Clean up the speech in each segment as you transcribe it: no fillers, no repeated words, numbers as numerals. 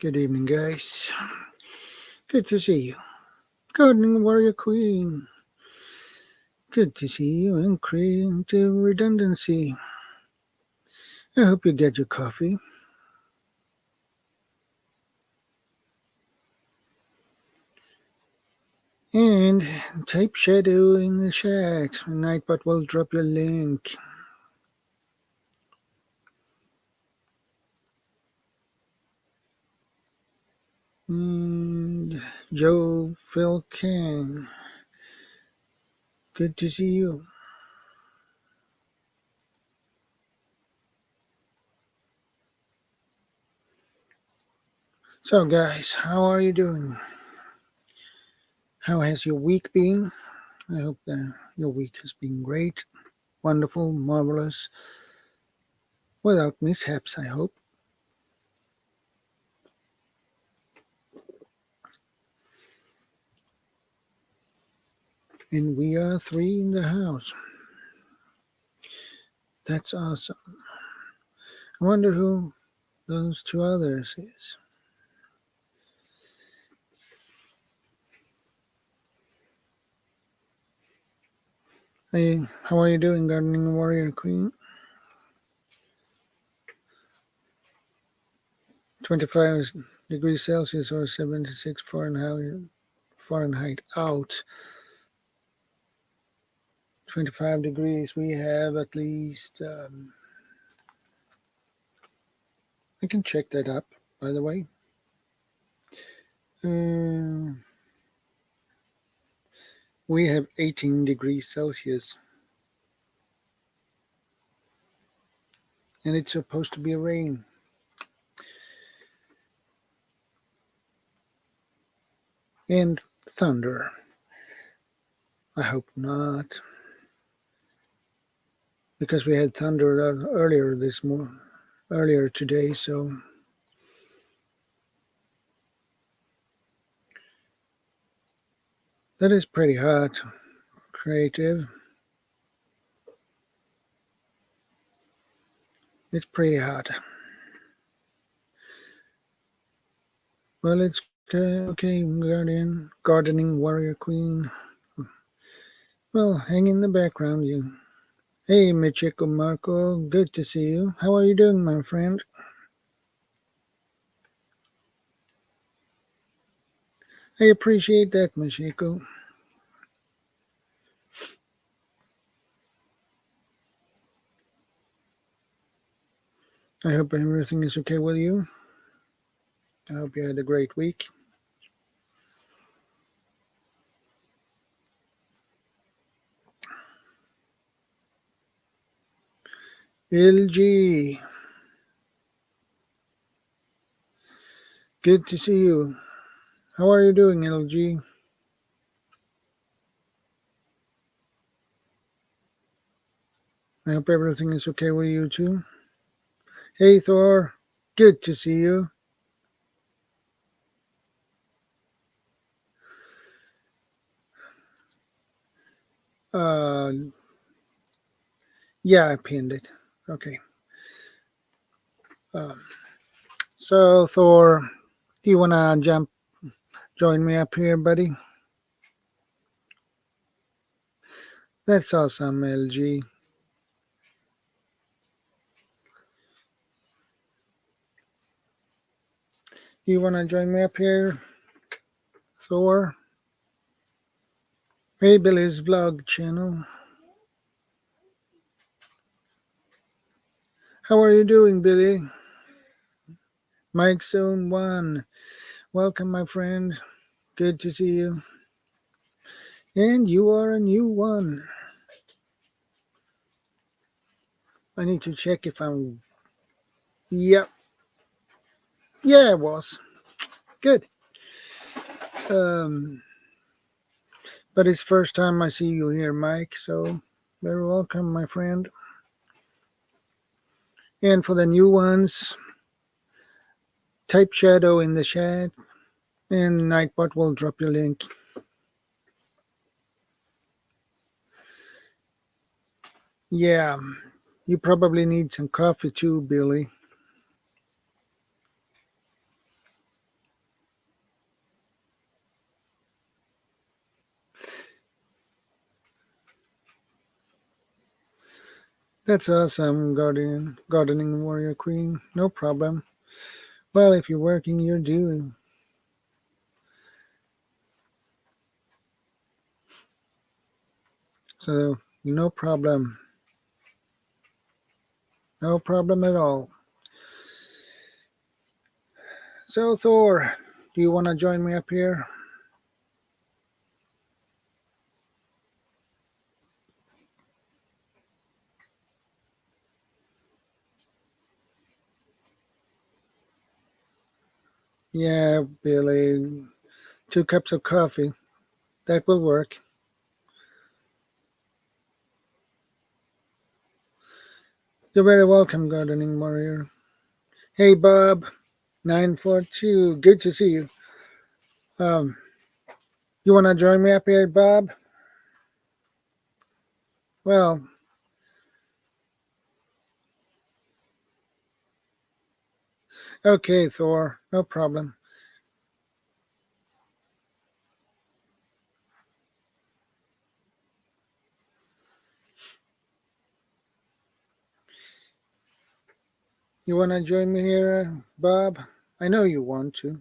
Good evening, guys. Good to see you. Gardening Warrior Queen. Good to see you and creative redundancy. I hope you get your coffee. And type shadow in the chat. Nightbot will drop your link. And Joe Phil King. Good to see you. So, guys, how are you doing? How has your week been? I hope that your week has been great, wonderful, marvelous, without mishaps, I hope. And we are 3 in the house. That's awesome. I wonder who those 2 others is. Hey, how are you doing, Gardening Warrior Queen? 25 degrees Celsius or 76 Fahrenheit out. 25 degrees, we have at least, I can check that up, by the way. We have 18 degrees Celsius. And it's supposed to be rain. And thunder. I hope not. Because we had thunder earlier today, so that is pretty hot. Creative. It's pretty hot. Well, it's okay, Gardening Warrior Queen. Well, hang in the background, you. Hey, Michiko Marco, good to see you. How are you doing, my friend? I appreciate that, Michiko. I hope everything is okay with you. I hope you had a great week. LG. Good to see you. How are you doing, LG? I hope everything is okay with you too. Hey, Thor. Good to see you. Yeah, I pinned it. Okay. So, Thor, do you want to join me up here, buddy? That's awesome, LG. Do you want to join me up here, Thor? Hey, Billy's vlog channel. How are you doing, Billy? Mike Zone 1. Welcome, my friend. Good to see you. And you are a new one. I need to check if I'm... Yep. Yeah, it was. Good. But it's first time I see you here, Mike, so very welcome, my friend. And for the new ones, type shadow in the chat, and Nightbot will drop your link. Yeah, you probably need some coffee too, Billy. That's awesome, gardening warrior queen. No problem. Well, if you're working, you're doing. So no problem. No problem at all. So Thor, do you want to join me up here? Yeah, Billy. 2 cups of coffee. That will work. You're very welcome, gardening warrior. Hey, Bob. 942. Good to see you. Um, you want to join me up here, Bob? Well, okay, Thor. No problem. You want to join me here, Bob? I know you want to.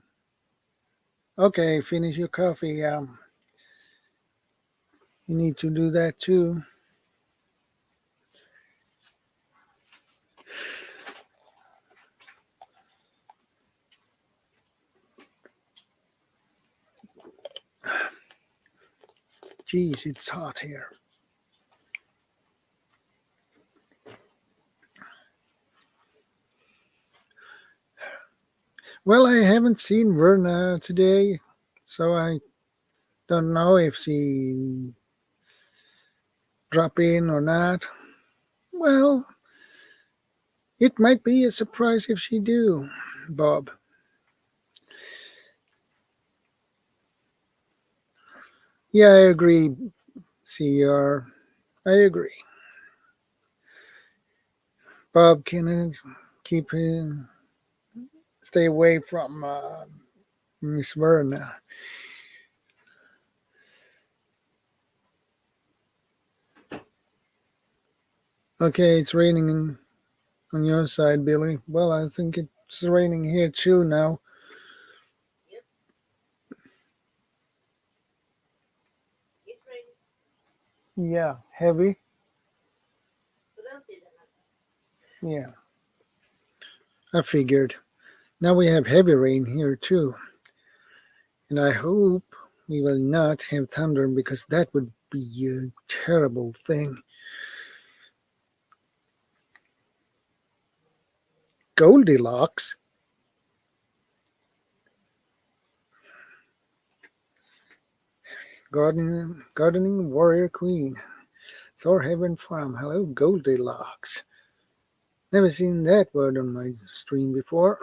Okay, finish your coffee. You need to do that too. Geez, it's hot here. Well, I haven't seen Verna today, so I don't know if she drop in or not. Well, it might be a surprise if she do, Bob. Yeah, I agree, CR. I agree. Bob can keep stay away from Miss Verna. Okay, it's raining on your side, Billy. Well, I think it's raining here too now. Yeah, heavy. Yeah, I figured. Now we have heavy rain here too. And I hope we will not have thunder because that would be a terrible thing. Goldilocks? Gardening warrior queen. Thor Heaven Farm. Hello, Goldilocks. Never seen that word on my stream before.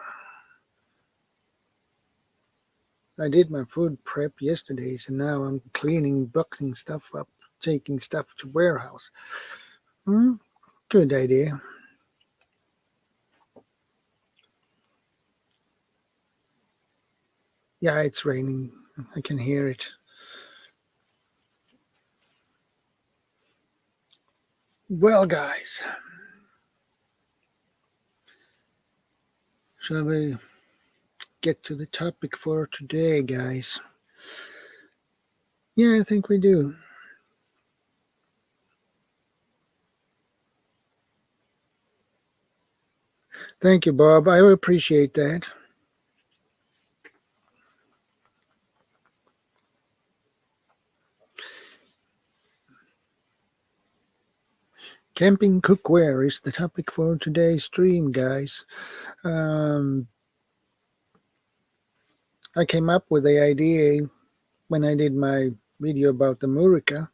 I did my food prep yesterday, so now I'm cleaning, boxing stuff up, taking stuff to warehouse. Good idea. Yeah, it's raining. I can hear it. Well, guys, shall we get to the topic for today, guys? Yeah, I think we do. Thank you, Bob. I appreciate that. Camping cookware is the topic for today's stream, guys. Um, I came up with the idea when I did my video about the Murica.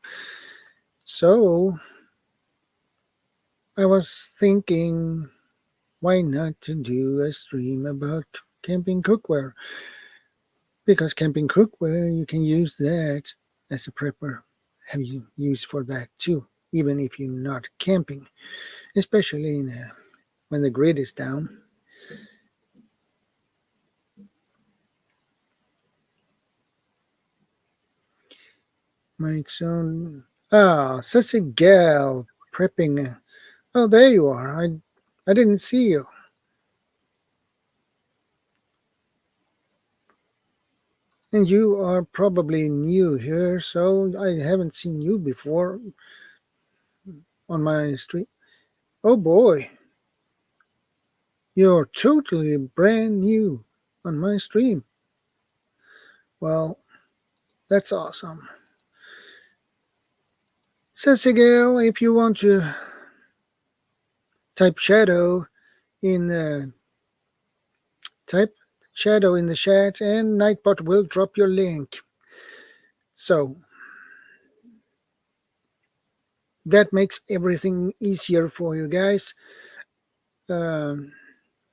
So I was thinking, why not to do a stream about camping cookware? Because camping cookware, you can use that as a prepper. Have you use for that too, even if you're not camping, especially when the grid is down. Mike's own. Ah, Sassy Gal prepping Oh, there you are. I didn't see you. And you are probably new here, so I haven't seen you before on my stream. Oh boy, you're totally brand new on my stream. Well, that's awesome. Cecil, if you want to type shadow in the type shadow in the chat, and Nightbot will drop your link. So that makes everything easier for you guys. Um,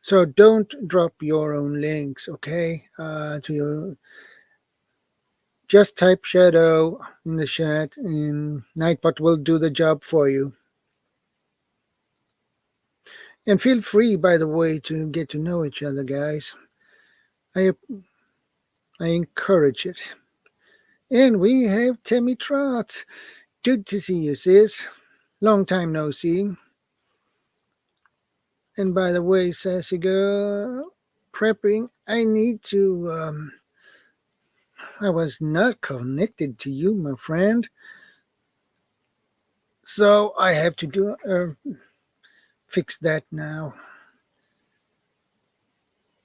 so don't drop your own links, okay? To you, just type shadow in the chat, and Nightbot will do the job for you. And feel free, by the way, to get to know each other, guys. I encourage it. And we have Tammy Trot. Good to see you, sis. Long time no see. And by the way, sassy girl, prepping, I need to. I was not connected to you, my friend. So I have to do fix that now.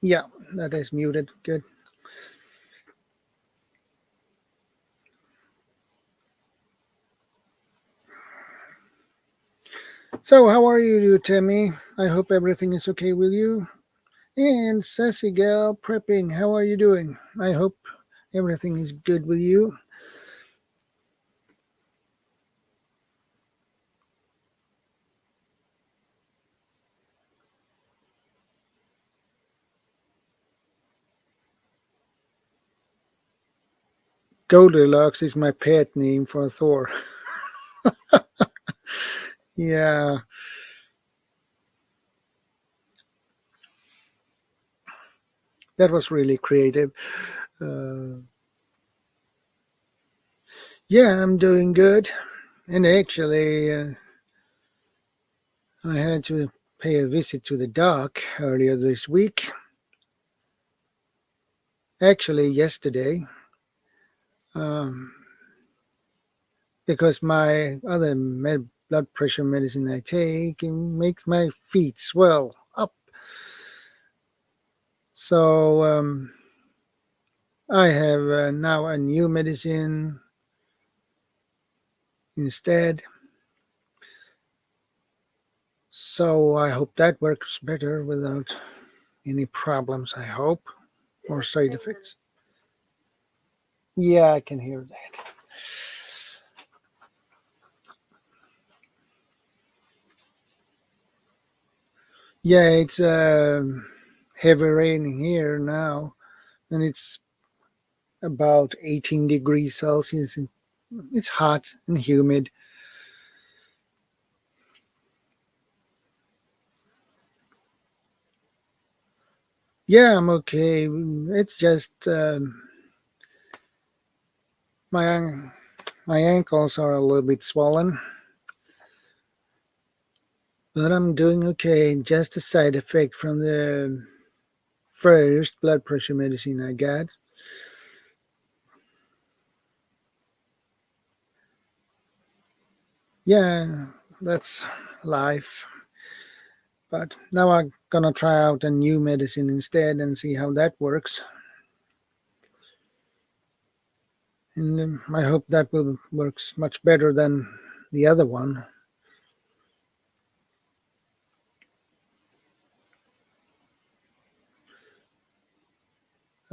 Yeah, that is muted. Good. So how are you, Tammy? I hope everything is okay with you. And sassy gal prepping, how are you doing? I hope everything is good with you. Goldilocks is my pet name for Thor. Yeah, that was really creative. Uh, yeah, I'm doing good. And actually, I had to pay a visit to the dock earlier this week. Actually, yesterday. Um, because my other blood pressure medicine I take makes my feet swell up. So I have now a new medicine instead. So I hope that works better without any problems, I hope, or side effects. Yeah, I can hear that. Yeah, it's heavy raining here now, and it's about 18 degrees Celsius. It's hot and humid. Yeah, I'm okay. It's just my my ankles are a little bit swollen, but I'm doing okay. Just a side effect from the first blood pressure medicine I got. Yeah, that's life. But now I'm gonna try out a new medicine instead and see how that works. And I hope that will works much better than the other one.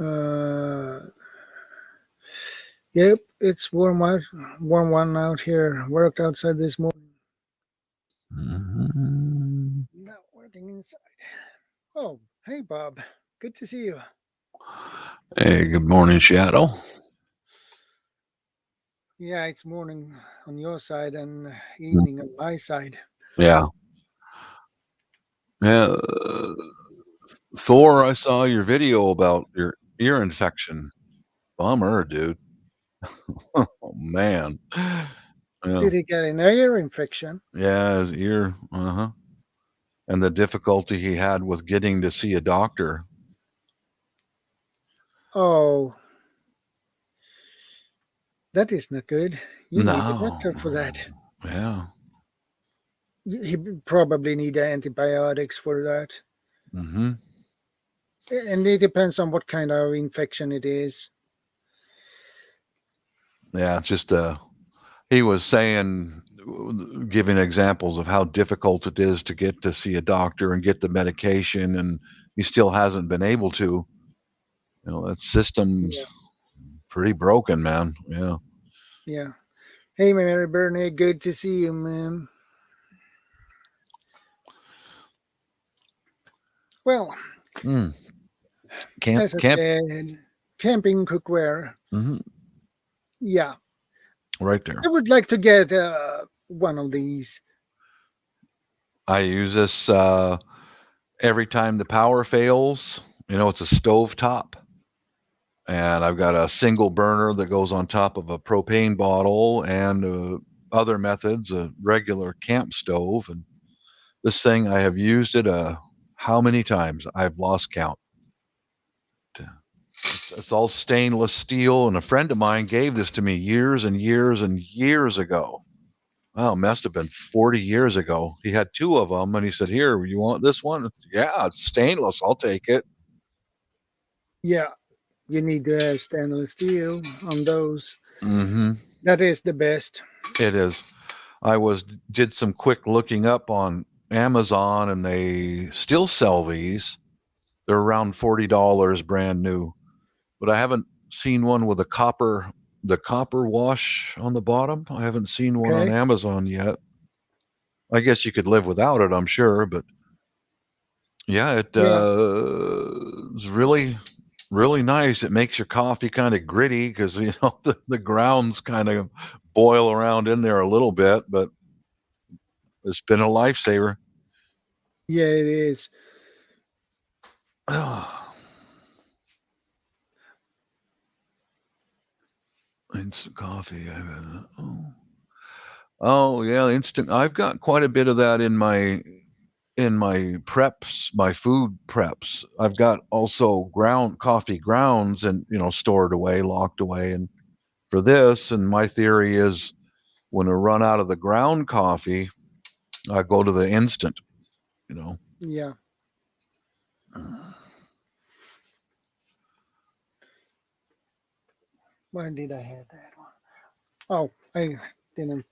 Uh, yep, it's warm one out here. Worked outside this morning. Not working inside. Oh, hey Bob. Good to see you. Hey, good morning, Shadow. Yeah, it's morning on your side and evening on my side. Yeah. Yeah. Thor, I saw your video about your ear infection. Bummer, dude. Oh, man. Yeah. Did he get an ear infection? Yeah, his ear. Uh-huh. And the difficulty he had with getting to see a doctor. Oh, that is not good. You need a No. doctor for that. Yeah. He probably need antibiotics for that. Mm-hmm. And it depends on what kind of infection it is. Yeah, it's just he was saying, giving examples of how difficult it is to get to see a doctor and get the medication, and he still hasn't been able to. That system's Yeah, pretty broken, man. Yeah. yeah. Hey, Mary Bernie, good to see you, ma'am. Well, Mm. Camp, as I camp. said, camping cookware. Hmm. Yeah, Right there. I would like to get one of these. I use this every time the power fails. It's a stove top, and I've got a single burner that goes on top of a propane bottle, and other methods, a regular camp stove. And this thing, I have used it how many times? I've lost count. It's all stainless steel, and a friend of mine gave this to me years and years and years ago. Well, it must have been 40 years ago. He had two of them, and he said, "Here, you want this one?" Yeah, it's stainless. I'll take it. Yeah, you need to have stainless steel on those. Mm-hmm. That is the best. It is. I did some quick looking up on Amazon, and they still sell these. They're around $40 brand new, but I haven't seen one with the copper wash on the bottom. I haven't seen one on Okay. Amazon yet. I guess you could live without it, I'm sure, but yeah, it Yeah. is really, really nice. It makes your coffee kind of gritty because the grounds kind of boil around in there a little bit, but it's been a lifesaver. Yeah, it is. Instant coffee. Oh yeah, instant. I've got quite a bit of that in my preps, my food preps. I've got also ground coffee grounds and stored away, locked away. And for this, and my theory is when I run out of the ground coffee, I go to the instant. You know. Yeah. Where did I have that one? Oh, I didn't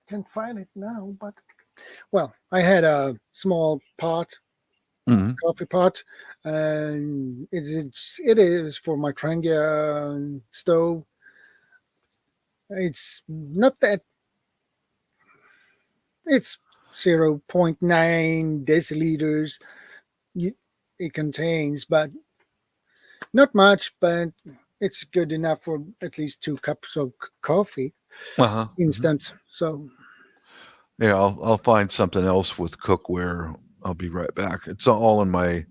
can't find it now. But well, I had a small pot, Mhm. coffee pot, and it is for my Trangia stove. It's not that. It's 0.9 deciliters it contains, but not much. But it's good enough for at least 2 cups of coffee Uh huh. Hmm. instant. So Yeah, I'll find something else with cookware. I'll be right back. It's all in my.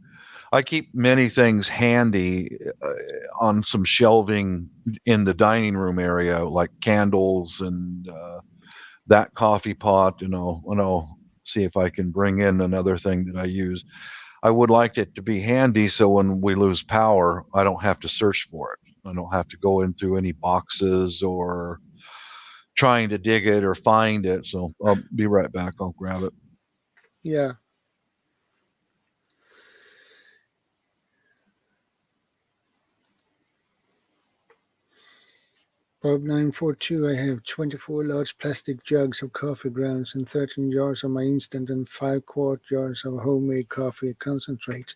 I keep many things handy on some shelving in the dining room area, like candles and that coffee pot. And I'll see if I can bring in another thing that I use. I would like it to be handy so when we lose power, I don't have to search for it. I don't have to go in through any boxes or trying to dig it or find it. So I'll be right back. I'll grab it. yeah, Bob 942. I have 24 large plastic jugs of coffee grounds and 13 jars of my instant and 5-quart jars of homemade coffee concentrate.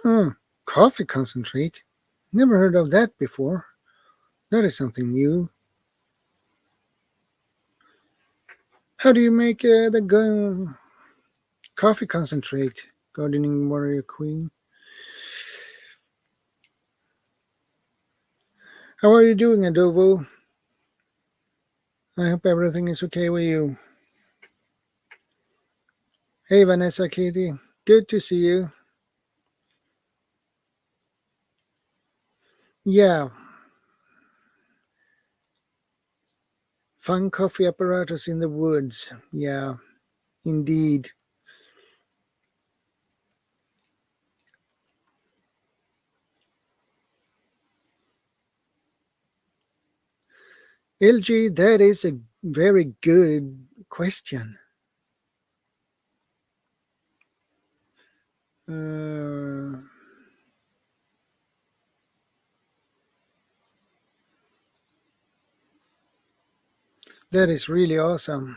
Hmm, coffee concentrate? Never heard of that before. That is something new. How do you make the coffee concentrate, Gardening Warrior Queen? How are you doing, Adobo? I hope everything is okay with you. Hey, Vanessa Kitty. Good to see you. Yeah, Fun coffee apparatus in the woods. Yeah, indeed. LG, that is a very good question. Uh, that is really awesome.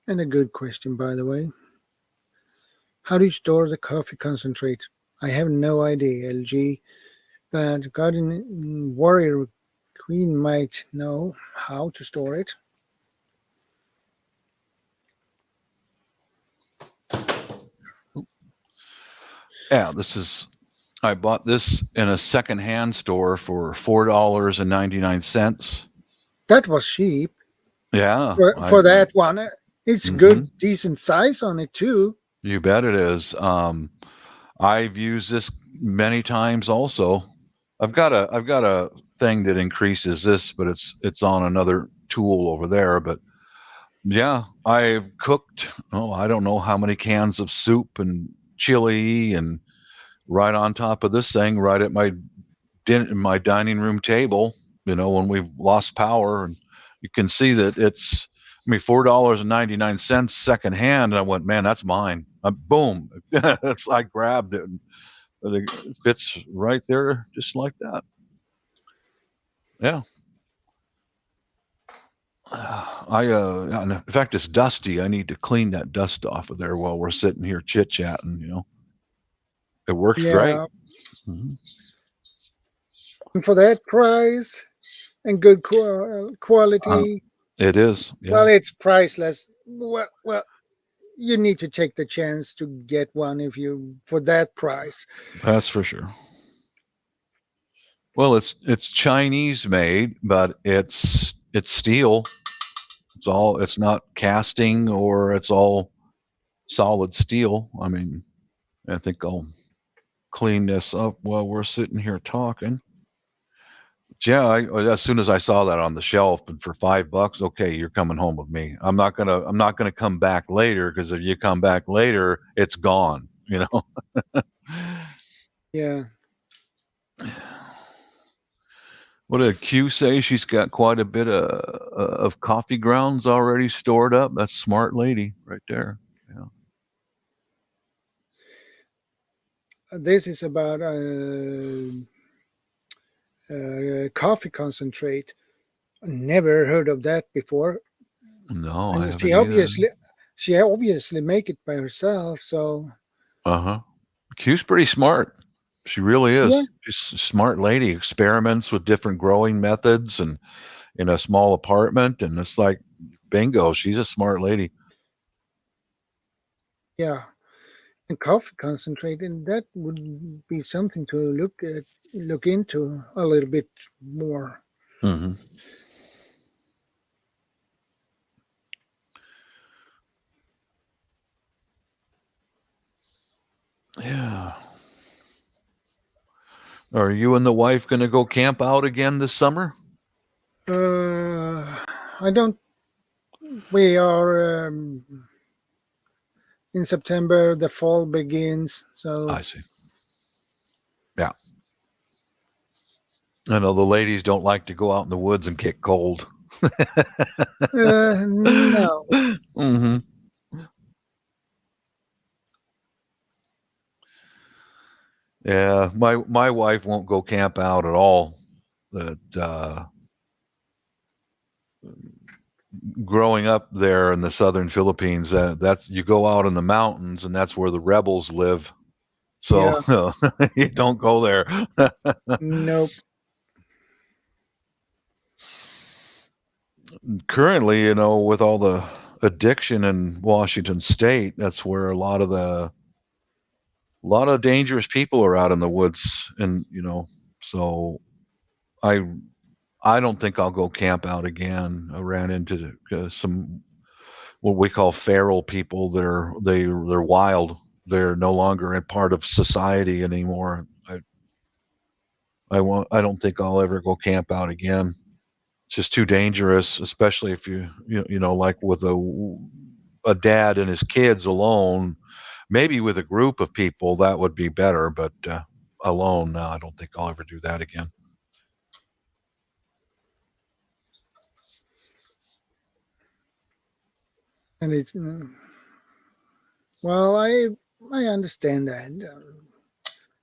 And a good question, by the way. How do you store the coffee concentrate? I have no idea, LG, but Garden Warrior Queen might know how to store it. Yeah, I bought this in a secondhand store for $4.99. That was cheap Yeah, for that one. It's hmm good, decent size on it too. you bet it is. I've used this many times also. I've got a thing that increases this, but it's on another tool over there. But yeah, I've cooked, oh, I don't know how many cans of soup and chili and right on top of this thing, right at my dining room table, when we've lost power, and you can see that $4.99 secondhand. And I went, man, that's mine. Boom. I grabbed it and it fits right there just like that. Yeah. In fact, it's dusty. I need to clean that dust off of there while we're sitting here chit chatting. It works great. Yeah, Mm-hmm. and for that price and good Uh, quality, it is. well, Yeah, it's priceless. Well, you need to take the chance to get one if you for that price. that's for sure. Well, it's Chinese made, but it's steel. It's not casting, or it's all solid steel. I mean, I think I'll clean this up while we're sitting here talking. Yeah, as soon as I saw that on the shelf and for $5, okay, you're coming home with me. I'm not gonna come back later, because if you come back later, it's gone. Yeah, What did Q say? She's got quite a bit of coffee grounds already stored up. That's smart lady right there. Yeah. this is about coffee concentrate. Never heard of that before. No, I And haven't either. she obviously make it by herself. So Uh-huh. Q's pretty smart. She really is. yeah, She's a smart lady. Experiments with different growing methods and in a small apartment, and it's like bingo. She's a smart lady. yeah. And coffee concentrate, and that would be something to look into a little bit more. Hmm. Yeah. Are you and the wife going to go camp out again this summer? Uh, I don't. We are in September. The fall begins, so I see. Yeah. I know the ladies don't like to go out in the woods and get cold. no. Hmm. Yeah, my wife won't go camp out at all. That growing up there in the southern Philippines, that's you go out in the mountains, and that's where the rebels live. So Yeah, you don't go there. nope. Currently, with all the addiction in Washington State, that's where a lot of dangerous people are out in the woods, and so I I don't think I'll go camp out again. I ran into some what we call feral people. They're wild. They're no longer a part of society anymore. I don't think I'll ever go camp out again. It's just too dangerous, especially if like with a dad and his kids alone. Maybe with a group of people that would be better, but alone, no, I don't think I'll ever do that again. And it's well, I understand that.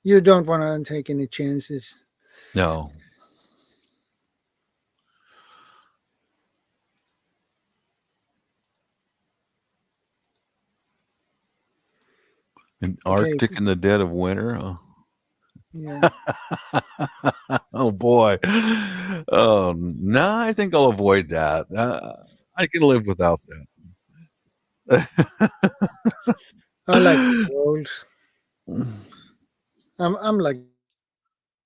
You don't want to take any chances. No. In Okay, Arctic in the dead of winter. yeah, Oh boy. Oh no, I think I'll avoid that. I can live without that. I like the cold. I'm like you. I like the cold.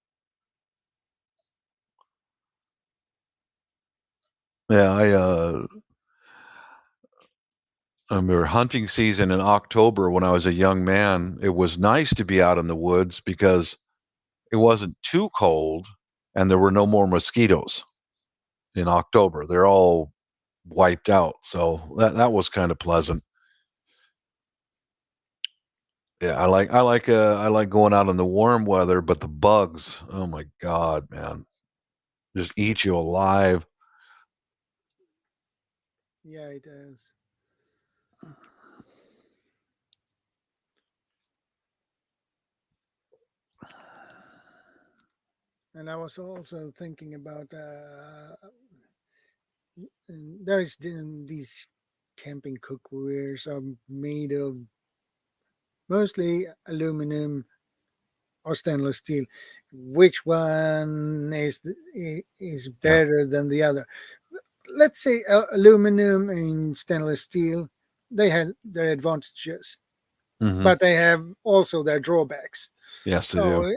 Yeah, I remember hunting season in October when I was a young man. It was nice to be out in the woods because it wasn't too cold and there were no more mosquitoes in October. They're all wiped out. So that was kind of pleasant. Yeah, I like going out in the warm weather, but the bugs, oh my God, man, just eat you alive. Yeah, it is. And I was also thinking about there is these camping cookwares are made of mostly aluminum or stainless steel. Which one is Yeah. better than the other? Let's say aluminum and stainless steel. They have their advantages, Hmm. but they have also their drawbacks. Yes, they do. So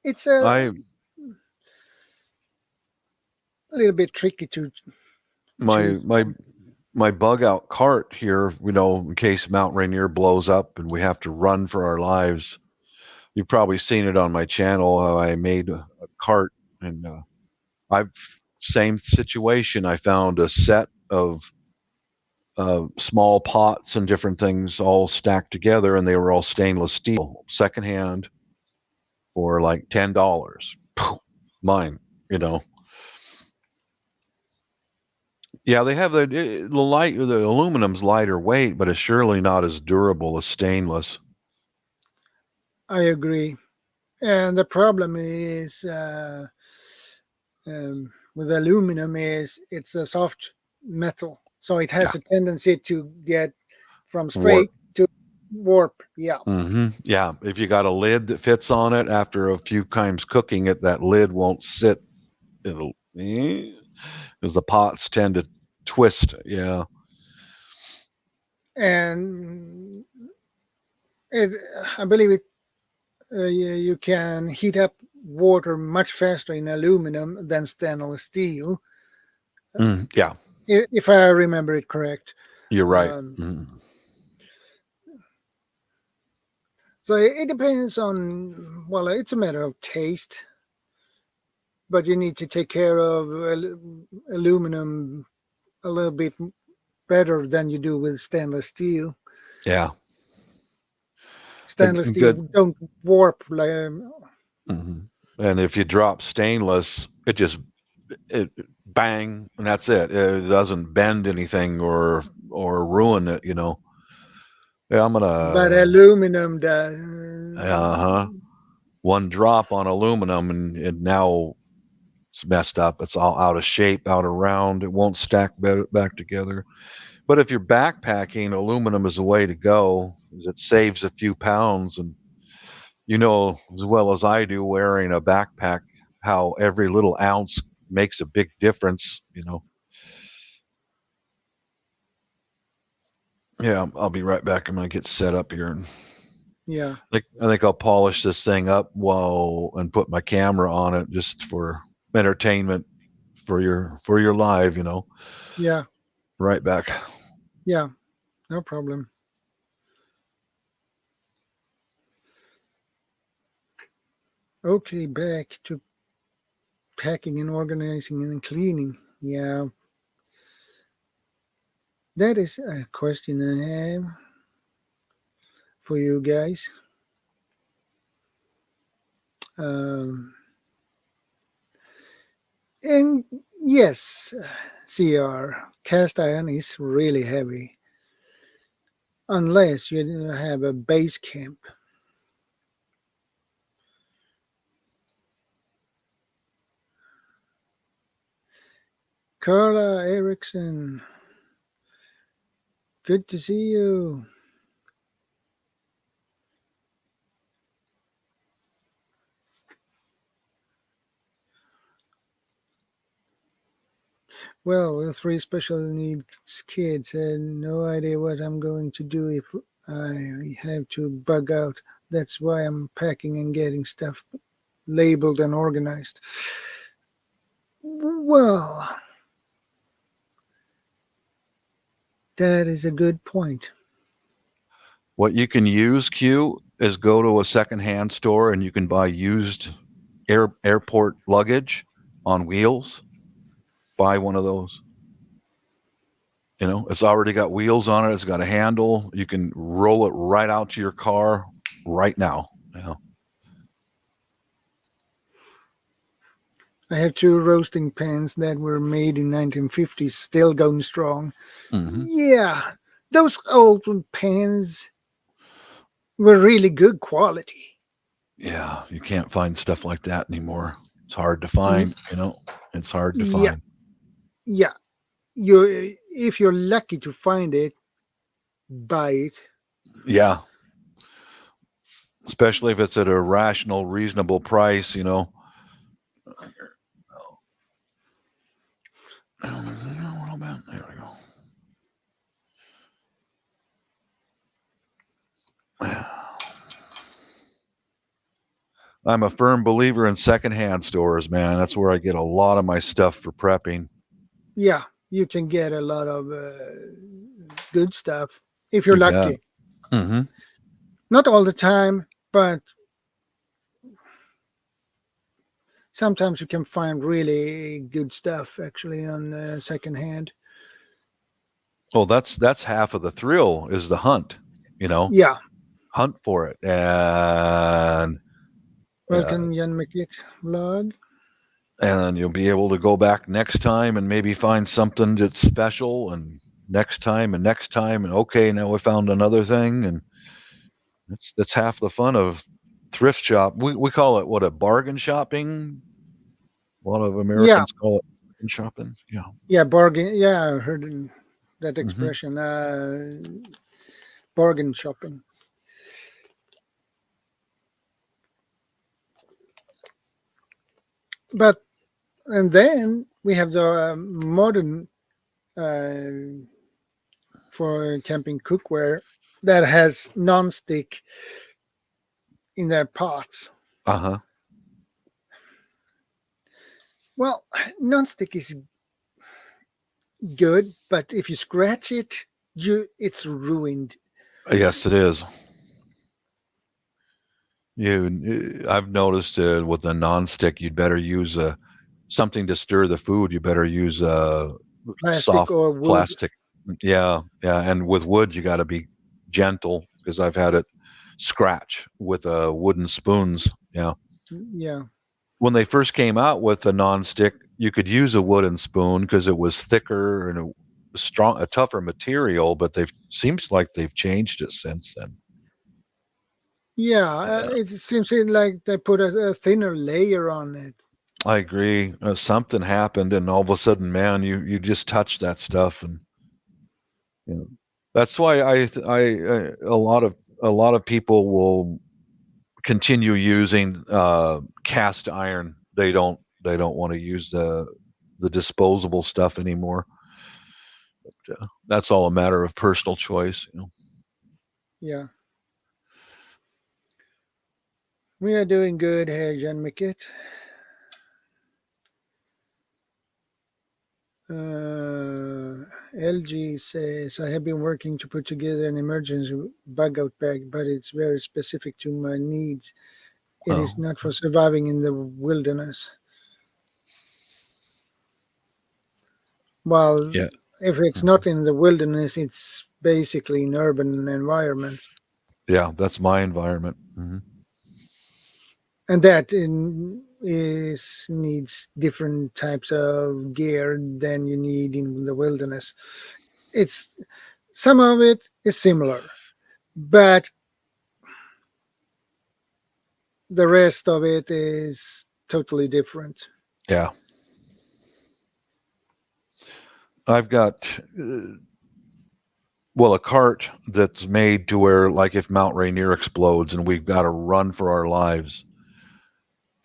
it's a I little bit tricky to choose my my one. my bug out cart here, in case Mount Rainier blows up and we have to run for our lives. You've probably seen it on my channel. How I made a cart, and I've same situation. I found a set of small pots and different things all stacked together, and they were all stainless steel, secondhand, for like $10. Mine, you know. Yeah, they have the aluminum's lighter weight, but it's surely not as durable as stainless. I agree. And the problem is with aluminum is it's a soft metal, so it Yeah, has a tendency to get from warp. straight to warp. Yeah, Yeah, if you got a lid that fits on it after a few times cooking it, that lid won't sit. It'll because the pots tend to twist. Yeah. and it, I believe it. You can heat up water much faster in aluminum than stainless steel, Yeah, if I remember it correct. you're right. Um, so it depends on. Well, it's a matter of taste, but you need to take care of aluminum a little bit better than you do with stainless steel. Yeah, Stainless a steel good. don't warp like Mhm. And if you drop stainless, it bang, and that's it. It doesn't bend anything or ruin it. Yeah, I'm but gonna. aluminum does. Uh-huh. One drop on aluminum, and now it's messed up. It's all out of shape, out of round. It won't stack back together. But if you're backpacking, aluminum is the way to go. It saves a few pounds, and you know as well as I do, wearing a backpack, how every little ounce makes a big difference. Yeah, I'll be right back. I'm gonna get set up here, and Yeah, I think I'll polish this thing up and put my camera on it just for entertainment for your live. yeah, Right back. yeah. No problem. Okay, back to packing and organizing and cleaning. Yeah, that is a question I have for you guys. Um, and yes, CR, cast iron is really heavy unless you have a base camp. Carla Erickson, good to see you. Well, with three special needs kids, and no idea what I'm going to do if I have to bug out. That's why I'm packing and getting stuff labeled and organized. Well, that is a good point. What you can use, Q, is go to a secondhand store and you can buy used airport luggage on wheels. Buy one of those. You know, it's already got wheels on it. It's got a handle. You can roll it right out to your car right now. You know. I have two roasting pans that were made in 1950s, still going strong. Mm-hmm. Yeah, those old pans were really good quality. Yeah, you can't find stuff like that anymore. It's hard to Mm, find. You know, it's hard to yeah, find. yeah. You, if you're lucky to find it, buy it. Yeah, especially if it's at a rational, reasonable price. You know. There we go. I'm a firm believer in secondhand stores, man. That's where I get a lot of my stuff for prepping. Yeah, you can get a lot of good stuff if you're You bet. lucky. Mm-hmm. Not all the time, but sometimes you can find really good stuff actually on secondhand. Well, that's half of the thrill is the hunt. You know, Yeah, hunt for it, uh, welcome Jan McKit vlog. and then you'll be able to go back next time and maybe find something that's special, and next time, and okay, now we found another thing, and that's half the fun of thrift shop. We call it what, a bargain shopping. A lot of Yeah, Americans call it bargain shopping. Yeah. yeah, bargain. Yeah, I heard that Hmm. expression. Bargain shopping. But and then we have the modern uh, for camping cookware that has non-stick in their pots. Uh huh. Well, non-stick is good, but if you scratch it, it's ruined. Yes, it is. I've noticed with the nonstick, you'd better use something to stir the food. You better use Plastic soft or wood. plastic. Yeah, yeah. And with wood, you got to be gentle because I've had it scratch with wooden spoons. Yeah. Yeah, When they first came out with the nonstick, you could use a wooden spoon because it was thicker and a tougher material. But they've seems like they've changed it since then. yeah. Yeah, It seems like they put a thinner layer on it. I agree. Something happened, and all of a sudden, man, you just touch that stuff, and you know, that's why a lot of people will continue using cast iron. They don't want to use the disposable stuff anymore. That's all a matter of personal choice. You know. Yeah, we are doing good here, Jan McKit. LG says, I have been working to put together an emergency bug out bag, but it's very specific to my needs. It is Oh, not for surviving in the wilderness. While yeah. if it's not in the wilderness, it's basically an urban environment, Yeah, that's my environment. Hmm. and is needs different types of gear than you need in the wilderness. It's some of it is similar, but the rest of it is totally different. Yeah. I've got, well, a cart that's made to where, like, if Mount Rainier explodes and we've got to run for our lives,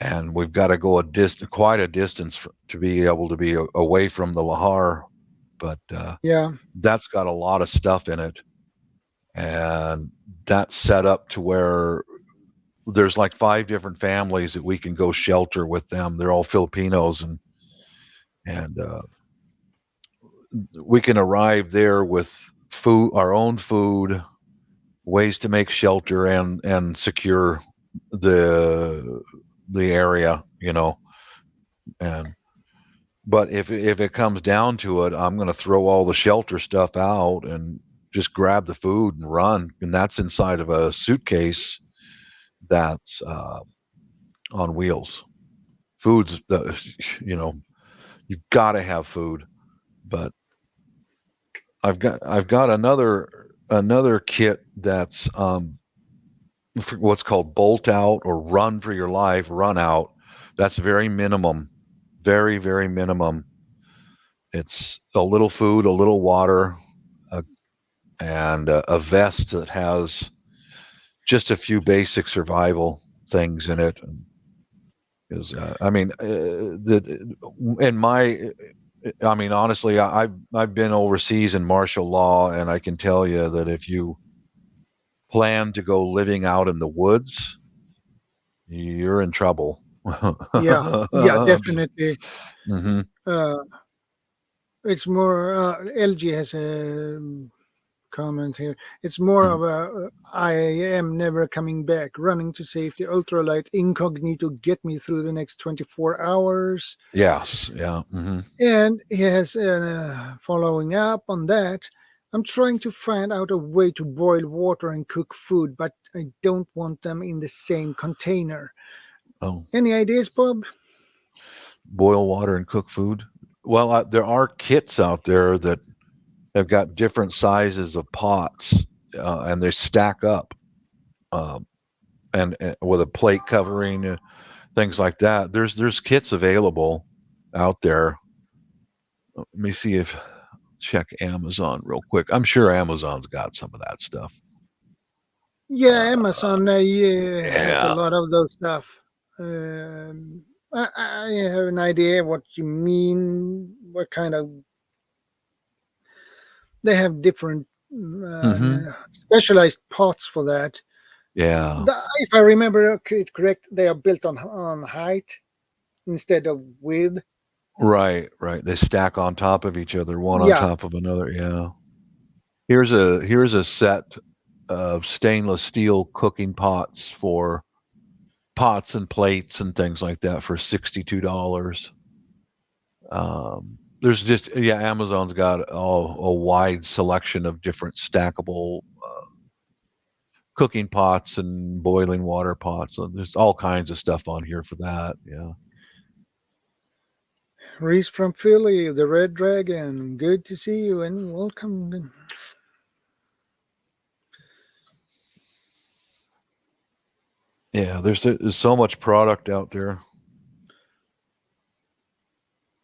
and we've got to go quite a distance to be able to be away from the Lahar, but Yeah, that's got a lot of stuff in it, and that's set up to where there's like 5 different families that we can go shelter with them. They're all Filipinos, and we can arrive there with food, our own food, ways to make shelter and secure the the area, and but if it comes down to it, I'm going to throw all the shelter stuff out and just grab the food and run, and that's inside of a suitcase that's on wheels. Food's the, you know you've got to have food, but I've got another kit that's what's called bolt out or run for your life, run out. That's very minimum, very very minimum. It's a little food, a little water, a, and a vest that has just a few basic survival things in it. Is I mean the in my I mean, honestly, I've been overseas in martial law, and I can tell you that if you plan to go living out in the woods, you're in trouble. yeah, yeah, definitely. Hmm. Uh, it's more. LG has a comment here. It's more of a I am never coming back. Running to safety, ultralight, incognito, get me through the next 24 hours. Yes, yeah. Hmm. And he has following up on that. I'm trying to find out a way to boil water and cook food, but I don't want them in the same container. Oh, Any ideas, Bob? boil water and cook food. Well, there are kits out there that have got different sizes of pots, and they stack up, um, and with a plate covering, things like that. There's kits available out there. Let me see if check Amazon real quick. I'm sure Amazon's got some of that stuff. Yeah, Uh, Amazon yeah, has a yeah. lot of those stuff. Um, I have an idea what you mean. What kind of they have different Hmm. specialized pots for that. Yeah. If I remember it correct, they are built on height instead of width. Right. Right. They stack on top of each other, one on Yeah, top of another. Yeah. Here's a set of stainless steel cooking pots for pots and plates and things like that for $62. There's just, yeah, Amazon's got a wide selection of different stackable cooking pots and boiling water pots. So there's all kinds of stuff on here for that. Yeah. Reese from Philly, the Red Dragon. Good to see you and welcome. Yeah. There's so much product out there.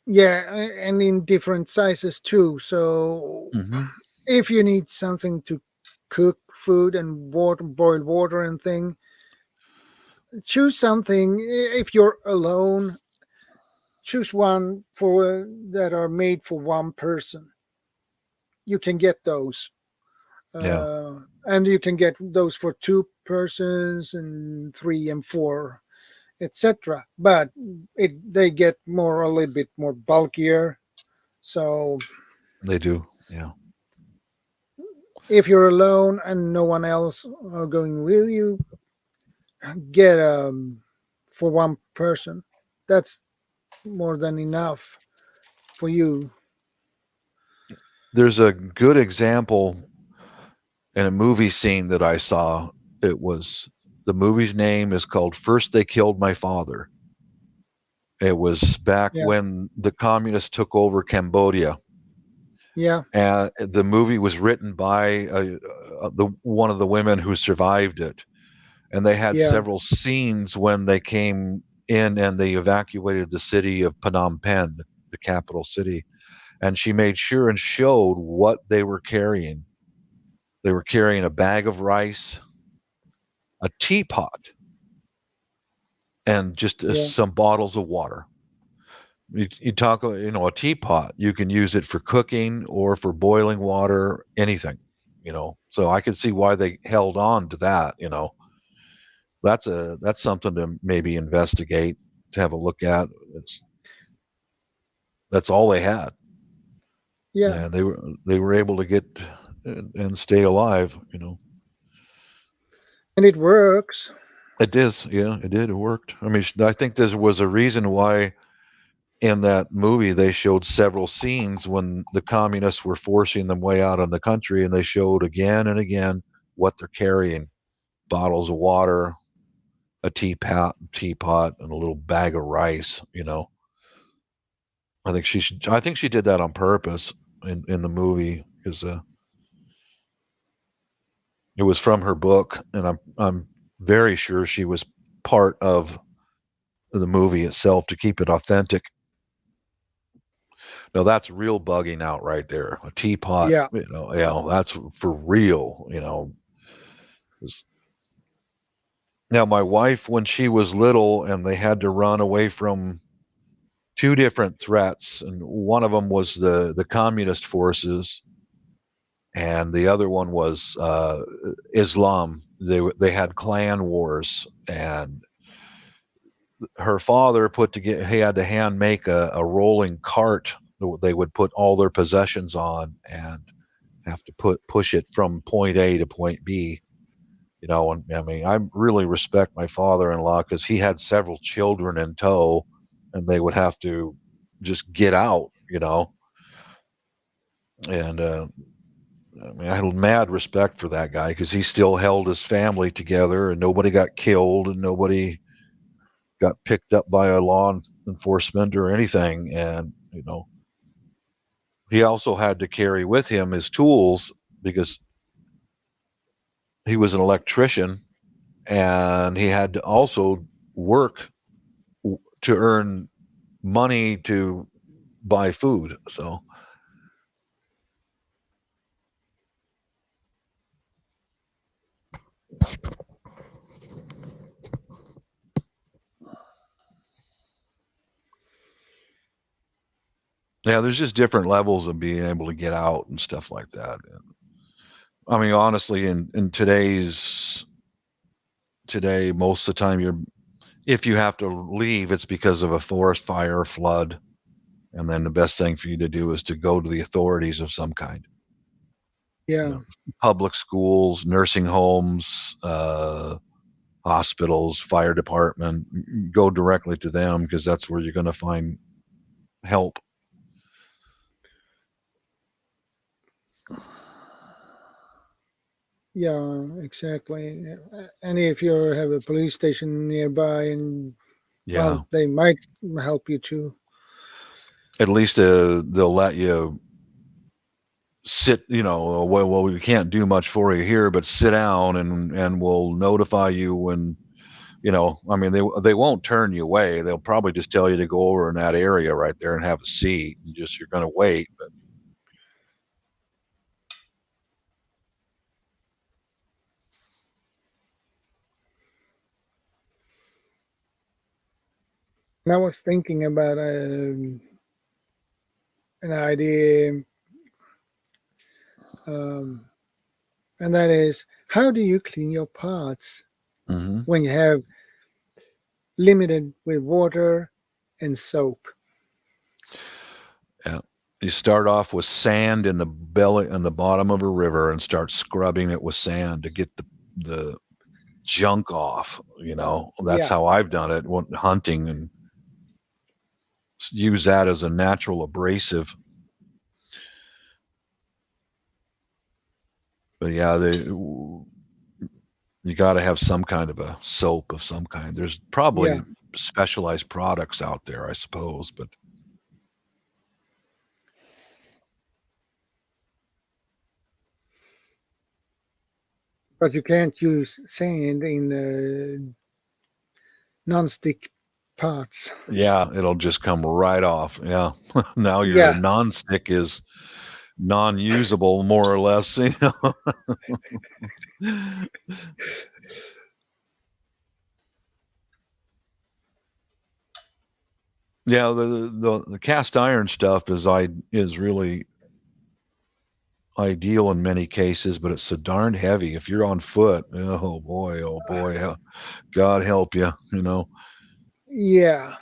Yeah, and in different sizes too. So Hmm. if you need something to cook food and boil water and thing, choose something. If you're alone, choose one for that are made for one person. You can get those, Yeah. and you can get those for two persons and three and four, etc. But they get more a little bit more bulkier. So They do. Yeah. if you're alone and no one else are going with you, get for one person. That's more than enough for you. There's a good example in a movie scene that I saw. It was the movie's name is called First They Killed My Father. It was back Yeah, when the communists took over Cambodia. yeah, And the movie was written by the one of the women who survived it, and they had yeah, several scenes when they came in and they evacuated the city of Phnom Penh, the capital city, and she made sure and showed what they were carrying. They were carrying a bag of rice, a teapot, and just yeah, some bottles of water. You talk, a teapot. You can use it for cooking or for boiling water, anything. So I could see why they held on to that. That's something to maybe investigate, to have a look at. That's all they had, yeah. and they were able to get and stay alive. And it works. It is, yeah, it did. It worked. I mean, I think there was a reason why in that movie they showed several scenes when the communists were forcing them way out in the country, and they showed again and again what they're carrying: bottles of water, a teapot, and a little bag of rice. I think she did that on purpose in the movie, because it was from her book, and I'm very sure she was part of the movie itself to keep it authentic. No, that's real bugging out right there. A teapot, Yeah, that's for real. 'Cause- Now, my wife, when she was little, and they had to run away from two different threats, and one of them was the communist forces, and the other one was Islam. They had clan wars, and her father put together. He had to hand make a rolling cart that they would put all their possessions on, and have to push it from point A to point B. And I mean, I really respect my father-in-law, because he had several children in tow, and they would have to just get out. And I mean, I had mad respect for that guy, because he still held his family together, and nobody got killed, and nobody got picked up by a law enforcement or anything. And he also had to carry with him his tools, because he was an electrician, and he had to also work to earn money to buy food. So yeah, there's just different levels of being able to get out and stuff like that. I mean, honestly, in today, most of the time, if you have to leave, it's because of a forest fire or flood, and then the best thing for you to do is to go to the authorities of some kind. You yeah, know, public schools, nursing homes, hospitals, fire department. Go directly to them, because that's where you're going to find help. yeah, exactly. And if you have a police station nearby, and Yeah, well, they might help you too. at least they'll let you sit. Well, we can't do much for you here, but sit down, and we'll notify you when. I mean, they won't turn you away. They'll probably just tell you to go over in that area right there and have a seat, and just you're going to wait. But And I was thinking about an idea, um, and that is, how do you clean your pots hmm when you have limited with water and soap? yeah, you start off with sand in the belly and the bottom of a river, and start scrubbing it with sand to get the junk off. That's Yeah, how I've done it when hunting, and use that as a natural abrasive. But yeah, you got to have some kind of a soap of some kind. There's yeah. probably specialized products out there, I suppose, but But you can't use sand in non-stick parts. yeah, it'll just come right off. Yeah. Now your Yeah, non-stick is non-usable, more or less. Yeah, the cast iron stuff is really ideal in many cases, but it's so darn heavy. If you're on foot, oh boy, God help you. yeah.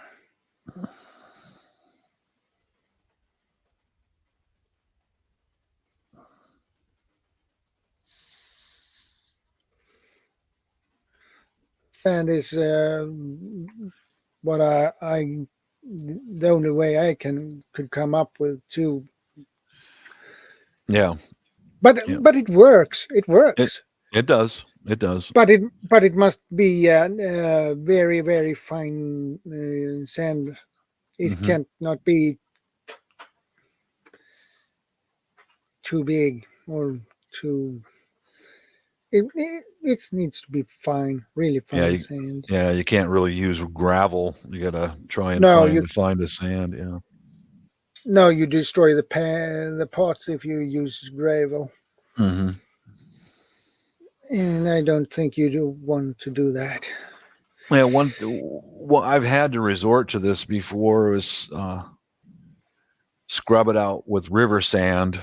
Sand is what the only way I could come up with too. Yeah, But yeah. it works. It It works. it does. It does. But it must be very very fine sand. It Hmm. can't not be too big or too. It needs to be fine, really Yeah, fine sand. you can't really use gravel. You gotta try and No, find the sand. Yeah. no, you destroy the pots if you use gravel, Hmm. and I don't think you do want to do that. Yeah. Well, I've had to resort to this before. Is scrub it out with river sand,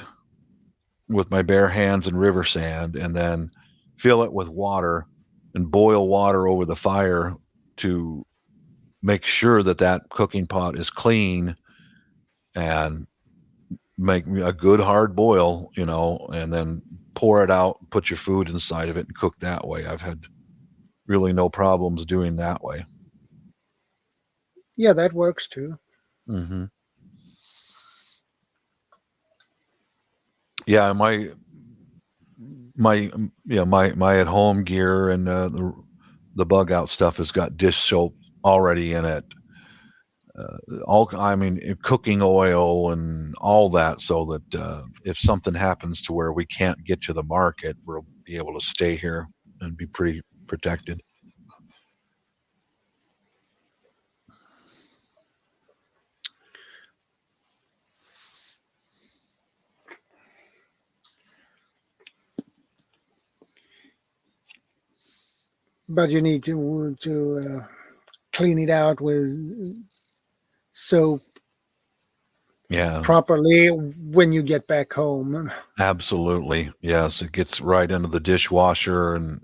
with my bare hands and river sand, and then fill it with water and boil water over the fire to make sure that that cooking pot is clean, and make a good hard boil, and then pour it out, put your food inside of it, and cook that way. I've had really no problems doing that way. Yeah, that works too. Hmm. Yeah, my at home gear and the bug out stuff has got dish soap already in it. Cooking oil and all that, so that if something happens to where we can't get to the market, we'll be able to stay here and be pretty protected. But you need to clean it out with soap Yeah, properly when you get back home. absolutely. Yes, it gets right into the dishwasher, and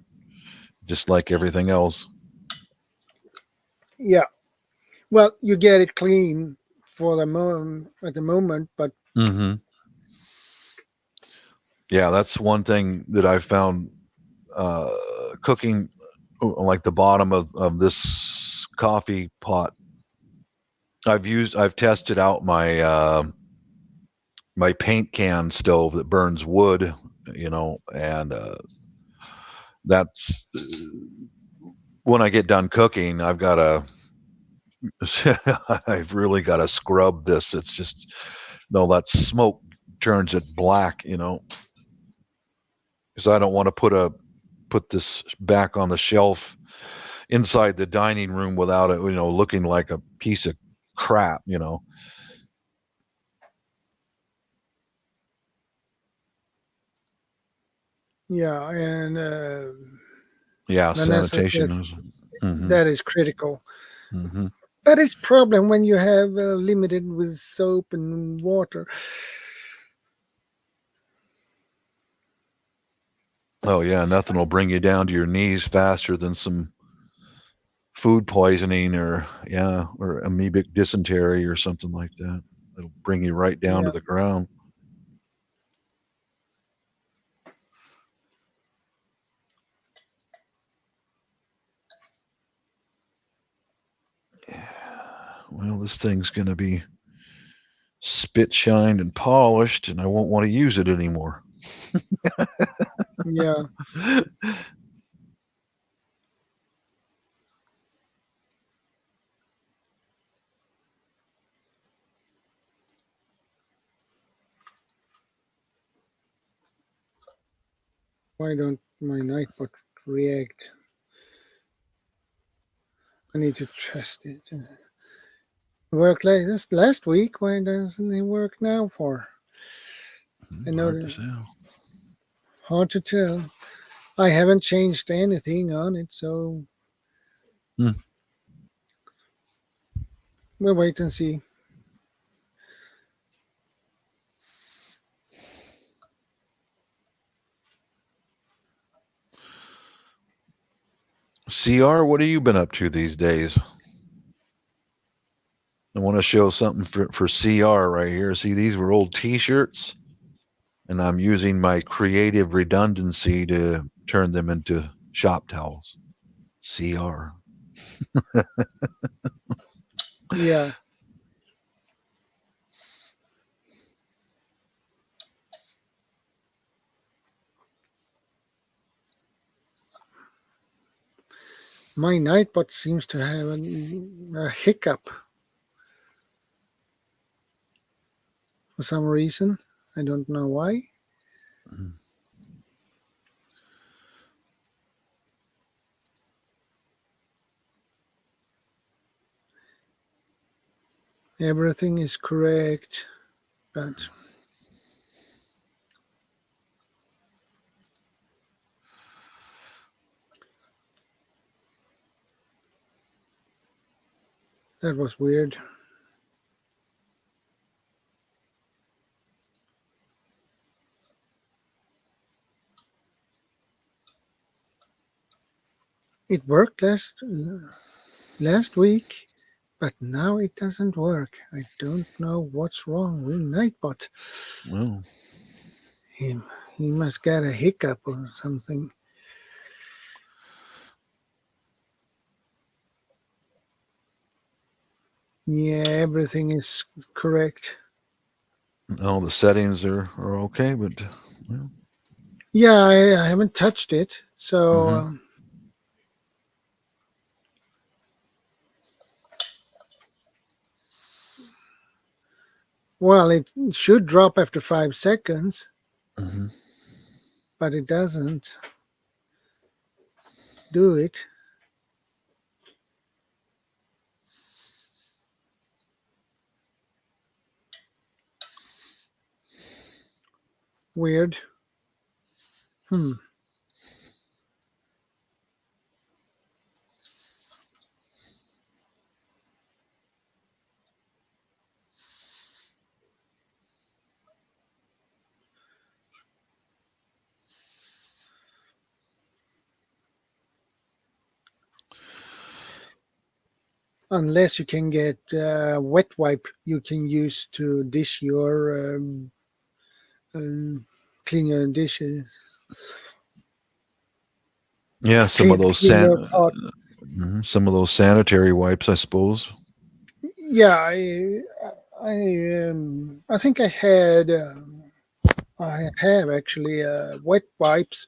just like everything else. Yeah. Well, you get it clean for the at the moment, but Hmm. Yeah, that's one thing that I found uh, cooking, like the bottom of this coffee pot. I've tested out my paint can stove that burns wood, and that's when I get done cooking, I've really got to scrub this. It's just, no, that smoke turns it black, because I don't want to put this back on the shelf inside the dining room without it, looking like a piece of crap. yeah, and Yeah, the sanitation is. Hmm. that is critical. Hmm. But it's problem when you have limited with soap and water. Oh yeah, nothing will bring you down to your knees faster than some food poisoning, or amoebic dysentery or something like that. It'll bring you right down to Yeah, the ground. well, this thing's going to be spit shined and polished, and I won't want to use it anymore. Yeah. Why don't my Nightbot react? I need to trust it. Worked last week. Why doesn't it work now for? I know Hard to that tell. hard to tell. I haven't changed anything on it, so Hmm. we'll wait and see. CR, what have you been up to these days? I want to show something for CR right here. See, these were old T-shirts, and I'm using my creative redundancy to turn them into shop towels. CR. Yeah, my Nightbot seems to have a hiccup for some reason. I don't know why. Mm. Everything is correct, but that was weird. It worked last week, but now it doesn't work. I don't know what's wrong with Nightbot. Well, He, he must get a hiccup or something. Yeah, everything is correct. all the settings are okay, but well, Yeah, I haven't touched it, so hmm well, it should drop after 5 seconds, hmm but it doesn't do it. Weird. Hmm. Unless you can get wet wipe you can use to dish your clean your dishes, yeah, clean your pot. some of those sanitary wipes, I suppose. Yeah, I think I have actually wet wipes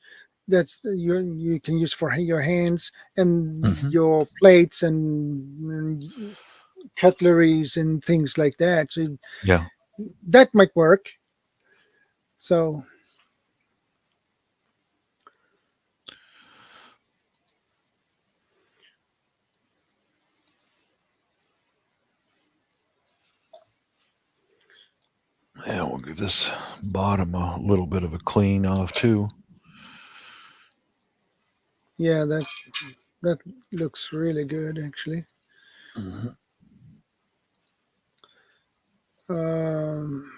that you can use for your hands and Hmm your plates and cutleries and things like that. So Yeah, that might work. So yeah, we'll give this bottom a little bit of a clean off too. yeah, that looks really good actually. hmm Um,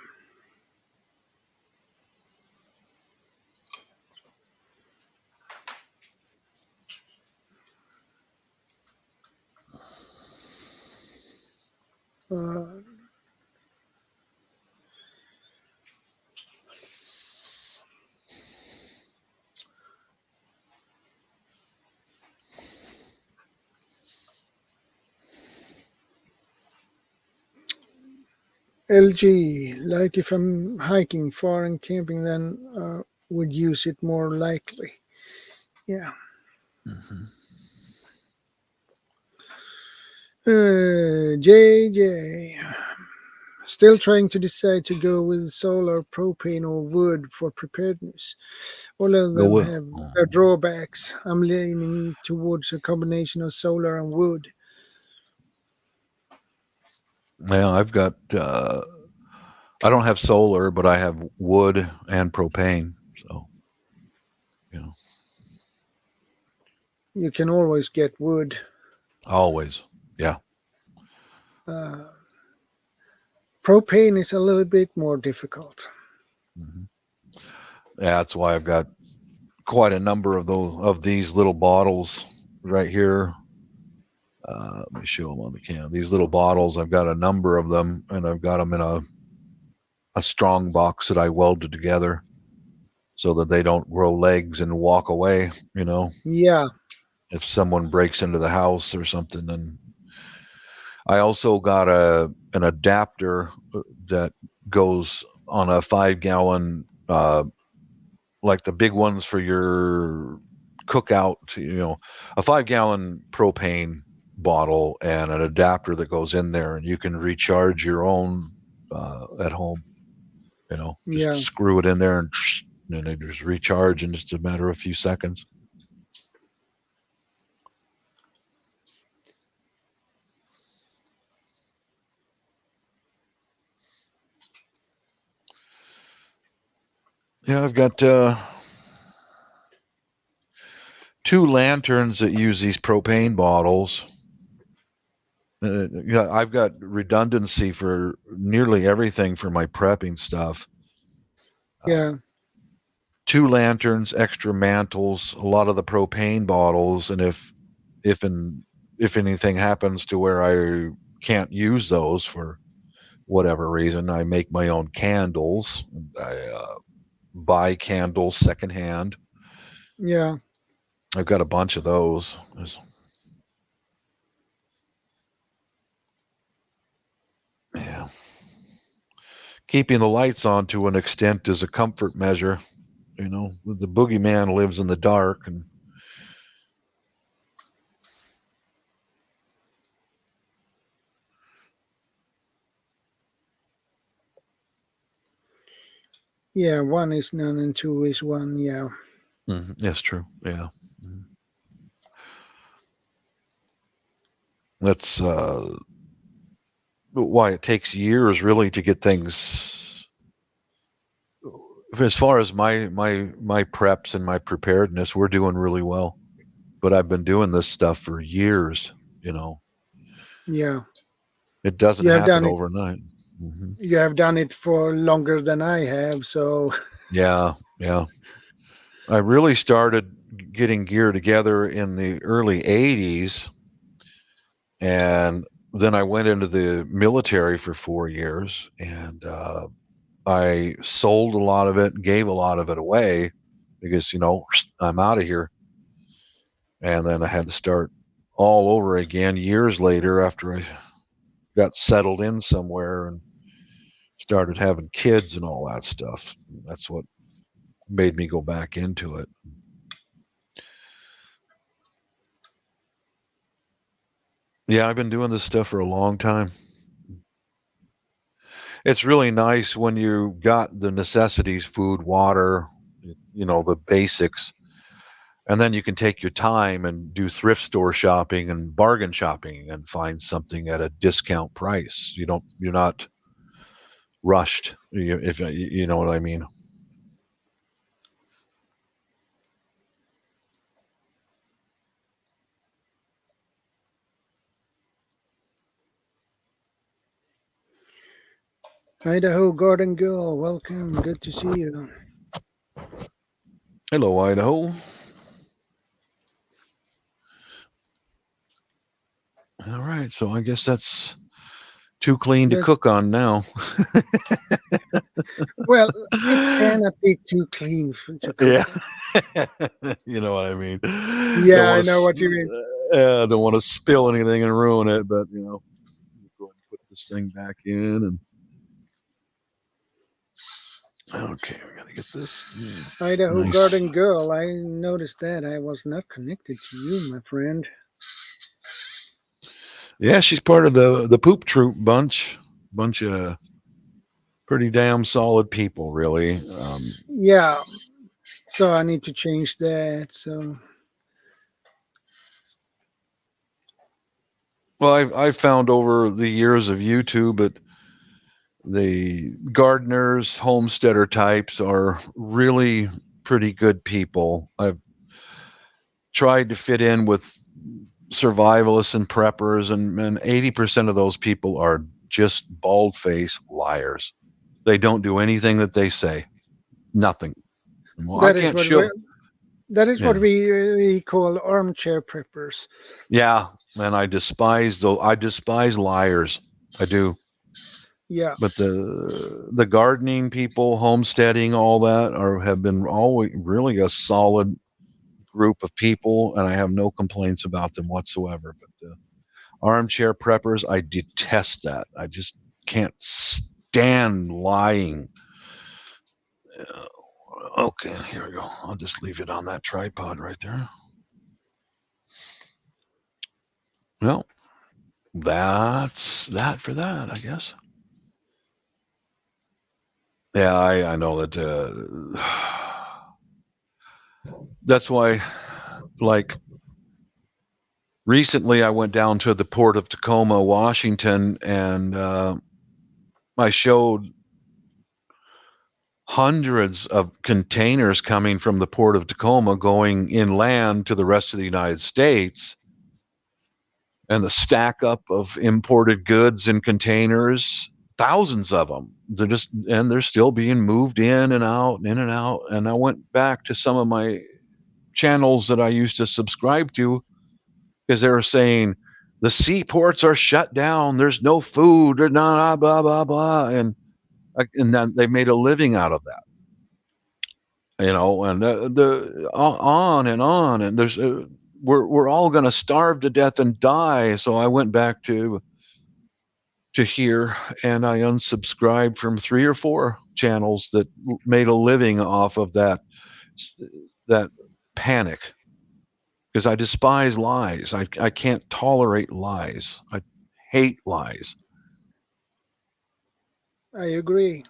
uh, LG, like if I'm hiking far and camping, then would use it more likely. Yeah. Mm-hmm. JJ, still trying to decide to go with solar, propane, or wood for preparedness. All of Go them with. have Oh. their drawbacks. I'm leaning towards a combination of solar and wood. Well, I've got. I don't have solar, but I have wood and propane. So you know, You can always get wood. always. Yeah. Uh, Propane is a little bit more difficult. Mm-hmm. Yeah, that's why I've got quite a number of these little bottles right here. Let me show them on the can. These little bottles, I've got a number of them, and I've got them in a strong box that I welded together so that they don't grow legs and walk away. Yeah, If someone breaks into the house or something, then I also got an adapter that goes on a 5 gallon, like the big ones for your cookout. A 5 gallon propane bottle and an adapter that goes in there, and you can recharge your own at home. Just yeah, screw it in there and it just recharge in just a matter of a few seconds. Yeah, I've got 2 lanterns that use these propane bottles. Yeah, I've got redundancy for nearly everything for my prepping stuff. Uh, yeah, 2 lanterns, extra mantles, a lot of the propane bottles, and if and if anything happens to where I can't use those for whatever reason, I make my own candles. I buy candles secondhand. yeah. I've got a bunch of those. Yeah. Keeping the lights on to an extent is a comfort measure. The boogeyman lives in the dark, and Yeah, one is none and two is one. Yeah, that's true. Yeah. Mhm. That's why it takes years really to get things. As far as my preps and my preparedness, we're doing really well. But I've been doing this stuff for years. You know, yeah. it doesn't You have happen done it. overnight. Hmm. You have done it for longer than I have. So Yeah, yeah. I really started getting gear together in the early '80s, and then I went into the military for 4 years, and I sold a lot of it, gave a lot of it away because I'm out of here, and then I had to start all over again years later after I got settled in somewhere and started having kids and all that stuff. That's what made me go back into it. Yeah, I've been doing this stuff for a long time. It's really nice when you got the necessities, food, water, the basics, and then you can take your time and do thrift store shopping and bargain shopping and find something at a discount price. You're not rushed, if you know what I mean. Idaho Garden Girl, welcome. Good to see you. Hello, Idaho. All right, so I guess that's too clean to That, cook on now. well, it cannot be too clean to Yeah. cook on. You know what I mean. Yeah, I know what you mean. Don't want to spill anything and ruin it, but go ahead and put this thing back in, and Okay, we gotta get this Idaho nice. Garden Girl, I noticed that I was not connected to you, my friend. Yeah, she's part of the poop troop bunch of pretty damn solid people, really. Yeah, so I need to change that. So Well, I've found over the years of YouTube that the gardeners, homesteader types are really pretty good people. I've tried to fit in with survivalists and preppers, and 80% of those people are just bald faced liars. They don't do anything that they say. Nothing. Well, I that is can't what we show. that is what Yeah. we call armchair preppers. Yeah. And I despise those. I despise liars. I do. Yeah, But the gardening people, homesteading, all that are have been always really a solid group of people, and I have no complaints about them whatsoever. But the armchair preppers, I detest that. I just can't stand lying. Uh, okay, here we go. I'll just leave it on that tripod right there. Well, that's that for that, I guess. Yeah, I know that. That's why, like, recently I went down to the port of Tacoma, Washington, and I showed hundreds of containers coming from the port of Tacoma going inland to the rest of the United States, and the stack up of imported goods in containers, thousands of them. They're still being moved in and out and in and out. And I went back to some of my channels that I used to subscribe to because they were saying the seaports are shut down. There's no food. There's not blah blah blah, and then they made a living out of that. And the on and on, and we're all going to starve to death and die. So I went back to here, and I unsubscribed from 3 or 4 channels that made a living off of that panic, because I despise lies. I can't tolerate lies. I hate lies. I agree.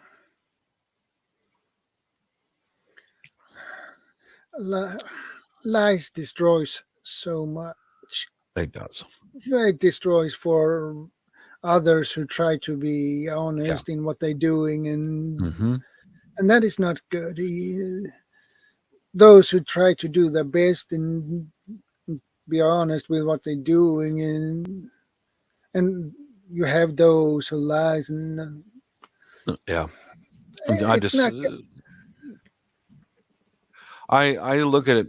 Li- Lies destroys so much. It does. It destroys for others who try to be Yeah. honest in what they're doing, Hmm. and that is not good. Those who try to do their best and be honest with what they're doing, and you have those who lies, and Yeah. And I it's just not. I look at it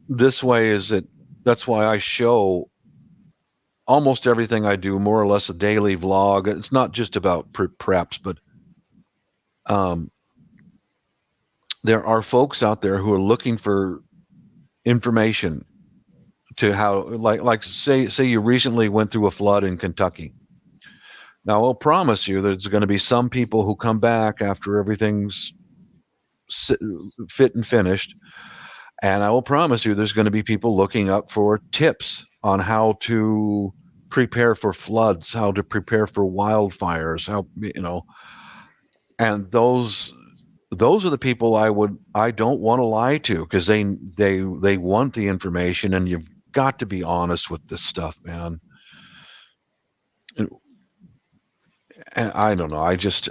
this way: is that that's why I show almost everything I do more or less a daily vlog. It's not just about preps, but um, there are folks out there who are looking for information to how, like say you recently went through a flood in Kentucky. Now I'll promise you there's going to be some people who come back after everything's fit and finished, and I will promise you there's going to be people looking up for tips on how to prepare for floods, how to prepare for wildfires, and those are the people I don't want to lie to, because they want the information, and you've got to be honest with this stuff, man. And, and I don't know. I just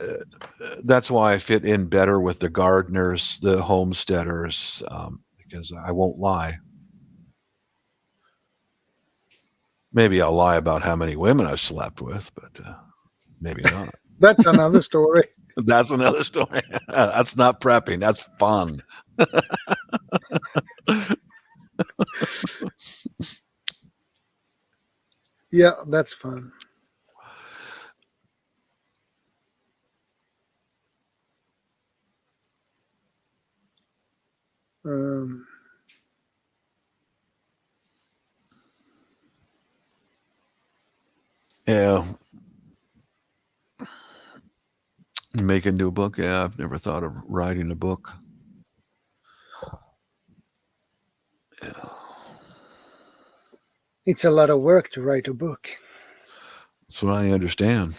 that's why I fit in better with the gardeners, the homesteaders, because I won't lie. Maybe I'll lie about how many women I've slept with, but maybe not. That's another story. That's another story. That's not prepping. That's fun. Yeah, that's fun. Um, Yeah. Make a new book? Yeah, I've never thought of writing a book. Yeah, It's a lot of work to write a book. that's what I understand.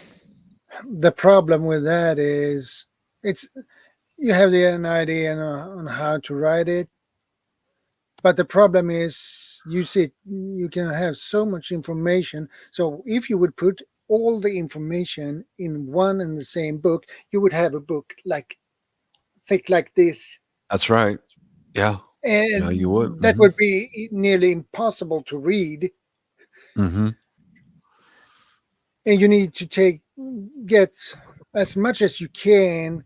The problem with that is it's you have an idea on how to write it, but the problem is you can have so much information. So if you would put all the information in one and the same book, you would have a book like thick like this, That's right. Yeah. Yeah, you would. and that would be nearly impossible to read. Mm-hmm. And you need to get as much as you can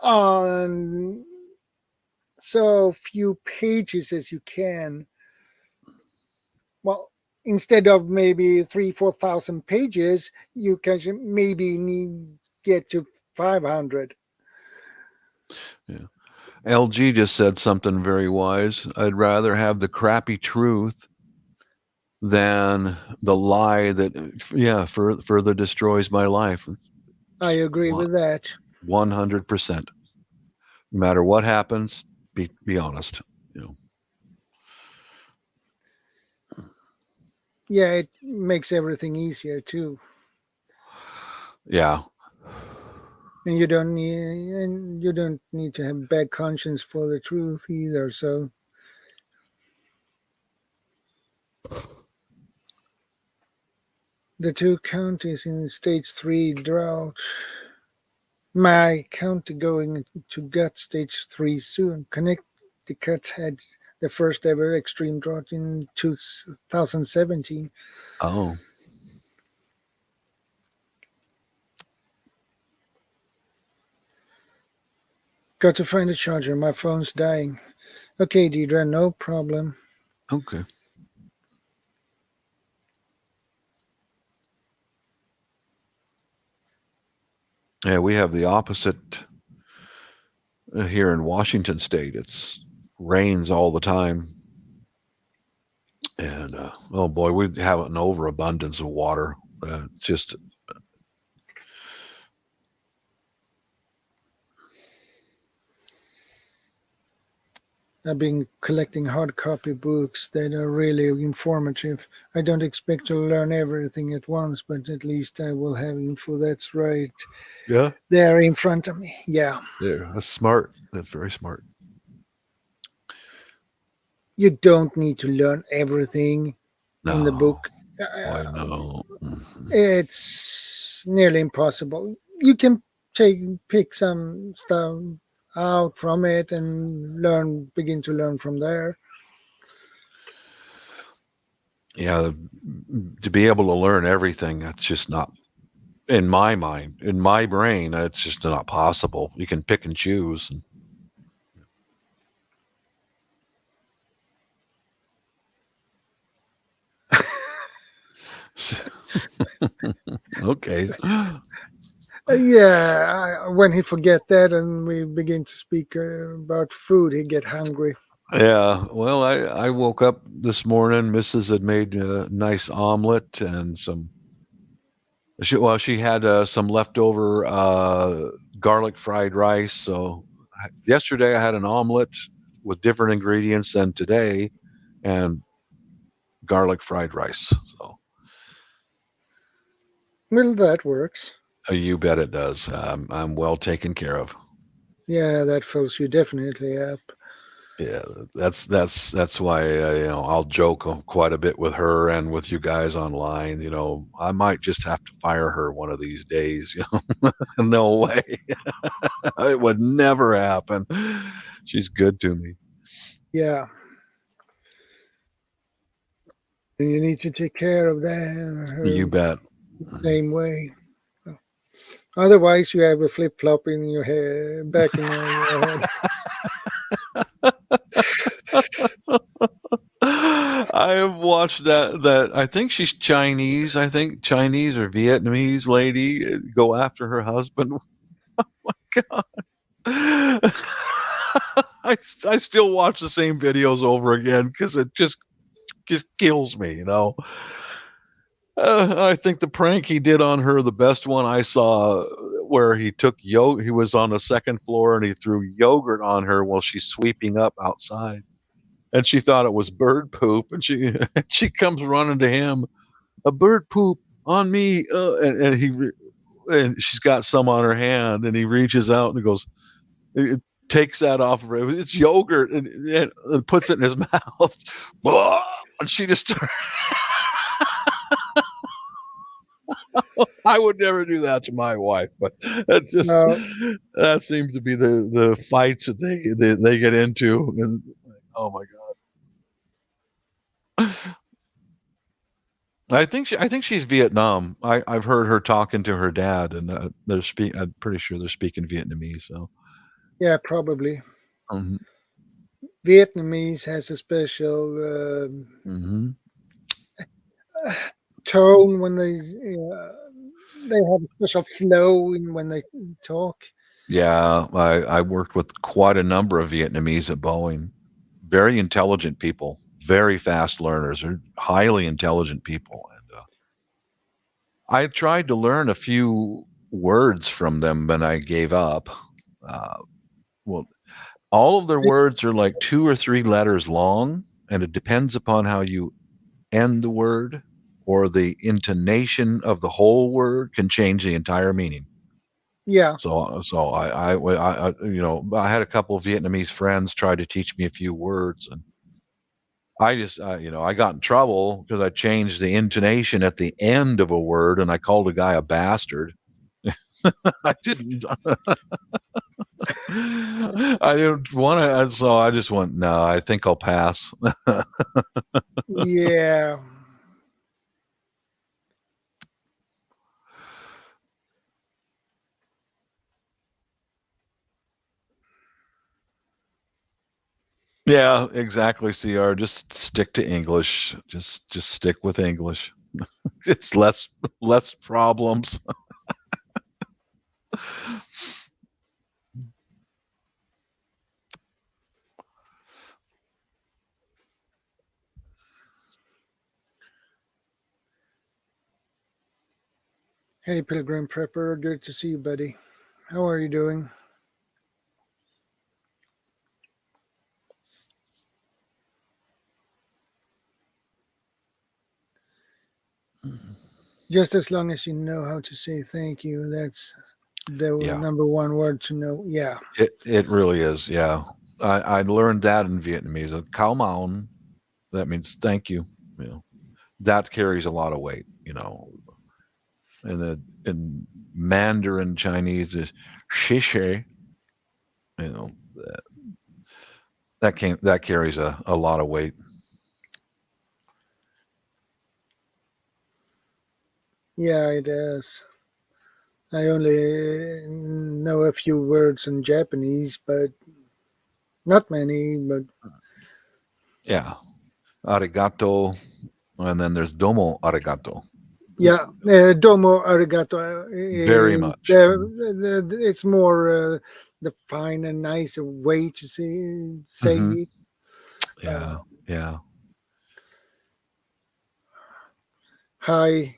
on so few pages as you can. Well, instead of maybe 3 4 thousand pages, you can maybe need get to 500. Yeah. LG just said something very wise. I'd rather have the crappy truth than the lie that, yeah, further destroys my life. I agree One- with that. 100%. No matter what happens, be honest. You know. Yeah, it makes everything easier too. Yeah. And you don't need to have bad conscience for the truth either. So the two counties in stage 3 drought. My county going to gut stage 3 soon. Connecticut had the first ever extreme drought in 2017. Oh. Got to find a charger. My phone's dying. Okay, Deidre, no problem. Okay. Yeah, we have the opposite here in Washington State. It's rains all the time, and oh boy, we have an overabundance of water. Just I've been collecting hard copy books that are really informative. I don't expect to learn everything at once, but at least I will have info that's right yeah, there in front of me. Yeah. there. That's smart. That's very smart. You don't need to learn everything in the No, book. I Uh, know. it's nearly impossible. You can pick some stuff out from it and begin to learn from there. Yeah, to be able to learn everything, that's just not in my mind, in my brain. It's just not possible. You can pick and choose. Okay. Yeah, when he forget that and we begin to speak about food, he get hungry. Yeah, well, I woke up this morning. Mrs. had made a nice omelet and some. She had some leftover garlic fried rice. So yesterday I had an omelet with different ingredients than today, and garlic fried rice. So Well, that works. you bet it does. I'm well taken care of. Yeah, that fills you definitely up. Yeah, that's why I'll joke quite a bit with her and with you guys online. I might just have to fire her one of these days. No way, it would never happen. She's good to me. Yeah, and you need to take care of that You her bet. same way. Otherwise, you have a flip flop in your head, back in your head. I have watched that I think she's Chinese. I think Chinese or Vietnamese lady go after her husband. God. I still watch the same videos over again because it just kills me. I think the prank he did on her, the best one I saw, where he was on the second floor and he threw yogurt on her while she's sweeping up outside. And she thought it was bird poop, and she she comes running to him, a bird poop on me, and she's got some on her hand, and he reaches out and goes, it takes that off of her. It's yogurt, and puts it in his mouth. And she just I would never do that to my wife, but No, that seems to be the fights that they get into. And oh my god, I think she's Vietnam. I've heard her talking to her dad, and I'm pretty sure they're speaking Vietnamese. So yeah, probably. um, Vietnamese has a special hmm tone when they have a special flow in when they talk. yeah, I worked with quite a number of Vietnamese at Boeing. Very intelligent people, very fast learners. They're highly intelligent people, and I tried to learn a few words from them, and I gave up. Uh, well, all of their words are like 2 or 3 letters long, and it depends upon how you end the word or the intonation of the whole word can change the entire meaning. Yeah, So I had a couple of Vietnamese friends try to teach me a few words, and I just I got in trouble because I changed the intonation at the end of a word, and I called a guy a bastard. I didn't. I didn't want to, so I just went. No, I think I'll pass. yeah. Yeah, exactly. CR, just stick to English. Just stick with English. It's less problems. Hey, Pilgrim Prepper, good to see you, buddy. How are you doing? Just as long as you know how to say thank you, that's the Yeah, number one word to know. Yeah, it really is. Yeah, I learned that in Vietnamese. Cao Maun. That means thank you. You know, that carries a lot of weight. And in Mandarin Chinese is "xie." You know, that carries a lot of weight. yeah, it is. I only know a few words in Japanese, but not many. But Yeah, arigato, and then there's domo arigato. yeah, domo arigato Very is much. it's more the fine and nice way to say Mm-hmm. it. Yeah, yeah, Hi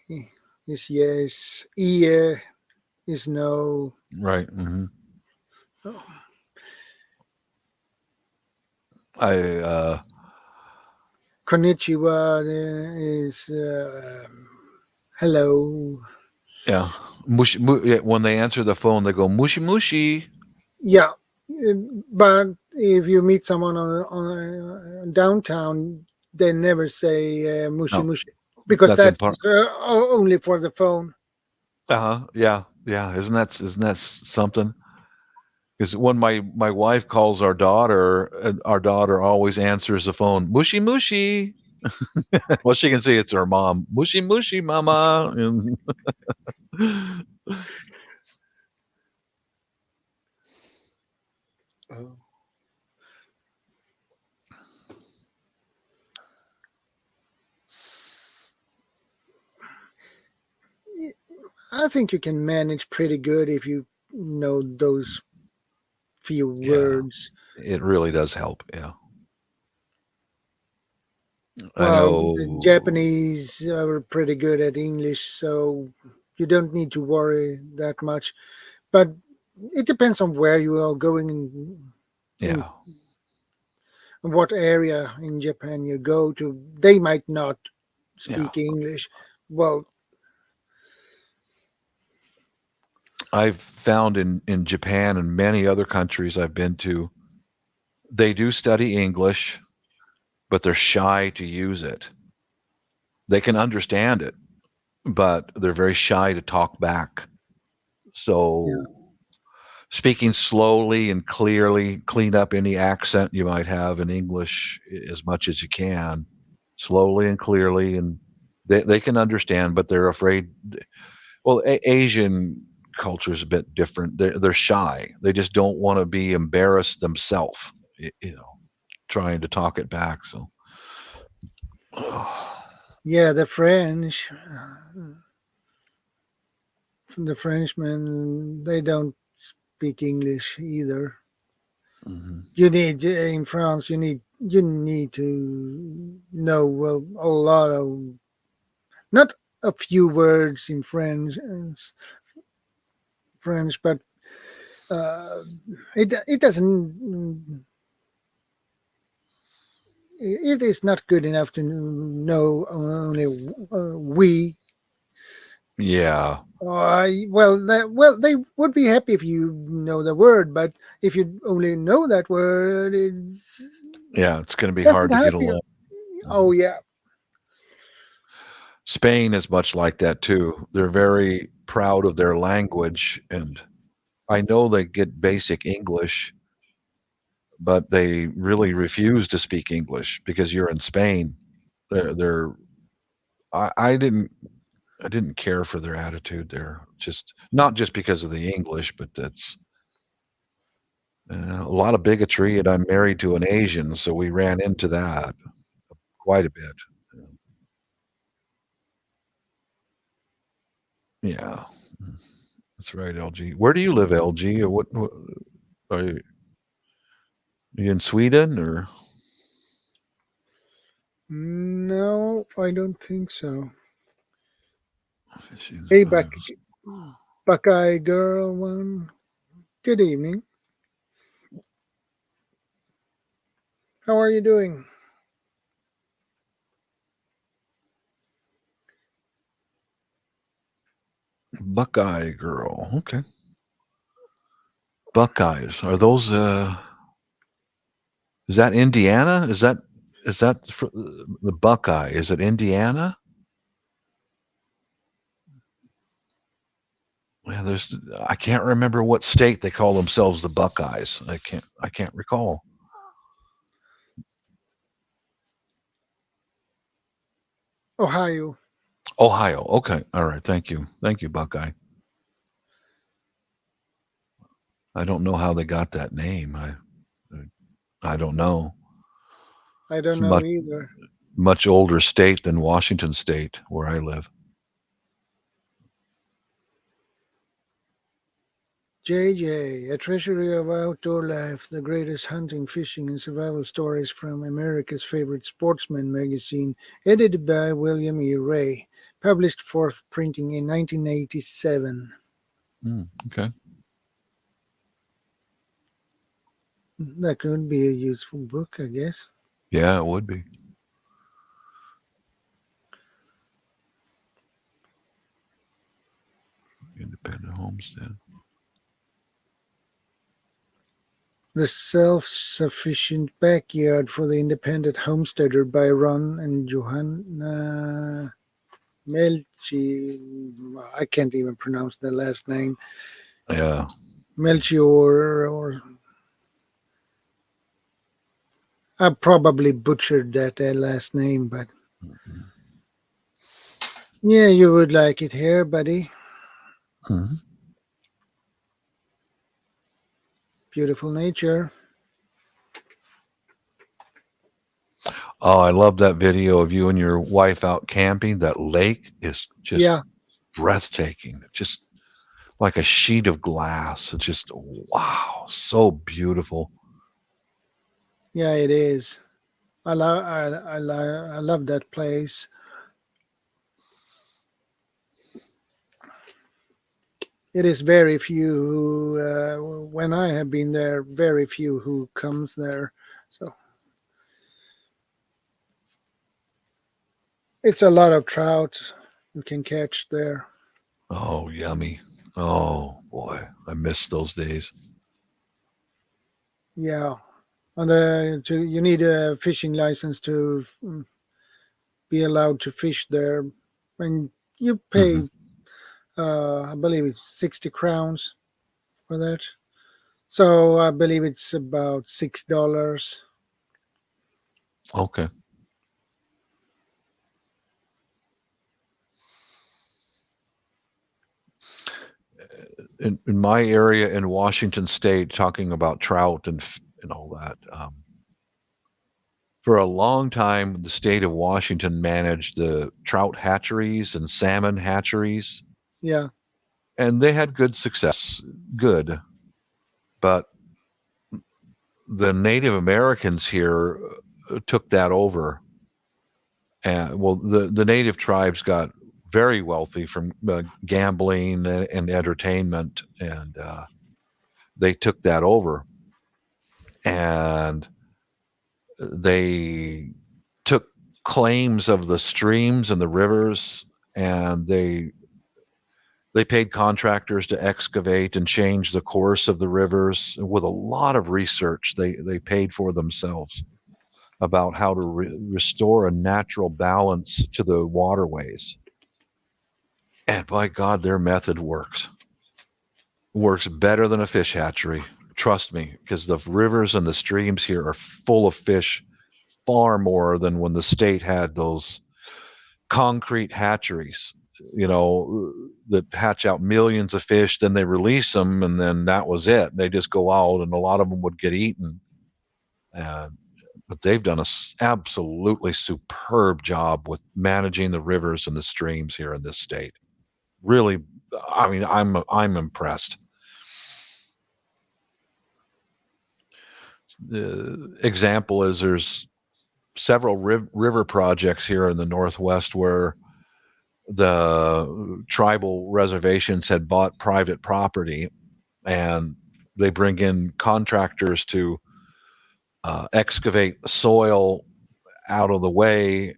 is yes, ie is no. right. Mm-hmm. Oh, I konnichiwa is hello. yeah. Yeah, when they answer the phone, they go mushi mushi. Yeah, but if you meet someone on downtown, they never say mushi No, mushi because that's that's important. only for the phone. Uh-huh. Yeah, yeah. Isn't that something? Because when my wife calls our daughter, and our daughter always answers the phone, mushy mushy. Well, she can see it's her mom, mushy mushy, mama. And Oh. I think you can manage pretty good if you know those few yeah, words. it really does help. Yeah, I Well, the know. Japanese are pretty good at English, so you don't need to worry that much. but it depends on where you are going in Yeah. what area in Japan you go to. They might not Yeah. speak English. Well, I've found in Japan and many other countries I've been to, they do study English, but they're shy to use it. They can understand it, but they're very shy to talk back. yeah, So speaking slowly and clearly, clean up any accent you might have in English as much as you can, slowly and clearly, and they can understand, but they're afraid. Well, Asian culture is a bit different. They're shy. They just don't want to be embarrassed themselves. Trying to talk it back. So, yeah, the French, the Frenchmen, they don't speak English either. mhm. You need in France, you need to know well a lot of not a few words in French, but uh, it doesn't. It is not good enough to know only we. Yeah, Well, they would be happy if you know the word, but if you only know that word, it yeah. It's going to be doesn't hard to help get you. along. Oh Mhm. yeah, Spain is much like that too. They're very proud of their language, and I know they get basic English, but they really refuse to speak English because you're in Spain. They're I didn't care for their attitude there. Just not just because of the English, but that's a lot of bigotry. And I'm married to an Asian, so we ran into that quite a bit. Yeah, that's right, LG. Where do you live, LG? Or what are you in Sweden or? no, I don't think so. Fishing Hey, survivals. Buckeye girl one. Good evening. How are you doing? Buckeye girl. Okay. Buckeyes. Are those is that Indiana? Is that the Buckeye? Is it Indiana? Yeah, I can't remember what state they call themselves the Buckeyes. I can't recall. Ohio. Ohio. Okay. All right. Thank you. Thank you, Buckeye. I don't know how they got that name. I don't know. I It's don't a know much either. much older state than Washington State, where I live. JJ, a treasury of outdoor life, the greatest hunting, fishing, and survival stories from America's favorite sportsman magazine, edited by William E. Ray, published fourth printing in 1987. Okay. That could be a useful book, I guess. Yeah, it would be. Independent homestead. The Self-Sufficient Backyard for the Independent Homesteader by Ron and Johanna Melchi. I can't even pronounce the last name. Yeah. Melchior, or I probably butchered that last name, but Mhm. yeah, you would like it here, buddy. Mhm. Beautiful nature. Oh, I love that video of you and your wife out camping. That lake is just Yeah, breathtaking. Just like a sheet of glass. It's just wow, so beautiful. yeah, it is. I love that place. it is very few who, when I have been there, very few who comes there. So it's a lot of trout you can catch there. Oh, yummy. Oh boy, I miss those days. Yeah, and you need a fishing license to be allowed to fish there, and you Hmm. pay, I believe it's 60 crowns for that. So I believe it's about $6. Okay. In my area in Washington State, talking about trout and all that. For a long time, the state of Washington managed the trout hatcheries and salmon hatcheries, Yeah, and they had good success. Good, but the Native Americans here took that over, and well, the native tribes got very wealthy from gambling and entertainment, and they took that over, and they took claims of the streams and the rivers, and they paid contractors to excavate and change the course of the rivers with a lot of research they paid for themselves about how to restore a natural balance to the waterways. And by God, their method works better than a fish hatchery. Trust me, because the rivers and the streams here are full of fish far more than when the state had those concrete hatcheries, that hatch out millions of fish, then they release them, and then that was it. They just go out, and a lot of them would get eaten. And but they've done a absolutely superb job with managing the rivers and the streams here in this state. Really, I mean, I'm impressed. The example is there's several river projects here in the Northwest where the tribal reservations had bought private property, and they bring in contractors to excavate soil out of the way,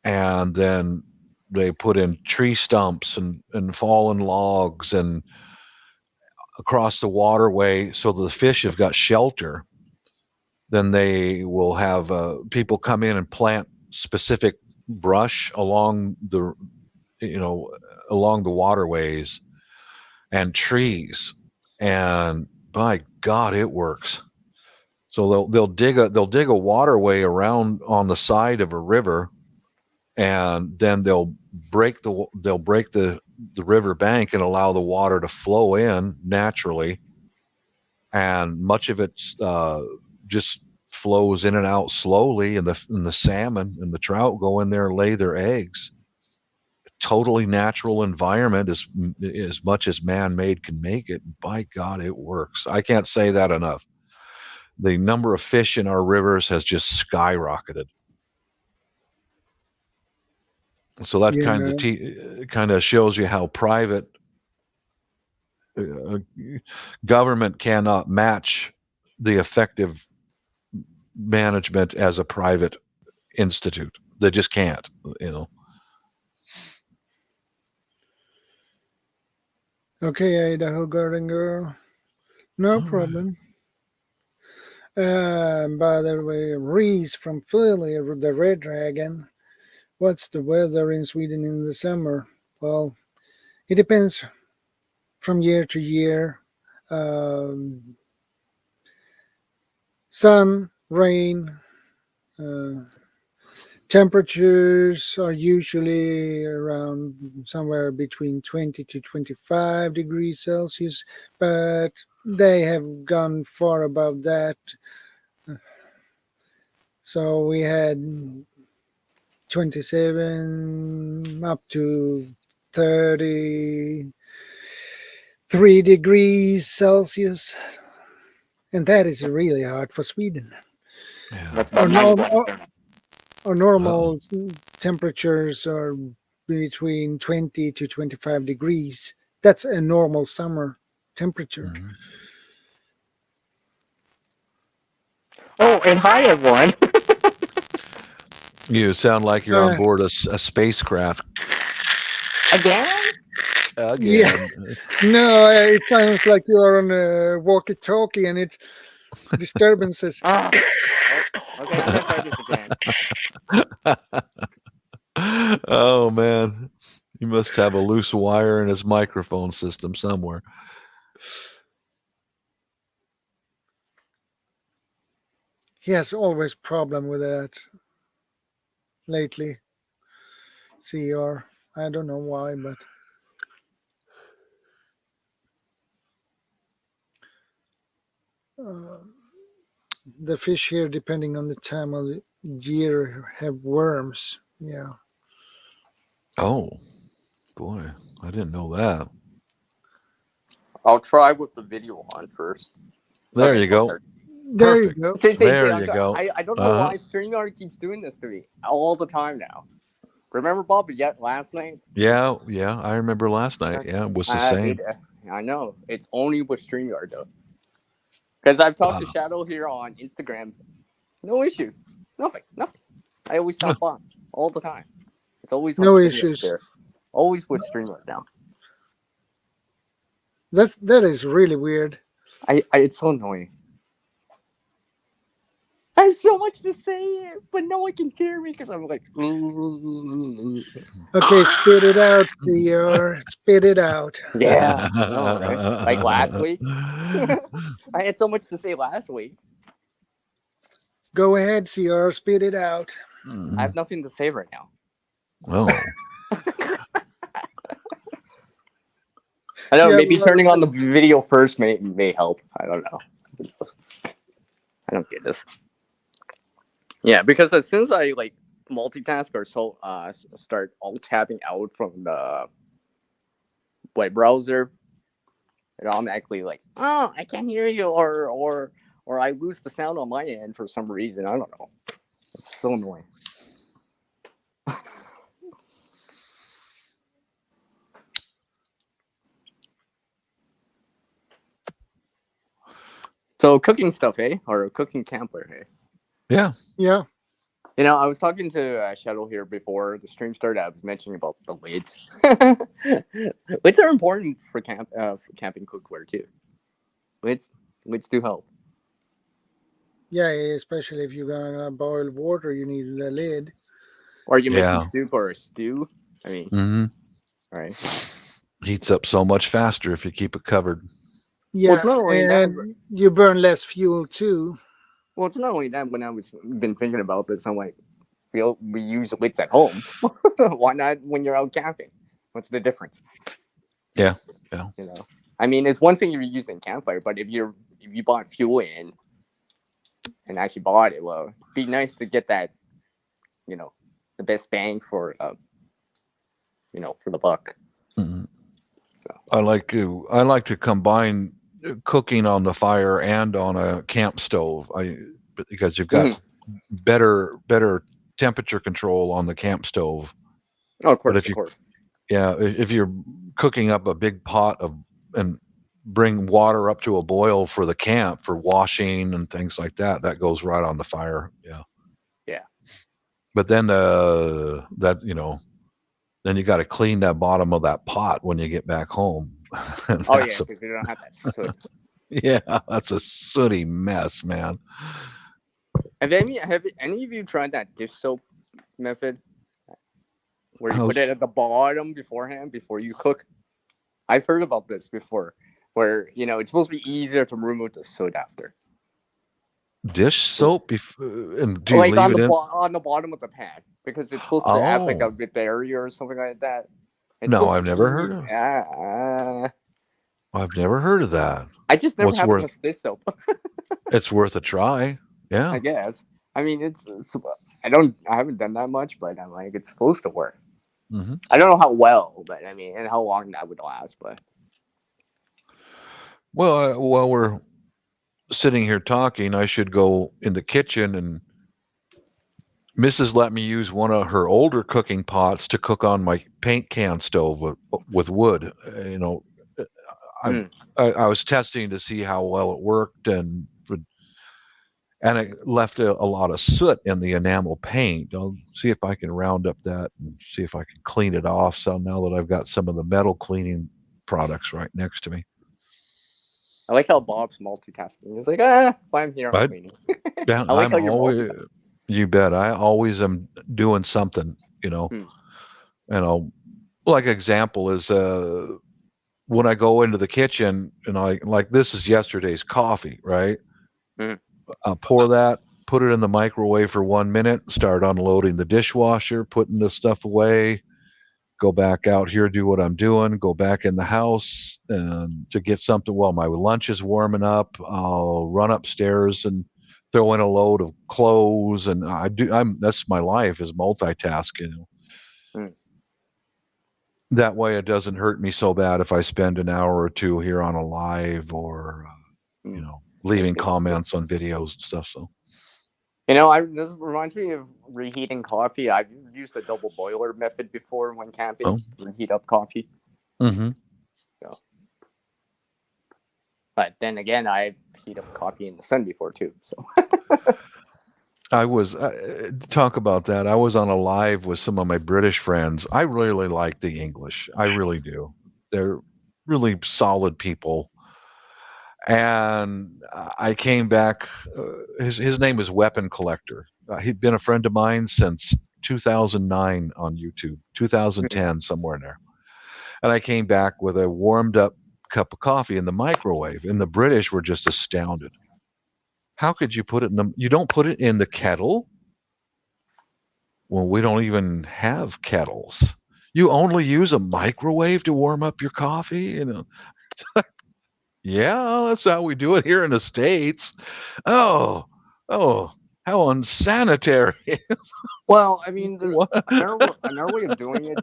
and then they put in tree stumps and fallen logs and across the waterway so the fish have got shelter. Then they will have people come in and plant specific brush you know along the waterways and trees, and by God, it works. So they'll dig a waterway around on the side of a river, and then they'll break the river bank and allow the water to flow in naturally, and much of it just flows in and out slowly, and the salmon and the trout go in there and lay their eggs. Totally natural environment, as much as man-made can make it. By God, it works. I can't say that enough. The number of fish in our rivers has just skyrocketed. So that yeah, kind of shows you how private uh, government cannot match the effective management as a private institute. They just can't, you know. okay, Idaho Garden Girl, no All right. problem. By the way, Reese from Philly, the Red Dragon. What's the weather in Sweden in the summer? Well, it depends from year to year. Um, Sun, rain, uh, temperatures are usually around somewhere between 20 to 25 degrees Celsius, but they have gone far above that. So we had 27 up to 33 degrees Celsius, and that is really hard for Sweden. Yeah. That's Our, about norm, 91 our, here. our Uh-oh. normal temperatures are between 20 to 25 degrees. That's a normal summer temperature. Mhm. Oh, and hi everyone. You sound like you're on Uh, board a spacecraft Again? yeah, again. no, it sounds like you are on a walkie-talkie, and it's disturbances. Ah. Okay, I'm gonna try this again. Oh man, he must have a loose wire in his microphone system somewhere. He has always problem with that lately. CR. I don't know why, but uh, the fish here, depending on the time of the year, have worms. Yeah. Oh boy, I didn't know that. I'll try with the video on first. There Okay, you go. perfect. There you Perfect. go. See, There you go. I don't know Uh-huh. why StreamYard keeps doing this to me all the time now. Remember, Bob, yet last night? Yeah, yeah. I remember last night. Yeah, it was the same. I know. It's only with StreamYard, though. Because I've talked to Wow. Shadow here on Instagram. No issues. Nothing. I always sound fine. All the time. It's always on No StreamYard issues. there. Always with StreamYard now. That is really weird. It's so annoying. I have so much to say, but no one can hear me because I'm like. Okay, spit it out, CR. Spit it out. Yeah, I know, right? Like last week. I had so much to say last week. Go ahead, CR. Spit it out. I have nothing to say right now. Oh. I know, Yeah, maybe well, turning on the video first may help. I don't know. I don't get this. Yeah, because as soon as I like multitask or start alt tabbing out from the web browser, it automatically like, oh, I can't hear you, or I lose the sound on my end for some reason. I don't know. It's so annoying. So cooking stuff, eh? Or cooking camper, eh? Yeah. Yeah. You know, I was talking to Shadow here before the stream started. I was mentioning about the lids. Lids are important for camping cookware too. Lids do help. Yeah, especially if you're gonna boil water, you need the lid. Or you Yeah. making soup or a stew. I mean, Mm-hmm. right? Heats up so much faster if you keep it covered. Yeah, Well, it's not only that. and you burn less fuel too. Well, it's not only that. When I was been thinking about this, I'm like, we use lids at home. Why not when you're out camping? What's the difference? Yeah. You know, I mean, it's one thing if you're using campfire, but if you bought fuel in and actually bought it, well, it'd be nice to get that, you know, the best bang for for the buck. Mm-hmm. So I like to combine cooking on the fire and on a camp stove. Because you've got better temperature control on the camp stove. Oh, of course, But if if you're cooking up a big pot and bring water up to a boil for the camp for washing and things like that, that goes right on the fire. Yeah. Yeah. But then then you got to clean that bottom of that pot when you get back home. Oh yeah, because you don't have that soot. Yeah, that's a sooty mess, man. Have any of you tried that dish soap method, where you put it at the bottom beforehand before you cook? I've heard about this before, where it's supposed to be easier to remove the soot after. Dish soap, and do you Like leave on it in? on the bottom of the pan, because it's supposed to act like a barrier or something like that. It's No, I've never heard of. I've never heard of that. I just never have enough dish soap. It's worth a try. Yeah, I guess. I mean, it's I haven't done that much, but I'm like, it's supposed to work. Mm-hmm. I don't know how well, but I mean, and how long that would last, but. Well, while we're sitting here talking, I should go in the kitchen, and Mrs. let me use one of her older cooking pots to cook on my paint can stove with wood. I was testing to see how well it worked, and it left a lot of soot in the enamel paint. I'll see if I can round up that and see if I can clean it off. So now that I've got some of the metal cleaning products right next to me. I like how Bob's multitasking. He's like, while I'm here, I'm cleaning. Yeah, I like I'm how you're always. multitasking. You bet. I always am doing something, And like example is when I go into the kitchen and I like this is yesterday's coffee, right? I'll pour that, put it in the microwave for 1 minute, start unloading the dishwasher, putting the stuff away, go back out here, do what I'm doing, go back in the house and to get something while my lunch is warming up. I'll run upstairs and throw in a load of clothes, and that's my life is multitasking. That way it doesn't hurt me so bad if I spend an hour or two here on a live or leaving comments on videos and stuff. So this reminds me of reheating coffee. I've used the double boiler method before when camping. Reheat up coffee. Mm-hmm. So, but then again, I've heated up coffee in the sun before too. So I was talk about that. I was on a live with some of my British friends. I really like the English. I really do. They're really solid people. And I came back. His name is Weapon Collector. He'd been a friend of mine since 2009 on YouTube, 2010, somewhere in there. And I came back with a warmed up cup of coffee in the microwave, and the British were just astounded. How could you put it you don't put it in the kettle? Well, we don't even have kettles. You only use a microwave to warm up your coffee? Yeah, that's how we do it here in the States. Oh, how unsanitary. Well, I mean, another way of doing it,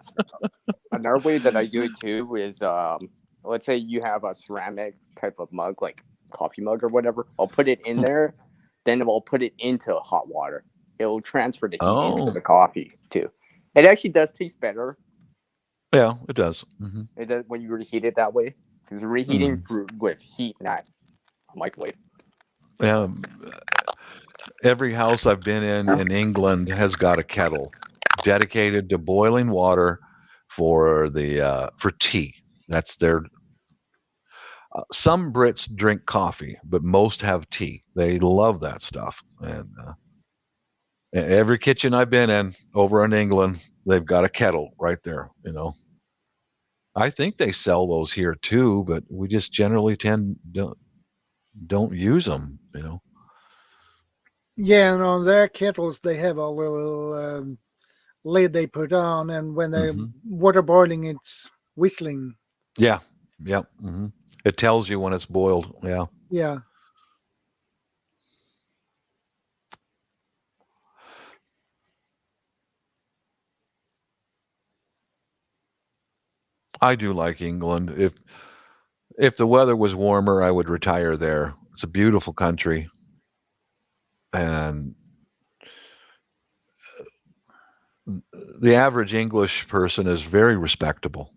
another way that I do it too is, let's say you have a ceramic type of mug, like coffee mug or whatever. I'll put it in there, then I'll put it into hot water. It will transfer the heat into the coffee too. It actually does taste better. Yeah, it does. Mm-hmm. It does when you reheat it that way, because reheating with heat, not a microwave. Yeah. Every house I've been in England has got a kettle dedicated to boiling water for tea. That's their. Some Brits drink coffee, but most have tea. They love that stuff. And every kitchen I've been in over in England, they've got a kettle right there. I think they sell those here too, but we just generally don't use them. Yeah, and on their kettles, they have a little lid they put on, and when the water boiling, it's whistling. Yeah. Mm-hmm. It tells you when it's boiled. Yeah. Yeah. I do like England. If the weather was warmer, I would retire there. It's a beautiful country, and the average English person is very respectable.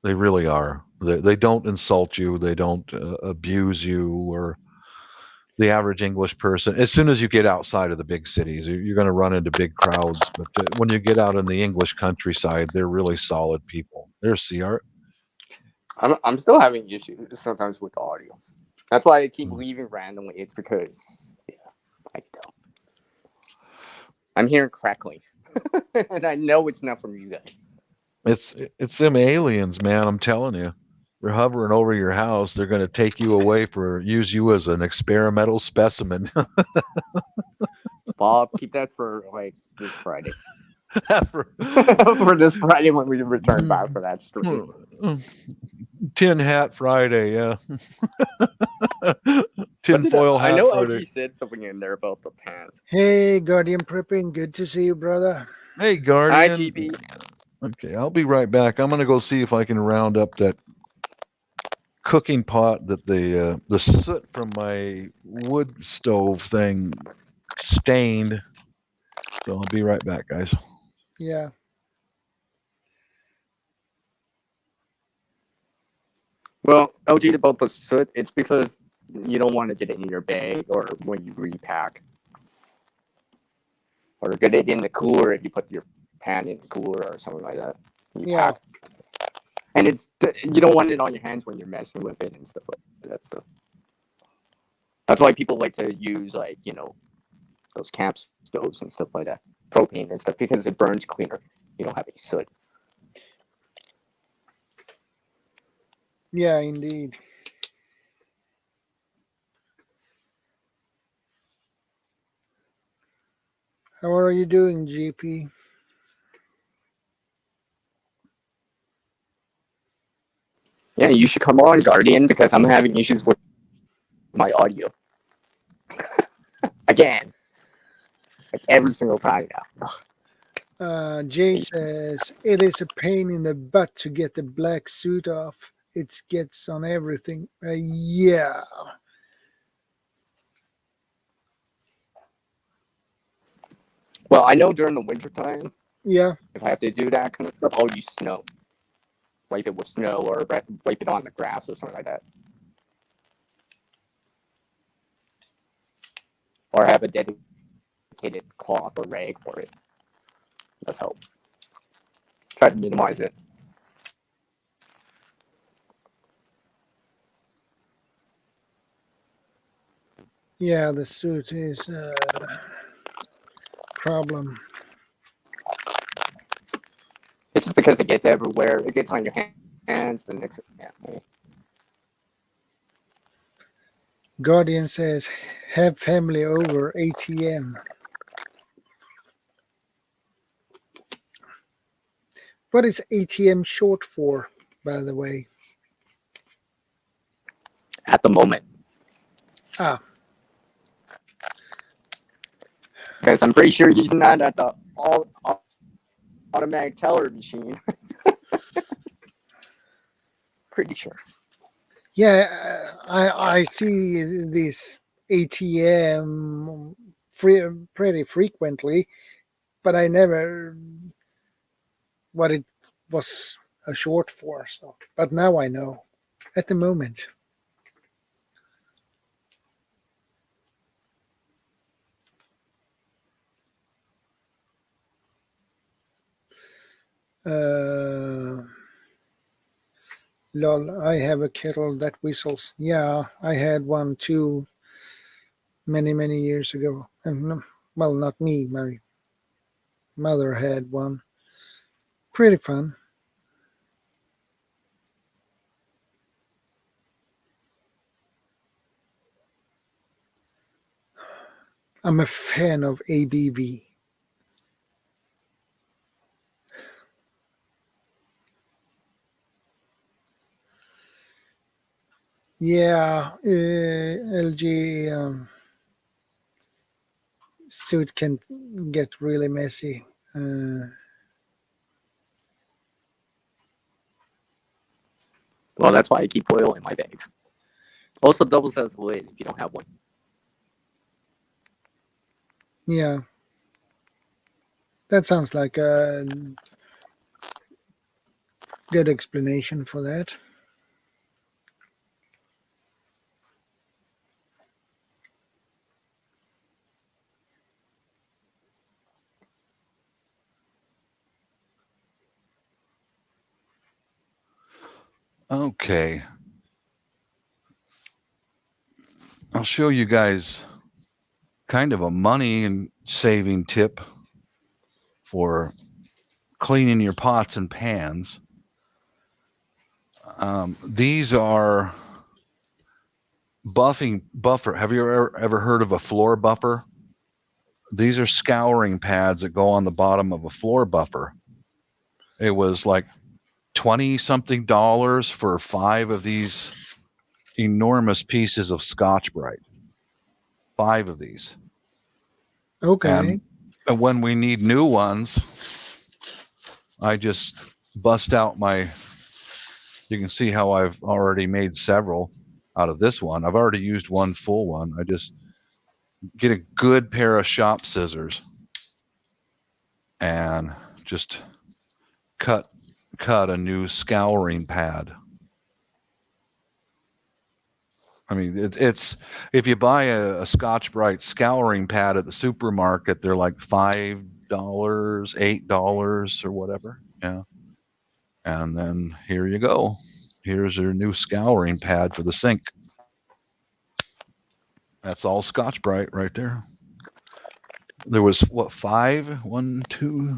They really are. They don't insult you. They don't abuse you. Or the average English person, as soon as you get outside of the big cities, you're going to run into big crowds. But when you get out in the English countryside, they're really solid people. There's CR. I'm still having issues sometimes with the audio. That's why I keep leaving randomly. It's because I don't. I'm hearing crackling, and I know it's not from you guys. It's them aliens, man. I'm telling you, they're hovering over your house. They're going to take you away use you as an experimental specimen. Bob, keep that for this Friday. For this Friday when we return back for that stream. Tin Hat Friday, yeah. Tin foil hat. I know Friday. LG said something in there about the pants. Hey, Guardian Prepping, good to see you, brother. Hey, Guardian. Hi, GB. Okay, I'll be right back. I'm going to go see if I can round up that cooking pot that the soot from my wood stove thing stained. So I'll be right back, guys. Yeah. Well, LG about the soot, it's because you don't want to get it in your bag or when you repack. Or get it in the cooler if you put your pan in the cooler or something like that. You Yeah. pack. And you don't want it on your hands when you're messing with it and stuff like that. So that's why people like to use those camp stoves and stuff like that, propane and stuff, because it burns cleaner. You don't have any soot. Yeah, indeed. How are you doing, GP? Yeah, you should come on, Guardian, because I'm having issues with my audio. Again. Like every single time now. Jay says it is a pain in the butt to get the black suit off. It gets on everything. Yeah. Well, I know during the winter time, Yeah. if I have to do that kind of stuff, I'll use snow. Wipe it with snow or wipe it on the grass or something like that. Or have a dedicated cloth or rag for it. That's help. Try to minimize it. Yeah, the suit is a problem. It's just because it gets everywhere. It gets on your hands. The next, yeah. Guardian says have family over ATM. What is ATM short for, by the way? At the moment. Ah. Because I'm pretty sure he's not at the automatic teller machine. Pretty sure. Yeah, I see this ATM pretty frequently, but I never what it was a short for. So, but now I know. At the moment. Lol, I have a kettle that whistles. Yeah, I had one too many years ago. And well, not me, my mother had one. Pretty fun. I'm a fan of ABV. Yeah, LG suit can get really messy. Well, that's why I keep oil in my bags. Also, double as lid if you don't have one. Yeah, that sounds like a good explanation for that. Okay. I'll show you guys kind of a money and saving tip for cleaning your pots and pans. These are buffer. Have you ever heard of a floor buffer? These are scouring pads that go on the bottom of a floor buffer. It was like $20-something for 5 of these enormous pieces of Scotch-Brite. 5 of these. Okay. And when we need new ones, I just bust out you can see how I've already made several out of this one. I've already used one full one. I just get a good pair of shop scissors and just cut a new scouring pad. I mean, it's if you buy a Scotch Brite scouring pad at the supermarket, they're like $5, $8 or whatever. Yeah. And then here you go. Here's your new scouring pad for the sink. That's all Scotch Brite right there. There was what, five? One, two,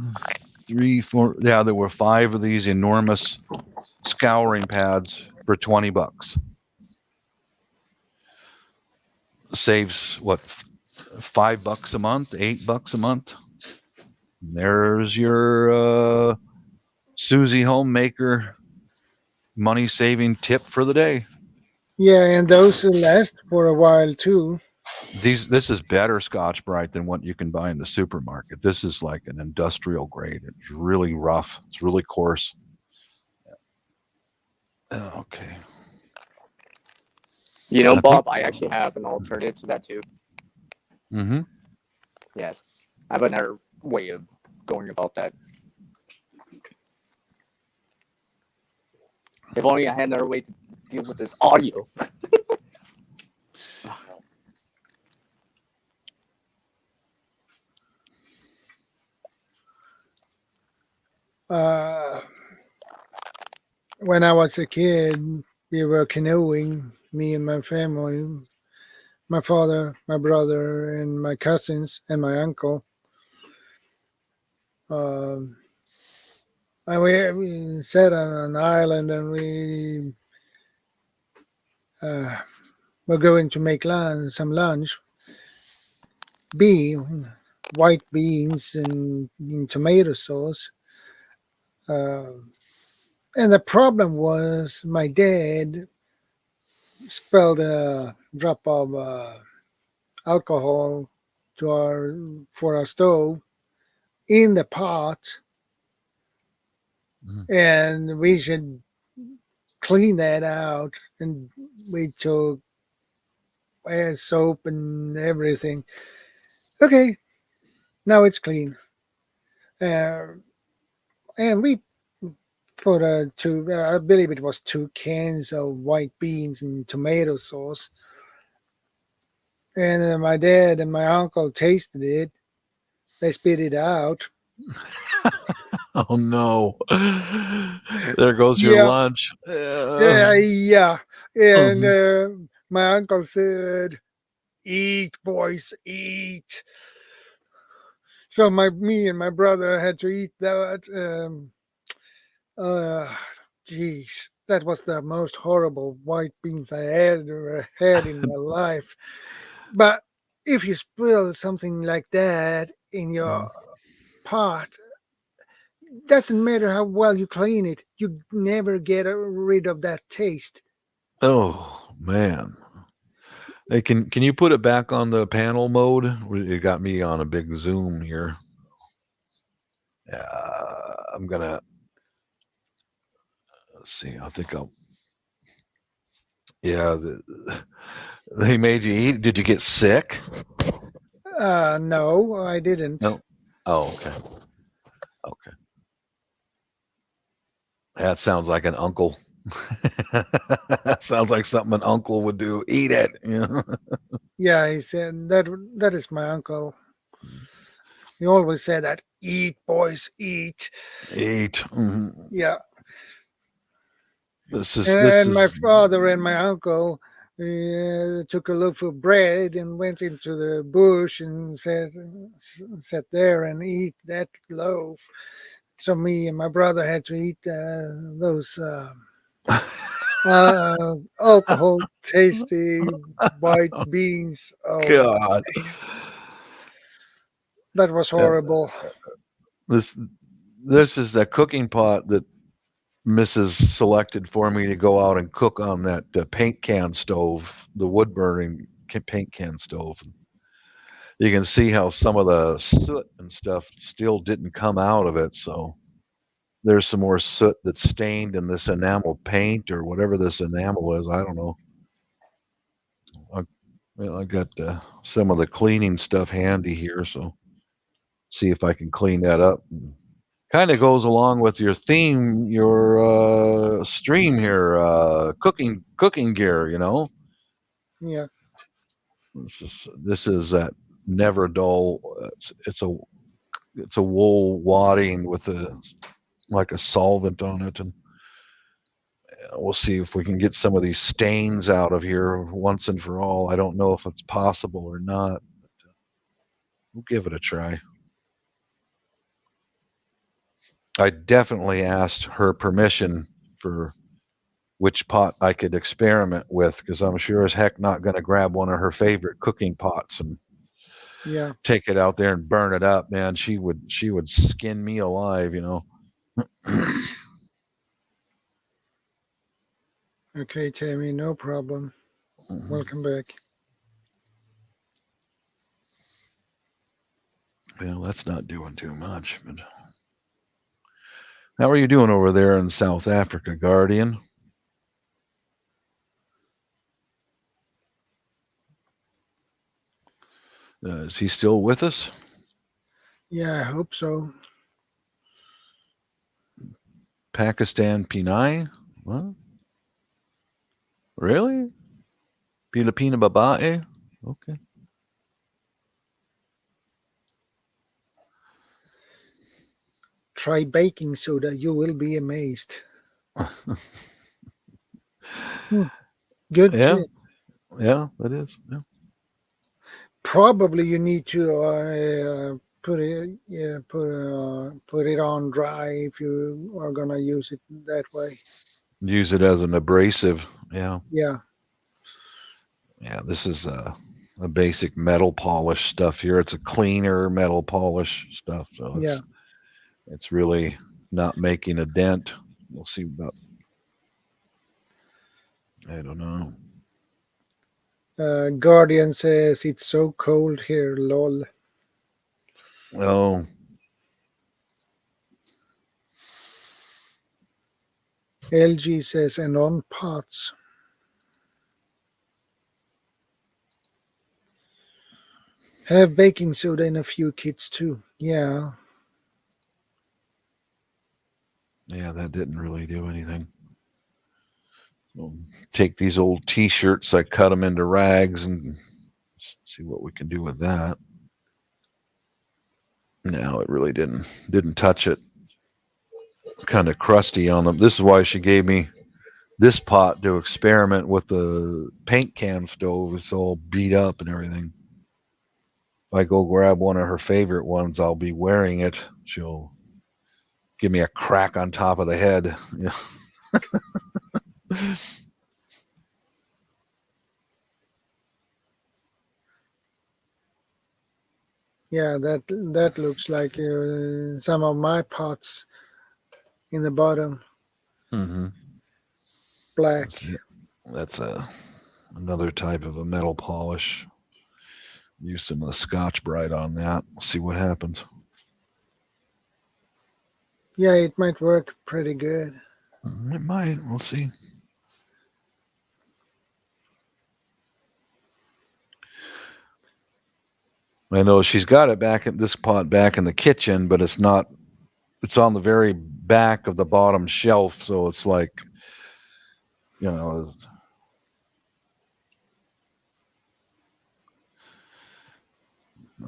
three, four. Yeah, there were five of these enormous scouring pads for $20. Saves what, $5 a month, $8 a month. And there's your Susie Homemaker money saving tip for the day. Yeah, and those last for a while too. This is better Scotch Brite than what you can buy in the supermarket. This is like an industrial grade. It's really rough. It's really coarse. Okay. You know, Bob, I actually have an alternative to that too. Mm-hmm. Yes, I have another way of going about that. If only I had another way to deal with this audio. When I was a kid, we were canoeing, me and my family, my father, my brother, and my cousins, and my uncle. Um, and we sat on an island and we were going to make some lunch. White beans and in tomato sauce. Uh, and the problem was my dad spilled a drop of alcohol for our stove in the pot, and we should clean that out. And we took soap and everything. Okay, now it's clean. And we put I believe it was 2 cans of white beans and tomato sauce. And my dad and my uncle tasted it. They spit it out. Oh no! There goes your Yeah, lunch. yeah. And Mhm. my uncle said, "Eat, boys, eat." So me and my brother had to eat that. Uh, Geez, that was the most horrible white beans I ever had in my life. But if you spill something like that in your pot, doesn't matter how well you clean it, you never get rid of that taste. Oh man! Hey, can you put it back on the panel mode? You got me on a big zoom here. I'm gonna let's see. I think I'll. Yeah, they made you eat. Did you get sick? No, I didn't. No. Oh, okay. Okay. That sounds like an uncle. Sounds like something an uncle would do. Eat it. Yeah, he said that is my uncle. He always said that, eat, boys, eat. Eat. Yeah. This is And my father and my uncle took a loaf of bread and went into the bush and sat there and eat that loaf. So me and my brother had to eat those alcohol tasty white beans. Oh my, God. that was horrible. This is a cooking pot that Mrs. selected for me to go out and cook on that paint can stove, the wood burning paint can stove. You can see how some of the soot and stuff still didn't come out of it. So there's some more soot that's stained in this enamel paint or whatever this enamel is. I don't know. I got some of the cleaning stuff handy here, so see if I can clean that up. Kind of goes along with your theme, your stream here, cooking gear. Yeah. This is that never dull. It's a wool wadding with like a solvent on it, and we'll see if we can get some of these stains out of here once and for all. I don't know if it's possible or not. But we'll give it a try. I definitely asked her permission for which pot I could experiment with, because I'm sure as heck not going to grab one of her favorite cooking pots and Yeah. take it out there and burn it up. Man, she would skin me alive, you know. Okay, Tammy, no problem. Welcome back. Well, that's not doing too much. But how are you doing over there in South Africa, Guardian? Is he still with us? Yeah, I hope so. Pakistan Pinay? What? Really? Filipina Babae? Okay. Try baking soda. You will be amazed. Good Yeah, tip. yeah, that is. Yeah. Probably you need to put it on dry if you are gonna use it that way. Use it as an abrasive. Yeah. Yeah. Yeah, this is a basic metal polish stuff here. It's a cleaner metal polish stuff, so Yeah. it's really not making a dent. We'll see about. I don't know. Guardian says it's so cold here. Lol. Oh, LG says and on pots. Have baking soda in a few kits too. Yeah. yeah, that didn't really do anything. So take these old T-shirts, I cut them into rags, and see what we can do with that. No, it really didn't touch it. Kind of crusty on them. This is why she gave me this pot to experiment with the paint can stove. It's all beat up and everything. If I go grab one of her favorite ones, I'll be wearing it. She'll give me a crack on top of the head. Yeah. Yeah, that looks like some of my pots in the bottom. Mm-hmm. Black. That's another type of a metal polish. Use some of the Scotch Brite on that. See what happens. Yeah, it might work pretty good. It might. We'll see. I know she's got it back in this pot back in the kitchen, but it's not. It's on the very back of the bottom shelf, so it's like, you know.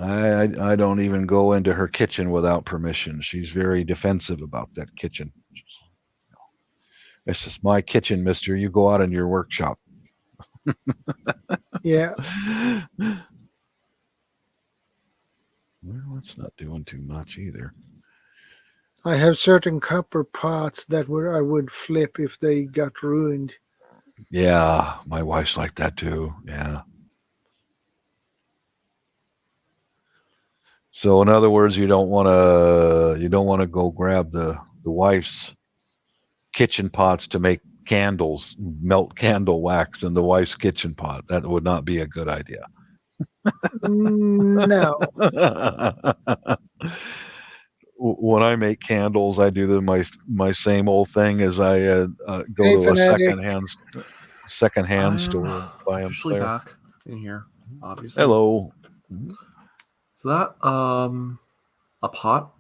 I don't even go into her kitchen without permission. She's very defensive about that kitchen. This is my kitchen, mister. You go out in your workshop. Yeah. Well, that's not doing too much either. I have certain copper pots that I would flip if they got ruined. Yeah, my wife's like that too. Yeah. So in other words, you don't want to go grab the wife's kitchen pots to make candles, melt candle wax in the wife's kitchen pot. That would not be a good idea. No. When I make candles, I do my same old thing as I go Hey, to a Fanatic. secondhand store and buy them officially there. back in here, obviously. Hello. Is that a pot?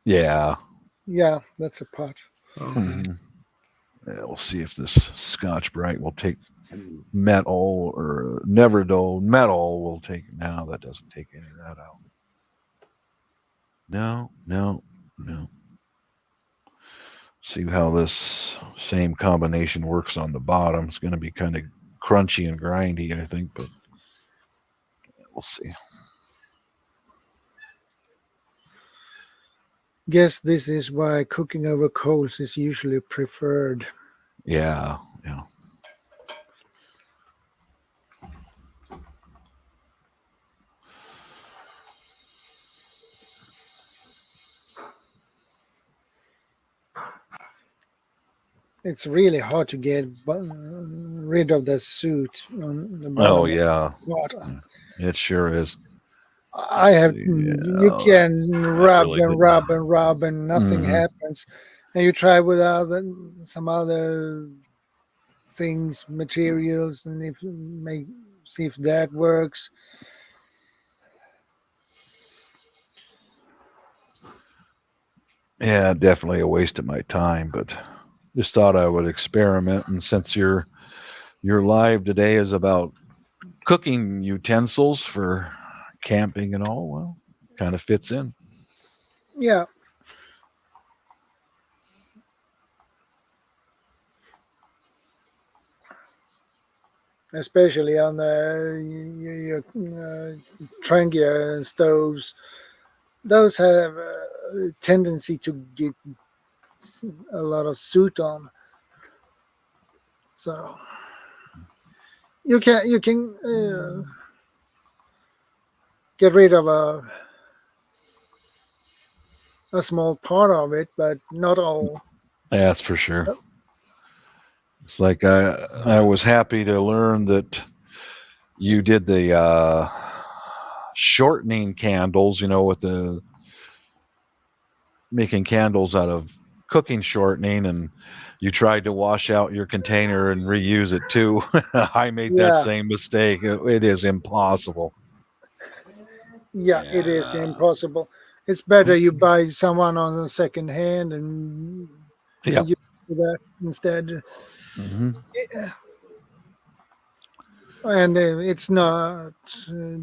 Yeah. Yeah, that's a pot. Okay. Yeah, we'll see if this Scotch Brite will take metal or never dull. Metal will take, now that doesn't take any of that out. No. See how this same combination works on the bottom. It's going to be kind of crunchy and grindy, I think, but we'll see. Guess this is why cooking over coals is usually preferred. Yeah. It's really hard to get rid of the soot on the bottom. Oh, yeah. Water. It sure is. I have. You can rub really and rub and rub, and nothing happens. And you try with some other things, materials, and see if that works. Yeah, definitely a waste of my time, but just thought I would experiment. And since your live today is about cooking utensils for camping and all, well, kind of fits in. Yeah. Especially on the Trangia stoves, those have a tendency to get a lot of soot on. So you can get rid of a small part of it, but not all. That's for sure. It's like I was happy to learn that you did the shortening candles, with the making candles out of cooking shortening, and you tried to wash out your container and reuse it too. I made that same mistake. It is impossible. Yeah, it is impossible. It's better you buy someone on the second hand and use that instead. Mm-hmm. And it's not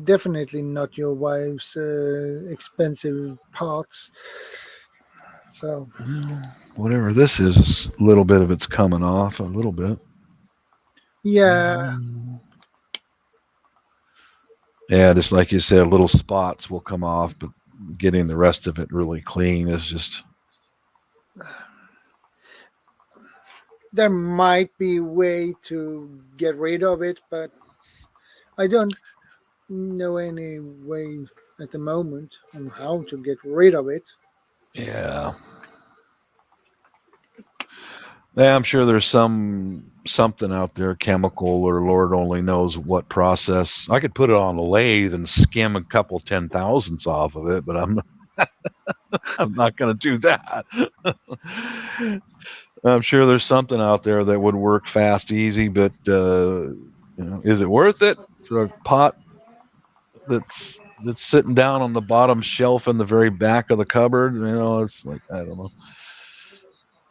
definitely not your wife's expensive parts. So whatever this is, a little bit of it's coming off a little bit. Yeah. Yeah, just like you said, little spots will come off, but getting the rest of it really clean is just. There might be a way to get rid of it, but I don't know any way at the moment on how to get rid of it. Yeah. Yeah, I'm sure there's something out there, chemical or Lord only knows what process. I could put it on a lathe and skim a couple 10,000ths off of it, but I'm not going to do that. I'm sure there's something out there that would work fast, easy, but is it worth it for a pot that's sitting down on the bottom shelf in the very back of the cupboard? It's like, I don't know.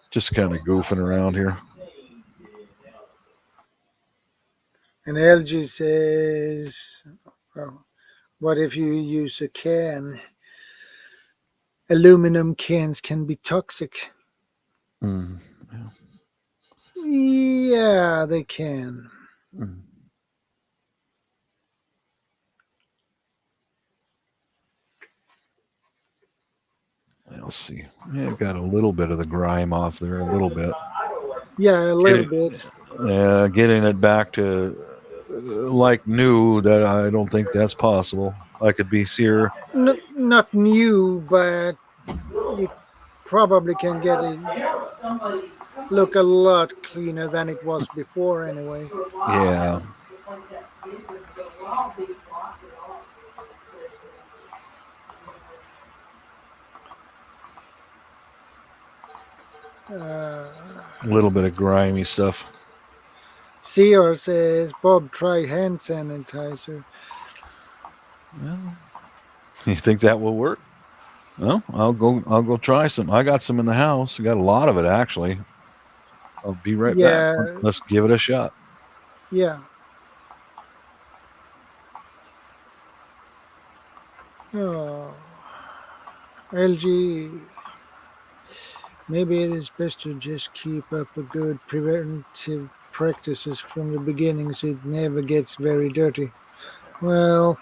Just kind of goofing around here. And LG says, what if you use a can? Aluminum cans can be toxic. Yeah, they can. I'll see. Yeah, got a little bit of the grime off there, a little bit. Yeah, a little bit. Yeah, getting it back to like new, that I don't think that's possible. I could be here. Not new, but you probably can get it look a lot cleaner than it was before anyway. Yeah. A little bit of grimy stuff. Seor says, Bob, try hand sanitizer. Well, you think that will work? Well, I'll go try some. I got some in the house. I got a lot of it, actually. I'll be right back. Let's give it a shot. Yeah. Oh, LG. Maybe it is best to just keep up a good preventive practices from the beginning so it never gets very dirty. Well,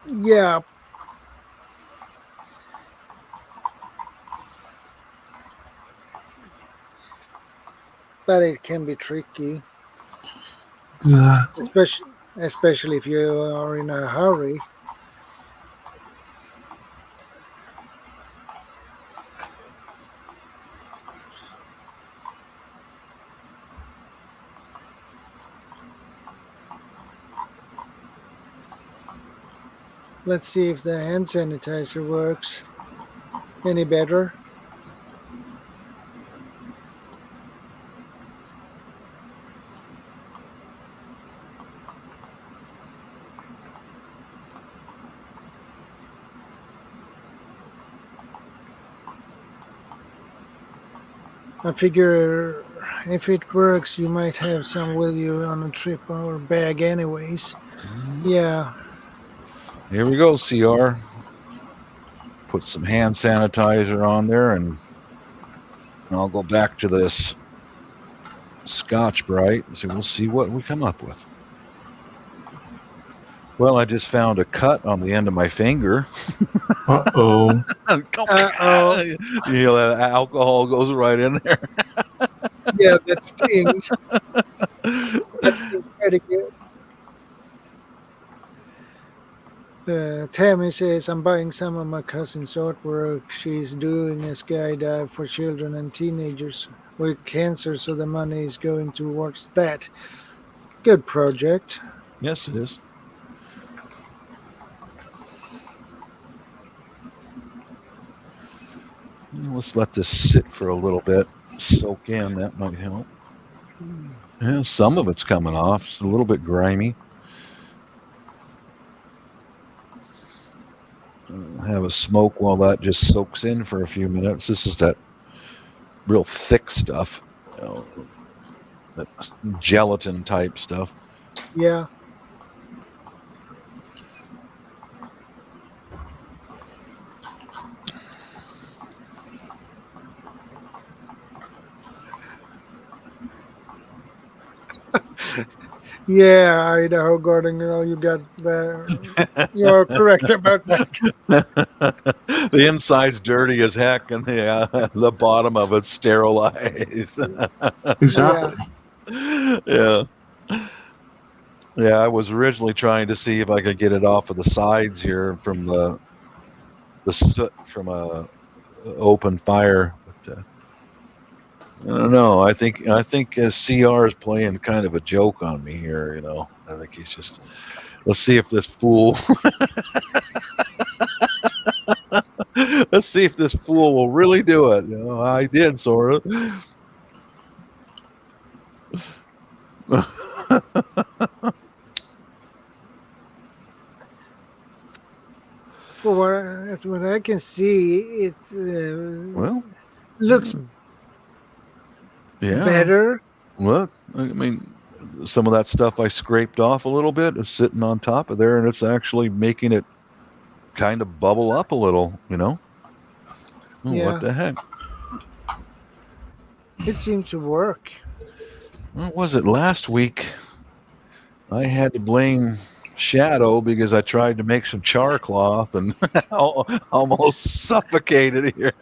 yeah, but it can be tricky, Exactly. especially if you are in a hurry. Let's see if the hand sanitizer works any better. I figure if it works, you might have some with you on a trip or bag, anyways. Yeah, Here we go, CR. Put some hand sanitizer on there, and I'll go back to this Scotch Brite, so we'll see what we come up with. Well, I just found a cut on the end of my finger. Uh-oh. You know, that alcohol goes right in there. yeah, that stings. That stings pretty good. Tammy says, I'm buying some of my cousin's artwork. She's doing a skydive for children and teenagers with cancer, so the money is going towards that. Good project. Yes, it is. Let's let this sit for a little bit, soak in. That might help. Yeah, some of it's coming off. It's a little bit grimy. Have a smoke while that just soaks in for a few minutes. This is that real thick stuff, you know, that gelatin type stuff. Yeah. Yeah, Idaho Garden Girl, you got there. You're correct about that. The inside's dirty as heck, and the bottom of it's sterilized. Exactly. Yeah. Yeah, I was originally trying to see if I could get it off of the sides here from the soot from a open fire, but I don't know. I think CR is playing kind of a joke on me here. You know, I think he's just. Let's see if this fool. Let's see if this fool will really do it. You know, I did sort of. For what I can see, it Well, looks yeah. better. Look, I mean, some of that stuff I scraped off a little bit is sitting on top of there, and it's actually making it kind of bubble up a little. You know. Oh, Yeah. what the heck? It seemed to work. What was it last week? I had to blame Shadow because I tried to make some char cloth and almost suffocated here.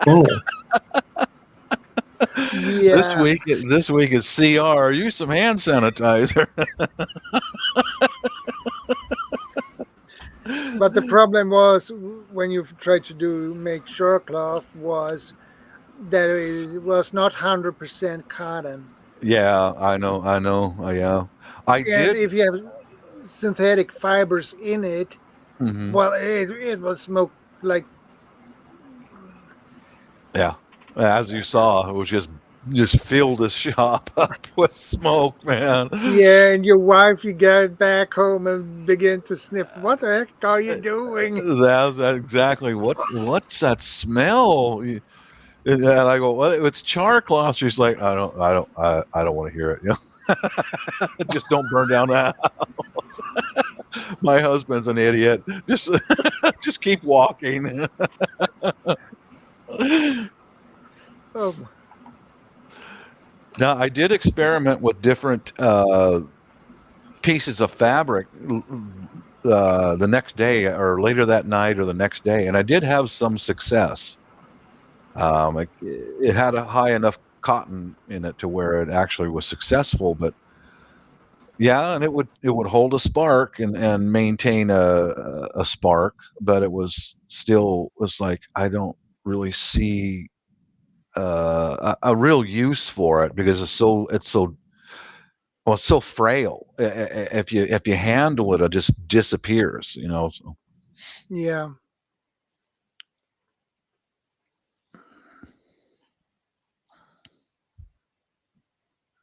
Oh. Yeah. This week is CR. Use some hand sanitizer. But the problem was when you tried to make cloth was that it was not 100% cotton. Yeah, I know. Yeah, I And did. if you have synthetic fibers in it, Mhm. well, it will smoke like. Yeah, as you saw, it was just filled the shop up with smoke, man. Yeah, and your wife, you get back home and begin to sniff. What the heck are you doing? That's exactly what's that smell? And I go, well, it's char cloth. She's like, I don't want to hear it. Just don't burn down the house. My husband's an idiot. Just keep walking. Oh, Now, I did experiment with different pieces of fabric the next day or later that night or the next day, and I did have some success. It had a high enough cotton in it to where it actually was successful, but yeah, and it would hold a spark and maintain a spark, but it was like I don't really see a real use for it because it's so frail. If you handle it, it just disappears. So. yeah.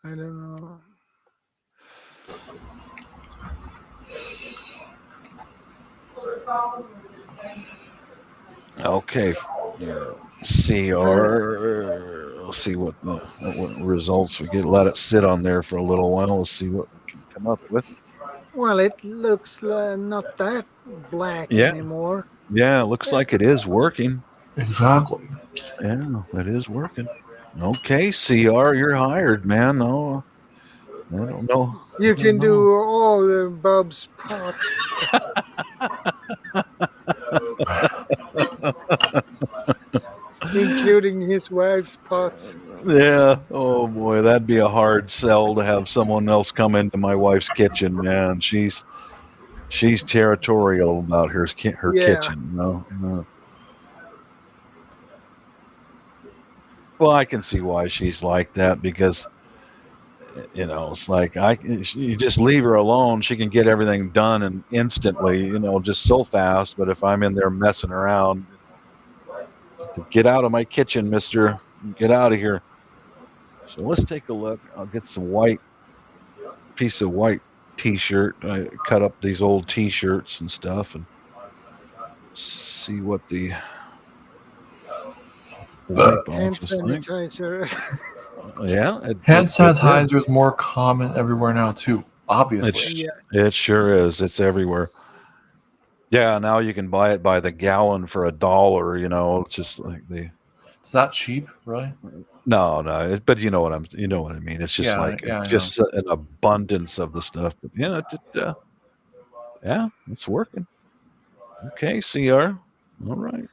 I don't know. Okay. See let's see what results we get. Let it sit on there for a little while. Let's see what we can come up with. Well, it looks not that black Yeah. anymore. Yeah, it looks like it is working. Exactly. Yeah, it is working. Okay, CR, you're hired, man. No, I don't know. You can do all the Bob's pots. Including his wife's pots. Yeah. Oh boy, that'd be a hard sell to have someone else come into my wife's kitchen, man. She's territorial about her kitchen. No. Well, I can see why she's like that because it's like you just leave her alone. She can get everything done and instantly, just so fast. But if I'm in there messing around, get out of my kitchen, mister. Get out of here. So let's take a look. I'll get some piece of white t-shirt. I cut up these old t-shirts and stuff and see what the wipe Hand off is like. sanitizer. Yeah. Hand sanitizer is more common everywhere now too. Obviously. It sure is. It's everywhere. Yeah, now you can buy it by the gallon for $1. It's just like It's not cheap, really. No, but you know what I mean. It's just just an abundance of the stuff. But yeah, it's working. Okay, CR. All right.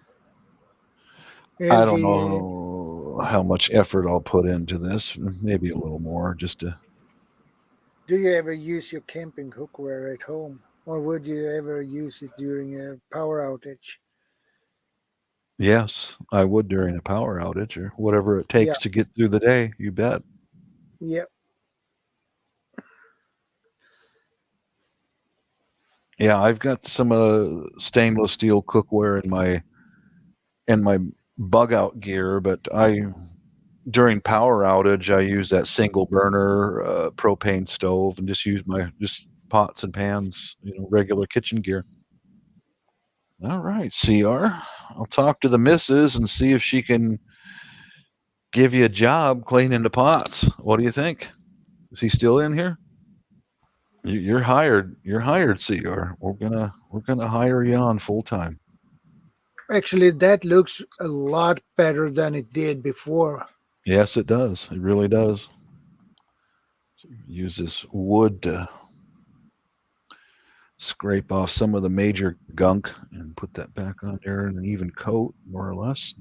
I don't know how much effort I'll put into this. Maybe a little more, just to. Do you ever use your camping cookware at home, or would you ever use it during a power outage? Yes, I would during a power outage or whatever it takes to get through the day. You bet. Yep. Yeah, I've got some stainless steel cookware in my bug out gear, but during power outage I use that single burner propane stove and just use my pots and pans, regular kitchen gear. All right, CR. I'll talk to the missus and see if she can give you a job cleaning the pots. What do you think? Is he still in here? You're hired. You're hired, CR. We're gonna hire you on full time. Actually, that looks a lot better than it did before. Yes, it does. It really does. Use this wood to scrape off some of the major gunk and put that back on there in an even coat, more or less.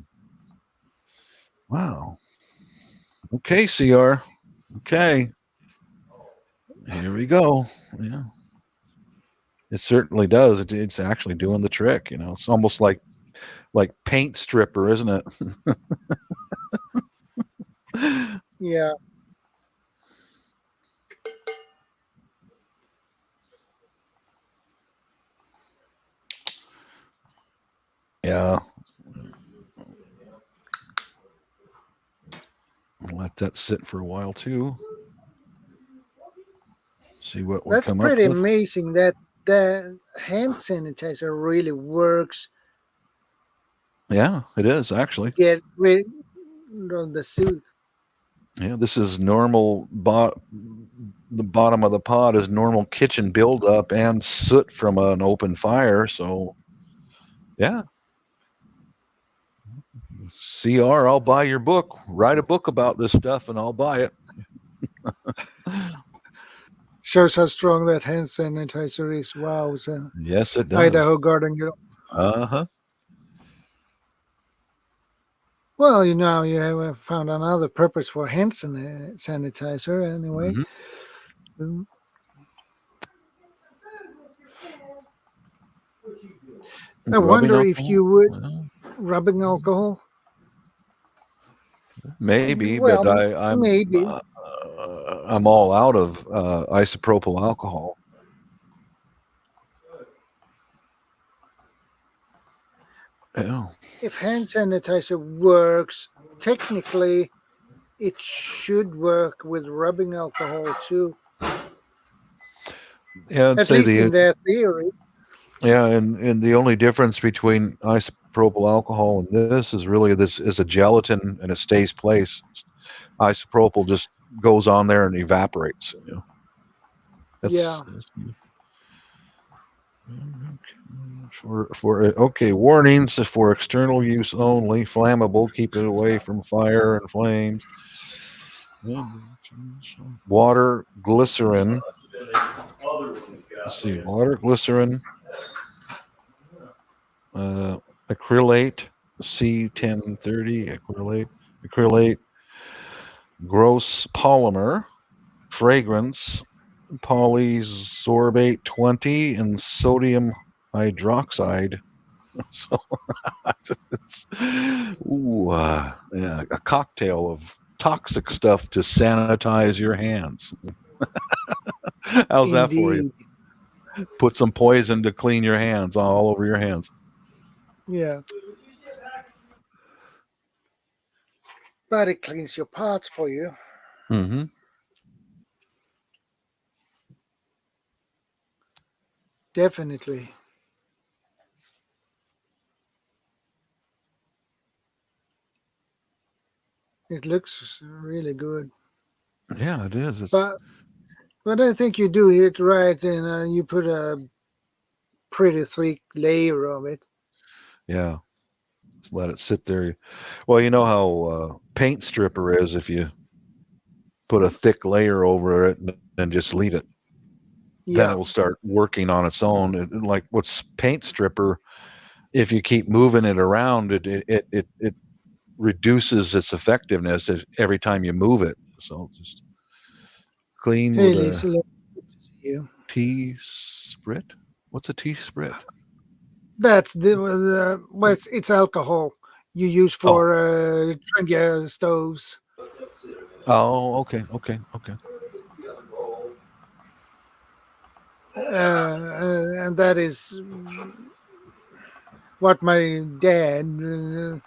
Wow. Okay, CR. Okay. Here we go. Yeah. It certainly does. It's actually doing the trick. It's almost like paint stripper, isn't it? Yeah. Yeah. I'll let that sit for a while too. See what we come up with. That's pretty amazing that the hand sanitizer really works. Yeah, it is actually. Get rid the suit. Yeah, this is normal. The bottom of the pot is normal kitchen buildup and soot from an open fire. So, yeah. CR, I'll buy your book. Write a book about this stuff, and I'll buy it. Shows how strong that hand sanitizer is. Wow. Yes, it does. Idaho Garden Girl. Uh-huh. Well, you have found another purpose for hand sanitizer anyway. Mm-hmm. I wonder if alcohol? you would Well, rubbing alcohol. maybe, Well, but I'm maybe. I'm all out of isopropyl alcohol. Yeah. If hand sanitizer works, technically, it should work with rubbing alcohol too. Yeah, I'd At say least in their theory. Yeah, and the only difference between isopropyl alcohol and this is a gelatin and it stays place. Isopropyl just goes on there and evaporates. Yeah. Okay, warnings for external use only, flammable, keep it away from fire and flames. Water, glycerin. Let's see, water, glycerin, acrylate, C1030, acrylate, gross polymer, fragrance, polysorbate 20, and sodium hydroxide. So it's a cocktail of toxic stuff to sanitize your hands. How's that for you? Put some poison to clean your hands all over your hands. Yeah. But it cleans your parts for you. Mm-hmm. Definitely. It looks really good. Yeah, it is. But I think you do it right, and you put a pretty thick layer of it. Yeah. Just let it sit there. Well, you know how paint stripper is if you put a thick layer over it and then just leave it. Then it will start working on its own. Like what's paint stripper, if you keep moving it around, it reduces its effectiveness every time you move it. So just clean Hey, with Lisa, a good to see you. T-sprit. What's a T-sprit? That's it's alcohol you use for Trendia stoves. Oh, okay. And that is what my dad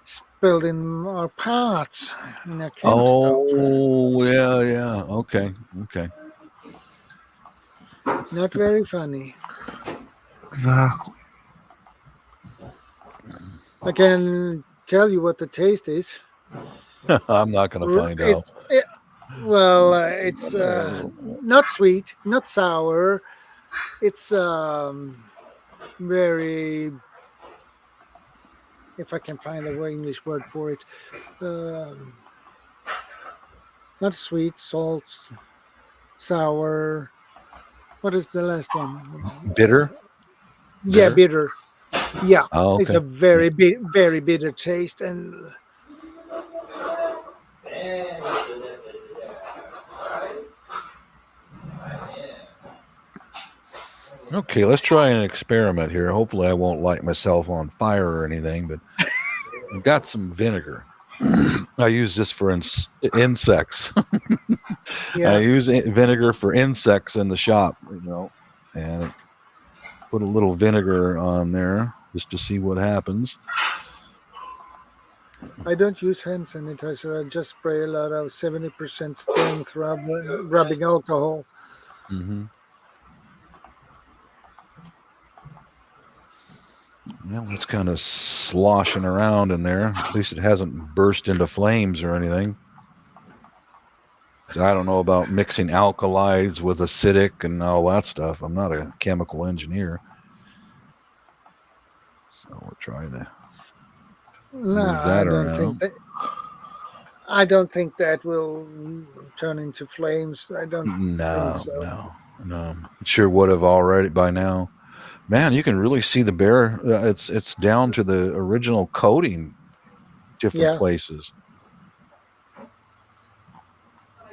spilled in our pots in a camp stove. Oh, yeah. Okay. Not very funny. Exactly. I can tell you what the taste is. I'm not going to find out. It's not sweet, not sour. It's very, if I can find the English word for it, not sweet, salt, sour. What is the last one? Bitter? Yeah, bitter. Yeah, Oh, okay. it's a very very bitter taste, and Okay, let's try an experiment here. Hopefully I won't light myself on fire or anything, but I've got some vinegar. I use this for insects. yeah. I use vinegar for insects in the shop, and put a little vinegar on there just to see what happens. I don't use hand sanitizer. I just spray a lot of 70% strength rubbing alcohol. Mm-hmm. Well, it's kind of sloshing around in there. At least it hasn't burst into flames or anything. I don't know about mixing alkalides with acidic and all that stuff. I'm not a chemical engineer. So we're trying to No, move that around. I don't think that will turn into flames. I don't think so. No. It sure would have already by now. Man, you can really see the bear. It's down to the original coating, different places.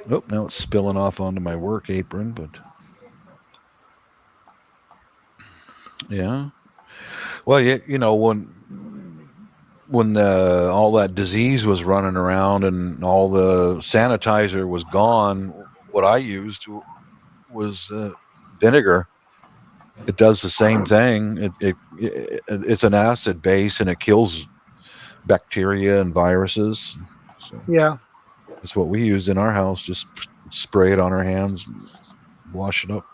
Oh, now it's spilling off onto my work apron, but yeah. Well, you know, when all that disease was running around and all the sanitizer was gone, what I used was vinegar. It does the same thing. It's an acid base and it kills bacteria and viruses. So yeah, that's what we used in our house. Just spray it on our hands, wash it up.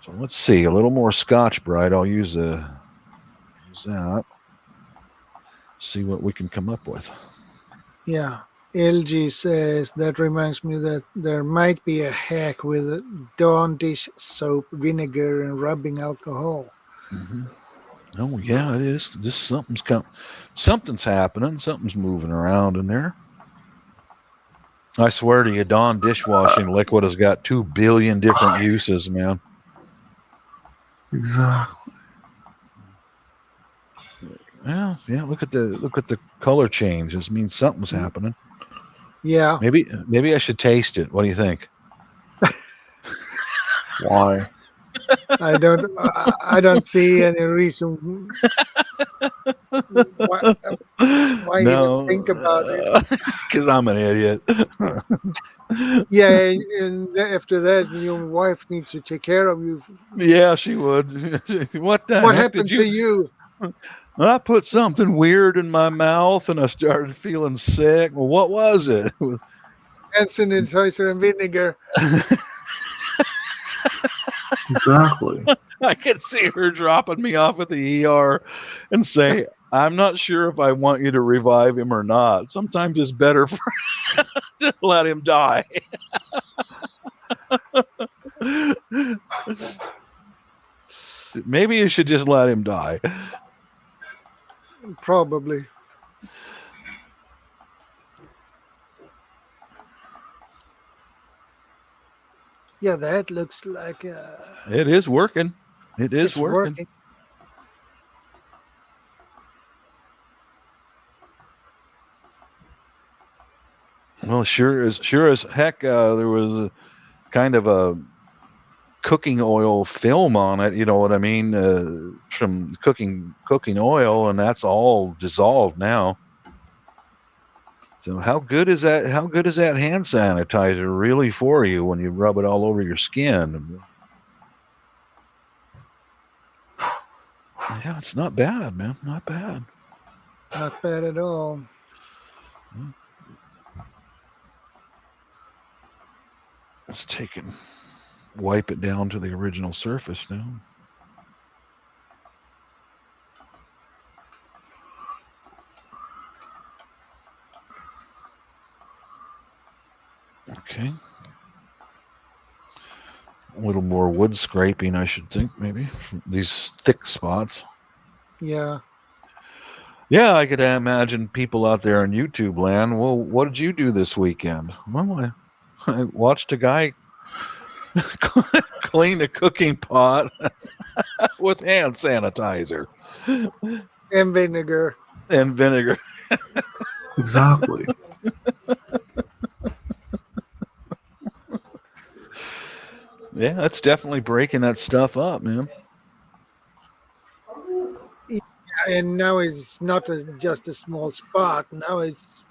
So let's see, a little more Scotch Brite. I'll use that. See what we can come up with. yeah. LG says that reminds me that there might be a hack with Dawn dish soap, vinegar, and rubbing alcohol. Mm-hmm. Oh yeah, it is. This something's happening. Something's moving around in there. I swear to you, Dawn dishwashing liquid has got 2 billion different uses, man. Exactly. Yeah. Look at the color change. This means something's happening. Yeah. Maybe I should taste it. What do you think? Why? I don't see any reason why No, even think about it. because I'm an idiot. Yeah, and after that, your wife needs to take care of you. Yeah, she would. What heck happened did to you? I put something weird in my mouth and I started feeling sick. Well, what was it? Hand sanitizer and vinegar. Exactly. I could see her dropping me off at the ER and say, I'm not sure if I want you to revive him or not. Sometimes it's better to let him die. Maybe you should just let him die. Probably. Yeah, that looks like it is working. It is working. Well, sure as heck, there was a kind of a cooking oil film on it. You know what I mean? From cooking oil, and that's all dissolved now. So how good is that? How good is that hand sanitizer really for you when you rub it all over your skin? Yeah, it's not bad, man. Not bad. Not bad at all. Let's wipe it down to the original surface now. Okay. A little more wood scraping, I should think, maybe, from these thick spots. Yeah. Yeah, I could imagine people out there in YouTube land. Well, what did you do this weekend? Well, I watched a guy clean a cooking pot with hand sanitizer. And vinegar. Exactly. Yeah, that's definitely breaking that stuff up, man. Yeah, and now it's not just a small spot. Now it's...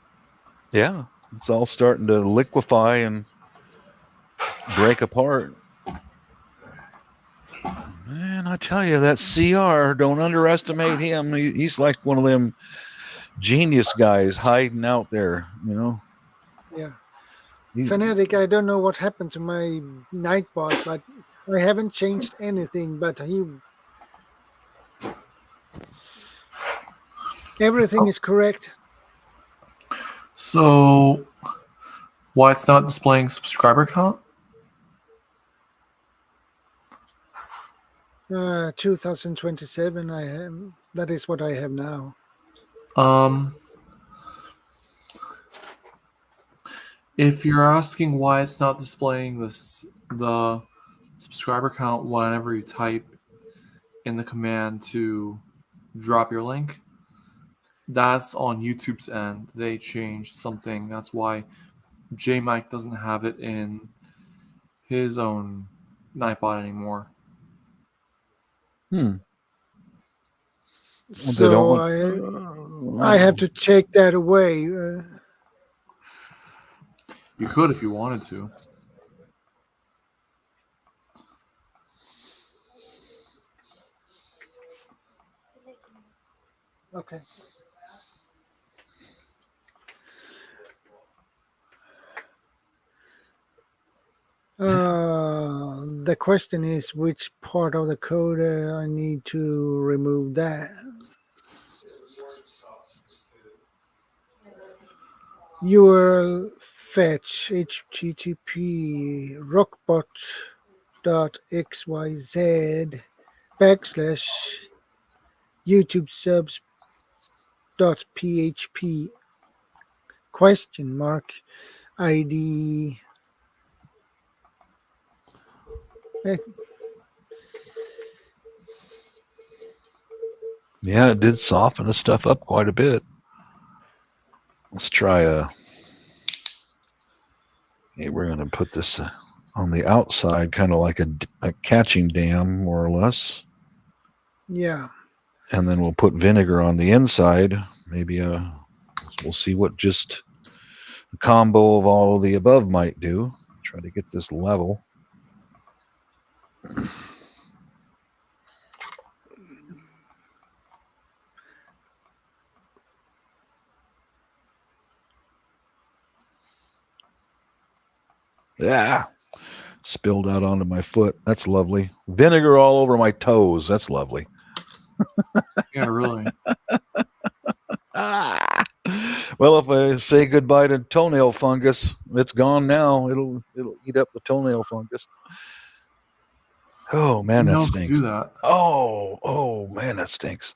Yeah, it's all starting to liquefy and break apart. Man, I tell you, that CR, don't underestimate him. He's like one of them genius guys hiding out there, you know? Yeah. Fanatic, I don't know what happened to my Nightbot, but I haven't changed anything, but Everything is correct. So, why it's not displaying subscriber count? 2027. I have. That is what I have now. If you're asking why it's not displaying the subscriber count whenever you type in the command to drop your link, that's on YouTube's end. They changed something. That's why JMike doesn't have it in his own Nightbot anymore. They So don't. I have to take that away. You could if you wanted to. Okay. The question is which part of the code I need to remove that. URL fetch http rockbot.xyz / YouTube subs.php question mark ID. Yeah, it did soften the stuff up quite a bit. Let's try hey, we're going to put this on the outside, kind of like a catching dam, more or less. Yeah. And then we'll put vinegar on the inside. Maybe we'll see what just a combo of all of the above might do. Try to get this level. Yeah, spilled out onto my foot. That's lovely. Vinegar all over my toes. That's lovely. Yeah, really. Well, if I say goodbye to toenail fungus, it's gone now. It'll eat up the toenail fungus. Oh man, that stinks. Do that. Oh man, that stinks.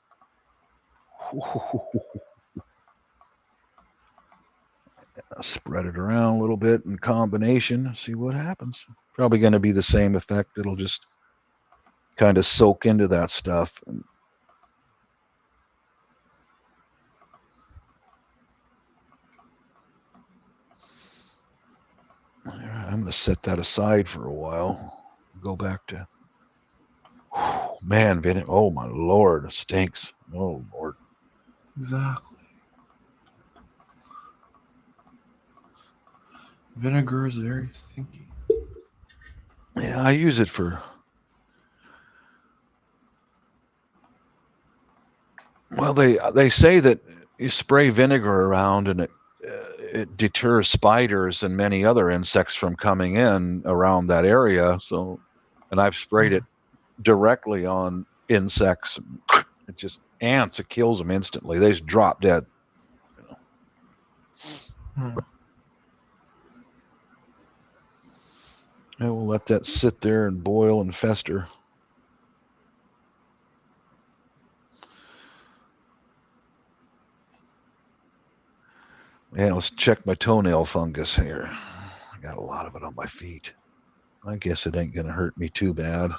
I'll spread it around a little bit in combination. See what happens. Probably going to be the same effect. It'll just kind of soak into that stuff. I'm going to set that aside for a while. Go back to, man, vinegar. Oh my Lord, it stinks. Oh Lord. Exactly. Vinegar is very stinky. Yeah, I use it for, well, they say that you spray vinegar around and it deters spiders and many other insects from coming in around that area. So, and I've sprayed it directly on insects. It just ants. It kills them instantly. They just drop dead. And we'll let that sit there and boil and fester. Yeah, let's check my toenail fungus here. I got a lot of it on my feet. I guess it ain't going to hurt me too bad.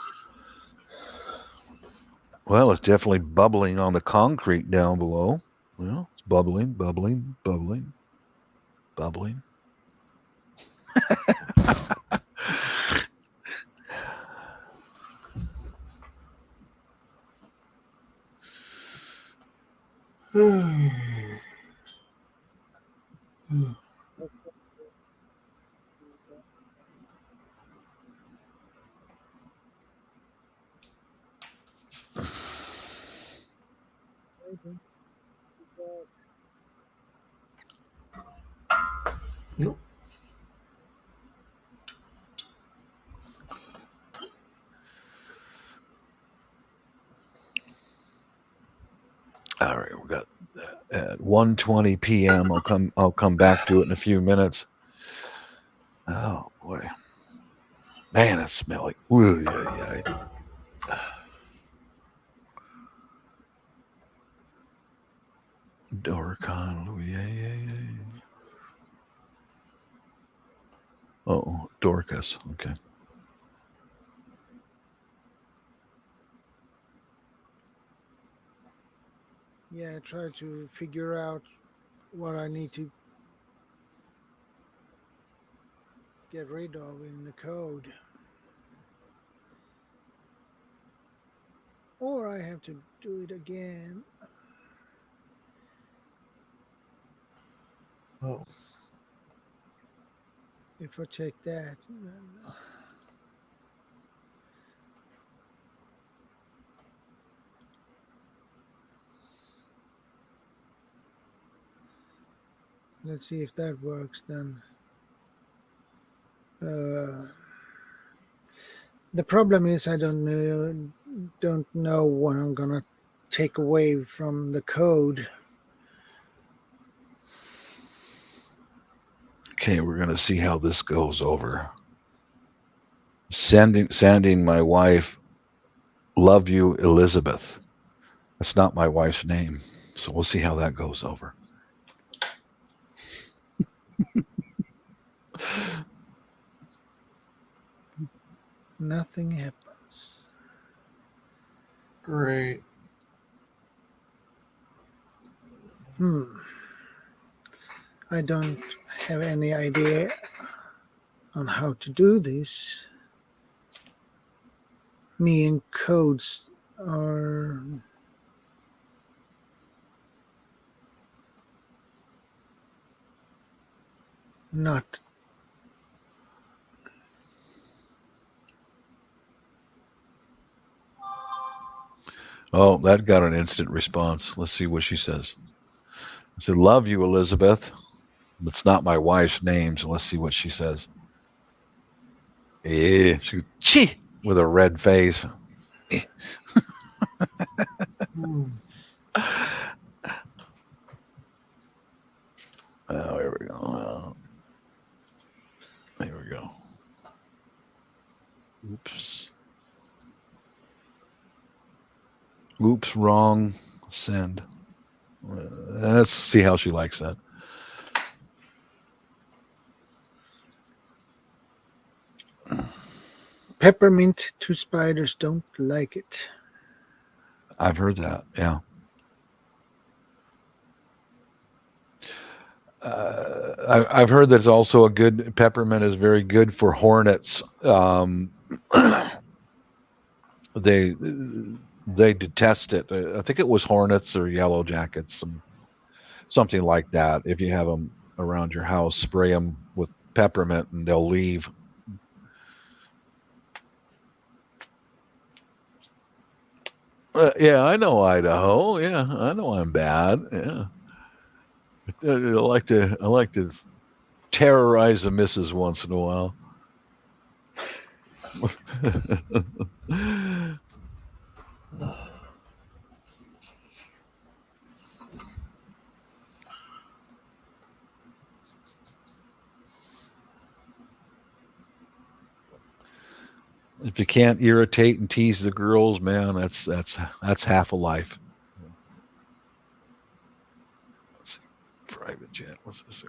Well, it's definitely bubbling on the concrete down below. Well, it's bubbling, bubbling, bubbling, bubbling. Nope. All right, we got at 1:20 p.m. I'll come back to it in a few minutes. Oh boy, man, it's smelly. Ooh, yeah. Dorcon, yeah. Oh, Dorcas. Okay. Yeah, I try to figure out what I need to get rid of in the code. Or I have to do it again. Oh, If I check that, let's see if that works then. The problem is I don't know what I'm gonna take away from the code. Okay, we're gonna see how this goes over. Sending my wife, love you, Elizabeth. That's not my wife's name, so we'll see how that goes over. Nothing happens. great. I don't have any idea on how to do this. Me and codes are not. Oh, that got an instant response. Let's see what she says. I said, love you, Elizabeth. It's not my wife's name, so let's see what she says. Yeah, she goes, with a red face. Oh, here we go. Here we go. Oops, wrong. Send. Let's see how she likes that. Peppermint to spiders don't like it. I've heard that, yeah. I've heard that it's also a good, peppermint is very good for hornets. They detest it. I think it was hornets or yellow jackets, something like that. If you have them around your house, spray them with peppermint and they'll leave. Yeah, I know Idaho. Yeah, I know I'm bad. Yeah, I like to terrorize the missus once in a while. If you can't irritate and tease the girls, man, that's half a life. Let's see. Private jet. What's this?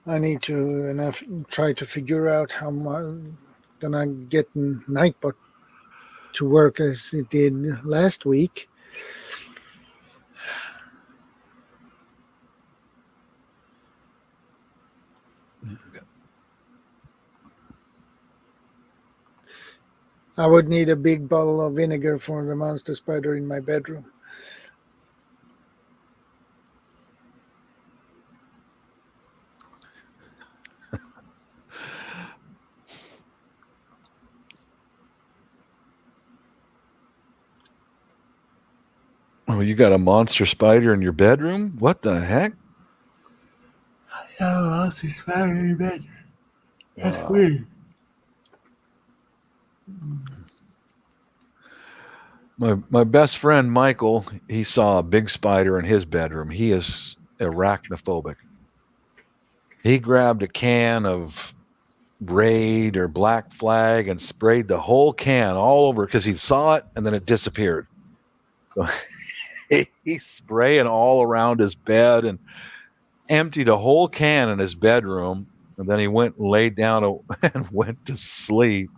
I need to try to figure out how I'm gonna get Nightbot to work as it did last week. I would need a big bottle of vinegar for the monster spider in my bedroom. Oh, you got a monster spider in your bedroom? What the heck? Yeah, that's very bad. That's Wow. weird. My best friend Michael, he saw a big spider in his bedroom. He is arachnophobic. He grabbed a can of Raid or Black Flag and sprayed the whole can all over because he saw it and then it disappeared. So he's spraying all around his bed and emptied a whole can in his bedroom. And then he went and laid down and went to sleep.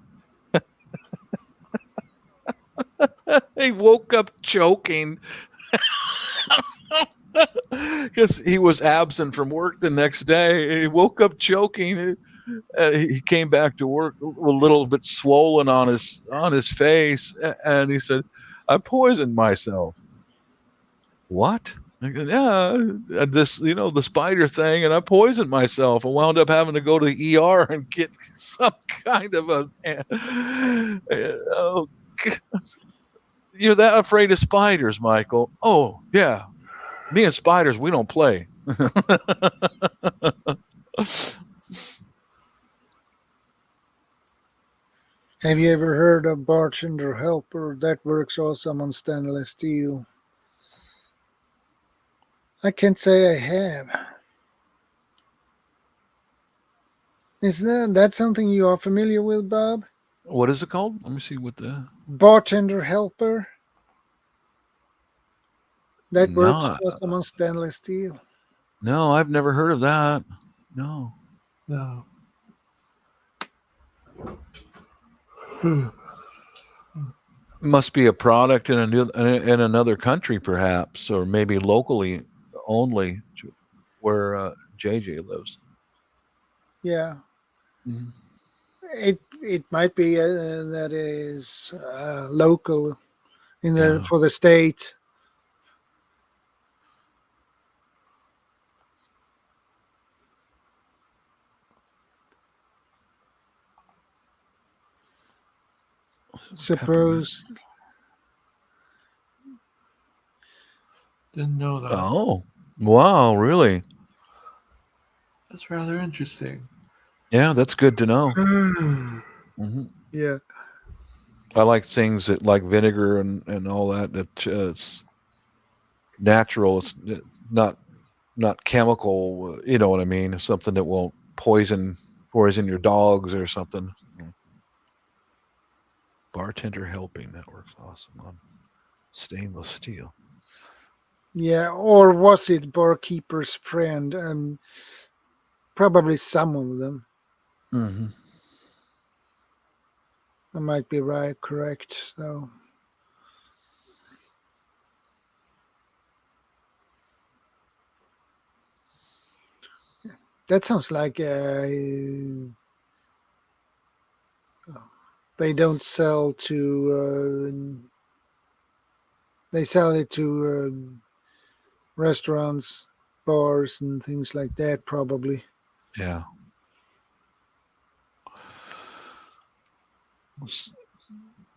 He woke up choking because he was absent from work the next day. He woke up choking. He came back to work a little bit swollen on his face, and he said, "I poisoned myself." What? I go, yeah, this the spider thing, and I poisoned myself. I wound up having to go to the ER and get some kind of oh, you're that afraid of spiders, Michael? Oh yeah, me and spiders, we don't play. Have you ever heard of bartender helper? That works awesome on stainless steel. I can't say I have. Is that something you are familiar with, Bob? What is it called? Let me see what the Bartender helper. That works no awesome on stainless steel. no I've never heard of that. No. No. Must be a product in another country, perhaps, or maybe locally only, where JJ lives. Yeah. Mhm. It might be that is local Yeah. for the state. Suppose. Didn't know that. Oh, wow, really? That's rather interesting. Yeah, that's good to know. Hmm. Yeah. I like things that like vinegar and all that. That it's natural. It's not chemical. You know what I mean? Something that won't poison your dogs or something. Bartender helping, that works awesome on stainless steel. Yeah, or was it barkeeper's friend? Probably some of them. Mm-hmm. I might be right, correct. So that sounds like they don't sell to. They sell it to restaurants, bars, and things like that. Probably. Yeah. Let's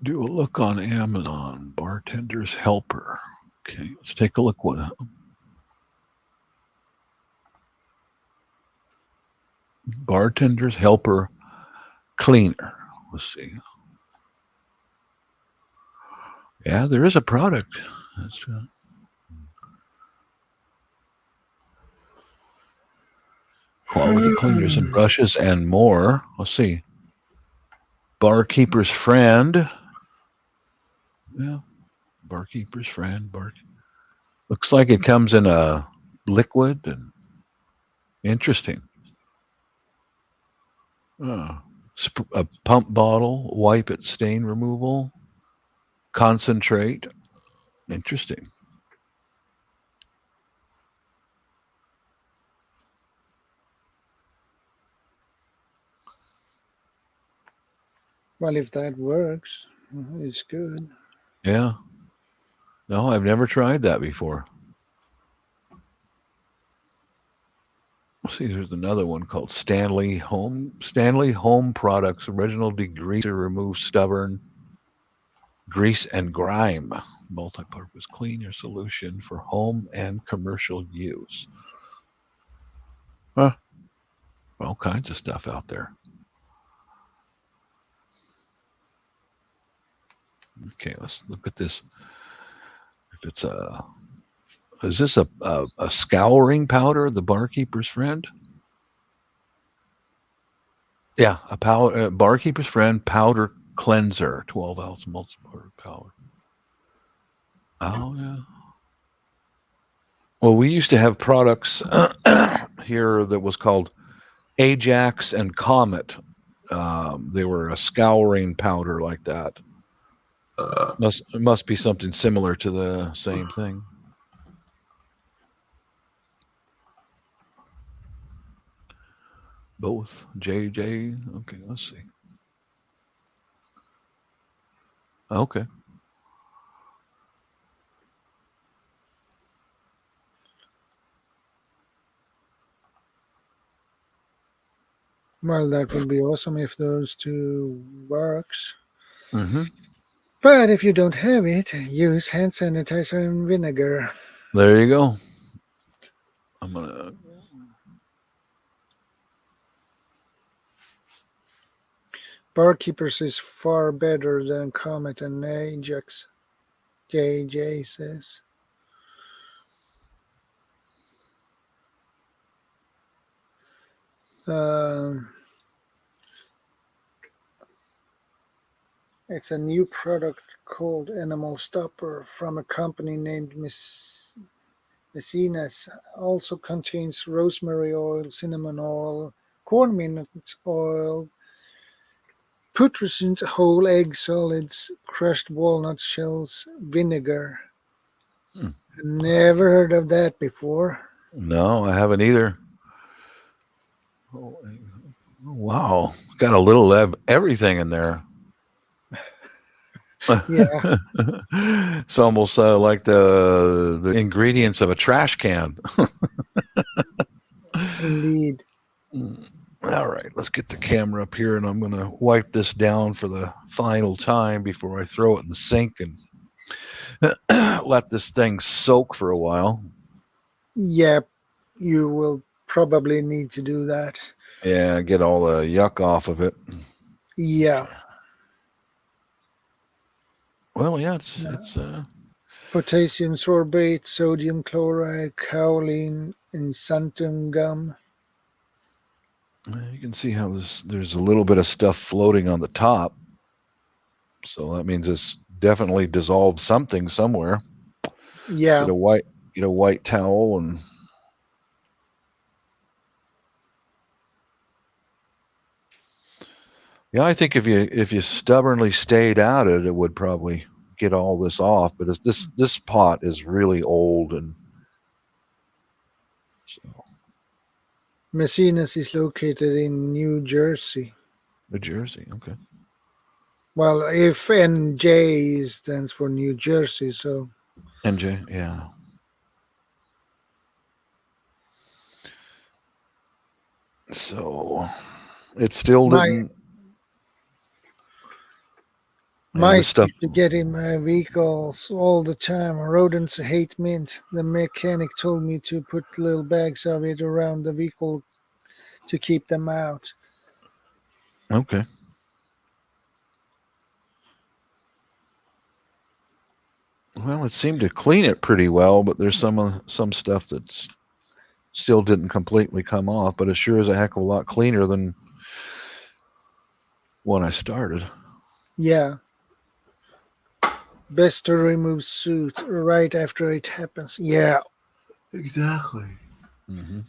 do a look on Amazon. Bartender's helper. Okay, let's take a look. What bartender's helper cleaner? Let's see. Yeah, there is a product. That's quality cleaners and brushes and more. Let's see. Barkeeper's friend. Yeah, barkeeper's friend. Looks like it comes in a liquid and interesting. A pump bottle, wipe it, stain removal, concentrate. Interesting. Well, if that works, it's good. Yeah. No, I've never tried that before. Let's see, there's another one called Stanley Home Products Original Degreaser Removes Stubborn Grease and Grime Multi-Purpose Cleaner Solution for Home and Commercial Use. Huh. All kinds of stuff out there. Okay, let's look at this. If it's is this a scouring powder, the barkeeper's friend? Yeah, a powder, barkeeper's friend powder cleanser, 12-ounce multi-powder powder. Oh yeah. Well, we used to have products here that was called Ajax and Comet. They were a scouring powder like that. Must be something similar to the same thing. Both JJ. Okay, let's see. Okay. Well, that would be awesome if those two works. Mm-hmm. But if you don't have it, use hand sanitizer and vinegar. There you go. I'm gonna. Barkeepers is far better than Comet and Ajax, JJ says. It's a new product called Animal Stopper from a company named Messinas. Also contains rosemary oil, cinnamon oil, cornmeal oil, putrescent whole egg solids, crushed walnut shells, vinegar. Never heard of that before. No, I haven't either. Oh, wow, got a little of everything in there. Yeah. It's almost like the ingredients of a trash can. Indeed. All right, let's get the camera up here, and I'm going to wipe this down for the final time before I throw it in the sink and let this thing soak for a while. Yeah, you will probably need to do that. Yeah, get all the yuck off of it. Yeah. Well, yeah, it's Potassium sorbate, sodium chloride, kaolin, and xanthan gum. you can see how there's a little bit of stuff floating on the top. So that means it's definitely dissolved something somewhere. Yeah. Get a white towel and yeah, I think if you stubbornly stayed at it, it would probably get all this off. But this pot is really old, and so Messinas is located in New Jersey. New Jersey, okay. Well, if NJ stands for New Jersey, so NJ, yeah. So it still didn't. Mice Stuff. used to get in my vehicles all the time. Rodents hate mint. The mechanic told me to put little bags of it around the vehicle to keep them out. Okay. Well, it seemed to clean it pretty well, but there's some stuff that's still didn't completely come off. But it sure is a heck of a lot cleaner than when I started. Yeah. Best to remove soot right after it happens. Yeah. Exactly. Mm-hmm.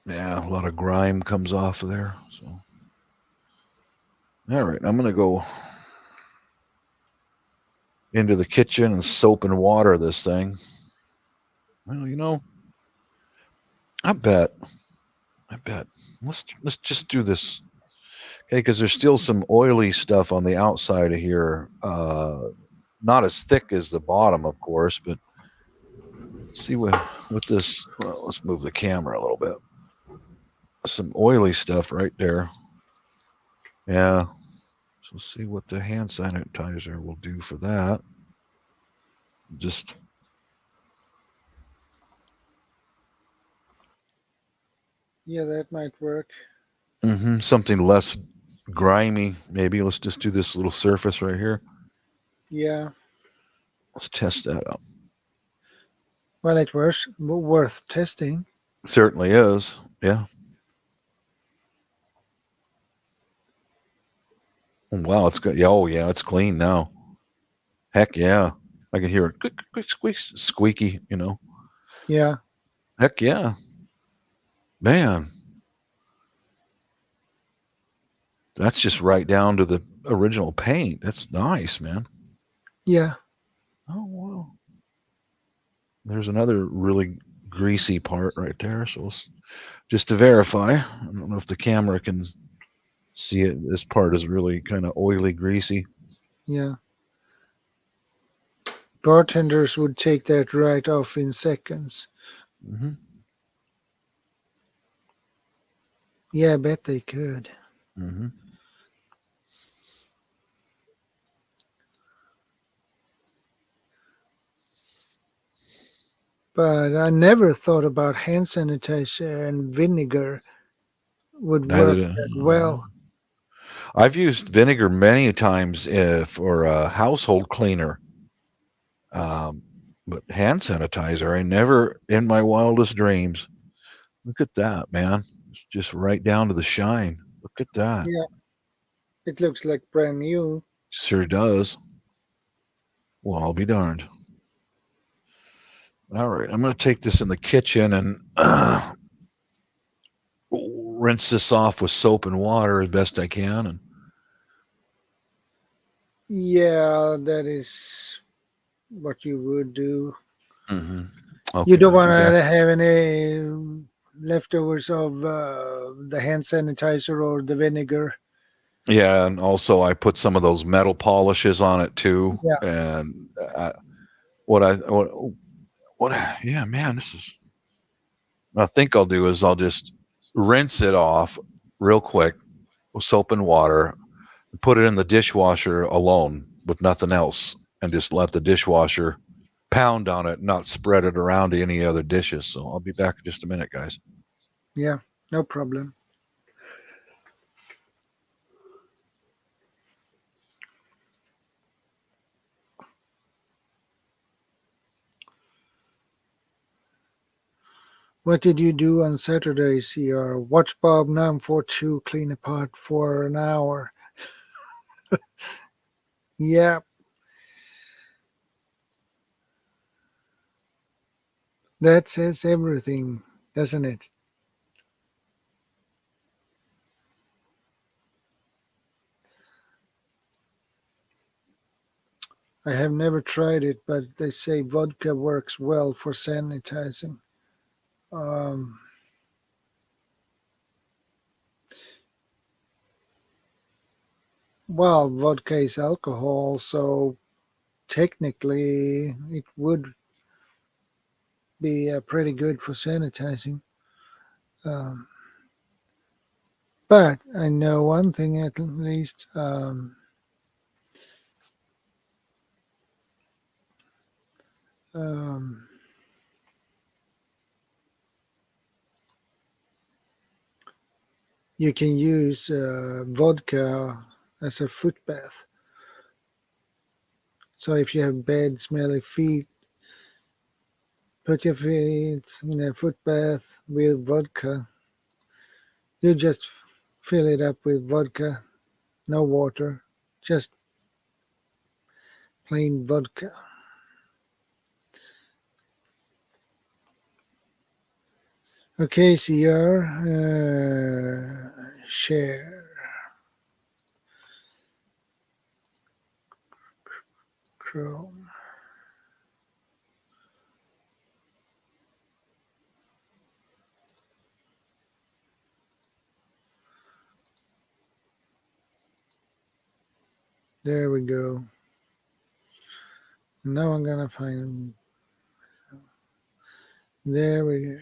Yeah, a lot of grime comes off of there. So, all right, I'm gonna go into the kitchen and soap and water this thing. Well, I bet. Let's just do this, okay? Because there's still some oily stuff on the outside of here. Not as thick as the bottom, of course, but see with this. Well, let's move the camera a little bit. Some oily stuff right there. Yeah. So see what the hand sanitizer will do for that. Just Yeah, that might work. Something less grimy, maybe. Let's just do this little surface right here. Yeah. Let's test that out. Well, it was worth testing. Certainly is. Yeah. Wow, it's good. Yeah, oh yeah, it's clean now. Heck yeah. I can hear it squeaky, Yeah. Heck yeah. Man, that's just right down to the original paint. That's nice, man. Yeah. Oh wow. There's another really greasy part right there. So just to verify, I don't know if the camera can see it. This part is really kind of oily, greasy. Yeah. Bartenders would take that right off in seconds. Mm-hmm. Yeah, I bet they could. Mm-hmm. But I never thought about hand sanitizer and vinegar would Neither work do. that well. I've used vinegar many times for a household cleaner, um, but hand sanitizer, I never, in my wildest dreams. Look at that, man! It's just right down to the shine. Look at that. Yeah, it looks like brand new. Sure does. Well, I'll be darned. All right, I'm going to take this in the kitchen and rinse this off with soap and water as best I can. And Yeah, that is what you would do. mm-hmm. You Okay, don't I'll be want back. to have any leftovers of the hand sanitizer or the vinegar. Yeah, and also I put some of those metal polishes on it too. Yeah, And what? Yeah, man, this is. What I think I'll do is I'll just rinse it off real quick with soap and water, put it in the dishwasher alone with nothing else, and just let the dishwasher pound on it, not spread it around to any other dishes. So I'll be back in just a minute, guys. yeah, no problem. What did you do on Saturday, CR? Watch Bob 942 clean a pot for an hour. Yeah, that says everything, doesn't it? I have never tried it, but they say vodka works well for sanitizing. Um, well, vodka is alcohol, so technically it would be pretty good for sanitizing. Um, but I know one thing at least. Um, you can use vodka as a foot bath. So if you have bad, smelly feet, put your feet in a foot bath with vodka. You just fill it up with vodka, no water, just plain vodka. Okay, CR, share, Chrome. There we go. Now I'm gonna find. There we go.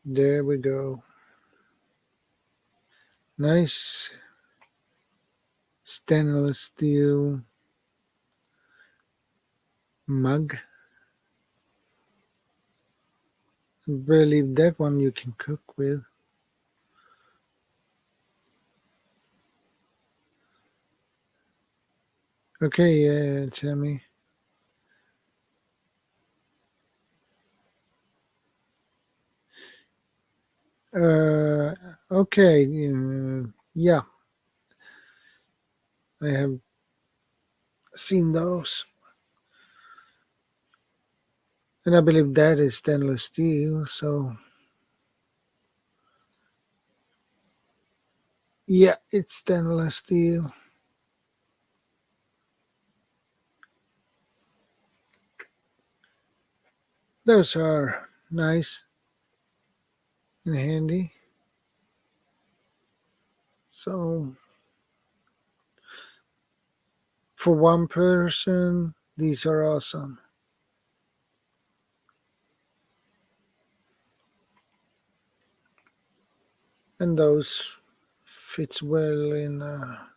There we go. Nice stainless steel mug. I believe that one you can cook with. Okay, Tammy. Okay. Yeah, I have seen those. And I believe that is stainless steel. So, yeah, it's stainless steel. Those are nice and handy. So, for one person, these are awesome. And those fits well in a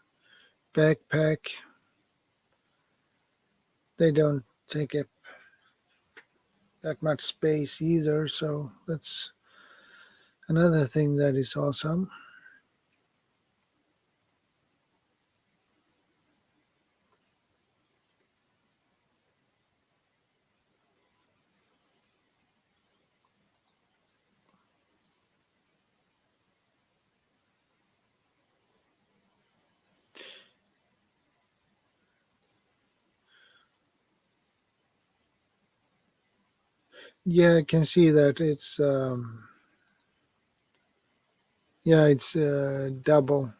backpack. They don't take up that much space either, so that's another thing that is awesome. Yeah, I can see that it's double.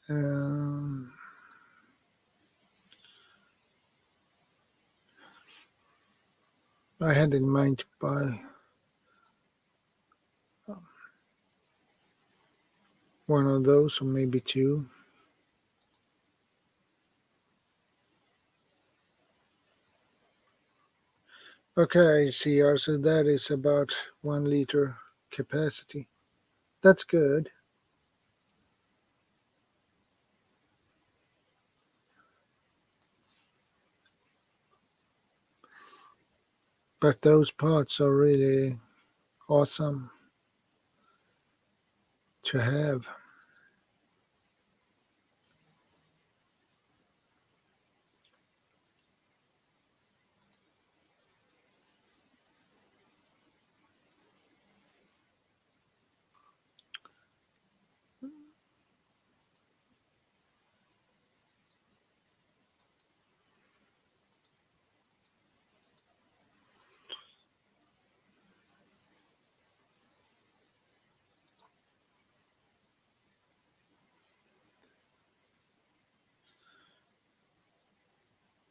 Um, I had in mind to buy one of those or maybe two. Okay, I see. Also, that is about 1 liter capacity. That's good. But those pots are really awesome to have.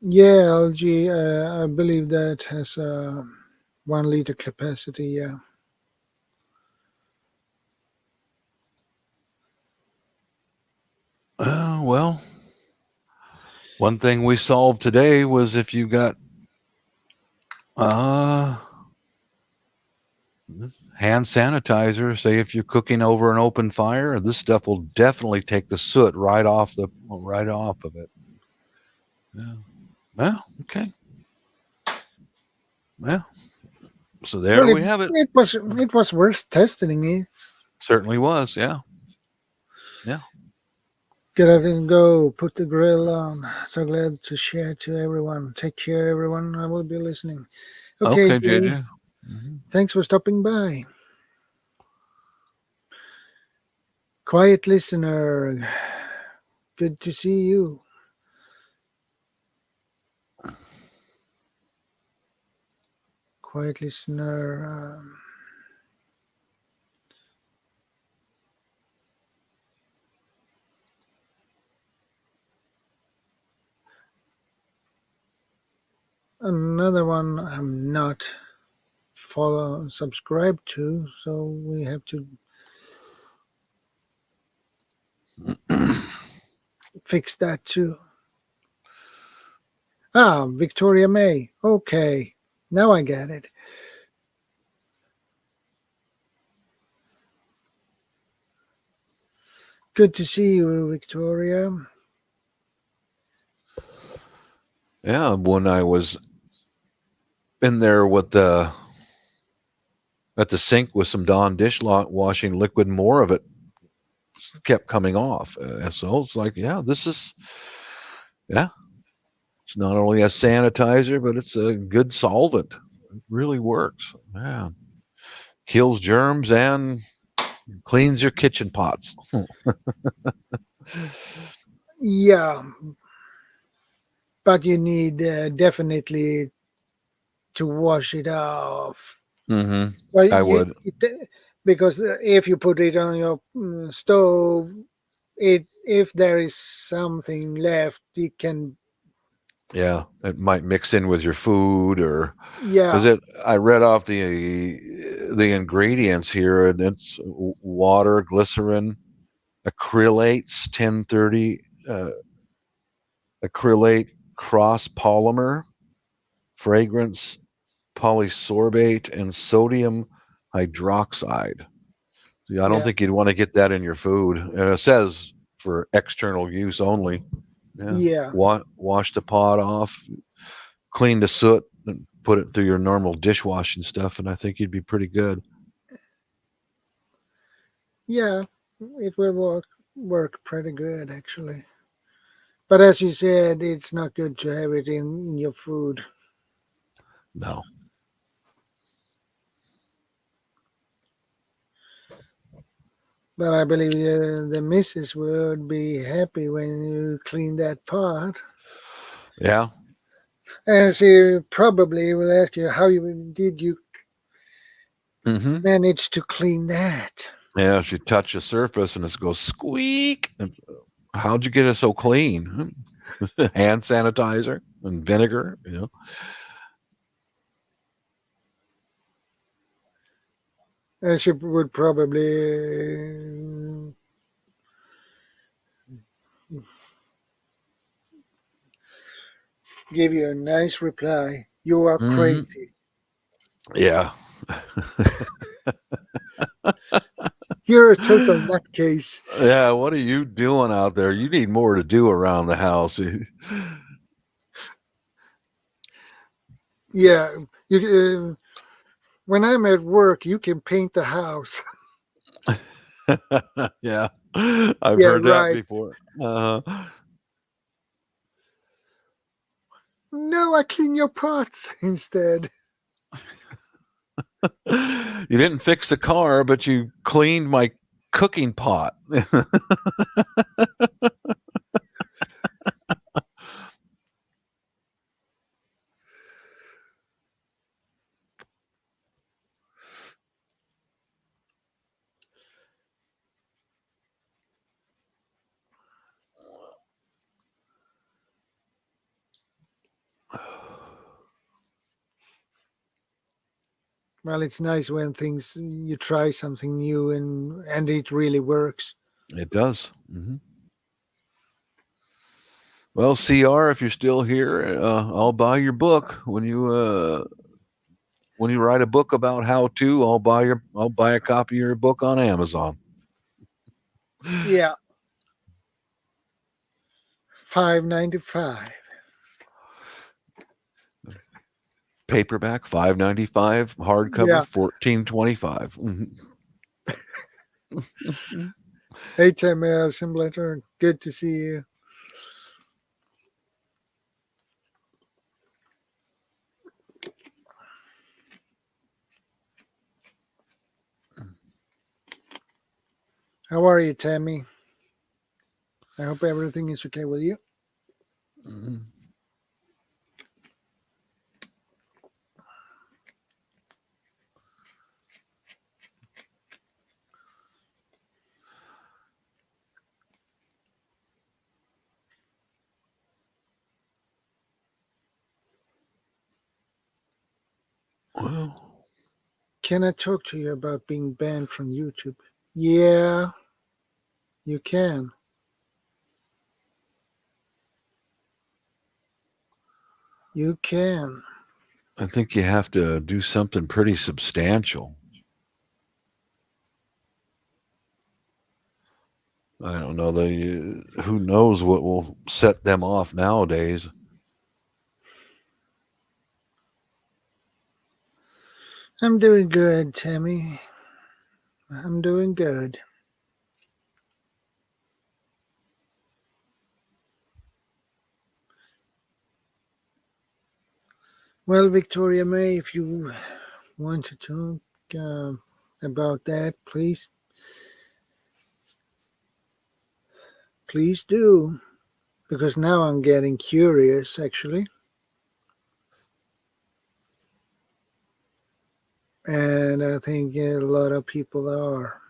Yeah, LG, I believe that has a 1 liter capacity. Yeah. Well, one thing we solved today was if you got hand sanitizer, say if you're cooking over an open fire, this stuff will definitely take the soot right off of it. Yeah. Well, okay. Well, so there Well, we have it. it was worth testing it. Certainly was. Yeah. Yeah. Gotta go put the grill on. So glad to share to everyone. Take care, everyone. I will be listening. Okay, Okay, Jay. JJ. Mm-hmm. Thanks for stopping by. Quiet listener. Good to see you. Quiet listener. Another one I'm not subscribed to, so we have to fix that too. Ah, Victoria May. Okay, now I get it. Good to see you, Victoria. Yeah, when I was in there with at the sink with some Dawn dishwashing liquid, more of it kept coming off. And so it's like, yeah, it's not only a sanitizer, but it's a good solvent. It really works. Yeah. Kills germs and cleans your kitchen pots. Yeah, but you need definitely to wash it off. Mm-hmm. Well, I would. because if you put it on your stove, if there is something left, it can. Yeah, it might mix in with your food, or because Yeah, I read off the ingredients here, and it's water, glycerin, acrylates, 1030, acrylate cross polymer, fragrance, polysorbate, and sodium hydroxide. See, I don't yeah, think you'd want to get that in your food. And it says for external use only. Yeah. yeah, Wash the pot off, clean the soot, and put it through your normal dishwashing stuff, and I think you'd be pretty good. yeah. It will work pretty good actually. But as you said, it's not good to have it in your food. No. But I believe the missus would be happy when you clean that pot. Yeah. And she probably will ask you, did you Mm-hmm. manage to clean that? Yeah. If you touch a surface and it goes squeak, and how'd you get it so clean? Hand sanitizer and vinegar. And she would probably give you a nice reply. You are Mm-hmm. crazy. Yeah. You're a total nutcase. Yeah. What are you doing out there? You need more to do around the house. Yeah, when I'm at work, you can paint the house. Yeah. I've Yeah, heard that right. before. No, I clean your pots instead. You didn't fix the car, but you cleaned my cooking pot. Well, it's nice when things you try something new and it really works. It does. Well, CR, if you're still here, I'll buy your book when you write a book about how to. I'll buy a copy of your book on Amazon. Yeah, $5.95. Paperback $5.95, hardcover Yeah. $14.25. Hey, Tim Simulator. Good to see you. How are you, Tammy? I hope everything is okay with you. Well, Can I talk to you about being banned from YouTube? Yeah, you can. You can. I think you have to do something pretty substantial. I don't know. Who knows what will set them off nowadays. I'm doing good, Tammy. I'm doing good. Well, Victoria May, if you want to talk about that, please do. Because now I'm getting curious, actually. And I think a lot of people are.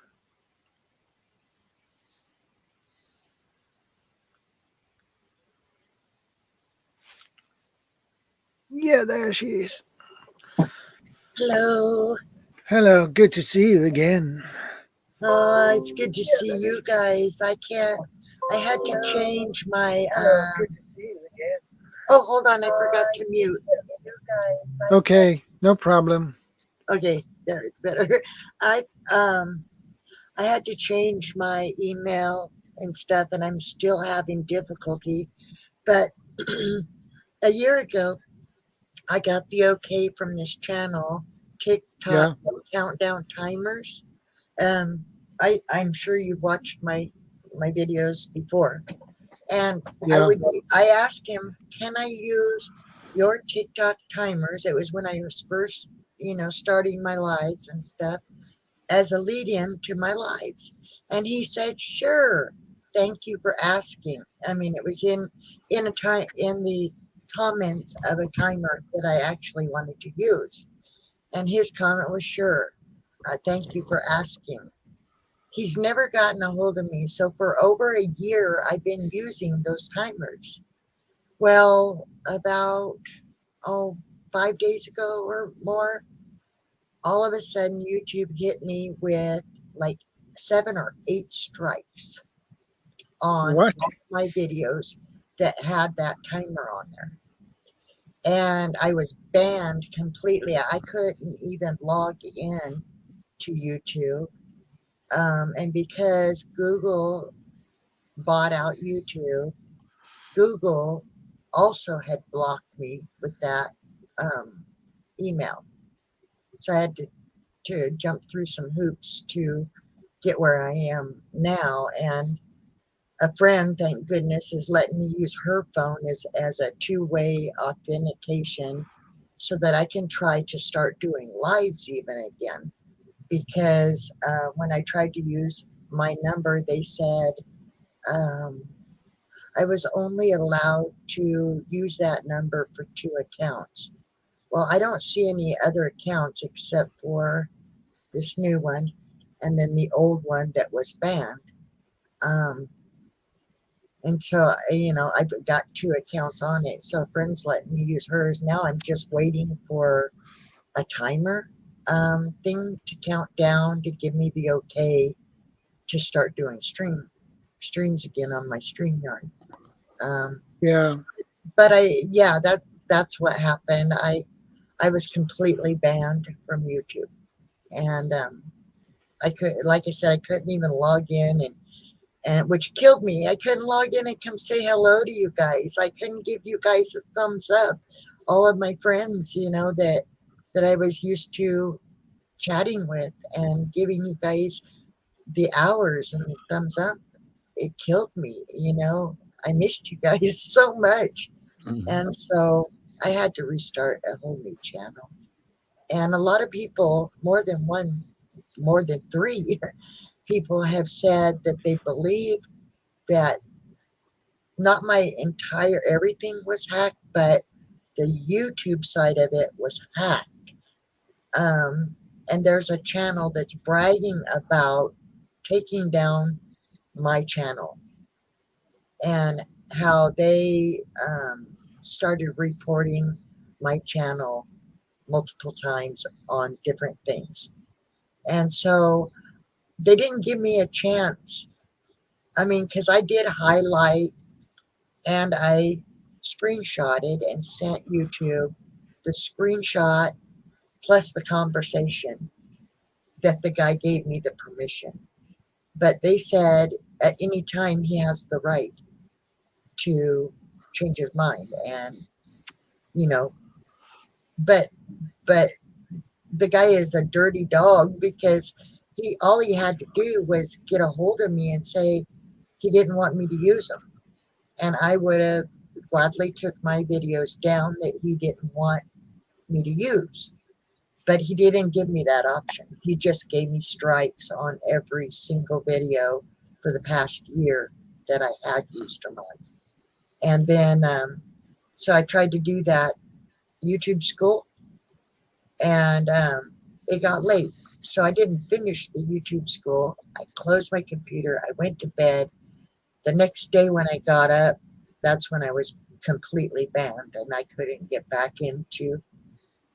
Yeah, there she is. Hello. Hello, good to see you again. It's good to see you guys. I had to change my, oh, hold on. I forgot to mute. Okay, no problem. Okay, there, it's better. I, um, I had to change my email and stuff, and I'm still having difficulty. But a year ago, I got the okay from this channel, TikTok Yeah, countdown timers. Um, I'm sure you've watched my videos before, and yeah, I asked him, can I use your TikTok timers? It was when I was first, starting my lives and stuff as a lead-in to my lives, and he said, sure. Thank you for asking. I mean, it was in a time in the comments of a timer that I actually wanted to use, and his comment was, sure. Thank you for asking. He's never gotten a hold of me. So for over a year, I've been using those timers. Well, about, 5 days ago or more, all of a sudden YouTube hit me with like 7 or 8 strikes on what? all my videos that had that timer on there. And I was banned completely. I couldn't even log in to YouTube. And because Google bought out YouTube, Google also had blocked me with that email. So I had to jump through some hoops to get where I am now. And a friend, thank goodness, is letting me use her phone as a two-way authentication so that I can try to start doing lives even again. Because when I tried to use my number, they said, I was only allowed to use that number for 2 accounts. Well, I don't see any other accounts except for this new one and then the old one that was banned. And so, I've got 2 accounts on it. So a friend's letting me use hers. Now I'm just waiting for a timer thing to count down to give me the okay to start doing streams again on my StreamYard. Yeah, But that's what happened. I was completely banned from YouTube, and like I said, I couldn't even log in, and which killed me. I couldn't log in and come say hello to you guys. I couldn't give you guys a thumbs up. All of my friends, that I was used to chatting with and giving you guys the hours and the thumbs up, it killed me. I missed you guys so much. And so I had to restart a whole new channel. And a lot of people, more than 3 people have said that they believe that not my entire everything was hacked, but the YouTube side of it was hacked. And there's a channel that's bragging about taking down my channel and how they started reporting my channel multiple times on different things. And so they didn't give me a chance. I mean, because I did highlight and I screenshotted and sent YouTube the screenshot plus the conversation that the guy gave me the permission. but they said at any time he has the right to change his mind, and you know, but the guy is a dirty dog, because all he had to do was get a hold of me and say he didn't want me to use them, and I would have gladly took my videos down that he didn't want me to use. But he didn't give me that option. He just gave me strikes on every single video for the past year that I had used them on. And then, so I tried to do that YouTube school, and it got late. So I didn't finish the YouTube school. I closed my computer. I went to bed. The next day when I got up, that's when I was completely banned, and I couldn't get back into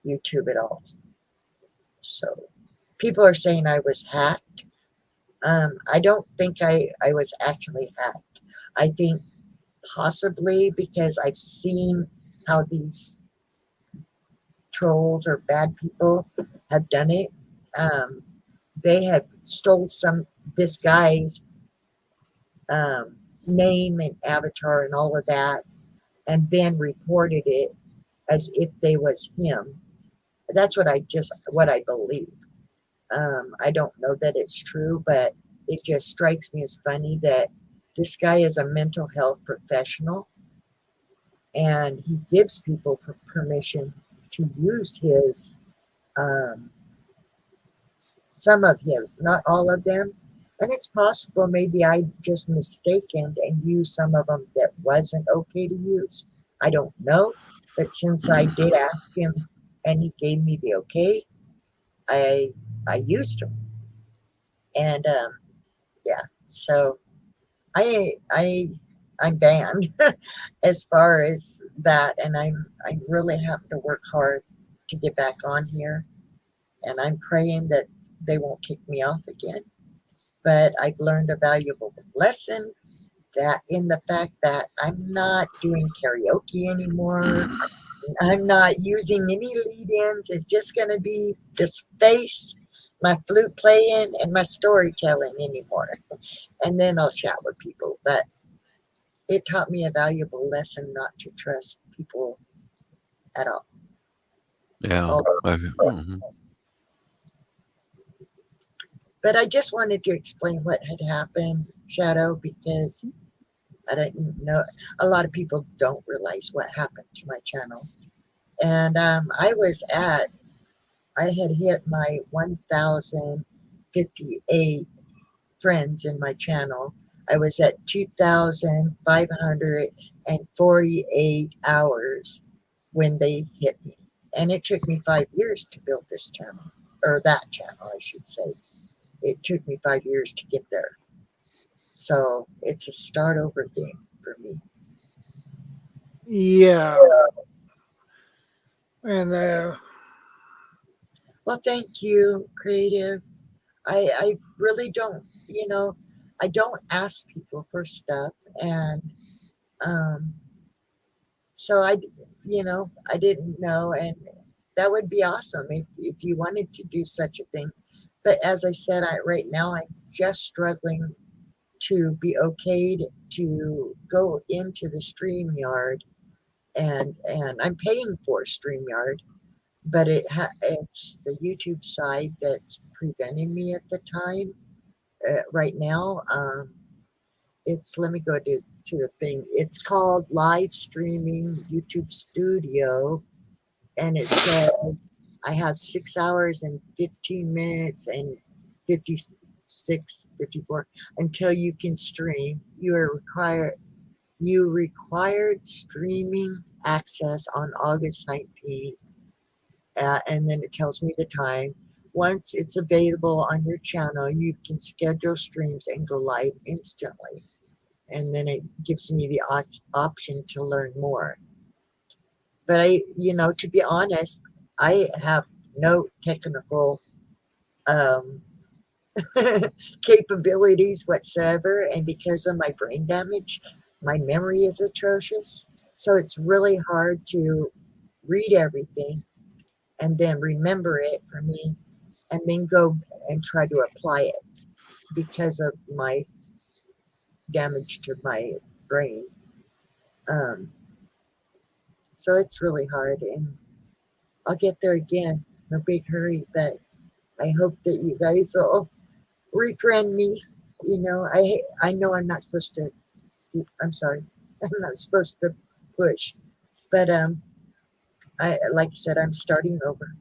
YouTube at all. So people are saying I was hacked. I don't think I was actually hacked. I think possibly because I've seen how these trolls or bad people have done it. They have stole this guy's name and avatar and all of that, and then reported it as if they was him. That's what I believe. I don't know that it's true, but it just strikes me as funny that this guy is a mental health professional, and he gives people permission to use his, some of his, not all of them. And it's possible maybe I just mistaken and used some of them that wasn't okay to use. I don't know. But since I did ask him and he gave me the okay, I used them. And yeah, so I'm banned as far as that, and I'm really having to work hard to get back on here, and I'm praying that they won't kick me off again. But I've learned a valuable lesson, that in the fact that I'm not doing karaoke anymore. I'm not using any lead-ins. It's just going to be just face, my flute playing, and my storytelling anymore. And then I'll chat with people. But it taught me a valuable lesson not to trust people at all. Yeah. Mm-hmm. But I just wanted to explain what had happened, Shadow, because I didn't know. A lot of people don't realize what happened to my channel. And I had hit my 1,058 friends in my channel. I was at 2,548 hours when they hit me. And it took me 5 years to build this channel, or that channel, I should say. It took me 5 years to get there. So it's a start over thing for me. Yeah. And well, thank you, Creative. I really don't, I don't ask people for stuff. And so I didn't know. And that would be awesome if you wanted to do such a thing. But as I said, right now I'm just struggling to be okayed to go into the StreamYard, and I'm paying for StreamYard, but it's the YouTube side that's preventing me at the time. Right now, let me go to the thing. It's called Live Streaming YouTube Studio, and it says I have 6 hours and 15 minutes and 54 until you can stream. You required streaming access on August 19th, and then it tells me the time. Once it's available on your channel, you can schedule streams and go live instantly. And then it gives me the option to learn more. But to be honest, I have no technical capabilities whatsoever, and because of my brain damage, my memory is atrocious. So it's really hard to read everything and then remember it for me, and then go and try to apply it. because of my damage to my brain. So it's really hard, and I'll get there again. No big hurry, but I hope that you guys will refriend me. You know, I know I'm not supposed to. I'm sorry, I'm not supposed to push, but I like I said, I'm starting over.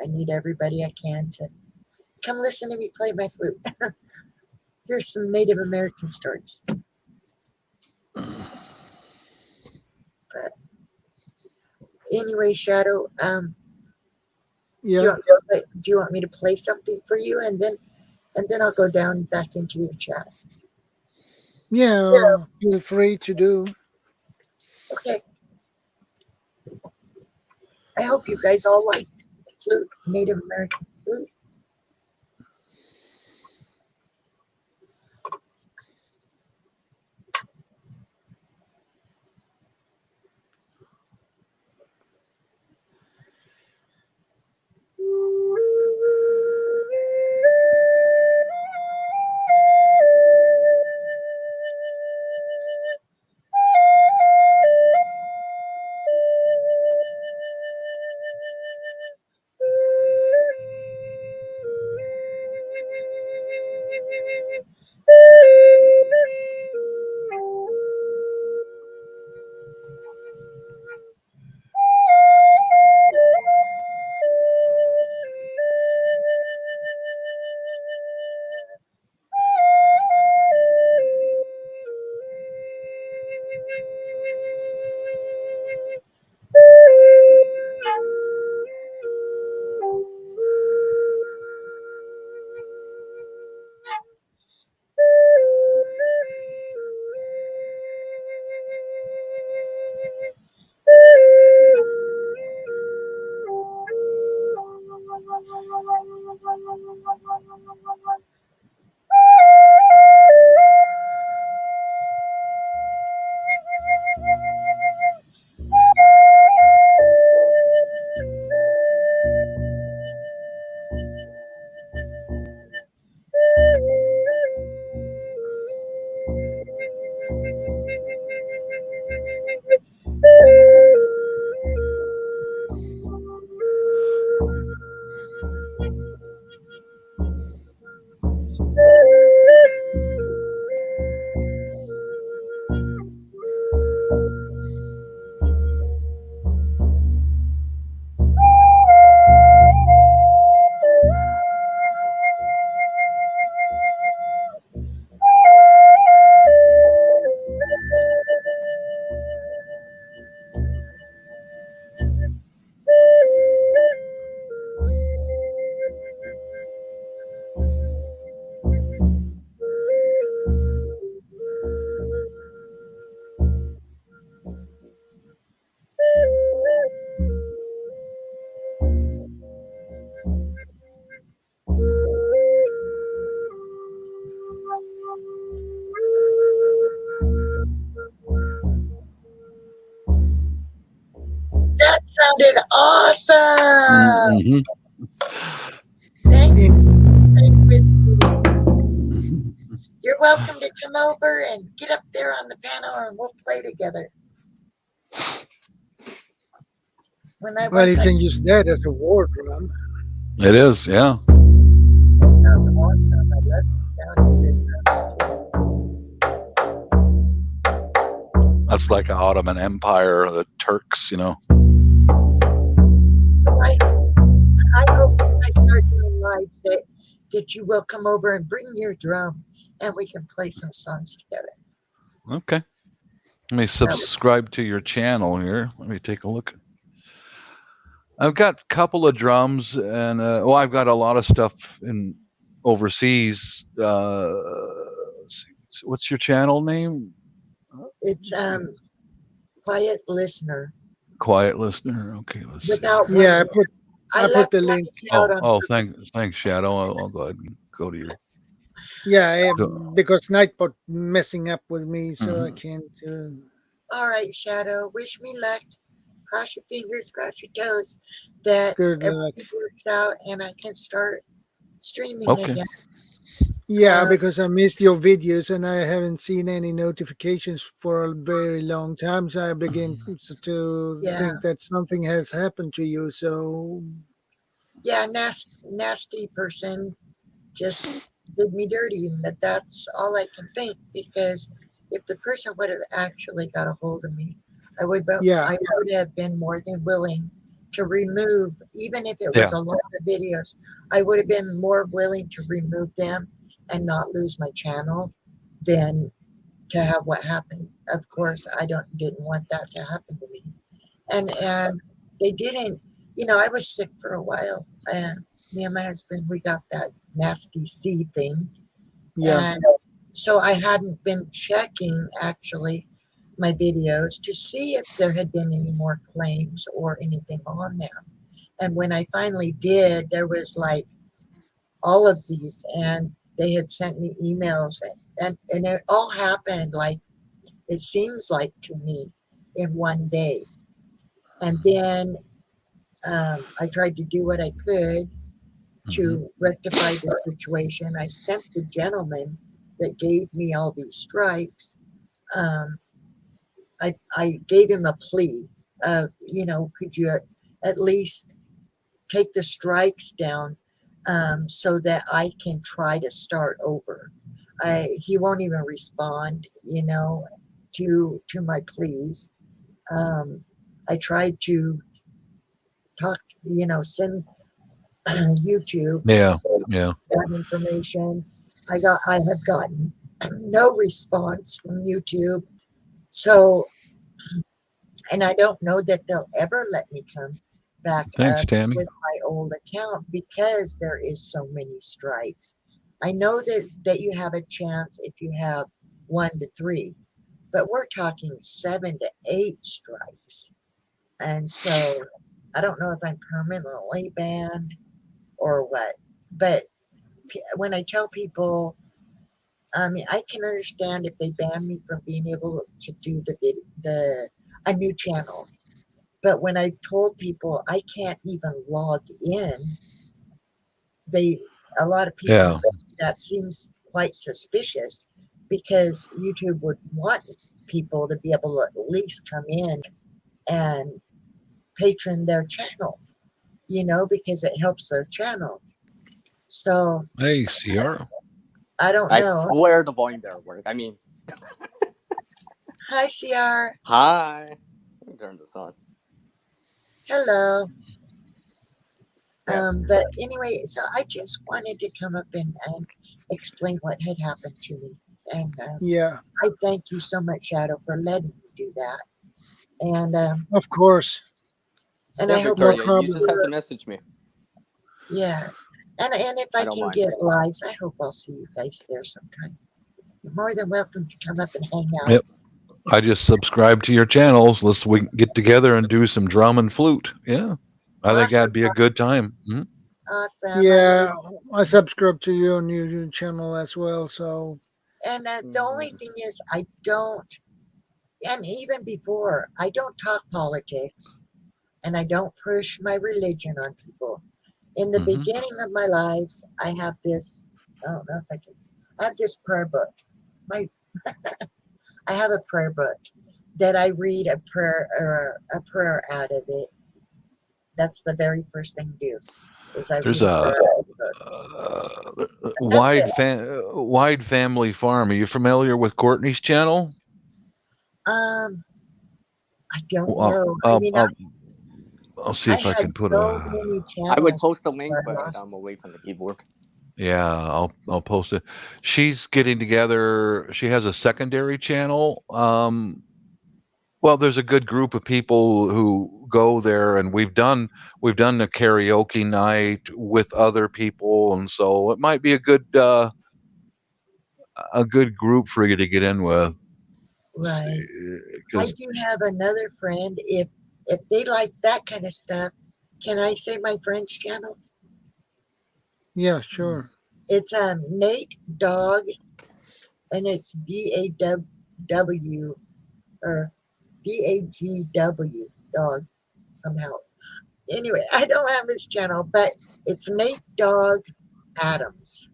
I need everybody I can to come listen to me play my flute. Here's some Native American stories. But anyway, Shadow, Yeah. do you want me to play something for you, and then I'll go down back into your chat. Yeah. Feel free to do. Okay. I hope you guys all like flute, Native American flute. That sounded awesome. Mm-hmm. Thank you. Mm-hmm. You're welcome to come over and get up there on the panel, and we'll play together. When I Well, you once I can use that as a war drum. It is, yeah. that sounds awesome. I love the sound of the drums. That's like an Ottoman Empire, the Turks, you know. I hope as I start doing lives that you will come over and bring your drum, and we can play some songs together. Okay. Let me subscribe to your channel here. Let me take a look. I've got a couple of drums, and I've got a lot of stuff in overseas. Let's see, what's your channel name? It's Quiet Listener. Quiet Listener. Okay, let's Without see. Yeah, one. I put the link. Out on Thanks, Shadow. I'll go ahead and go to your. Yeah, Go. because Nightbot messing up with me, so I Mhm. can't. All right, Shadow. Wish me luck. Cross your fingers, cross your toes that Good luck. everything works out and I can start streaming Okay. again. Yeah, Uh, because I missed your videos and I haven't seen any notifications for a very long time. So I begin to yeah, think that something has happened to you. So, yeah, nasty person just did me dirty, and that's all I can think. Because if the person would have actually got a hold of me, yeah, I would have been more than willing to remove, even if it was Yeah. a lot of videos. I would have been more willing to remove them and not lose my channel than to have what happened. Of course, I didn't want that to happen to me, and they didn't. You know, I was sick for a while, and me and my husband, we got that nasty C thing, yeah, and so I hadn't been checking actually my videos to see if there had been any more claims or anything on them. And when I finally did, there was like all of these, and they had sent me emails, and it all happened like it seems like to me in one day. And then I tried to do what I could Mhm. to rectify the situation. I sent the gentleman that gave me all these strikes. Um, I gave him a plea of, you know, could you at least take the strikes down so that I can try to start over. He won't even respond, you know, to my pleas. I tried to talk, you know, send YouTube Yeah. Yeah. that information. I have gotten no response from YouTube. So, and I don't know that they'll ever let me come back Thanks, up Tammy. with my old account because there is so many strikes. I know that you have a chance if you have 1 to 3, but we're talking 7 to 8 strikes. And so I don't know if I'm permanently banned or what. But when I tell people, I mean, I can understand if they ban me from being able to do the a new channel. But when I told people I can't even log in, they a lot of people Yeah. think that seems quite suspicious because YouTube would want people to be able to at least come in and patron their channel, you know, because it helps their channel. So Hey, Sierra. I don't I know. swear the volume better work. I mean, Hi, CR. hi. Let me turn this on. Hello. Yes. But anyway, so I just wanted to come up and explain what had happened to me. And yeah, I thank you so much, Shadow, for letting me do that. of course. And Yeah, I hope No I'll Victoria, see you problem. just have to you. message me. Yeah. And if I I don't can mind. get lives, I hope I'll see you guys there sometime. You're more than welcome to come up and hang out. Yep. I just subscribed to your channels. We can get together and do some drum and flute. Yeah. I think Awesome. that'd be a good time. Mhm. Awesome. Yeah, I subscribe to your new channel as well. So, And the only thing is, I don't, and even before, I don't talk politics and I don't push my religion on people. In the Mhm. beginning of my lives, I have this, I don't know if I can, I have this prayer book. My, I have a prayer book that I read a prayer out of it. That's the very first thing I do is I There's read a a prayer out of the book. And that's it. wide family farm. Are you familiar with Courtney's channel? Um, I don't Well, know. I I'll, mean, I'll, I'll see I if I had can put so a. many I would channels post a before link, I but lost. I'm away from the keyboard. Yeah, I'll post it. She's getting together. She has a secondary channel. Well, there's a good group of people who go there, and we've done a karaoke night with other people, and so it might be a good group for you to get in with. Let's see, Right. I because do have another friend. If they like that kind of stuff, can I say my friend's channel? yeah, sure. It's Nate Dog, and it's DAW or DAGW Dog somehow. Anyway, I don't have his channel, but it's Nate Dog Adams.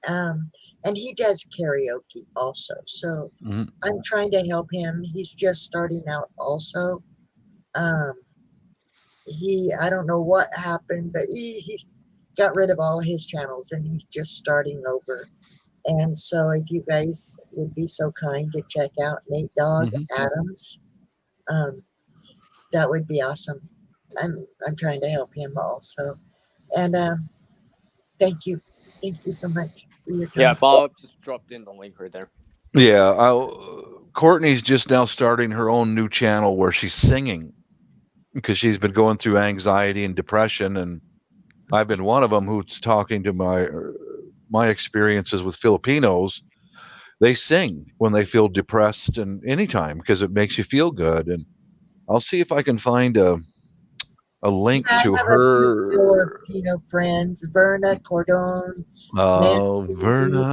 And he does karaoke also. So Mhm. I'm trying to help him. He's just starting out also. Um, I don't know what happened, but he's got rid of all his channels and he's just starting over. And so if you guys would be so kind to check out Nate Dogg Mhm. Adams, um, that would be awesome. I'm trying to help him also. And thank you. Thank you so much for your Yeah, time. Bob just dropped in the link right there. Yeah, Courtney's just now starting her own new channel where she's singing because she's been going through anxiety and depression, and I've been one of them who's talking to my experiences with Filipinos. They sing when they feel depressed and anytime because it makes you feel good. And I'll see if I can find a Yeah, link I to have a few her. Filipino friends, Verna Cordon, Oh, Nancy, Verna.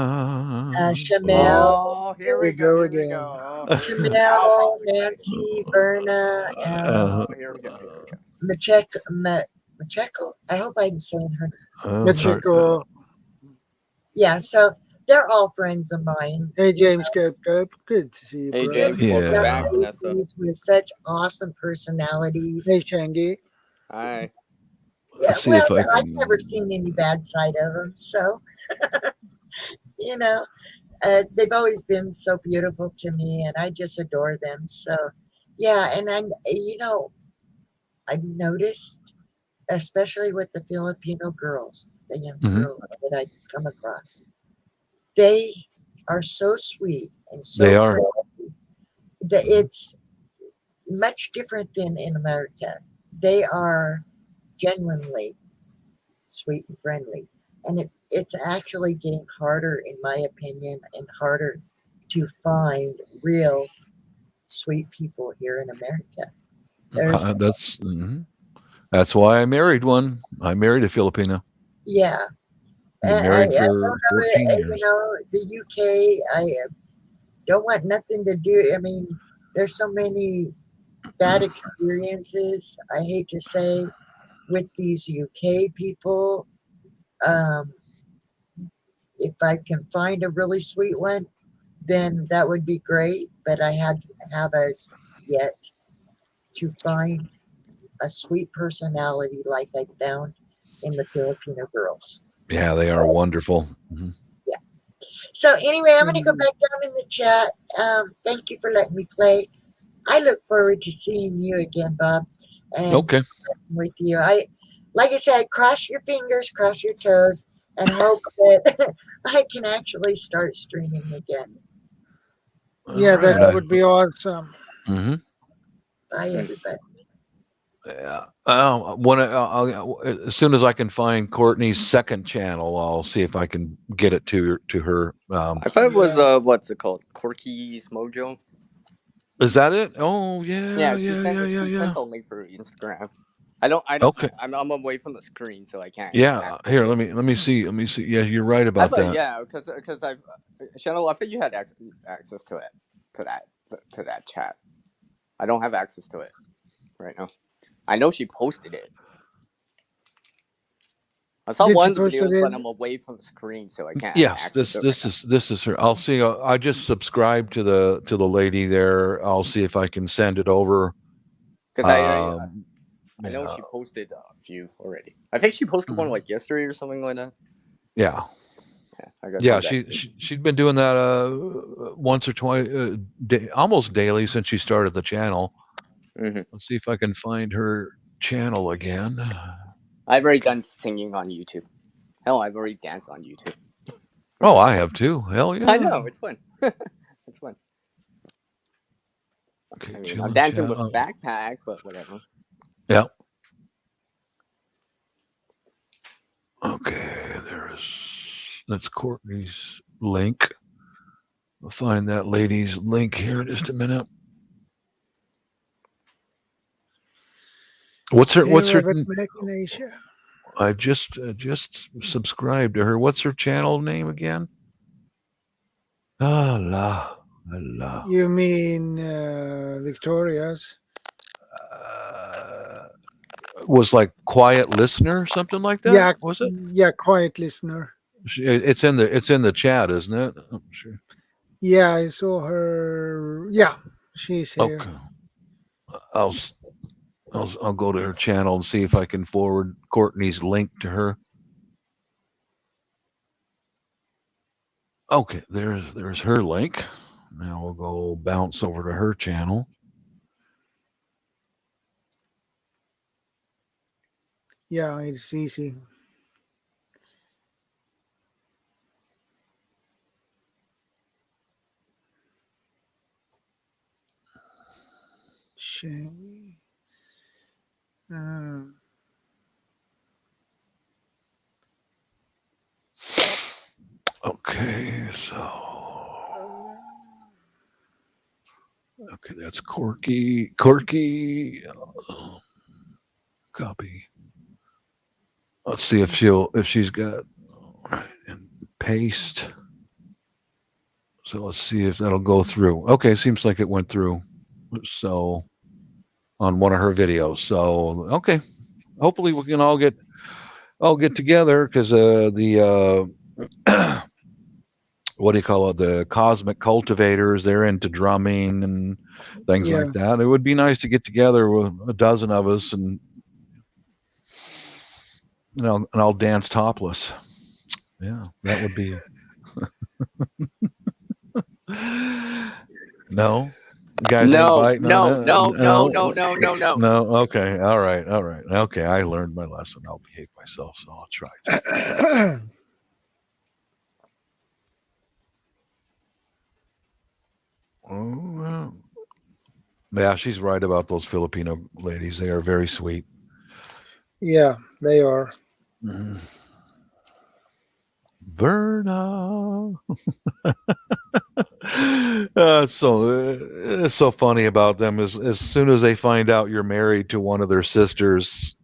Shamel, Oh, Here we go again. Here we go. Now Shamel, Bob's excited. Nancy, Verna, Oh, here we go. Here we go. Macheco. I hope I'm saying her. It's hard. Machiko. Yeah, so they're all friends of mine. Hey, You James Cup. Good to see you, Hey, bro. James, welcome Yeah. back, Vanessa. ladies with such awesome personalities. Hey, Shangy. Hi. Yeah, Let's see well, if I I've can. never seen any bad side of them. So, you know, they've always been so beautiful to me, and I just adore them. So, yeah, and I've noticed, especially with the Filipino girls, the young Mhm. girls that I've come across, they are so sweet and so They are. friendly that it's much different than in America. They are genuinely sweet and friendly. And it's actually getting harder, in my opinion, and harder to find real sweet people here in America. There's, That's why I married one. I married a Filipino. yeah, Been I married don't for know, 14 years. the UK, I don't want nothing to do. I mean, there's so many bad experiences, I hate to say, with these UK people. Um, if I can find a really sweet one, then that would be great. But I have as yet to find a sweet personality like I found in the Filipino girls. Yeah, they are wonderful. Mhm. Yeah. So anyway, I'm going to go back down in the chat. Thank you for letting me play. I look forward to seeing you again, Bob, and Okay. with you. Like I said, cross your fingers, cross your toes, and hope that I can actually start streaming again. Yeah, All right, that would be awesome. Mhm. Bye, everybody. Yeah. As soon as I can find Courtney's second channel, I'll see if I can get it to her. I thought it was what's it called? Corky's Mojo. Is that it? Oh yeah, Yeah, she yeah, sent yeah, she yeah, yeah. sent the link for Instagram. I don't. Okay. I'm away from the screen, so I can't. Yeah. Here, see let it. me see. Let me see. Yeah, you're right I about thought, that. yeah, because I've Chanel. I thought you had access to it, to that chat. I don't have access to it right now. I know she posted it. I saw Did one she of the post it videos, but in? I'm away from the screen, so I can't Yes, access it right now. this is her. I'll see. I just subscribed to the lady there. I'll see if I can send it over. Because I know Yeah. she posted a few already. I think she posted one like yesterday or something like that. Yeah. Yeah, I got. Yeah, she's been doing that once or twice, almost daily since she started the channel. Mm-hmm. Let's see if I can find her channel again. I've already done singing on YouTube. Hell, I've already danced on YouTube. Oh, I have too. Hell yeah! I know, it's fun. It's fun. Okay, I mean, chill I'm and dancing chat. with a backpack, but whatever. Yeah. Okay, that's Courtney's link. I'll find that lady's link here in just a minute. What's her? Asia. I just subscribed to her. What's her channel name again? Allah. You mean Victoria's? Was like quiet listener, something like that. Yeah, Was it? yeah, quiet listener. It's in the chat, isn't it? I'm sure. Yeah, I saw her. Yeah, she's here. Okay. I'll go to her channel and see if I can forward Courtney's link to her. Okay, there's her link. Now we'll go bounce over to her channel. Yeah, it's easy. She, uh, Okay, so okay, that's Corky. Copy. Let's see if she's got right, and paste. So let's see if that'll go through. Okay, seems like it went through. So on one of her videos. So okay, hopefully we can all get together because the what do you call it? The cosmic cultivators. They're into drumming and things yeah. like that. It would be nice to get together with a dozen of us and and I'll dance topless. Yeah, that would be. No, you guys ain't No, biting on no, it. no, no, no, no, no, no. No. Okay. All right. Okay. I learned my lesson. I'll behave myself, so I'll try to. Oh, well. Yeah, she's right about those Filipino ladies. They are very sweet. Yeah, they are. Mm. Verna. It's so funny about them is as soon as they find out you're married to one of their sisters,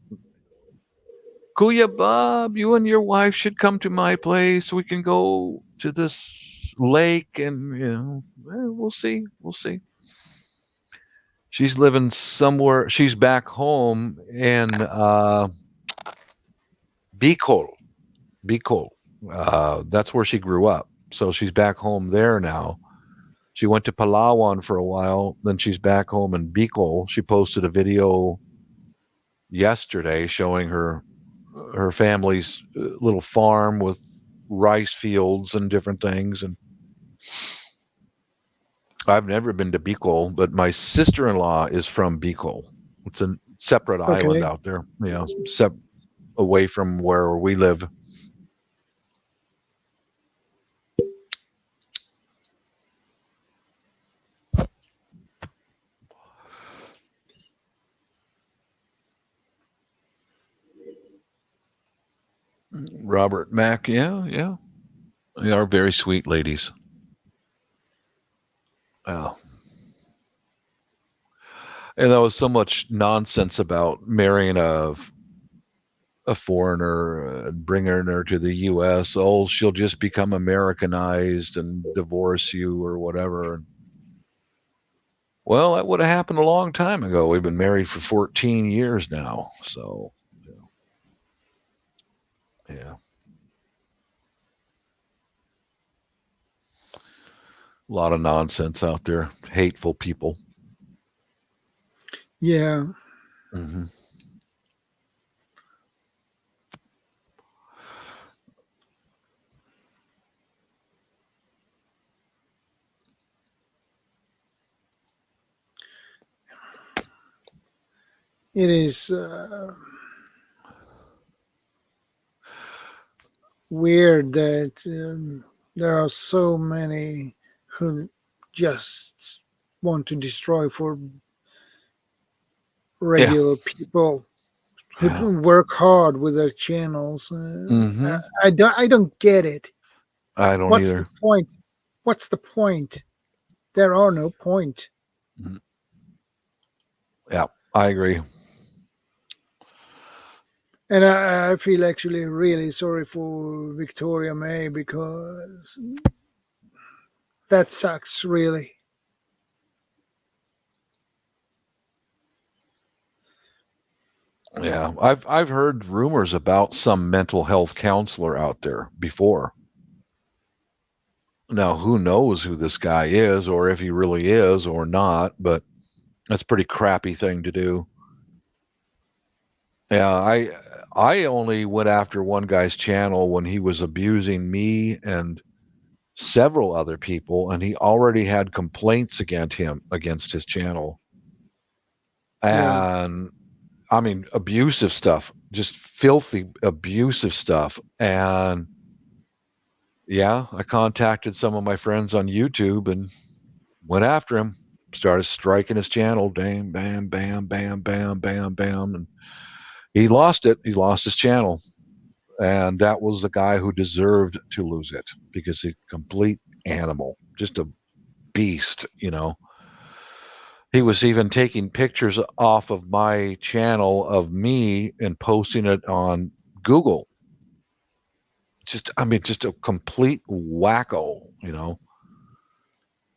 Kuya Bob, you and your wife should come to my place. We can go to this lake and we'll see. We'll see. She's living somewhere. She's back home in Bicol. Bicol. That's where she grew up. So she's back home there now. She went to Palawan for a while. Then she's back home in Bicol. She posted a video yesterday showing her family's little farm with rice fields and different things. And I've never been to Bicol, but my sister-in-law is from Bicol. It's a separate island Okay. out there, away from where we live. Robert Mack, yeah. They are very sweet ladies. Oh. And there was so much nonsense about marrying a foreigner and bringing her to the U.S. Oh, she'll just become Americanized and divorce you or whatever. Well, that would have happened a long time ago. We've been married for 14 years now. So, yeah. A lot of nonsense out there. Hateful people. Yeah. Mm-hmm. It is weird that there are so many who just want to destroy for regular people who work hard with their channels. Mm-hmm. I don't get it. I don't What's either. the point? What's the point? There are no point. Yeah, I agree. And I feel actually really sorry for Victoria May because that sucks, really. Yeah, I've heard rumors about some mental health counselor out there before. Now, who knows who this guy is or if he really is or not, but that's a pretty crappy thing to do. Yeah, I only went after one guy's channel when he was abusing me and several other people, and he already had complaints against his channel. Yeah. And I mean, abusive stuff, just filthy abusive stuff. And yeah, I contacted some of my friends on YouTube and went after him, started striking his channel, bam, bam, bam, bam, bam, bam, bam. And he lost it. He lost his channel. And that was the guy who deserved to lose it because he's a complete animal, just a beast, you know. He was even taking pictures off of my channel of me and posting it on Google. Just a complete wacko, you know.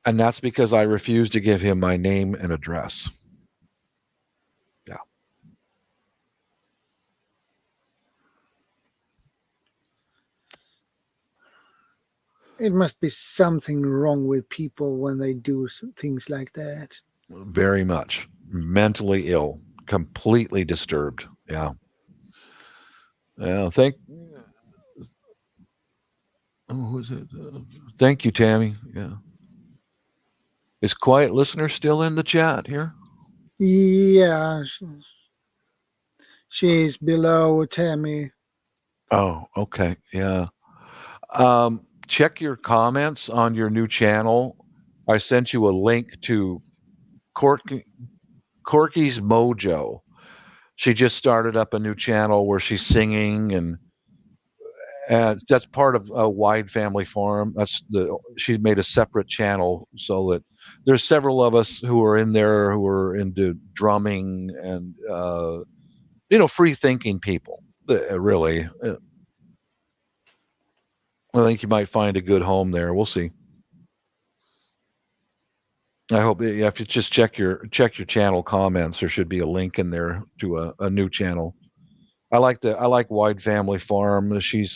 And that's because I refused to give him my name and address. Yeah. It must be something wrong with people when they do things like that. Very much. Mentally ill, completely disturbed. Yeah. Yeah. Who's it? Thank you, Tammy. Yeah. Is Quiet Listener still in the chat here? Yeah, she's below Tammy. Oh, okay. Yeah. Check your comments on your new channel. I sent you a link to Corky's Mojo. She just started up a new channel where she's singing, and that's part of a Wide Family Farm. She made a separate channel so that there's several of us who are in there who are into drumming and free thinking people. Really, I think you might find a good home there. We'll see. I hope if you just check your channel comments, there should be a link in there to a new channel. I like Wide Family Farm.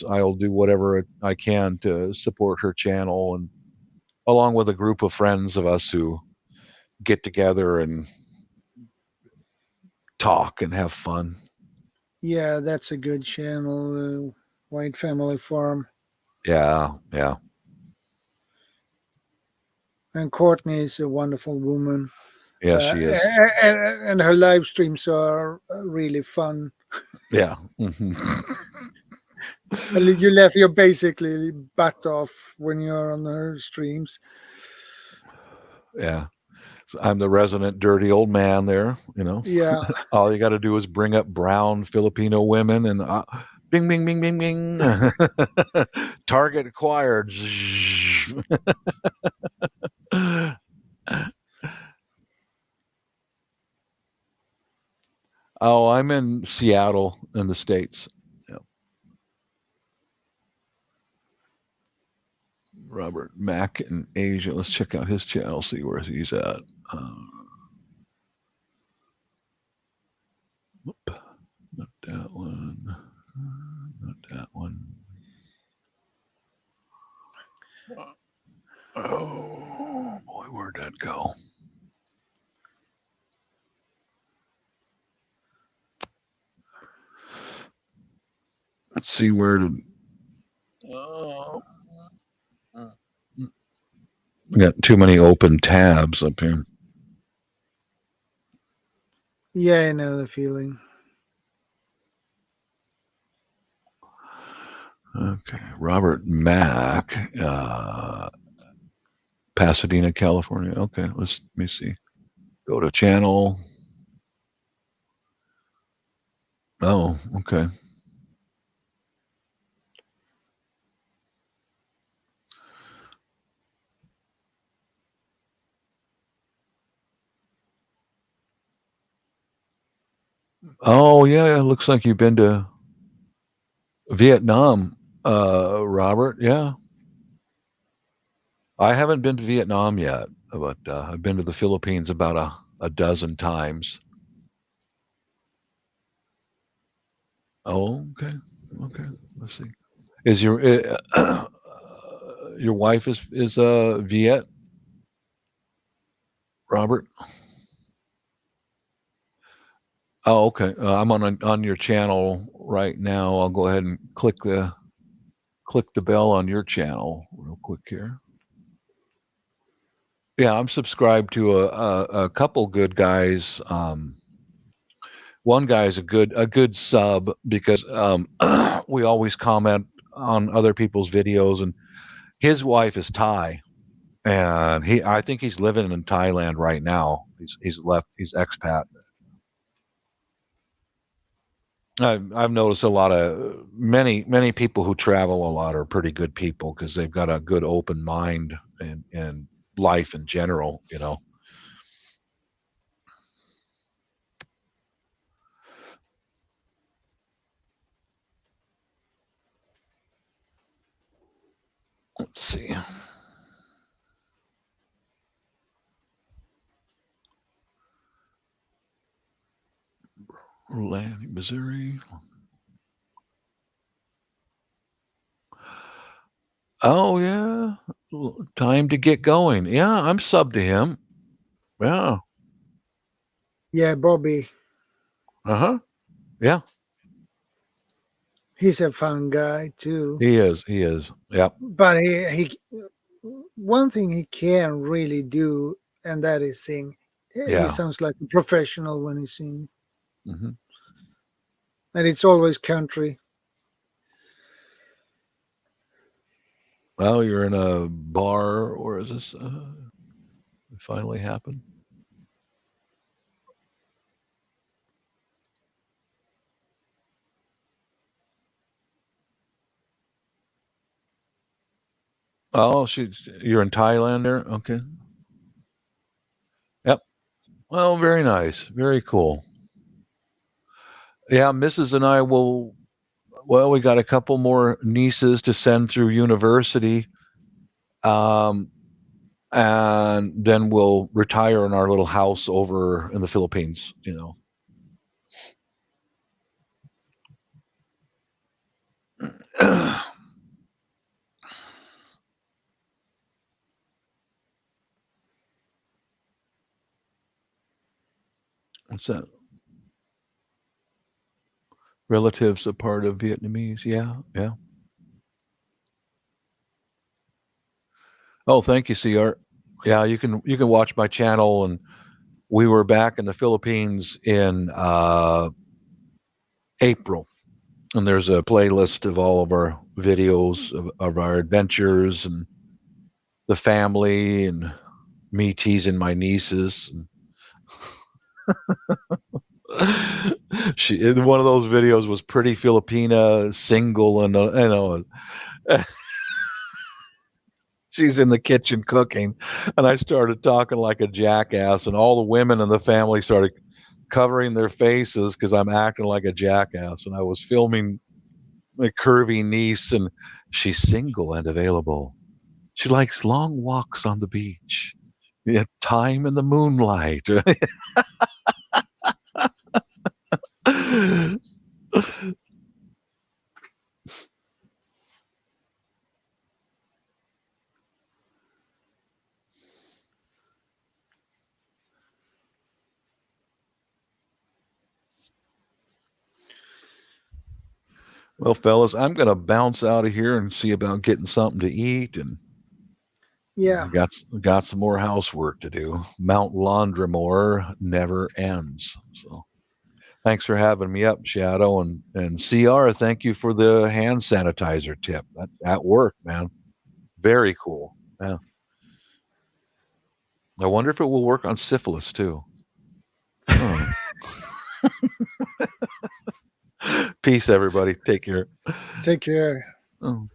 I'll do whatever I can to support her channel, and along with a group of friends of us who get together and talk and have fun. Yeah, that's a good channel. White Family Farm. Yeah, yeah. And Courtney is a wonderful woman. Yes, she is. And her live streams are really fun. Yeah. Mm-hmm. You laugh your basically butt off when you're on her streams. Yeah. So I'm the resident dirty old man there, you know. Yeah. All you got to do is bring up brown Filipino women and bing, bing, bing, bing, bing. Target acquired. Oh, I'm in Seattle in the States. Yeah. Robert Mack in Asia. Let's check out his channel, see where he's at. Not that one. Not that one. Oh, boy, where'd that go? Let's see where to. Got too many open tabs up here. Yeah, I know the feeling. Okay, Robert Mack, Pasadena, California. Okay, let me see. Go to channel. Oh, okay. Oh, yeah, it looks like you've been to Vietnam, Robert. Yeah. I haven't been to Vietnam yet, but I've been to the Philippines about a dozen times. Oh, okay. Okay. Let's see. Is your your wife is Viet, Robert? Oh, okay. I'm on your channel right now. I'll go ahead and click the bell on your channel real quick here. Yeah, I'm subscribed to a couple good guys. One guy's a good sub because we always comment on other people's videos, and his wife is Thai, and I think he's living in Thailand right now. He's expat. I've noticed a lot of many people who travel a lot are pretty good people because they've got a good open mind and life in general. Let's see. Lanny, Missouri. Oh yeah, time to get going. Yeah, I'm sub to him. Yeah. Yeah, Bobby. Uh-huh. Yeah. He's a fun guy too. He is. He is. Yep. But he one thing he can really do, and that is sing. He Yeah. sounds like a professional when he sings, Hmm. and it's always country. Well, you're in a bar, or is this finally happened? Oh, you're in Thailand there? Okay. Yep. Well, very nice. Very cool. Yeah, Mrs. and I will. Well, we got a couple more nieces to send through university, um, and then we'll retire in our little house over in the Philippines. What's that? Relatives a part of Vietnamese? Yeah, yeah. Oh, thank you, CR. Yeah, you can watch my channel, and we were back in the Philippines in April, and there's a playlist of all of our videos of our adventures and the family and me teasing my nieces. One of those videos was pretty Filipina, single, and she's in the kitchen cooking, and I started talking like a jackass, and all the women in the family started covering their faces because I'm acting like a jackass, and I was filming my curvy niece, and she's single and available. She likes long walks on the beach. Yeah, time in the moonlight. Well, fellas, I'm going to bounce out of here and see about getting something to eat, and Yeah, I got some more housework to do. Mount Laundremore never ends. So, thanks for having me up, Shadow, and CR. Thank you for the hand sanitizer tip. That worked, man. Very cool. Yeah. I wonder if it will work on syphilis too. Oh. Peace, everybody. Take care. take care. Oh.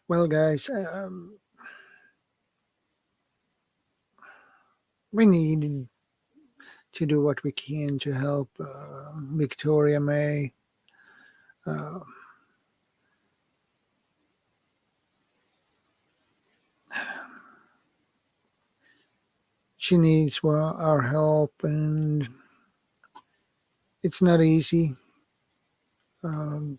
Well, guys, we need to do what we can to help Victoria May. Uh, she needs our help, and it's not easy. Um,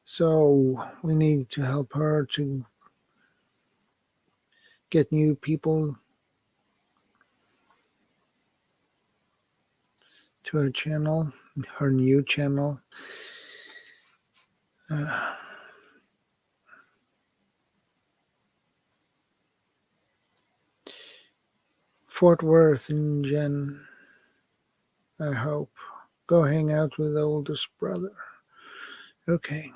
so we need to help her to get new people to her new channel. Fort Worth in Jen, I hope. Go hang out with the oldest brother. Okay.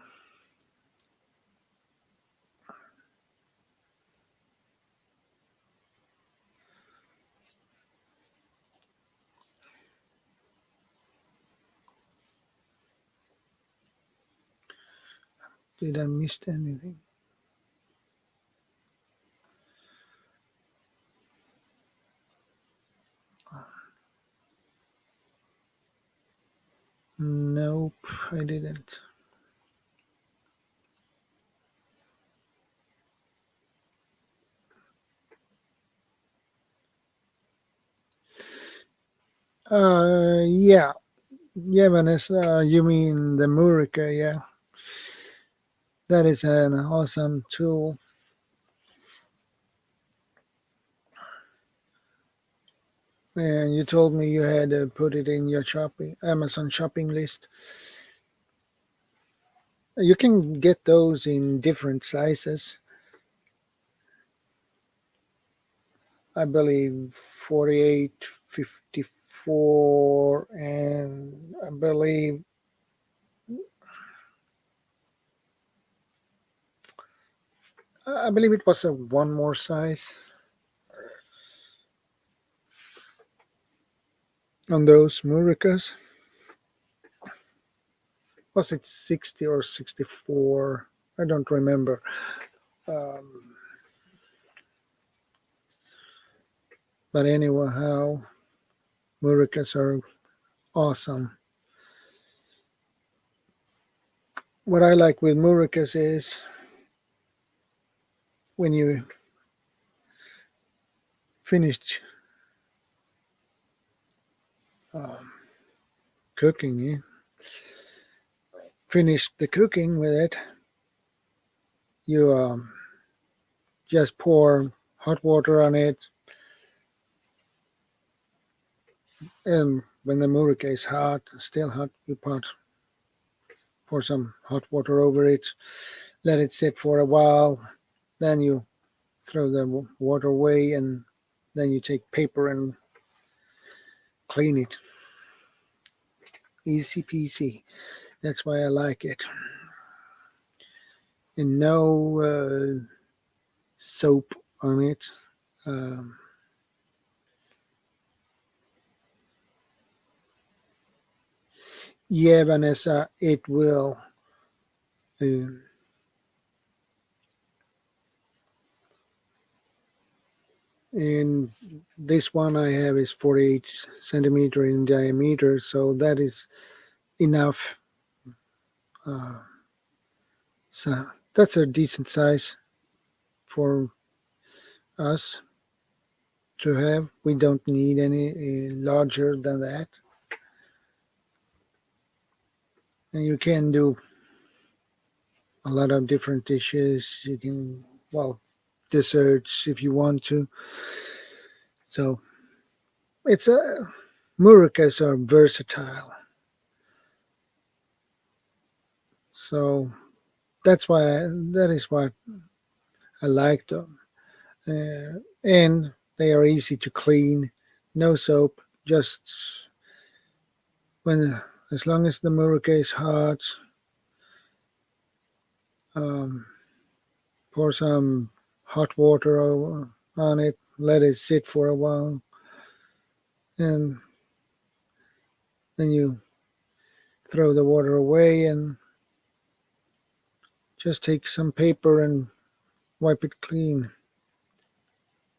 Did I miss anything? Nope, I didn't. Yeah. Yeah, Vanessa, you mean the Murica, yeah. That is an awesome tool. And you told me you had put it in your Amazon shopping list. You can get those in different sizes. I believe 48, 54, and I believe it was a one more size on those Muricas. Was it 60 or 64? I don't remember. But anyhow, Muricas are awesome. What I like with Muricas is when you finished cooking, finish the cooking with it, you just pour hot water on it, and when the murica is hot, still hot, you pour some hot water over it, let it sit for a while, then you throw the water away, and then you take paper and clean it. Easy peasy. That's why I like it. And no soap on it. Yeah, Vanessa, it will. And this one I have is 48 centimeter in diameter, so that is enough. So that's a decent size for us to have. We don't need any larger than that. And you can do a lot of different dishes. You can, well, desserts if you want to. So it's muricas are versatile. So that is what I like them. And they are easy to clean. No soap, just as long as the murica is hot, um, pour some hot water on it, let it sit for a while, and then you throw the water away and just take some paper and wipe it clean.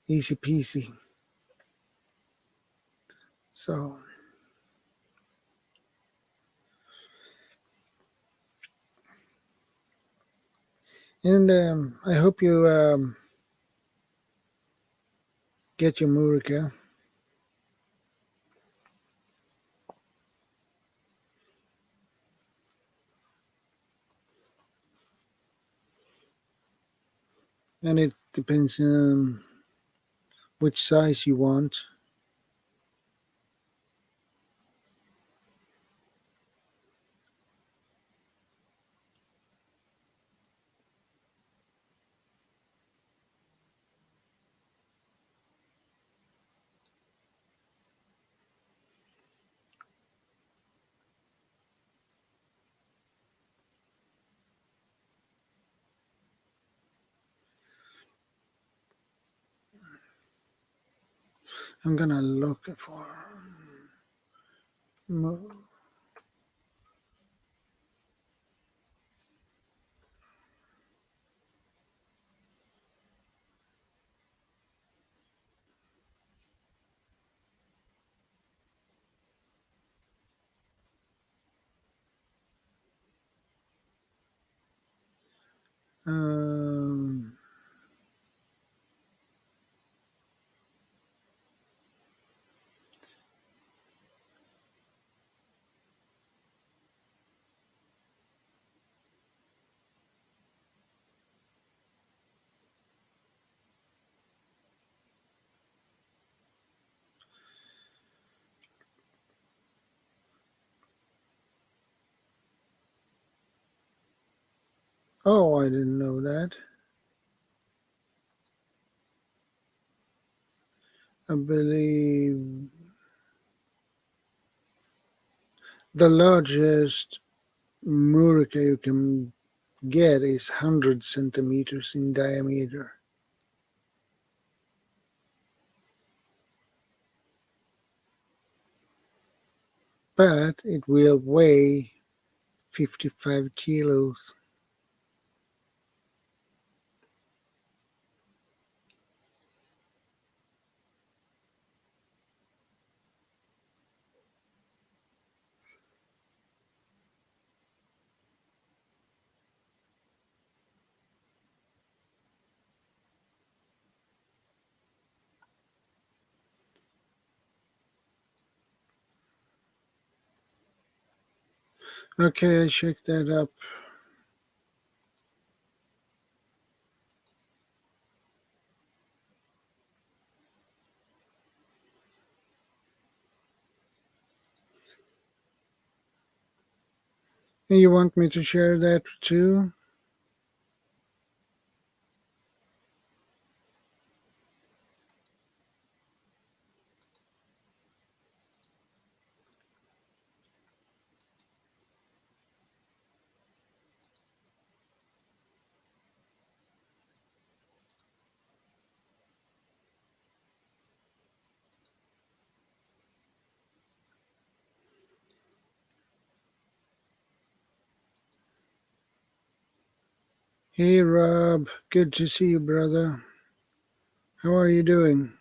Easy peasy. So And I hope you get your Murica. And it depends on which size you want. I'm gonna look for um, oh, I didn't know that. I believe the largest Murica you can get is 100 centimeters in diameter. But it will weigh 55 kilos. Okay, I checked that up. And you want me to share that too? Hey Rob, good to see you, brother. How are you doing?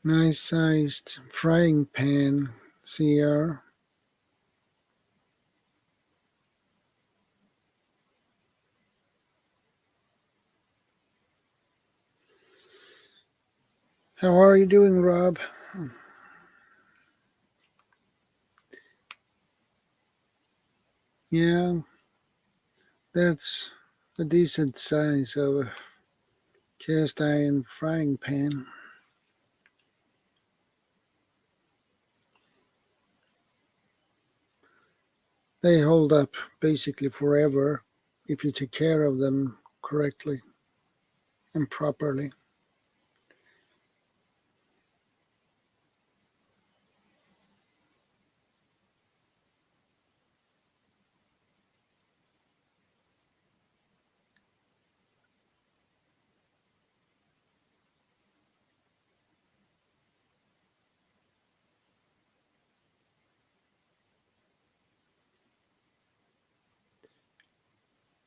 Nice sized frying pan, CR. How are you doing, Rob? Yeah, that's a decent size of a cast iron frying pan. They hold up basically forever if you take care of them correctly and properly.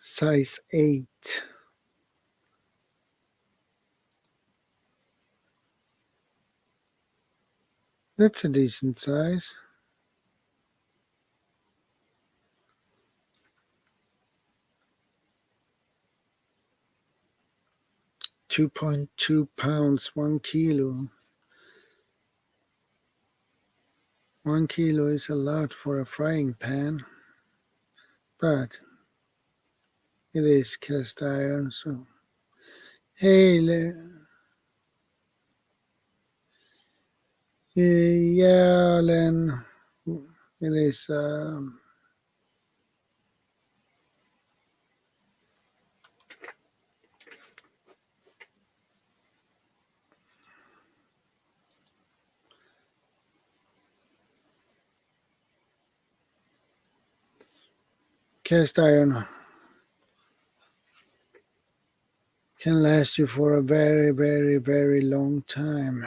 Size 8. That's a decent size. 2.2 pounds, 1 kilo. 1 kilo is a lot for a frying pan, but it is cast iron, so hey, yeah, Len, it is. Cast iron can last you for a very, very, very long time.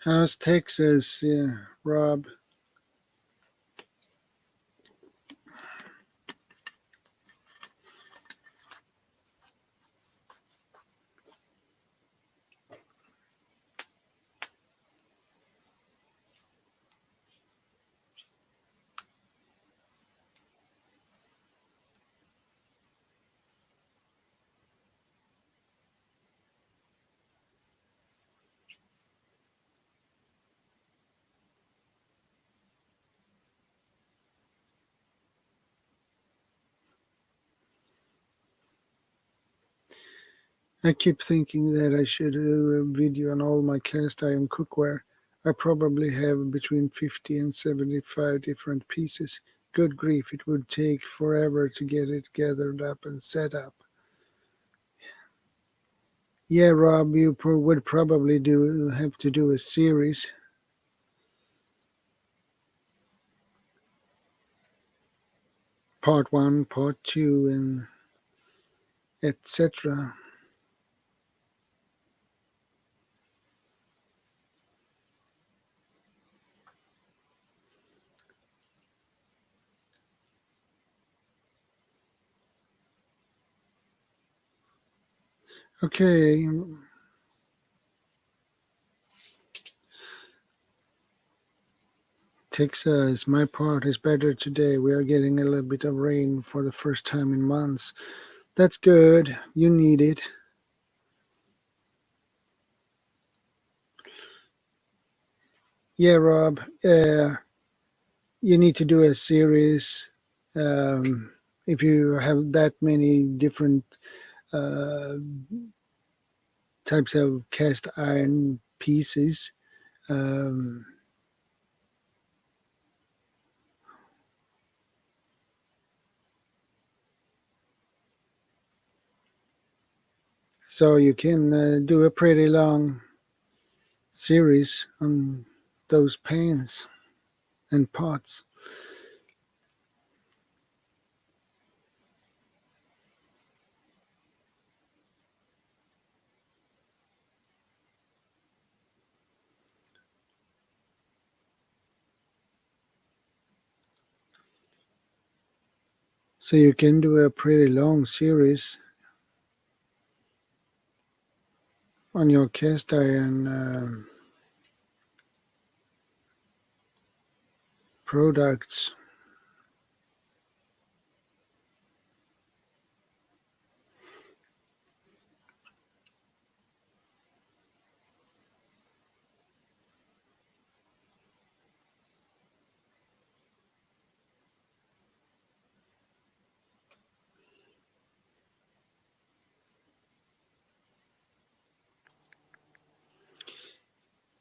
How's Texas, Rob? I keep thinking that I should do a video on all my cast iron cookware. I probably have between 50 and 75 different pieces. Good grief, it would take forever to get it gathered up and set up. Yeah, Rob, you would probably have to do a series. Part 1, part 2, and etc. Okay. Texas, my part is better today. We are getting a little bit of rain for the first time in months. That's good. You need it. Yeah, Rob. You need to do a series. If you have that many different uh, types of cast iron pieces, um, so you can do a pretty long series on those pans and pots. So you can do a pretty long series on your cast iron products.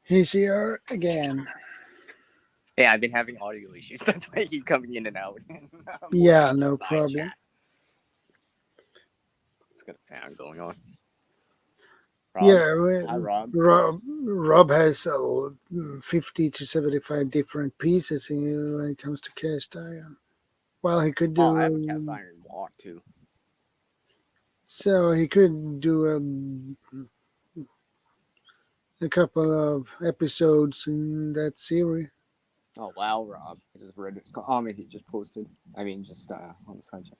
He's here again. Yeah, I've been having audio issues. That's why I keep coming in and out. Yeah, no problem. Let's get a fan going on. Yeah, Rob. Rob has 50 to 75 different pieces when it comes to cast iron. Well, he could do. I have a cast iron wok too. So he could do a couple of episodes in that series. Oh wow, Rob! I just read this comment he just posted. I mean, just on the side chat.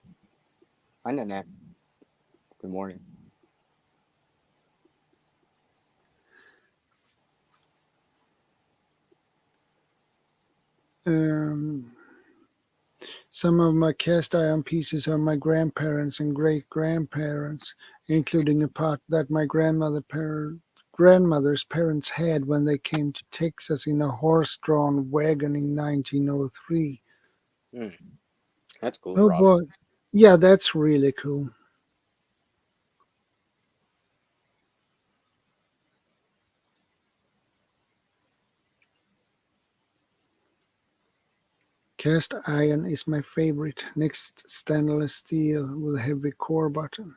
Hi, Nanette. Good morning. Some of my cast iron pieces are my grandparents and great grandparents, including a pot that my grandmother's parents had when they came to Texas in a horse drawn wagon in 1903. That's cool, Oh Rob. boy. Yeah, that's really cool. Cast iron is my favorite. Next, stainless steel with a heavy core button.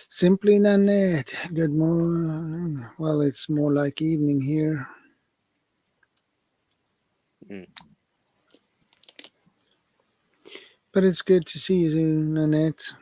Simply Nanette. Good morning. Well, it's more like evening here. But it's good to see you, Nanette.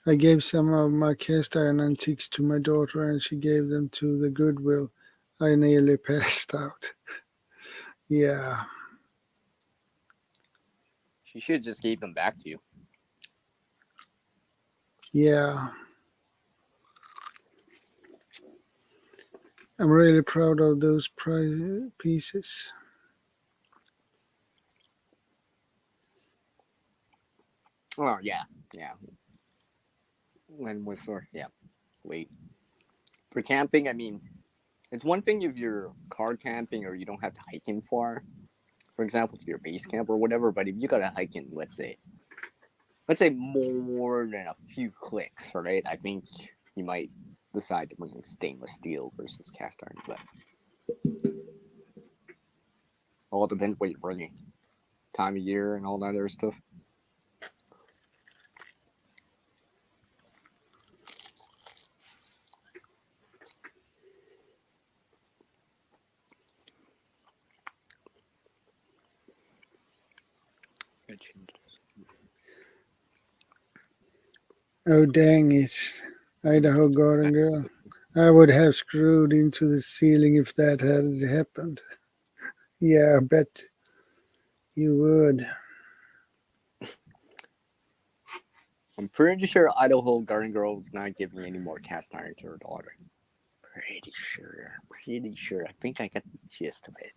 I gave some of my cast iron antiques to my daughter and she gave them to the Goodwill. I nearly passed out. Yeah. She should just gave them back to you. Yeah. I'm really proud of those pieces. Oh yeah. When was wait. For camping, I mean, it's one thing if you're car camping or you don't have to hike in far. For example, to your base camp or whatever. But if you gotta hike in, let's say more than a few clicks, right? I think you might decide to bring stainless steel versus cast iron, but all depends what you're bringing, time of year, and all that other stuff. Oh, dang it. Idaho Garden Girl. I would have screwed into the ceiling if that had happened. Yeah, I bet you would. I'm pretty sure Idaho Garden Girl is not giving any more cast iron to her daughter. Pretty sure. I think I got the gist of it.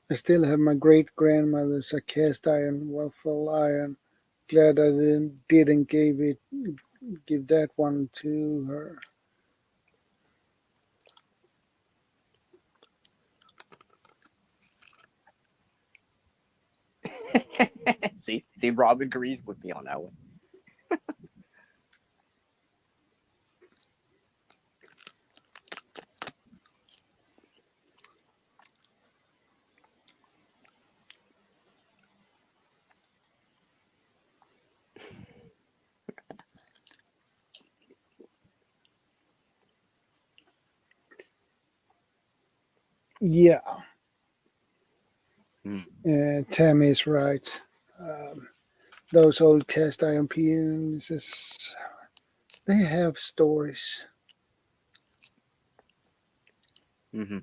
I still have my great grandmother's cast iron waffle iron. Glad I didn't give that one to her. see, Rob agrees with me on that one. Yeah. Tammy is right. Those old cast iron pieces, they have stories. Mm-hmm.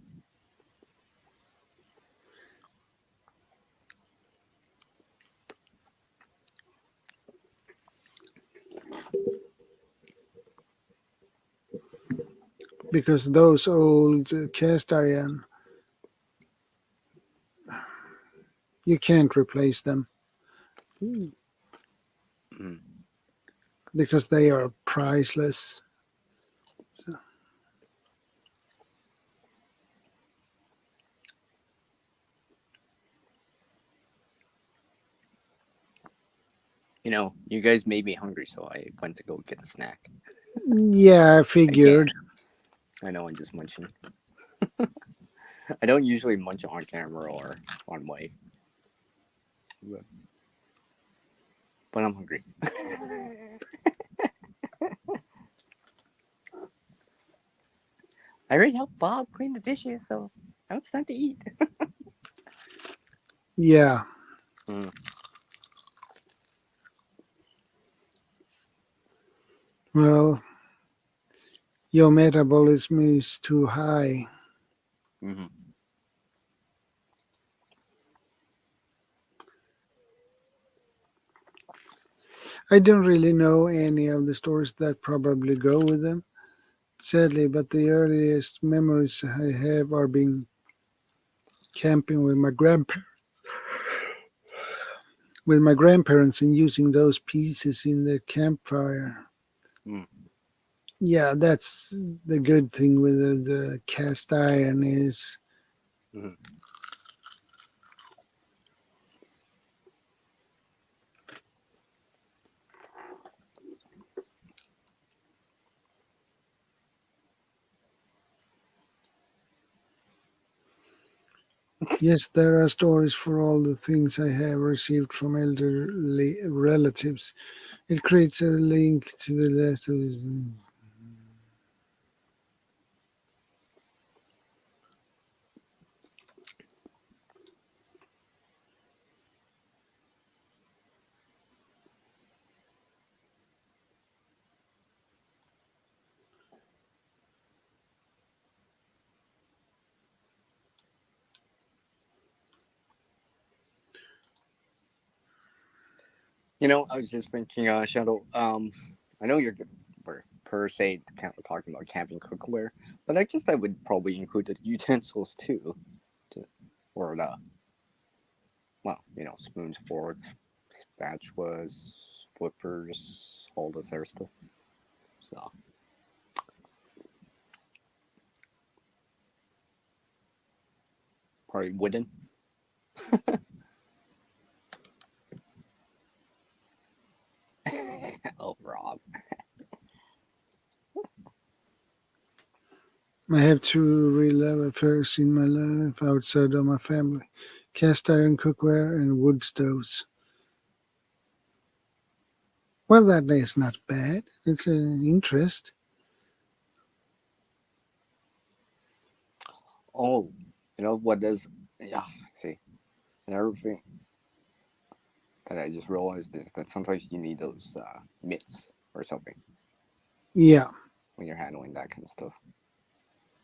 Because those old cast iron, you can't replace them. Mm-hmm. Because they are priceless. So. You know, you guys made me hungry, so I went to go get a snack. Yeah, I figured. I know, I'm just munching. I don't usually munch on camera or on mic. But I'm hungry. I already helped Bob clean the dishes, so now it's time to eat. Yeah. Well, your metabolism is too high. Mm-hmm. I don't really know any of the stories that probably go with them, sadly, but the earliest memories I have are being camping with my grandparents and using those pieces in the campfire. Mm. Yeah, that's the good thing with the cast iron is Mm-hmm. yes, there are stories for all the things I have received from elderly relatives. It creates a link to the letters. You know, I was just thinking, Shadow. I know you're per se talking about camping cookware, but I guess that would probably include the utensils too, or the spoons, forks, spatulas, flippers, all this other stuff. So probably wooden. Oh, Rob. I have two real affairs in my life outside of my family: cast iron cookware and wood stoves. Well, that is not bad. It's an interest. Oh, you know what does? Yeah, see, another thing that I just realized is that sometimes you need those mitts or something Yeah, when you're handling that kind of stuff.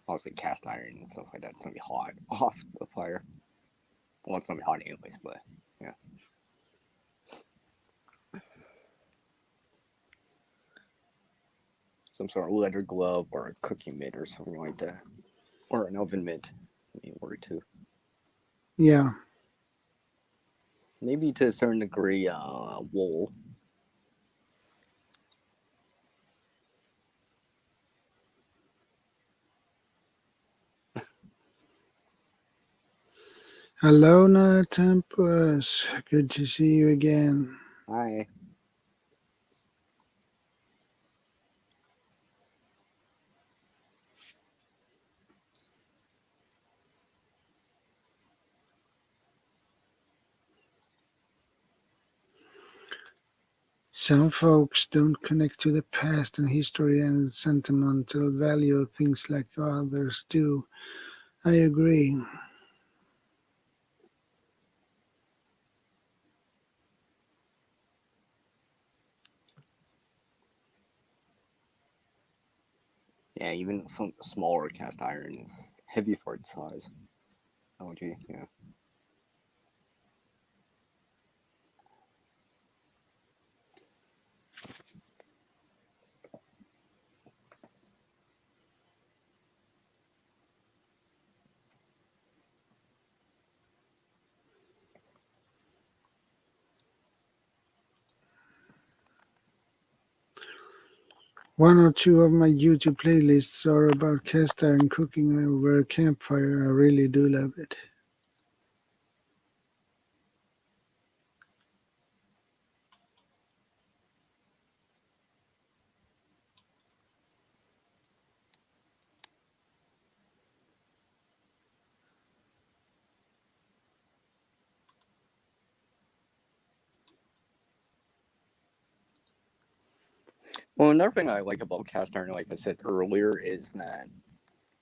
Obviously, cast iron and stuff like that. It's gonna be hot off the fire. Well, it's gonna be hot anyways, but yeah. Some sort of leather glove or a cooking mitt or something like that, or an oven mitt. Or two. yeah. Maybe to a certain degree, wool. Hello, Tempus. Good to see you again. Hi. Some folks don't connect to the past and history and sentimental value of things like others do. I agree. Yeah, even some smaller cast iron is heavy for its size. Oh, gee, yeah. One or two of my YouTube playlists are about cast iron cooking over a campfire. I really do love it. Well, another thing I like about cast iron, like I said earlier, is that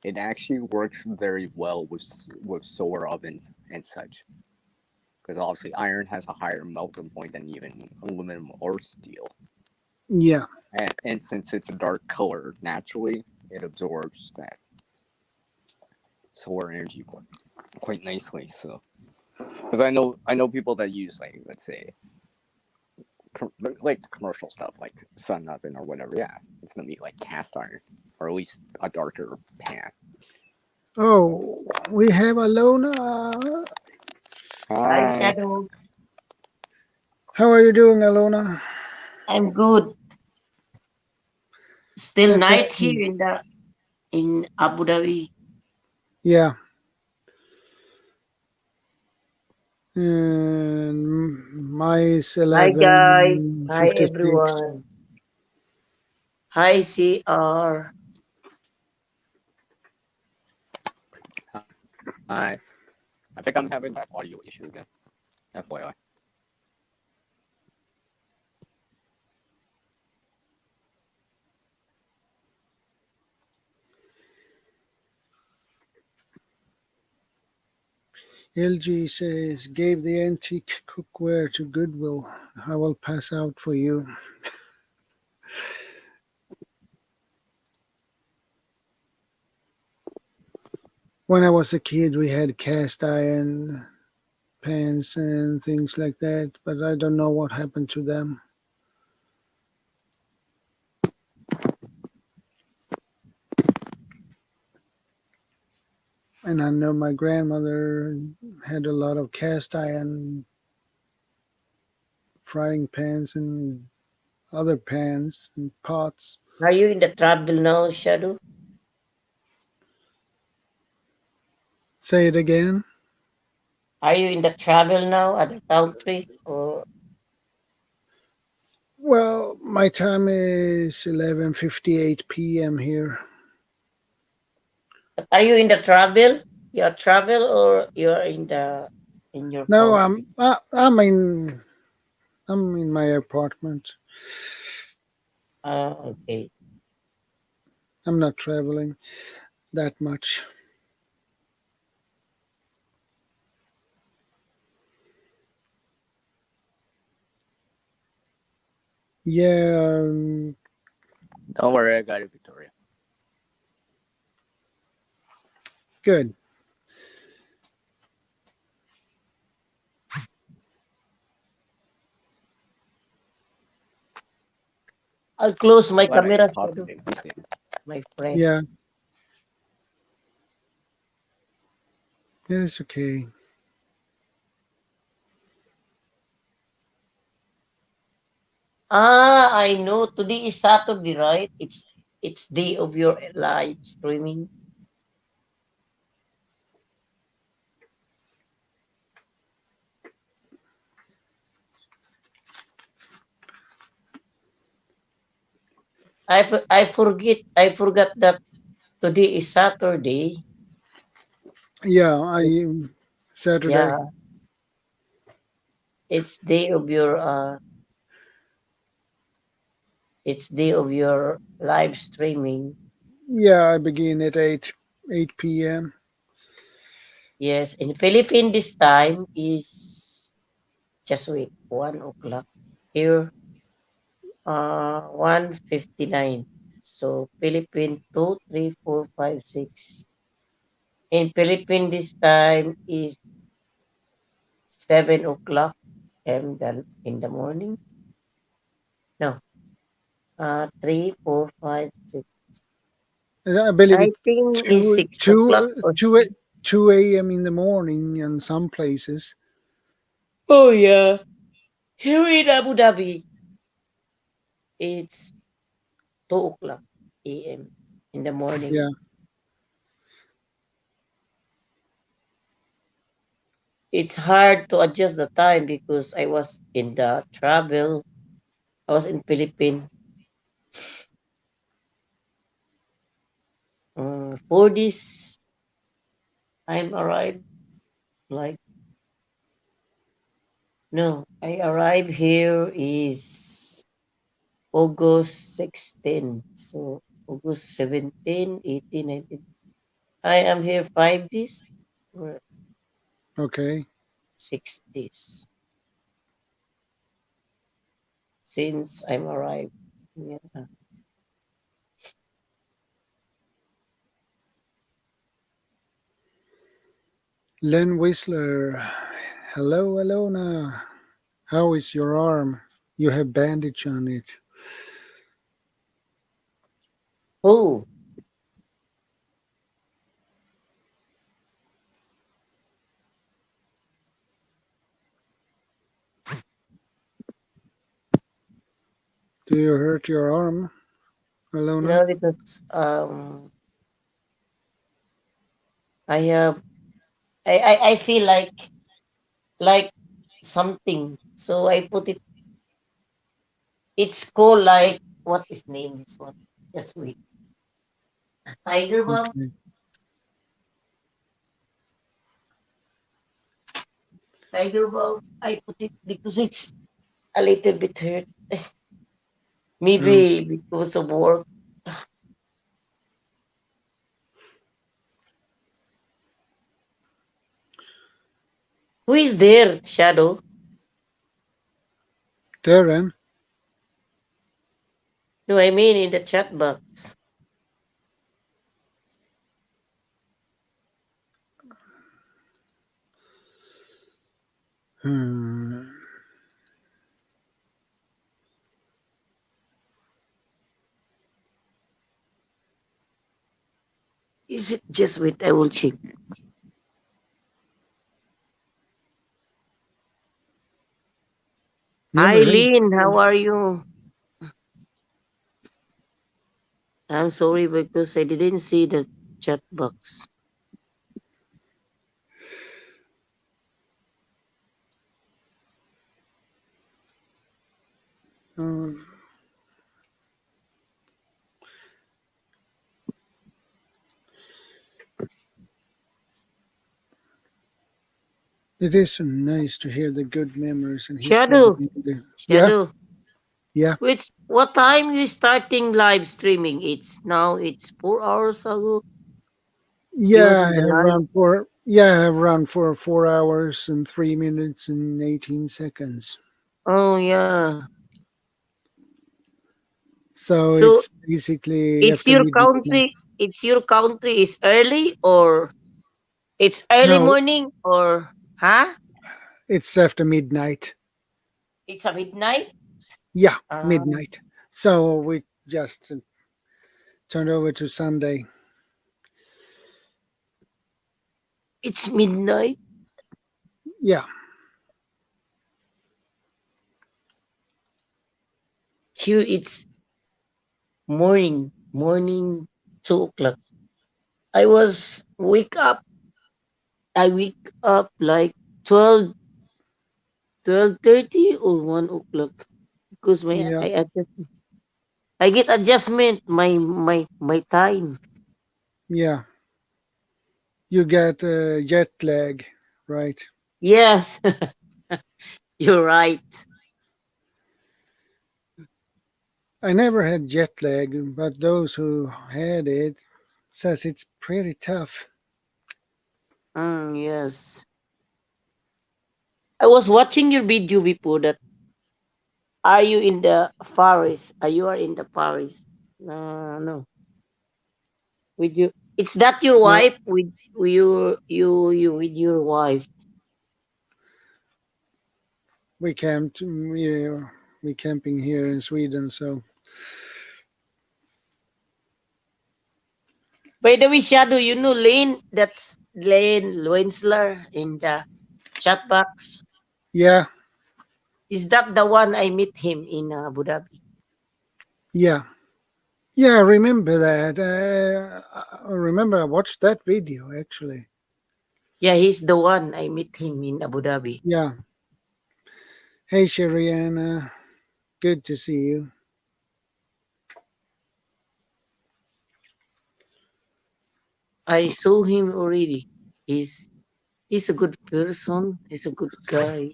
it actually works very well with solar ovens and such. Because obviously iron has a higher melting point than even aluminum or steel. Yeah. And since it's a dark color, naturally it absorbs that solar energy quite nicely. So, because I know people that use, like, let's say, like the commercial stuff, like sun oven or whatever. Yeah, it's gonna be like cast iron, or at least a darker pan. Oh, we have Alona. Hi, Shadow. How are you doing, Alona? I'm good. Still That's night excellent. here in Abu Dhabi. Yeah. And my is Hi guys. Hi 11:56. everyone. Hi, CR. I think I'm having that audio issue again. FYI. LG says, gave the antique cookware to Goodwill. I will pass out for you. When I was a kid, we had cast iron pans and things like that, but I don't know what happened to them. And I know my grandmother had a lot of cast iron frying pans and other pans and pots. Are you in the travel now, Shadow? Say it again. Are you in the travel now, other country? Or Well, my time is 11:58 p.m. here. are you in the travel? You're travel or you're in your No, country? I'm in my apartment. Okay. I'm not traveling that much. Yeah, Don't worry, I got it, Victoria. good. I'll close my Glad I camera, talked Shadow, to you. my friend. Yeah, it is okay. I know. Today is Saturday, right? It's day of your live streaming. I forgot that today is Saturday. Yeah, Saturday. Yeah, it's day of your it's day of your live streaming. Yeah, I begin at 8 p.m. Yes, in Philippines this time is just wait 1 o'clock here. 1:59. So Philippine 2, 3, 4, 5, 6. In Philippines this time is 7 o'clock in the morning. No, 3, 4, 5, 6. I believe I it's think it's 2 6 o'clock 2 or 2 2 a.m. in the morning in some places. oh yeah. Here in Abu Dhabi, it's 2 o'clock a.m. in the morning. Yeah, It's hard to adjust the time because I was in the travel. I was in Philippines. For this, I'm arrived like no. I arrived here is August 16. So August 17, 18, 19. I am here 5 days or Okay. 6 days since I'm arrived. Yeah. Len Whistler. Hello, Alona. How is your arm? You have bandage on it. Oh, Do you hurt your arm, Alona? no, because I have I feel like something. So I put it. It's called like what is name this one? Just wait. Tiger balm. Okay. Tiger balm. I put it because it's a little bit hurt. Um, Maybe because of work. Who is there, Shadow? Darren? No, I mean in the chat box. Hmm. Is it just wait? I will check. Never heard. Eileen, how are you? I'm sorry because I didn't see the chat box. Um, it is so nice to hear the good memories and history Shadow, behind the. Yeah, Shadow. yeah, Which what time you starting live streaming? It's 4 hours ago. You was yeah. in I the have live. run for. Yeah, I have run for 4 hours and 3 minutes and 18 seconds. Oh yeah. So So it's basically it's after your midnight now. country. It's your country is early or it's early No, morning or huh? it's after midnight. It's a midnight. Yeah, Um, midnight. So we just turned over to Sunday. it's midnight. Yeah, Here it's morning 2 o'clock. I was wake up. I wake up like 12:30 or 1 o'clock because my yeah, I get adjustment my time. yeah. You get jet lag, right? Yes, you're right. I never had jet lag, but those who had it says it's pretty tough. Yes. I was watching your video before that. Are you in the forest? Are you are in the forest? No, no. With you, it's that your No, wife with you with your wife. we camped. We camping here in Sweden, so By the way, Shadow, you know Lane. That's Lane Loensler in the chat box. yeah, Is that the one I met him in Abu Dhabi? yeah, yeah. I remember that. I remember I watched that video actually. Yeah, he's the one I met him in Abu Dhabi. Yeah. Hey, Shariana. Good to see you. I saw him already. He's he's a good person. He's a good guy.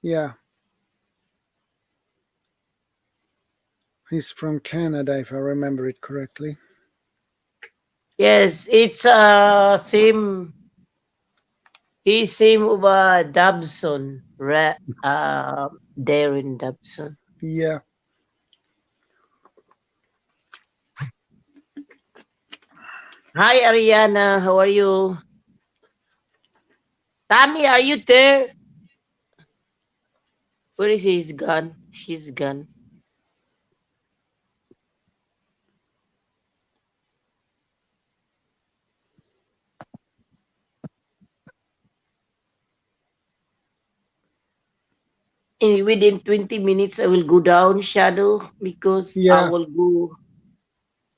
Yeah. He's from Canada, if I remember it correctly. Yes, it's same. He's same of Dobson, Darren Dobson. Yeah. Hi, Ariana. How are you? Tammy, are you there? Where is he? He's gone. She's gone. Within 20 minutes, I will go down, Shadow, because I Yeah. will go.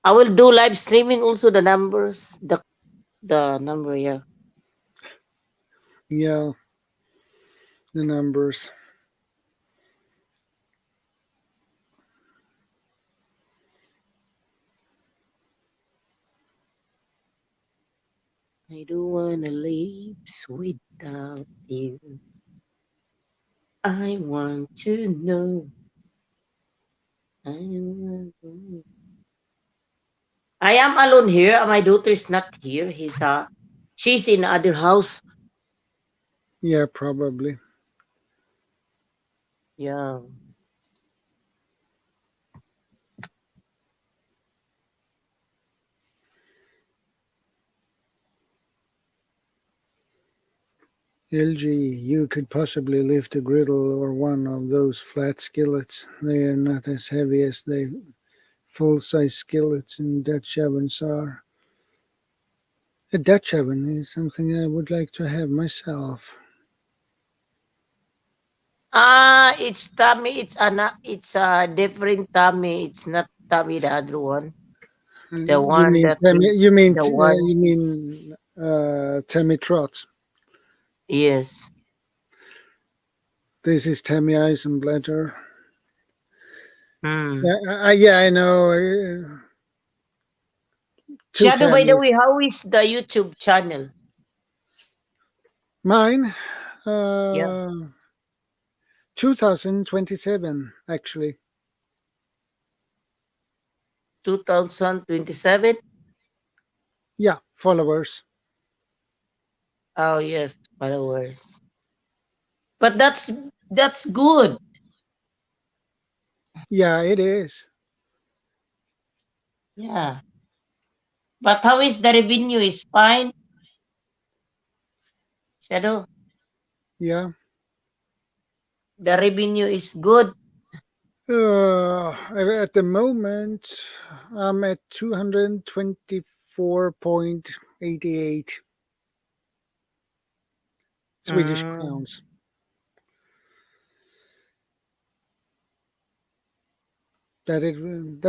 I will do live streaming also the numbers, the number, yeah. Yeah. The numbers. I don't wanna live without you. I want to know. I am alone here. My daughter is not here. She's in other house. Yeah, probably. Yeah. LG, you could possibly lift a griddle or one of those flat skillets. They are not as heavy as the full-size skillets in Dutch ovens are. A Dutch oven is something I would like to have myself. It's Tommy. It's a different Tommy. It's not Tommy the other one. The You one mean that is the one. Tammy Trot? Yes. This is Tammy Eisenblätter. Hmm. Yeah, I know. Two Shadow, by the Tammys. way, how is the YouTube channel? Mine, Yeah. 2027 actually. 2027. Yeah, followers. Oh yes, followers. But that's good. Yeah, it is. Yeah. But how is the revenue? Is fine, Shadow. Yeah. The revenue is good. At the moment, I'm at 224.88 Swedish Mm, crowns. That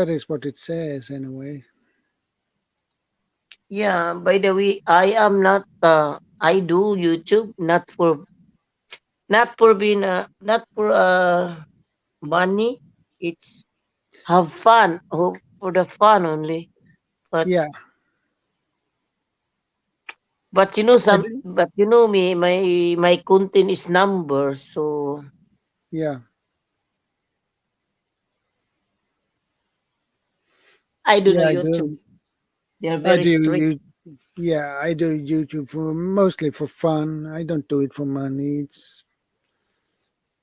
is what it says anyway. yeah. By the way, I am not. I do YouTube not for being not for money. It's have fun. For the fun only. But Yeah, but you know I some. do. But you know me. My content is number. So Yeah, I do yeah, the I YouTube. do. They're I very do. strict. Yeah, I do YouTube for mostly for fun. I don't do it for money. It's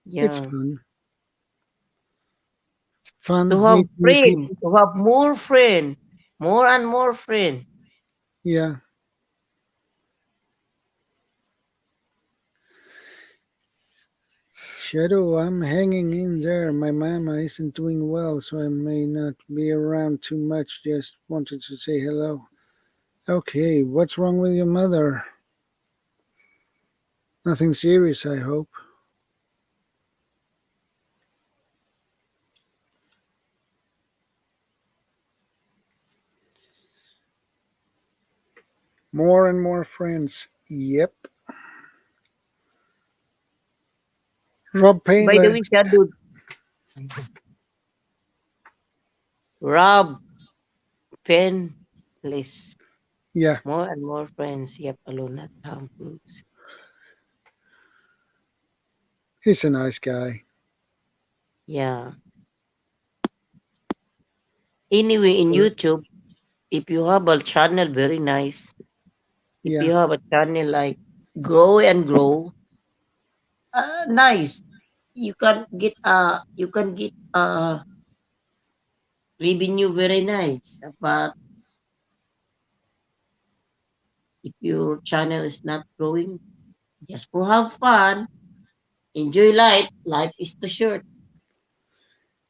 Yeah. fun. To Fun. have Meet new friend. people. To have more friend. More and more friend. Yeah. Shadow, I'm hanging in there. My mama isn't doing well, so I may not be around too much. Just wanted to say hello. Okay, what's wrong with your mother? Nothing serious, I hope. More and more friends. Yep. Rob By the way, Painless. Shadow, Rob, Penless, Yeah, more and more friends. Yep, alone at campus. he's a nice guy. Yeah. Anyway, in So, YouTube, if you have a channel, very nice. If yeah, you have a channel like Grow and Grow, nice. You can get revenue very nice. But if your channel is not growing, just for have fun, enjoy life. Life is too short.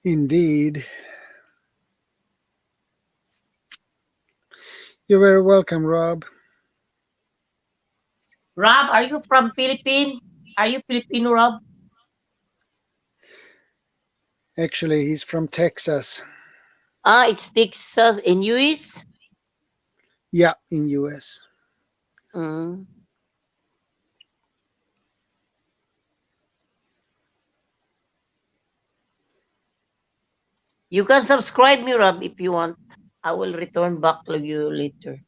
indeed. You're very welcome, Rob. Rob, are you from Philippines? Are you Filipino, Rob? Actually, he's from Texas. It's Texas in US. Yeah, in US. Mm. You can subscribe me, Rob, if you want. I will return back to you later.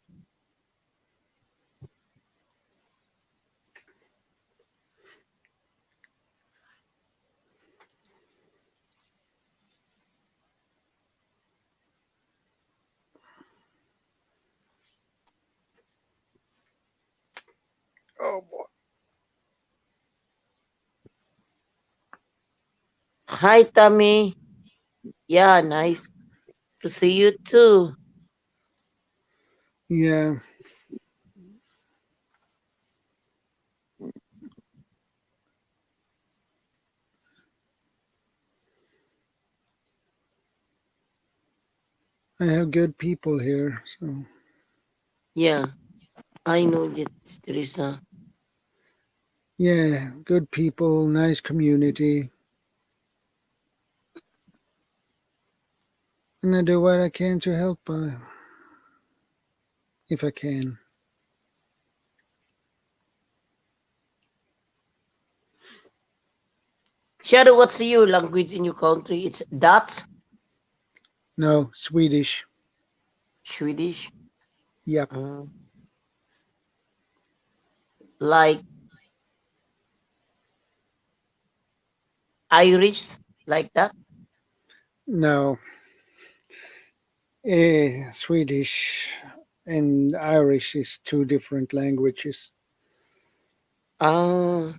Oh boy. Hi, Tommy. Yeah, nice to see you too. Yeah, I have good people here. So, Yeah, I know that there is a. yeah, good people, nice community. And I do what I can to help if I can. Shadow, what's your language in your country? It's Dutch, No, Swedish. Swedish, Yep. uh, like Irish, like that. No, Swedish and Irish is two different languages. Uh,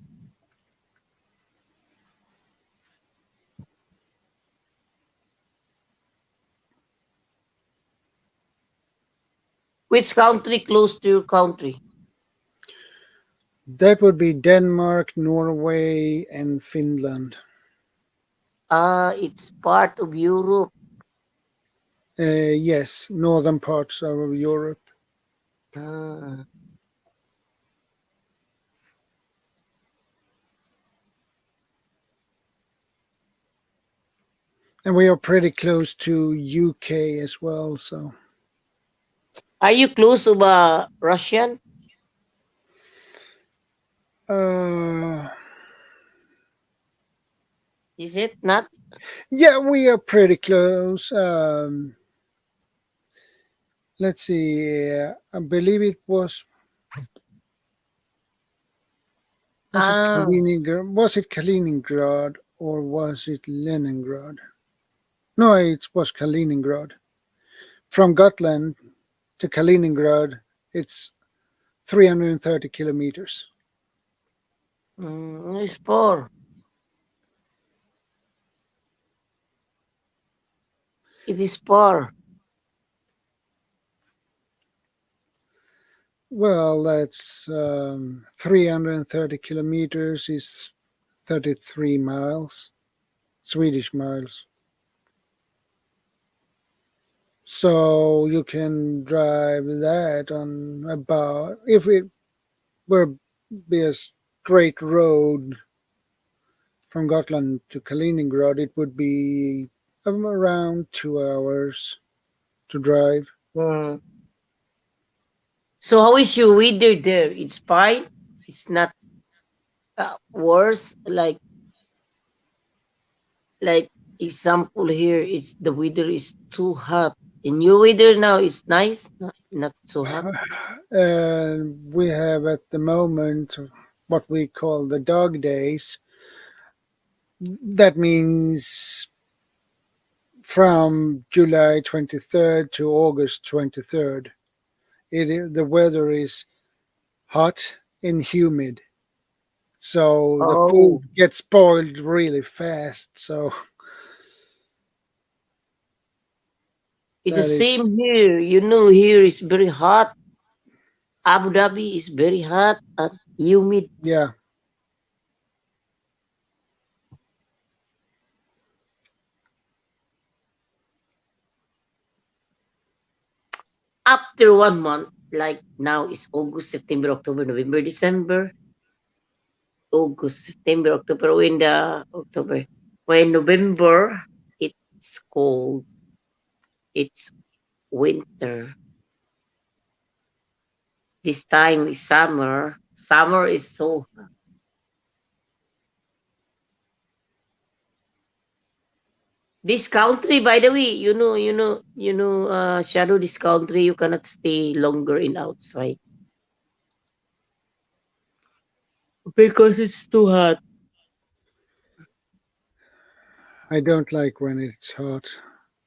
which country close to your country? That would be Denmark, Norway, and Finland. It's part of Europe. Yes, northern parts of Europe. Uh, And we are pretty close to UK as well. So, are you close to Russian? uh, Is it not? yeah, we are pretty close. Let's see. I believe it was it Ah, Kaliningrad? Was it Kaliningrad or was it Leningrad? No, it was Kaliningrad. From Gotland to Kaliningrad, it's 330 kilometers. it's far. It is far. Well, that's 330 kilometers is 33 miles, Swedish miles. So you can drive that on about, if it were be a straight road from Gotland to Kaliningrad, it would be around 2 hours to drive. Mm. So how is your weather there? It's fine. It's not worse. Like example here is the weather is too hot. And your weather now is nice, not so hot. We have at the moment what we call the dog days. That means from July 23rd to August 23rd. The weather is hot and humid, so the food Oh, gets spoiled really fast. So it's the that is, same here. You know, here is very hot. Abu Dhabi is very hot and humid. yeah, After 1 month, like now is August, September, October, November, December, August, September, October, when the October, when November, it's cold, it's winter. This time is summer. Summer is so this country, by the way, Shadow, this country, you cannot stay longer in outside because it's too hot. I don't like when it's hot.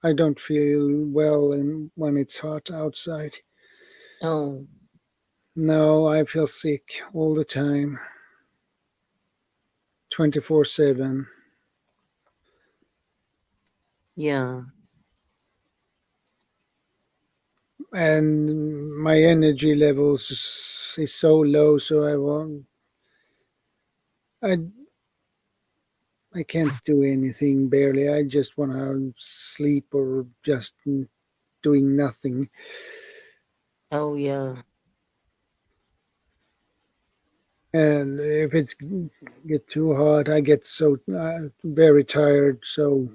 I don't feel well when it's hot outside. Oh, No, I feel sick all the time, 24/7. yeah. And my energy levels is so low, so I I can't do anything barely. I just want to sleep or just doing nothing. Oh, yeah. And if it's get too hot, I get so very tired. So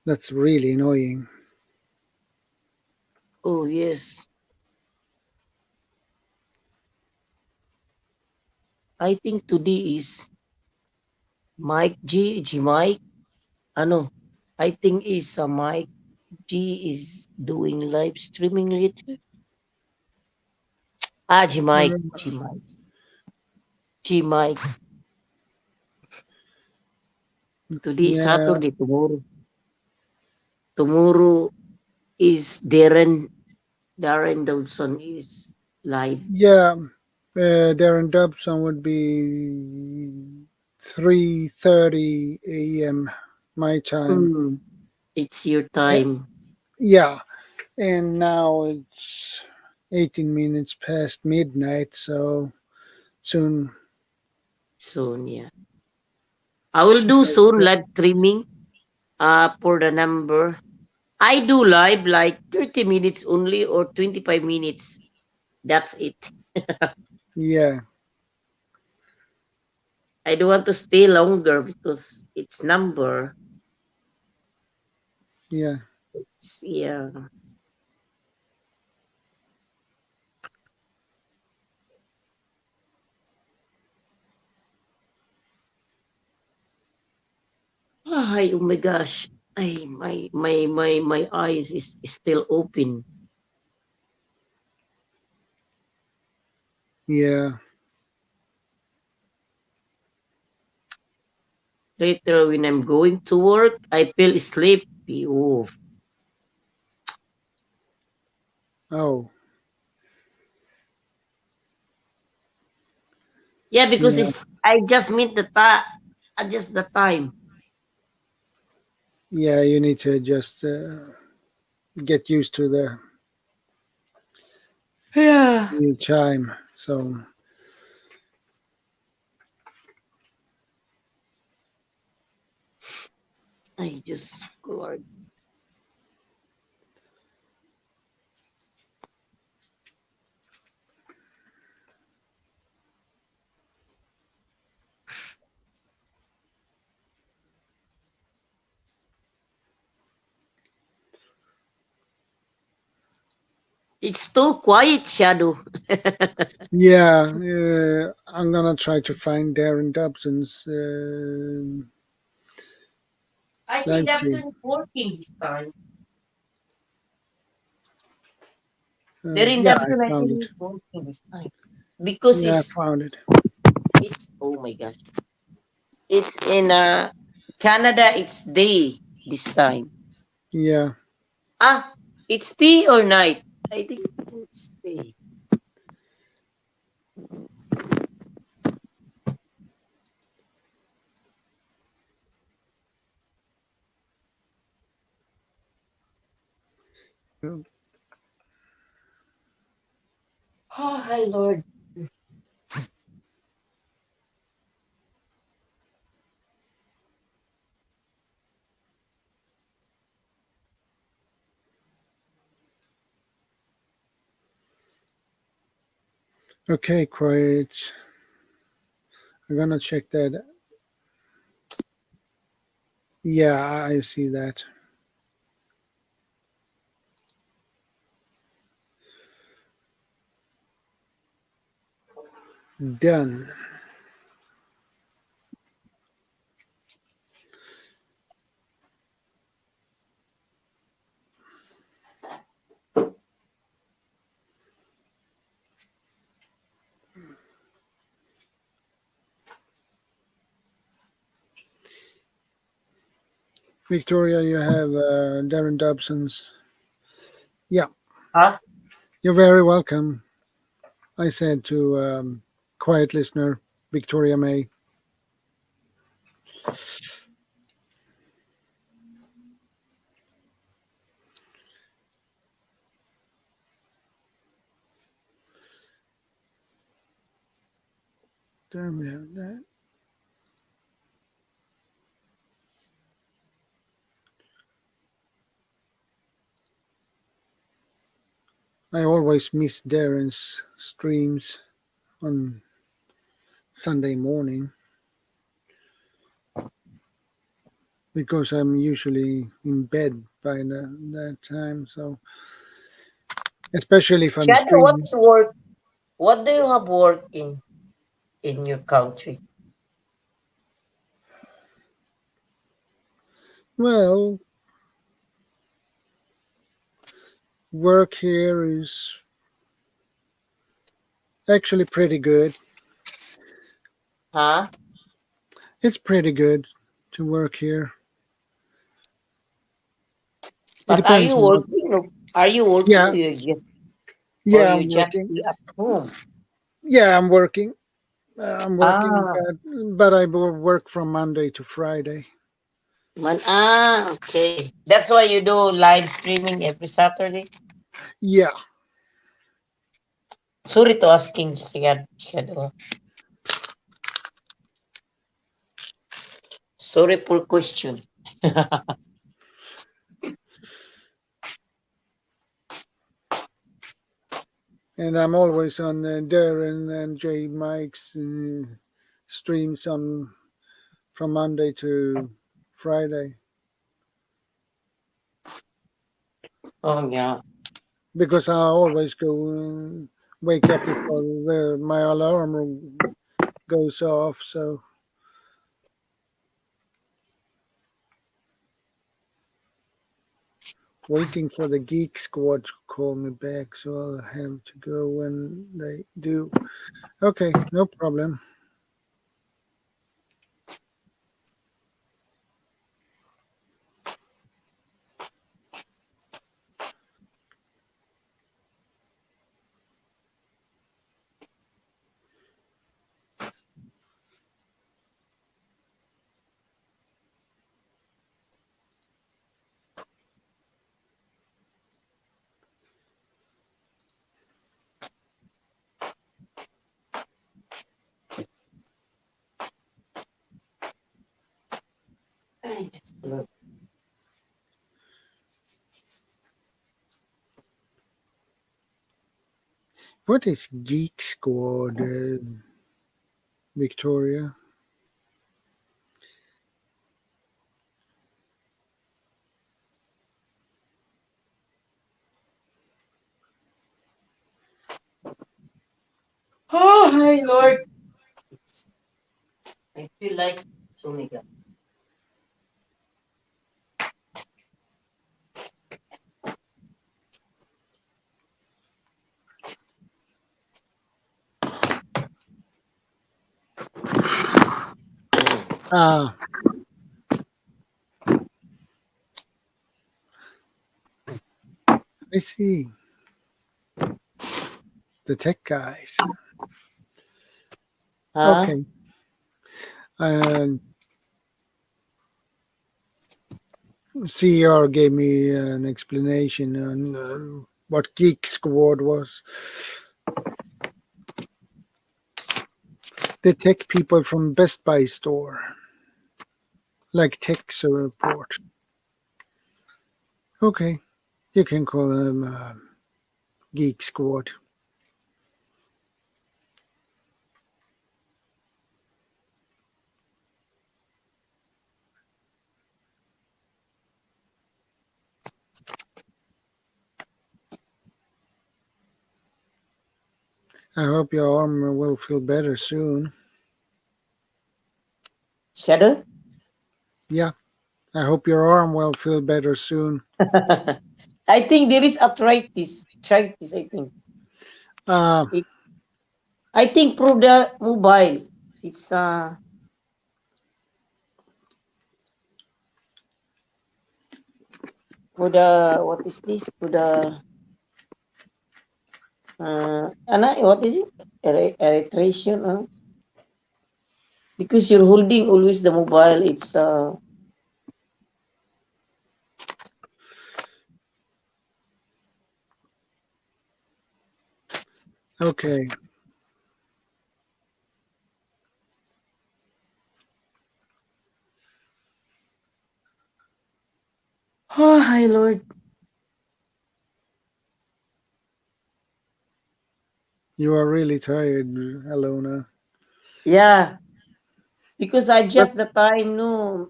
that's really annoying. Oh, yes. I think today is Mike G Mike. Ano, I think is Mike G is doing live streaming later. Ah, Uh, G Mike. Today is yeah, Saturday. Tomorrow is Darren Dawson is live. yeah. Darren Dobson would be 3:30 a.m. my time. Mm, it's your Eh, time Yeah, and now it's 18 minutes past midnight, so soon. soon. Yeah, I will soon do I soon will- live streaming. For the number. I do live like 30 minutes only or 25 minutes. That's it. Yeah, I don't want to stay longer because it's number. yeah, Yeah. Ay, oh my gosh. Ay, my eyes is still open. yeah, Later when I'm going to work, I feel sleepy. Oh. oh, Yeah, because yeah, it's I just meet the time. Adjust the time. yeah. You need to just get used to the Yeah. new time. So I just scored. It's too quiet, Shadow. yeah, I'm gonna try to find Darren Dobson's I think live that's stream. working this time. The Yeah, I induction I found think it. is working this time. Because Yeah, I found it. it's oh my gosh. it's in Canada. It's day this time. Yeah. It's day or night. I think it's day. Oh, hi Lord. Okay, quiet. I'm gonna check that. Yeah, I see that. Done. Victoria, you have Darren Dobson's. Yeah, Huh? you're very welcome. I said to quiet listener Victoria May. There we have that. I always miss Darren's streams on Sunday morning because I'm usually in bed by that time. So, especially if I'm Shadow, streaming. what's work? What do you have work in your country? Well, work here is actually pretty good. Huh? It's pretty good to work here. It But are depends you on what. working? Are you working Yeah, or yeah, you I'm just working. be at home? Yeah, I'm working. I'm working, Ah, but I work from Monday to Friday. okay. That's why you do live streaming every Saturday. Yeah, Sorry to asking, Shadow. Sorry for question. and I'm always on Darren and Jay Mike's streams on from Monday to Friday Oh yeah. because I always go wake up before my alarm goes off. So waiting for the Geek Squad to call me back, so I'll have to go when they do. Okay, no problem. What is Geek Squad, Victoria? Oh my Lord. I feel like Omega. Ah, I see. The tech guys. Huh? Okay. And CR gave me an explanation on what Geek Squad was. The tech people from Best Buy store, like tech support. Okay, you can call them Geek Squad. I hope your arm will feel better soon. Shadow? Yeah, I hope your arm will feel better soon. I think there is arthritis. Arthritis, I think. Uh, It, I think through the mobile. It's for the what is this? For the what is it? Eritration, because you're holding always the mobile. It's okay. oh hi Lord. You are really tired, Alona. Yeah, because I But just the time no.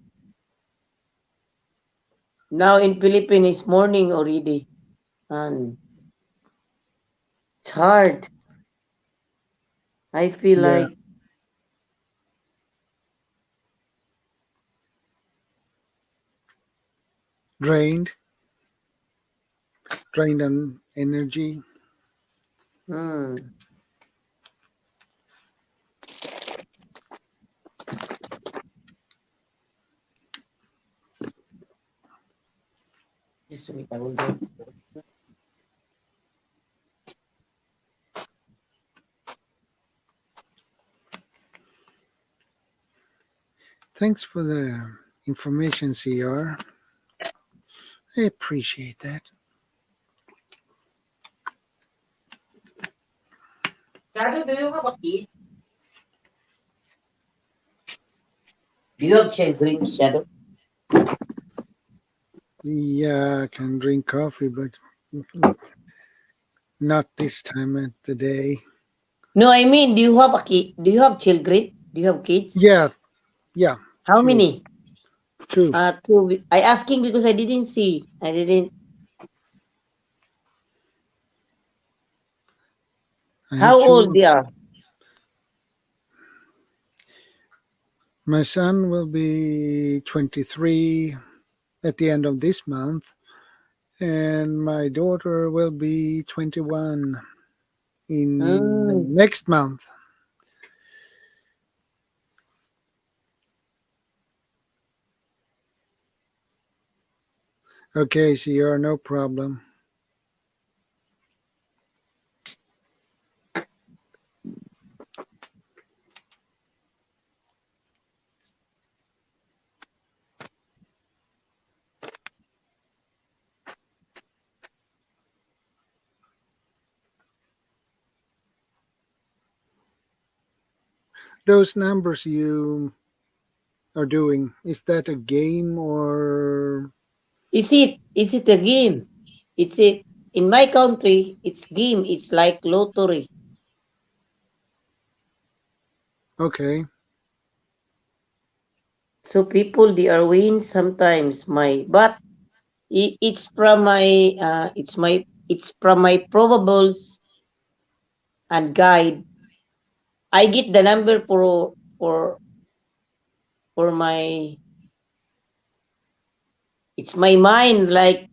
Now in Philippines it's morning already, and it's hard. I feel yeah, like drained, drained on energy. hmm. Just wait, I will do. Thanks for the information, CR. I appreciate that. Shadow, do you have a kid? Do you have children, Shadow? Yeah, I can drink coffee, but not this time of the day. No, I mean, do you have a kid? Do you have children? Do you have kids? Yeah, yeah, How two, many? two. Two. I asking because I didn't see. I didn't. I have How old two. they are? My son will be 23 at the end of this month, and my daughter will be 21 in Mm. next month. Okay, CR, no problem. Those numbers you are doing, is that a game or Is it? Is it a game? It's it. In my country, it's game. It's like lottery. okay? So people they are win sometimes. But it's from my it's from my probables and guide. I get the number for my it's my mind like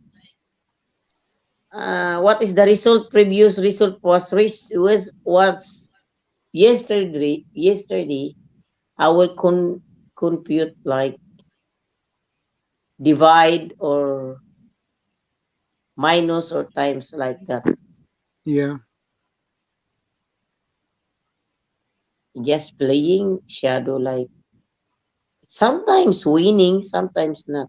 what is the result previous result was yesterday I will compute like divide or minus or times like that. Yeah. Just playing shadow like sometimes winning, sometimes not.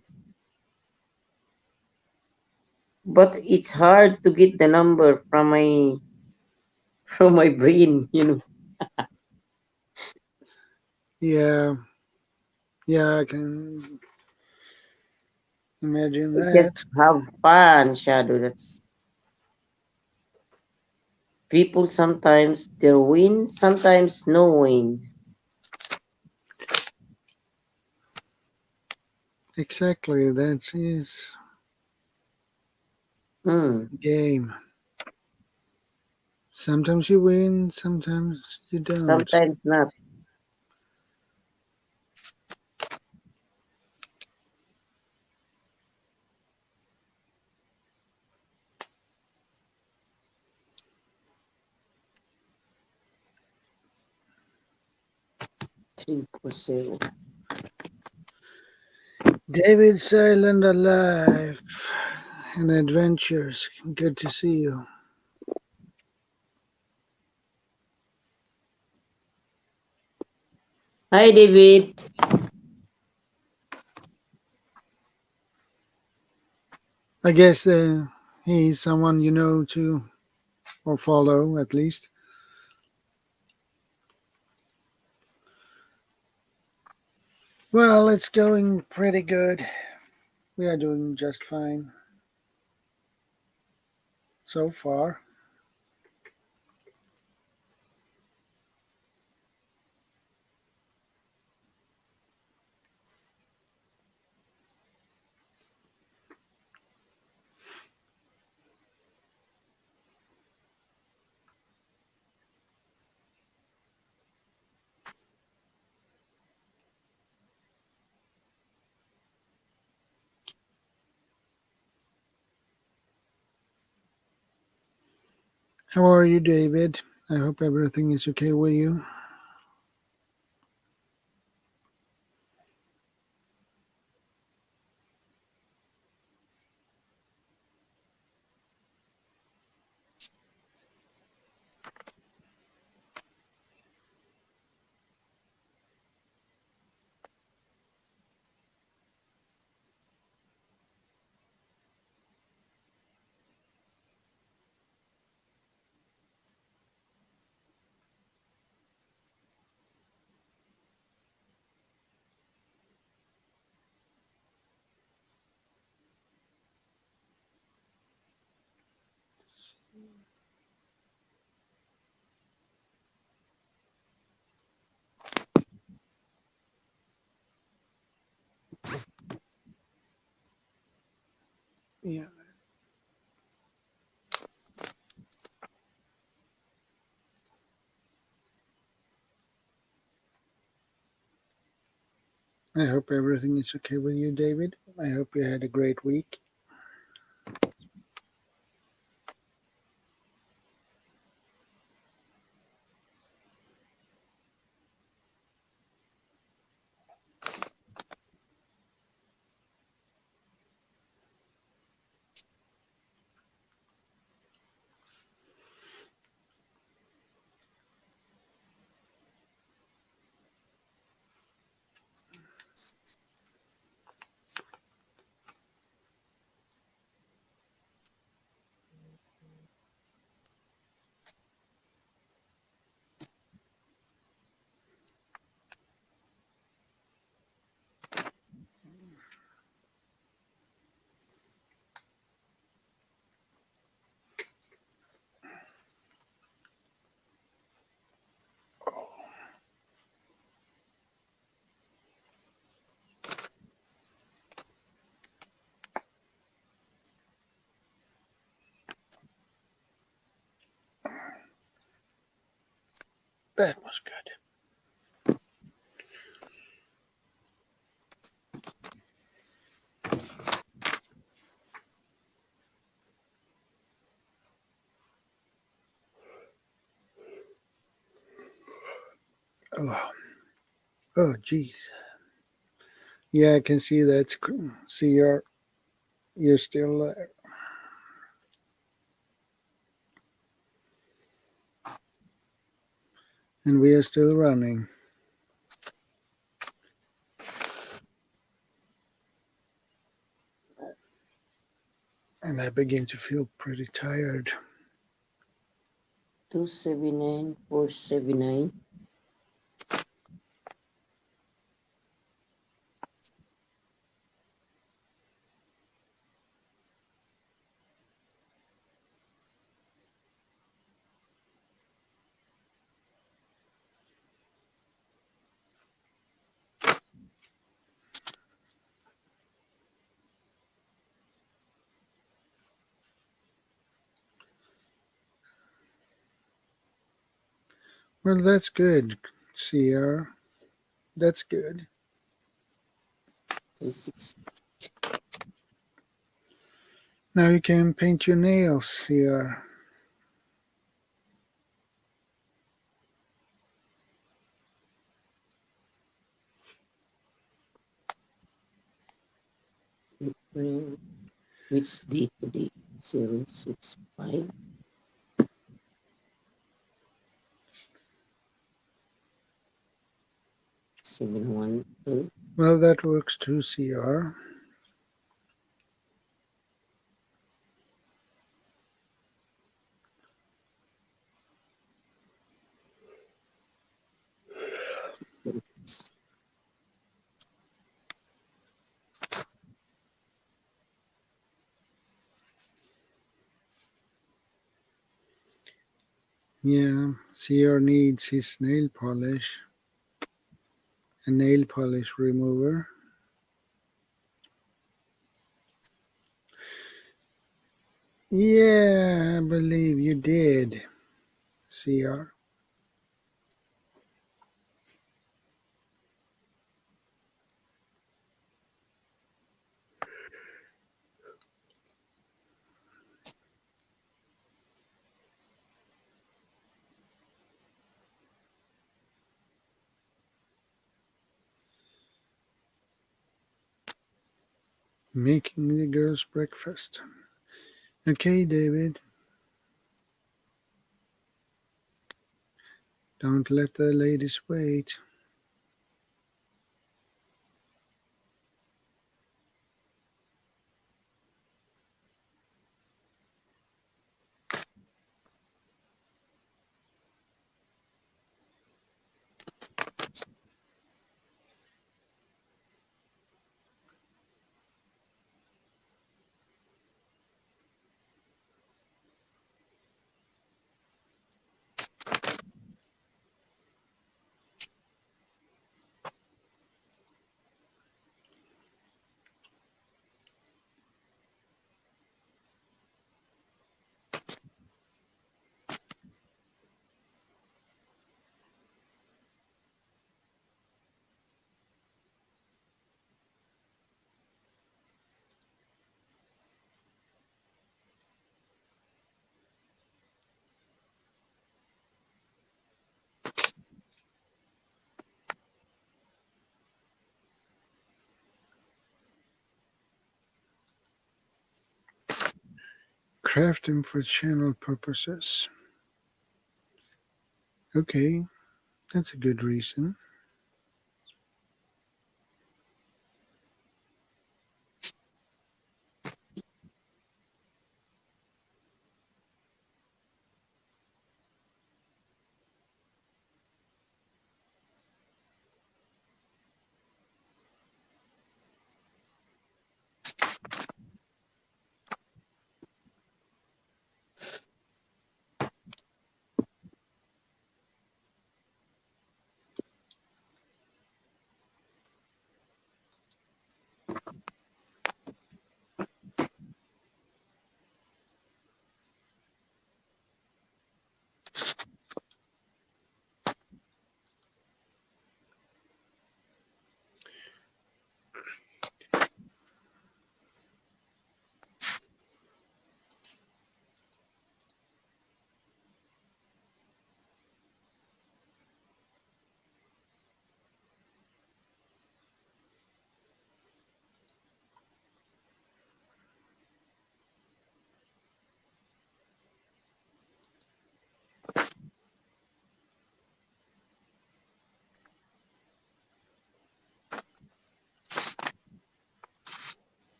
But it's hard to get the number from my brain, you know. Yeah. Yeah, I can imagine Just that. have fun, shadow. That's people sometimes they win, sometimes no win. Exactly. That is Hmm. game. Sometimes you win, sometimes you don't. Sometimes not. Three for zero. David's Island Alive and Adventures. Good to see you. Hi, David. I guess he's someone you know too, or follow at least. Well, it's going pretty good. We are doing just fine so far. How are you, David? I hope everything is okay with you. Yeah, I hope everything is okay with you, David. I hope you had a great week. That was good. Oh, oh, geez. Yeah, I can see that. See, you're still there. And we are still running. And I begin to feel pretty tired. 279, 479. Well, that's good, CR. That's good. 36. Now you can paint your nails, CR. Which date today? 065. 712. Well, that works too, CR. Yeah, CR needs his nail polish. A nail polish remover. Yeah, I believe you did, CR. Making the girls breakfast. Okay, David. Don't let the ladies wait. Craft them for channel purposes. Okay, that's a good reason.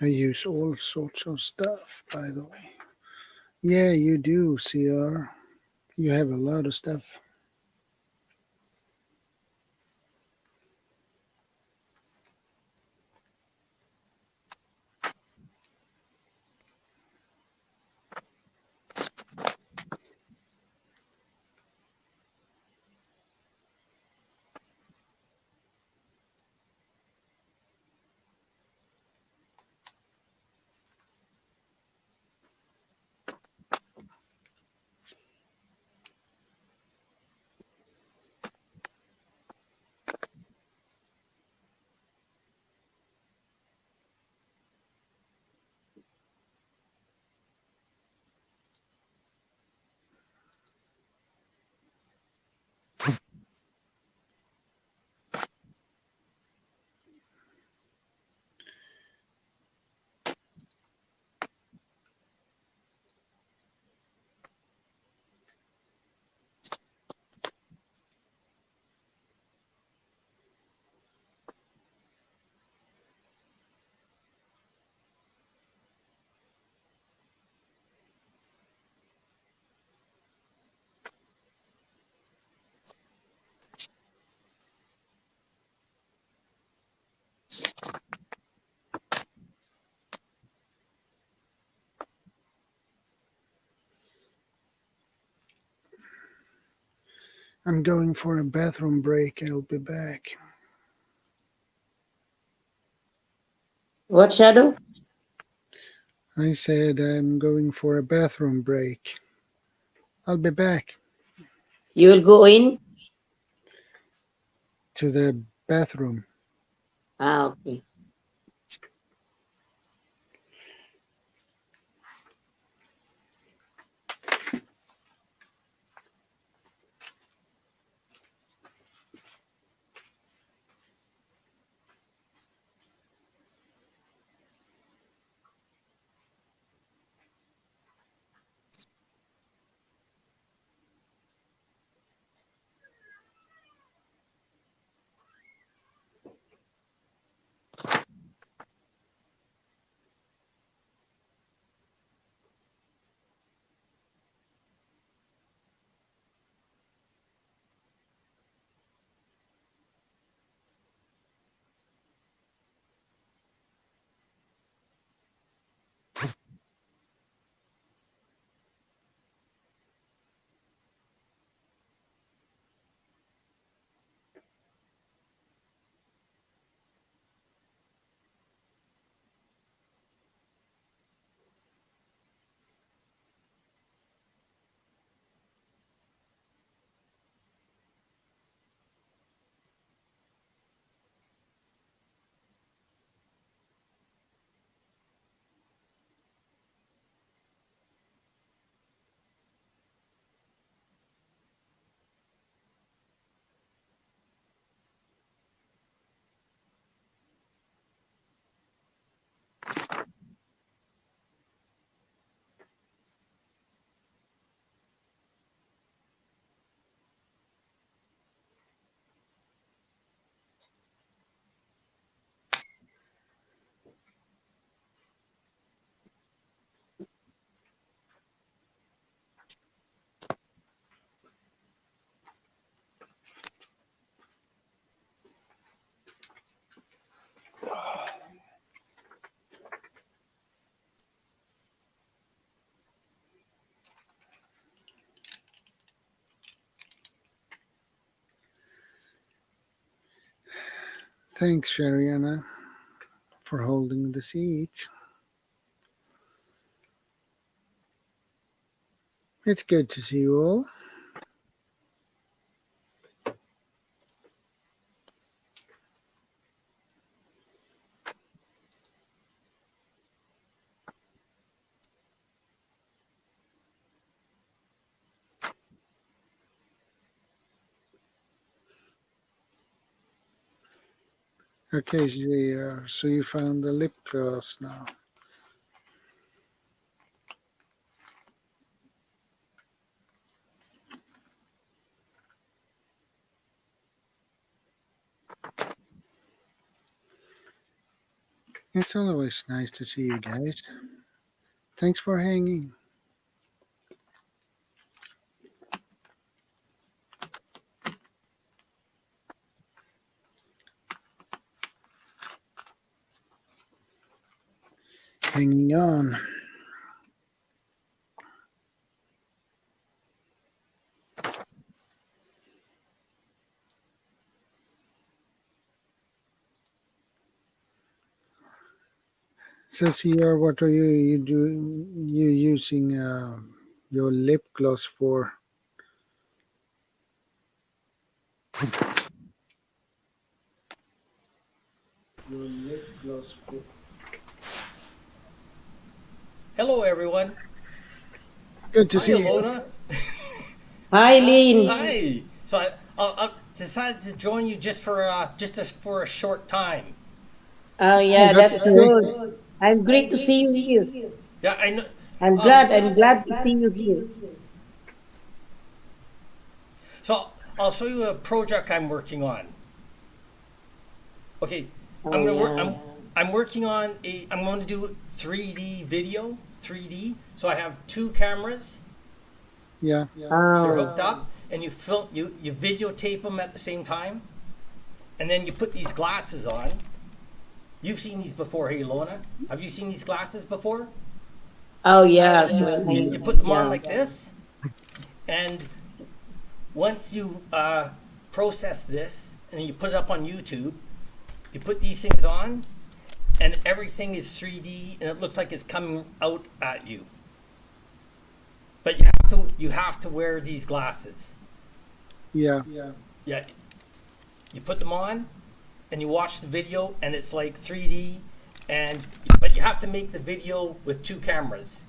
I use all sorts of stuff, by the way. Yeah, you do, CR. You have a lot of stuff. I'm going for a bathroom break. I'll be back. What, Shadow? I said I'm going for a bathroom break. I'll be back You will go in? to the bathroom. Ah, okay. Thanks, Shariana, for holding the seat. It's good to see you all. Okay, so you found the lip gloss now. It's always nice to see you guys. Thanks for hanging. Hanging on. Says here, what are you using your lip gloss for? Your lip gloss for. Hello, everyone. Good to Hi, see you. Alona. Hi, Lynn. Hi. So I decided to join you just for a short time. Oh, yeah, That's that's great. good. I'm great to see you here. Yeah, I know. I'm glad to see you here. So I'll show you a project I'm working on. Okay, I'm Oh, gonna work. yeah. I'm working on a. I'm going to do 3D video. 3D. So I have two cameras. Yeah. They're Oh, hooked up, and you videotape them at the same time, and then you put these glasses on. You've seen these before, hey Lona? Have you seen these glasses before? oh, yes. You put them on Yeah. like this, and once you process this and you put it up on YouTube, you put these things on, and everything is 3D, and it looks like it's coming out at you. But you have to wear these glasses. Yeah. Yeah, you put them on, and you watch the video, and it's like 3D, but you have to make the video with two cameras.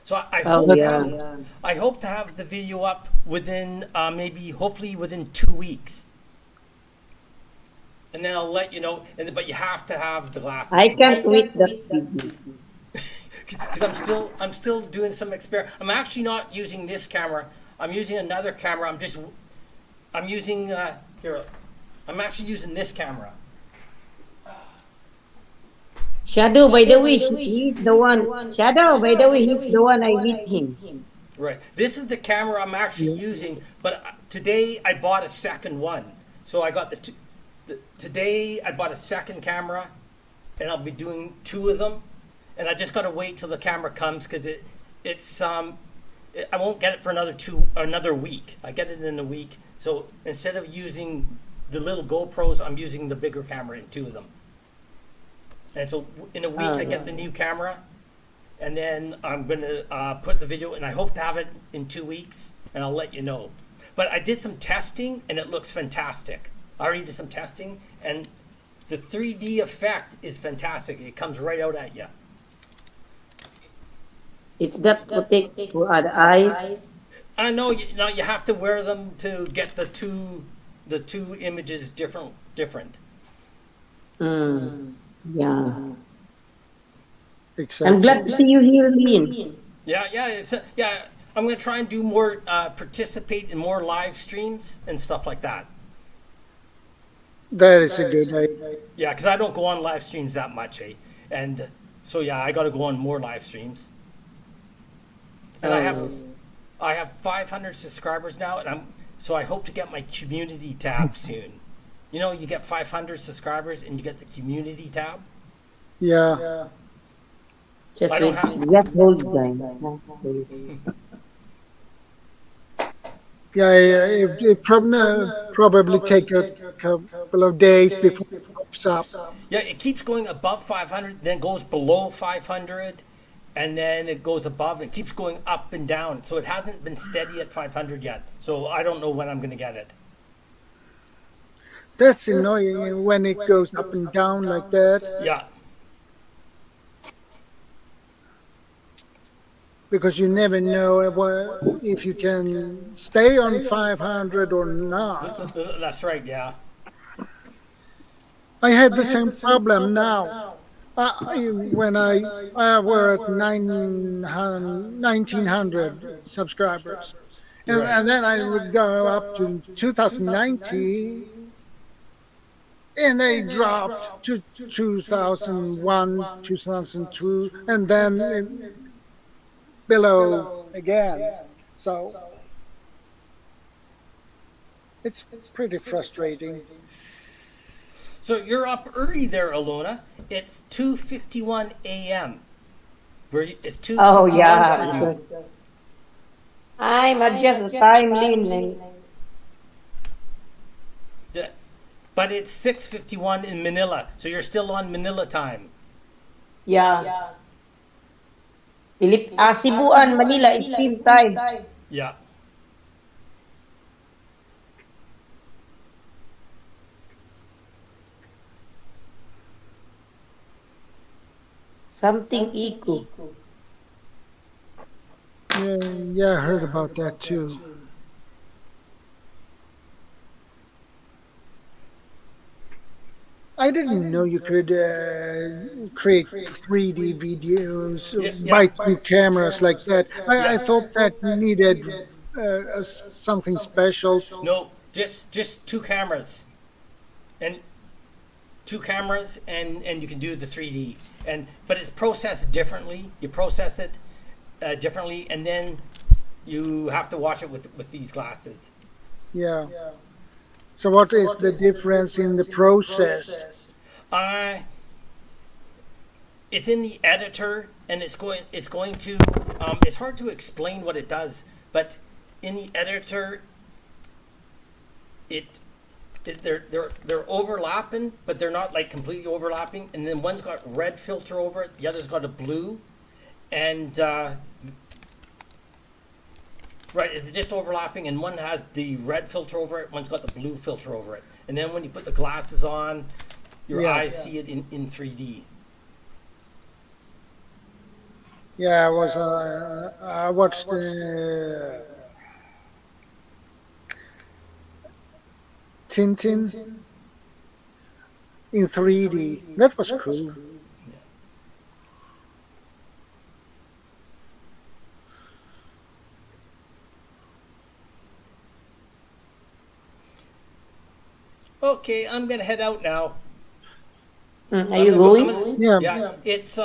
So Oh, yeah. I hope to have the video up within hopefully within 2 weeks, and then I'll let you know. But you have to have the glasses. I can't wait that video. Because I'm still doing some experiment. I'm actually not using this camera. I'm using another camera. I'm using here. I'm actually using this camera. Shadow, by the way, he's the one. Shadow, by the way, he's the one I meet him. Right. This is the camera I'm actually using, but today I bought a second one. So I got today I bought a second camera, and I'll be doing two of them. And I just got to wait till the camera comes because I won't get it for another week. I get it in a week. So instead of using the little GoPros, I'm using the bigger camera in two of them. And so in a week I get the new camera, and then I'm going to put the video, and I hope to have it in 2 weeks, and I'll let you know. But I did some testing, and it looks fantastic. I already did some testing, and the 3D effect is fantastic. It comes right out at you. It's that protect for the eyes. I know you have to wear them to get the two images different. Yeah. Exactly. I'm glad to see you here, Lynn. Yeah. I'm gonna try and do more, participate in more live streams and stuff like that. That is a good idea. Yeah, because I don't go on live streams that much, and so yeah, I got to go on more live streams. And I have 500 subscribers now, and so I hope to get my community tab soon. You know, you get 500 subscribers and you get the community tab. Yeah. Just I don't wait. Just hold on. Yeah, it probably take a couple of days before it pops up. Yeah, it keeps going above 500, then goes below 500, and then it goes above. It keeps going up and down. So it hasn't been steady at 500 yet. So I don't know when I'm going to get it. That's annoying when it goes up and down like that, Yeah. because you never know if you can stay on 500 or not. That's right, yeah. I had the same problem now. When I were at 1900 subscribers, and then I would go up to 2019, and they dropped to 2001, 2002, and then below again. So it's pretty frustrating. So you're up early there, Alona. It's 2:51 a.m. It's Oh 2:51 yeah, for you. because I'm adjust the time, Lin. Like, Yeah. But it's 6:51 in Manila, so you're still on Manila time. yeah, Cebuan, Manila, it's same time. Yeah. Something eco. Yeah, yeah, I heard about that too. I didn't know you could create 3D videos Yeah. by Yeah. two cameras like that. I Yeah. thought that needed something special. No, just two cameras, and and you can do the 3D. And but it's processed differently. You process it differently, and then you have to watch it with these glasses. Yeah. So, what is the difference in the process? Uh, it's in the editor, and it's going to it's hard to explain what it does, but in the editor it they're overlapping, but they're not like completely overlapping. And then one's got red filter over it, the other's got a blue, and right, it's just overlapping. And one has the red filter over it, one's got the blue filter over it. And then when you put the glasses on, your eyes see it in 3D. Yeah, I watched Tintin in 3D. That was cool. Okay, I'm gonna head out now. Are you going? Yeah. Yeah, it's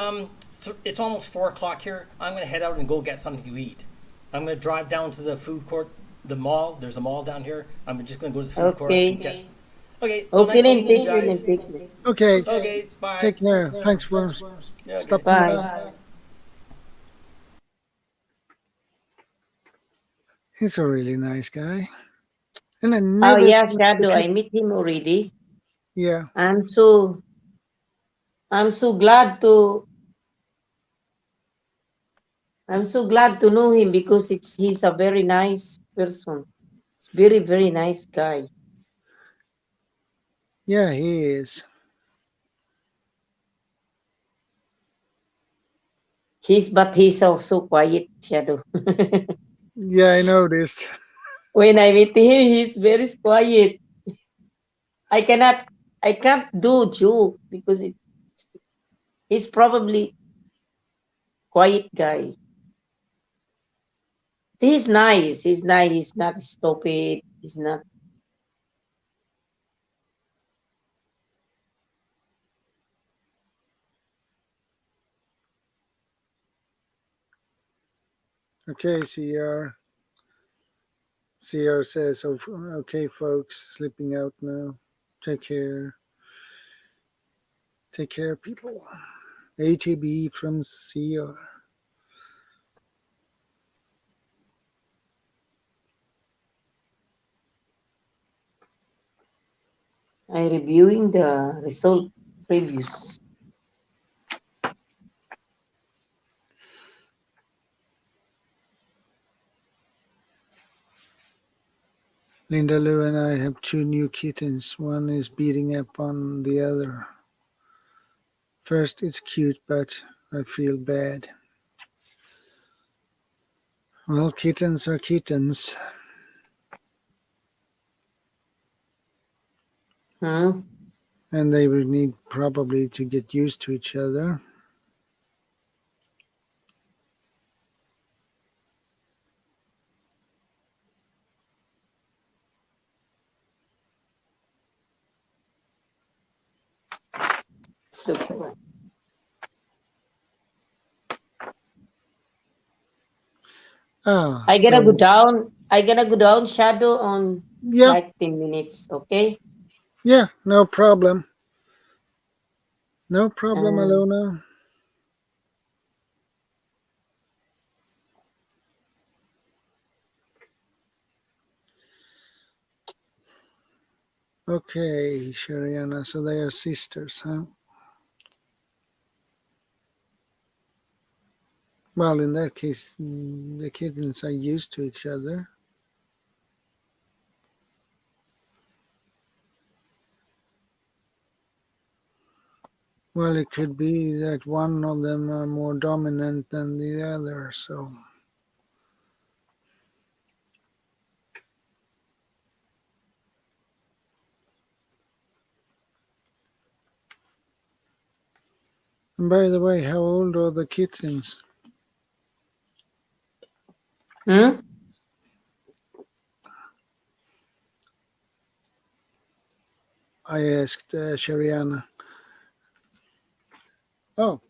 almost 4 o'clock here. I'm gonna head out and go get something to eat. I'm gonna drive down to the food court, the mall. There's a mall down here. I'm just gonna go to the food court and get. Okay. Okay, so Okay, nice then seeing you take care, guys. then take care. Okay. Okay, bye. Take care. Thanks for Yeah, okay. stopping Bye. by. He's a really nice guy, and I Oh never yeah, thought Shadow. that I met him already. yeah. I'm so I'm so glad to I'm so glad to know him because he's a very nice person. It's very, very nice guy. Yeah, he is. He's also quiet, Shadow. Yeah, I noticed. When I meet him, he's very quiet. I cannot I can't do joke because he's probably quiet guy. He's nice. He's nice. He's not stupid. He's not. Okay, CR. CR says, oh, okay, folks, slipping out now. Take care. Take care, people. ATB from CR. I reviewing the result previews. Linda Lou and I have two new kittens. One is beating up on the other. First, it's cute, but I feel bad. Well, kittens are kittens, Hmm? and they will need probably to get used to each other. Super. I gotta go So down. I gotta go down, Shadow, on yeah, like 10 minutes. Okay. yeah, no problem. No problem, Um, Alona. Okay, Shariana, so they are sisters, huh? Well, in that case, the kittens are used to each other. Well, it could be that one of them are more dominant than the other, so. And by the way, how old are the kittens? hmm? I asked Shariana. Oh,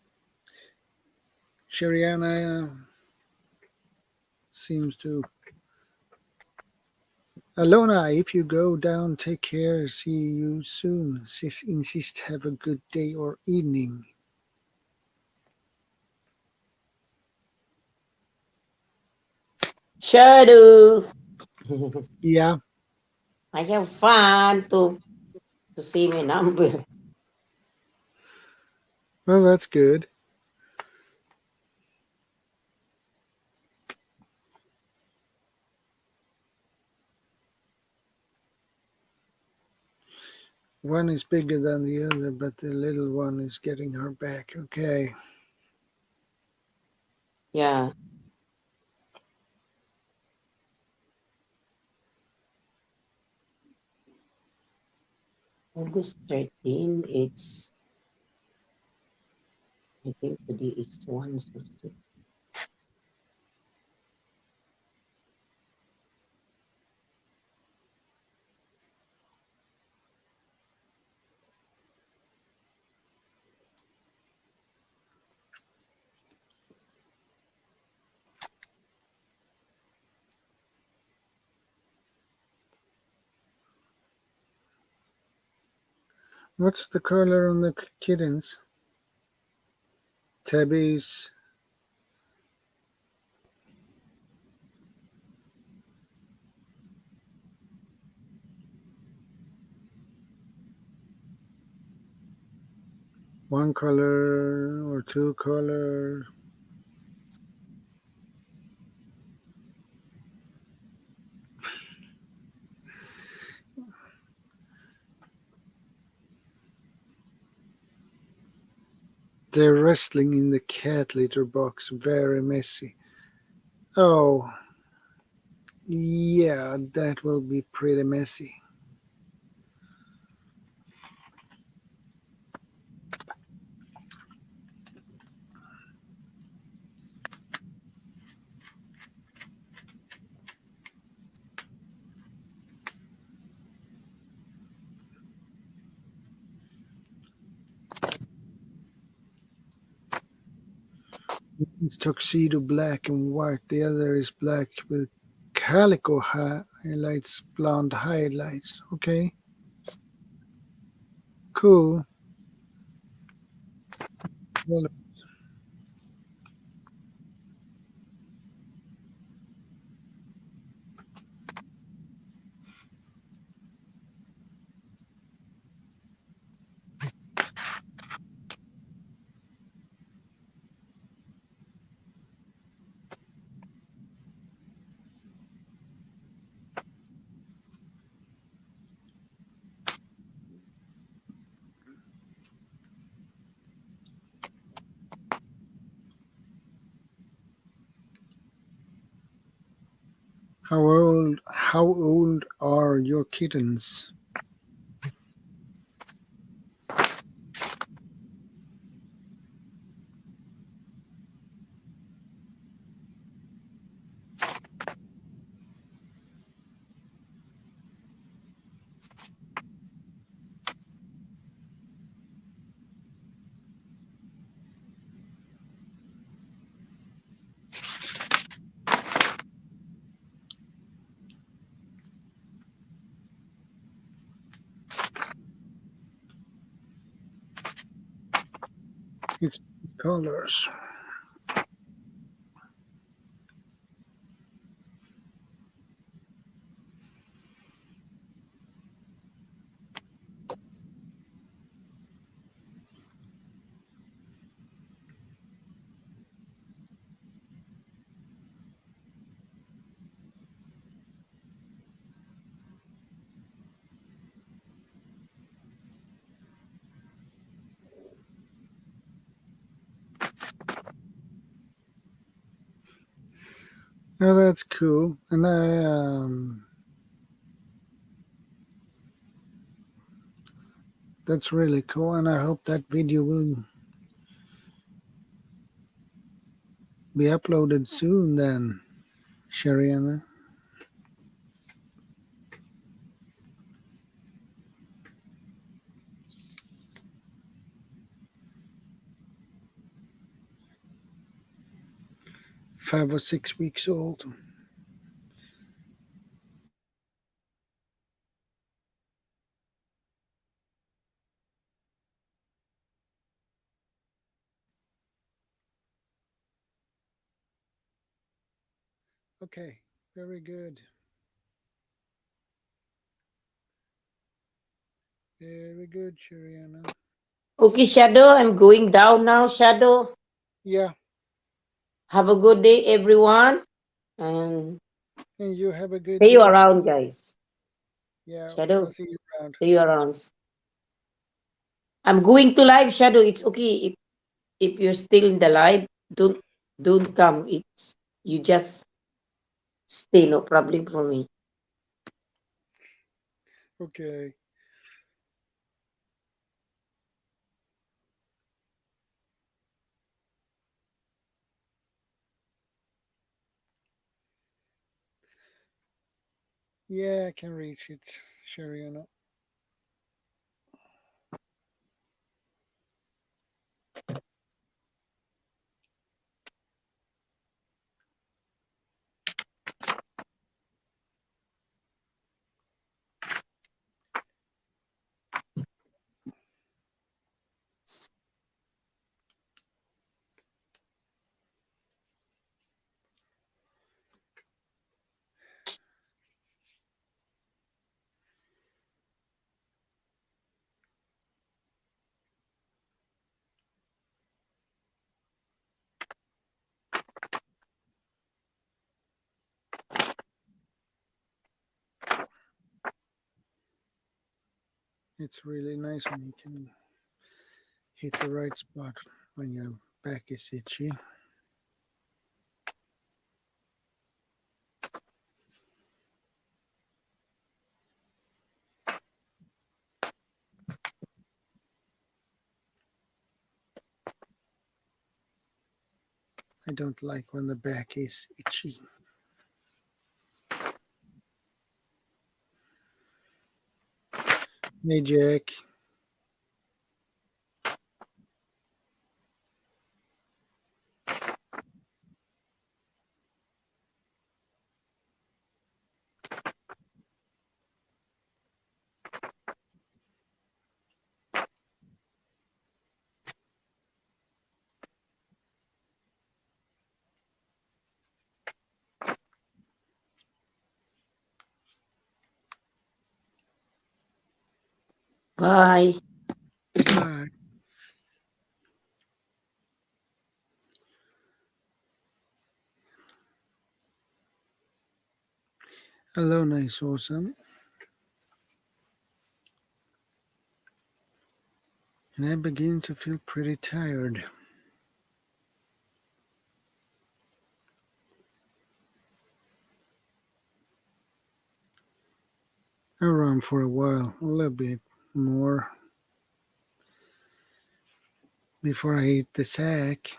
Shariana seems to. Alona, if you go down, take care. See you soon. Sis insist have a good day or evening. Shadow. Yeah, I have fun to see my number. well, that's good. One is bigger than the other, but the little one is getting her back. Okay. Yeah. August 13, it's, I think today is 1. What's the color on the kittens? Tabbies. One color or two color. They're wrestling in the cat litter box. Very messy. Oh, yeah, that will be pretty messy. It's tuxedo black and white. The other is black with calico highlights, blonde highlights. Okay, cool. Well, how old are your kittens? It's colors. Oh, that's cool. And that's really cool. And I hope that video will be uploaded soon then, Shariana. Five or 6 weeks old. Okay, very good. Very good, Shariana. Okay, Shadow, I'm going down now, Shadow. Yeah, Have a good day, everyone. And and you have a good see you day. around, guys. Yeah, Shadow, I'll see you around. see you around. I'm going to live, Shadow. It's okay if you're still in the live. Don't come. It's you just stay. No problem for me. Okay. Yeah, I can reach it, Shariana. It's really nice when you can hit the right spot when your back is itchy. I don't like when the back is itchy. Hey, Jack. Bye. Bye. Hello, nice awesome. And I begin to feel pretty tired. I'll run for a while, a little bit more before I hit the sack.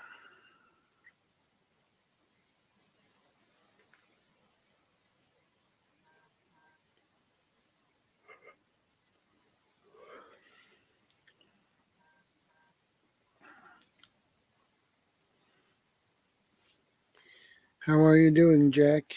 How are you doing, Jack?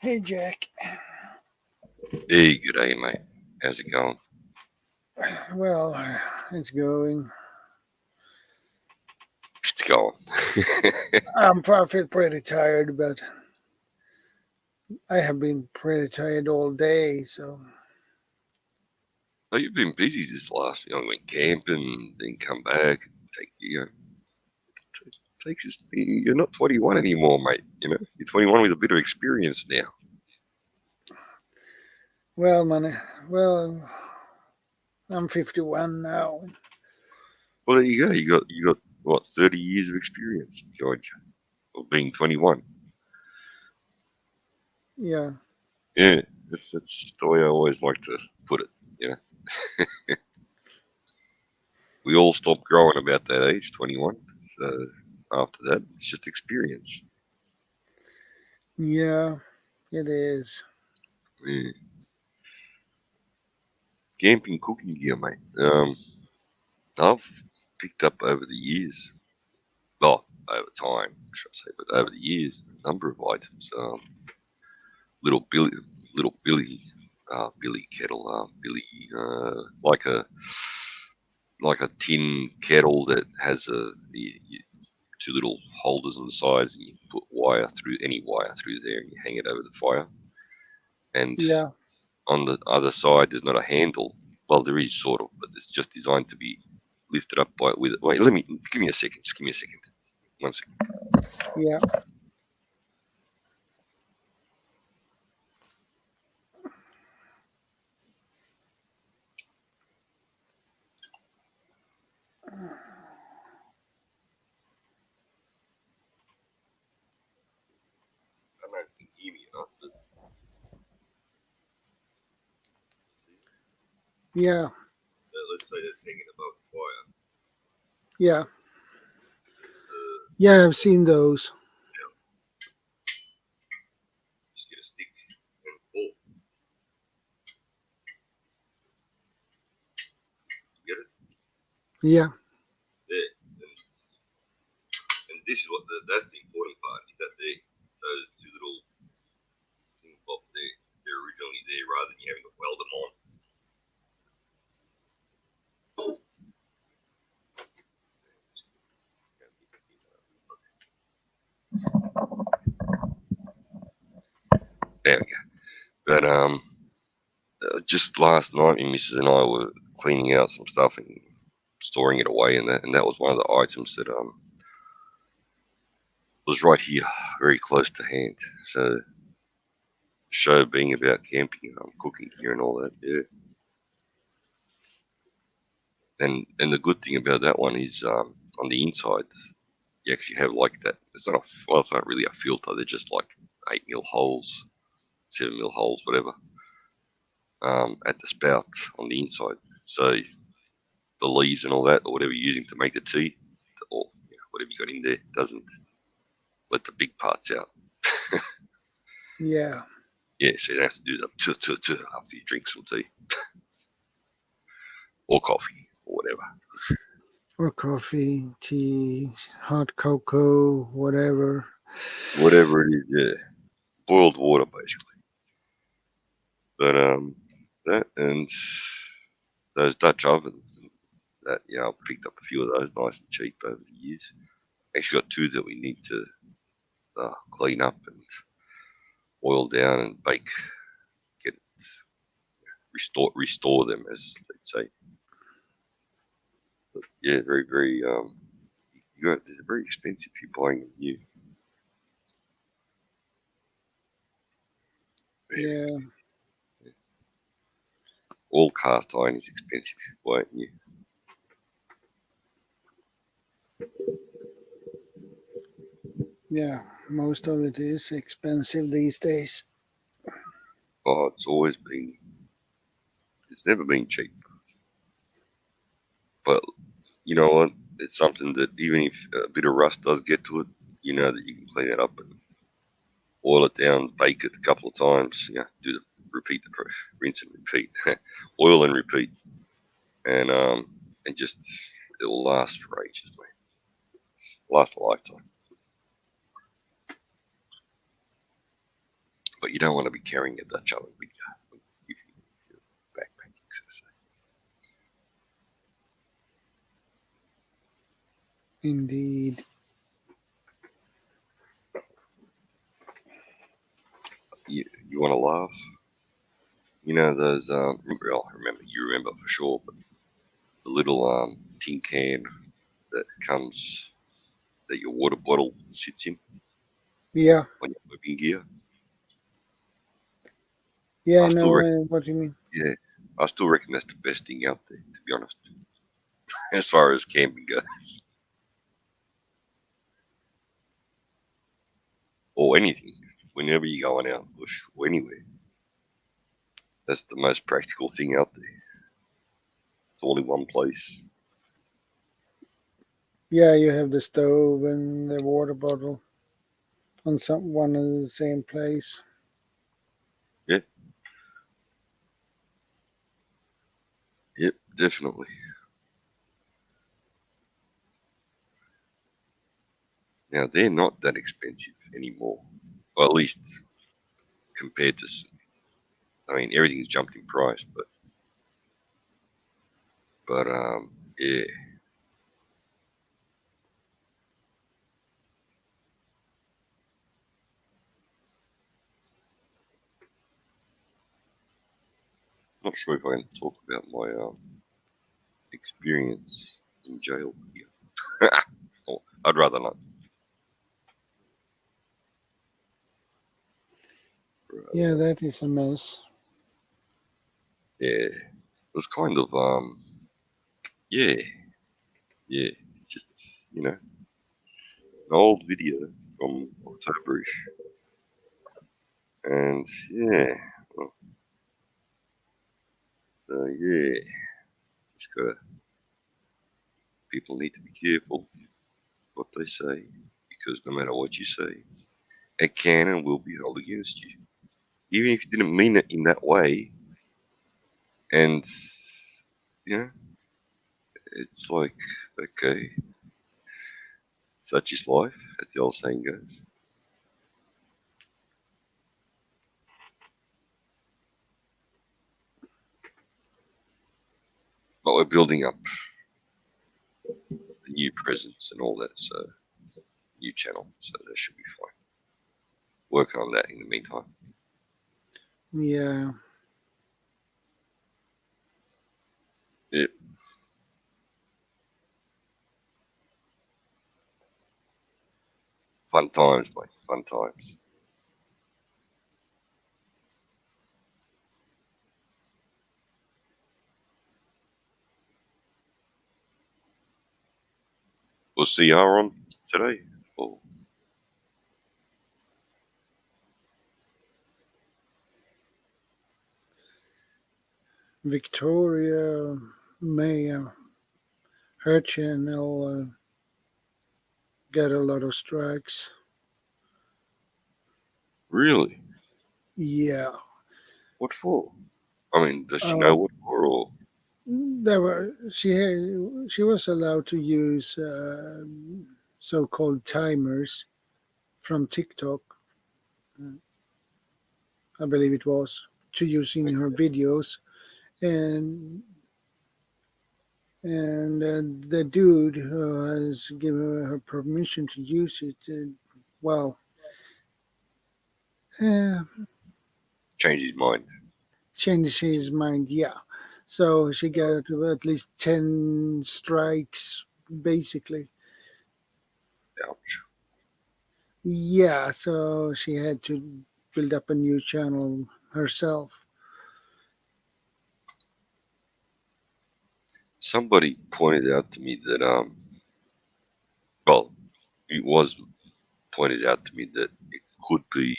Hey, Jack. Hey, good day, mate. How's it going? Well, it's going. It's going. I feel pretty tired, but I have been pretty tired all day, so. Oh, you've been busy this last, went camping, then come back. Takes this, you're not 21 anymore, mate. You're 21 with a bit of experience now. Well, man, well, I'm 51 now. Well, there you go. You got what, 30 years of experience, George, of being 21. Yeah. Yeah, that's the way I always like to put it. We all stop growing about that age, 21. So after that, it's just experience. Yeah, it is. Yeah. Camping, cooking gear, mate. I've picked up over the years, well, over time, should I say, but over the years, a number of items. Little Billy, Billy kettle, like a tin kettle that has two little holders on the sides, and you put any wire through there, and you hang it over the fire. And Yeah. on the other side, there's not a handle. Well, there is sort of, but it's just designed to be lifted up with. Wait, give me a second. Just give me a second. 1 second. Yeah. I don't know if you can hear me or not, but Yeah. let's say that's hanging above the fire. Yeah. Yeah, I've seen those. Just get a stick and a ball. You get it? Yeah. There. And this is that's the important part, is that those two little things popped there, they're originally there rather than you having to weld them on. There we go. But just last night, my missus and I were cleaning out some stuff and storing it away, and that was one of the items that was right here, very close to hand. So, show being about camping, cooking gear and all that, yeah. And the good thing about that one is on the inside, you actually have like that. It's not really a filter. They're just like 8mm holes, 7mm holes, whatever, at the spout on the inside. So the leaves and all that, or whatever you're using to make the tea, or whatever you got in there, doesn't let the big parts out. Yeah. Yeah, so you don't have to do that after you drink some tea or coffee or whatever. Or coffee, tea, hot cocoa, whatever. Whatever it is, yeah. Boiled water, basically. But that and those Dutch ovens, that I picked up a few of those nice and cheap over the years. Actually got two that we need to clean up and oil down and bake, get restore them, as they'd say. But yeah, very very they're very expensive if you're buying them new. Yeah. All cast iron is expensive if you buy it new. Yeah. Most of it is expensive these days. Oh, it's never been cheap. But you know what? It's something that even if a bit of rust does get to it, you know that you can clean it up and oil it down, bake it a couple of times. Repeat the process, rinse and repeat, oil and repeat, and just it'll last for ages, man. Last a lifetime. But you don't want to be carrying a Dutch oven with you if you're backpacking, so to say. Indeed. You want to laugh? You know those, you remember for sure, but the little tin can that comes, that your water bottle sits in Yeah. on your moving gear. Yeah, I I still know reckon, what you mean. yeah, I still reckon that's the best thing out there, to be honest, as far as camping goes, or anything. Whenever you're going out in the bush or anywhere, that's the most practical thing out there. It's all in one place. Yeah, you have the stove and the water bottle on one and the same place. Yeah, yep, definitely. Now they're not that expensive anymore, or at least compared to. I mean, everything's jumped in price, but yeah. Not sure if I can talk about my experience in jail here. Oh, I'd rather not. Yeah, that is a mess. Yeah, it was kind of yeah, just an old video from Octoberish, and yeah, well, so yeah, just gotta. People need to be careful what they say, because no matter what you say, it can and will be held against you, even if you didn't mean it in that way. And it's like, okay, such is life, as the old saying goes. But we're building up the new presence and all that, so new channel, so that should be fine. Working on that in the meantime. Yeah. Yep. Fun times, mate. Fun times. Was CR on today? Or Victoria May, her channel got a lot of strikes. really? Yeah. What for? I mean, does she Uh, know what for? Or she was allowed to use so-called timers from TikTok, I believe it was, to use in her videos, and the dude who has given her permission to use it, well, uh, change his mind? changed his mind. Yeah, so she got at least 10 strikes, basically. Ouch. Yeah, so she had to build up a new channel herself. Somebody pointed out to me that well, it was pointed out to me that it could be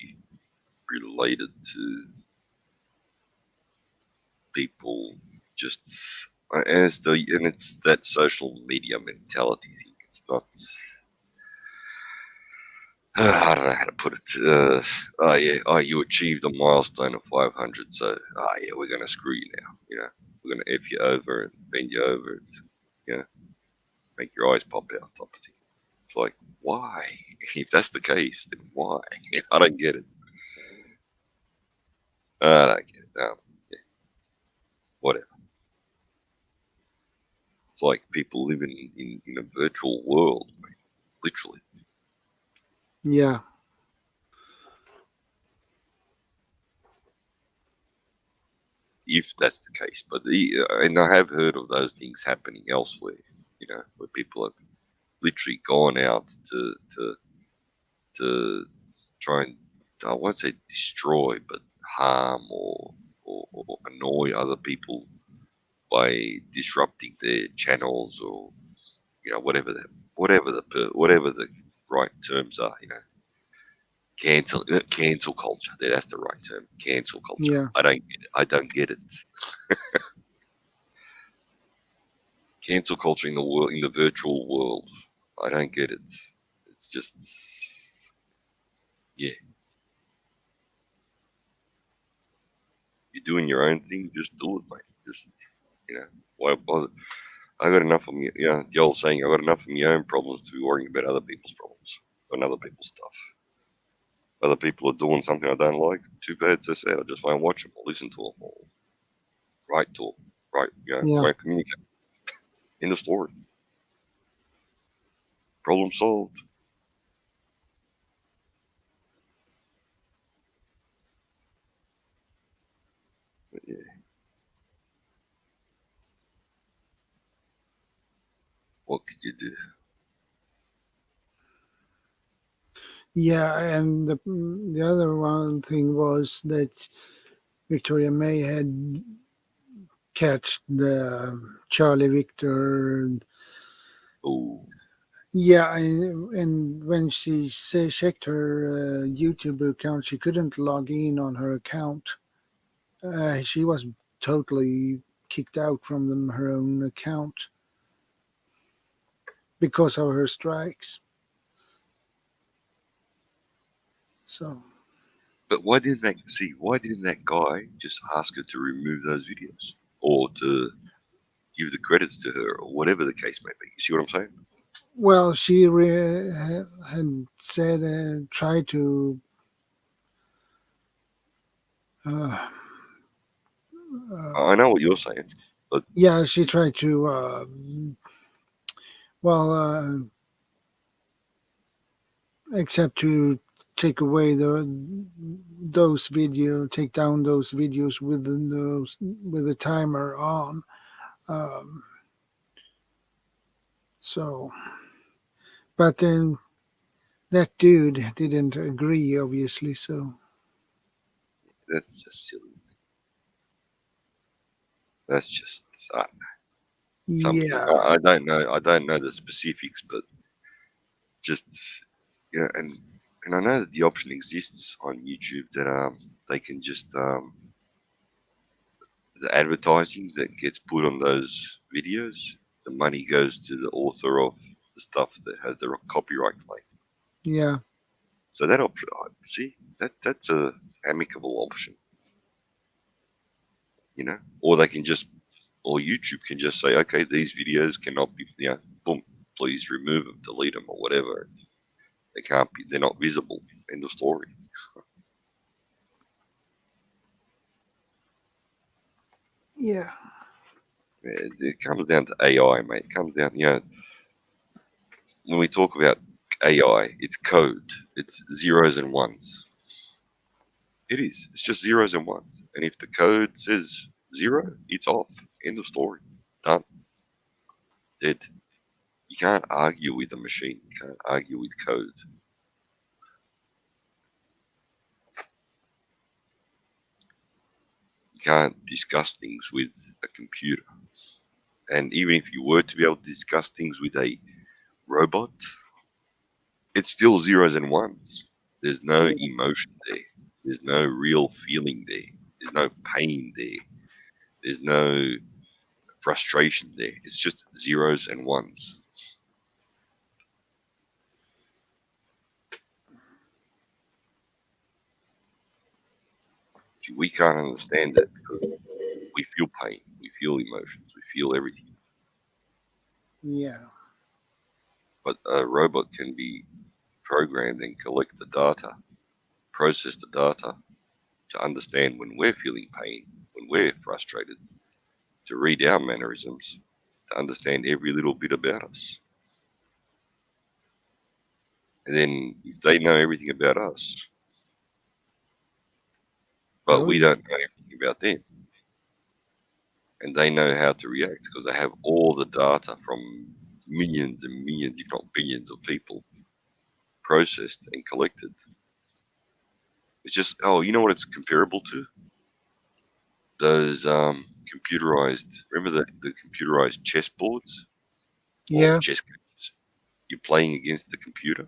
related to people just and it's that social media mentality thing. It's not. I don't know how to put it. Oh yeah, you achieved a milestone of 500, so yeah, we're gonna screw you now. We're gonna f you over and bend you over, and make your eyes pop out, type of thing. It's like, why? If that's the case, then why? I don't get it. I don't get it. Yeah. Whatever. It's like people living in a virtual world, mate. Literally. Yeah. If that's the case. But and I have heard of those things happening elsewhere, where people have literally gone out to try and, I won't say destroy, but harm or annoy other people by disrupting their channels or whatever the right terms are. Cancel culture. That's the right term. Cancel culture. Yeah. I don't get it. Cancel culture in the virtual world. I don't get it. It's just, yeah. You're doing your own thing, just do it, mate. Just, why bother? I got enough of me. The old saying, I got enough of my own problems to be worrying about other people's problems and other people's stuff. Other people are doing something I don't like. Too bad, so sad. I just won't watch them or listen to them or write to them. Right? Won't communicate. End of story. Problem solved. But yeah. What could you do? Yeah, and the other one thing was that Victoria May had catched the Charlie Victor. Oh. Yeah, and when she checked her YouTube account, she couldn't log in on her account. She was totally kicked out from her own account because of her strikes. So. But why didn't that guy just ask her to remove those videos or to give the credits to her or whatever the case may be? You see what I'm saying? Well, she had said, try to. I know what you're saying, but Yeah, she tried to. Except to take away take down those videos with the timer on. So, but then that dude didn't agree, obviously. So that's just silly. That's just something. yeah, I don't know. I don't know the specifics, but just and I know that the option exists on YouTube that they can just the advertising that gets put on those videos, the money goes to the author of the stuff that has the copyright claim. yeah, So that option, see, that's a amicable option, or they can just, or YouTube can just say, okay, these videos cannot be, boom, please remove them, delete them, or whatever. They can't be, they're not visible. End of story. yeah, It comes down to AI, mate. It comes down, when we talk about AI, it's code. It's zeros and ones. It is. It's just zeros and ones. And if the code says 0, it's off. End of story. Done. Dead. You can't argue with a machine. You can't argue with code. You can't discuss things with a computer. And even if you were to be able to discuss things with a robot, it's still zeros and ones. There's no emotion there. There's no real feeling there. There's no pain there. There's no frustration there. It's just zeros and ones. See, we can't understand that because we feel pain, we feel emotions, we feel everything. yeah, But a robot can be programmed and collect the data, process the data, to understand when we're feeling pain, when we're frustrated, to read our mannerisms, to understand every little bit about us. And then if they know everything about us, but we don't know everything about them, and they know how to react because they have all the data from millions and millions, if not billions of people processed and collected. It's just, you know what it's comparable to? Those computerized, remember the computerized chessboards? Yeah. Or chess games? You're playing against the computer.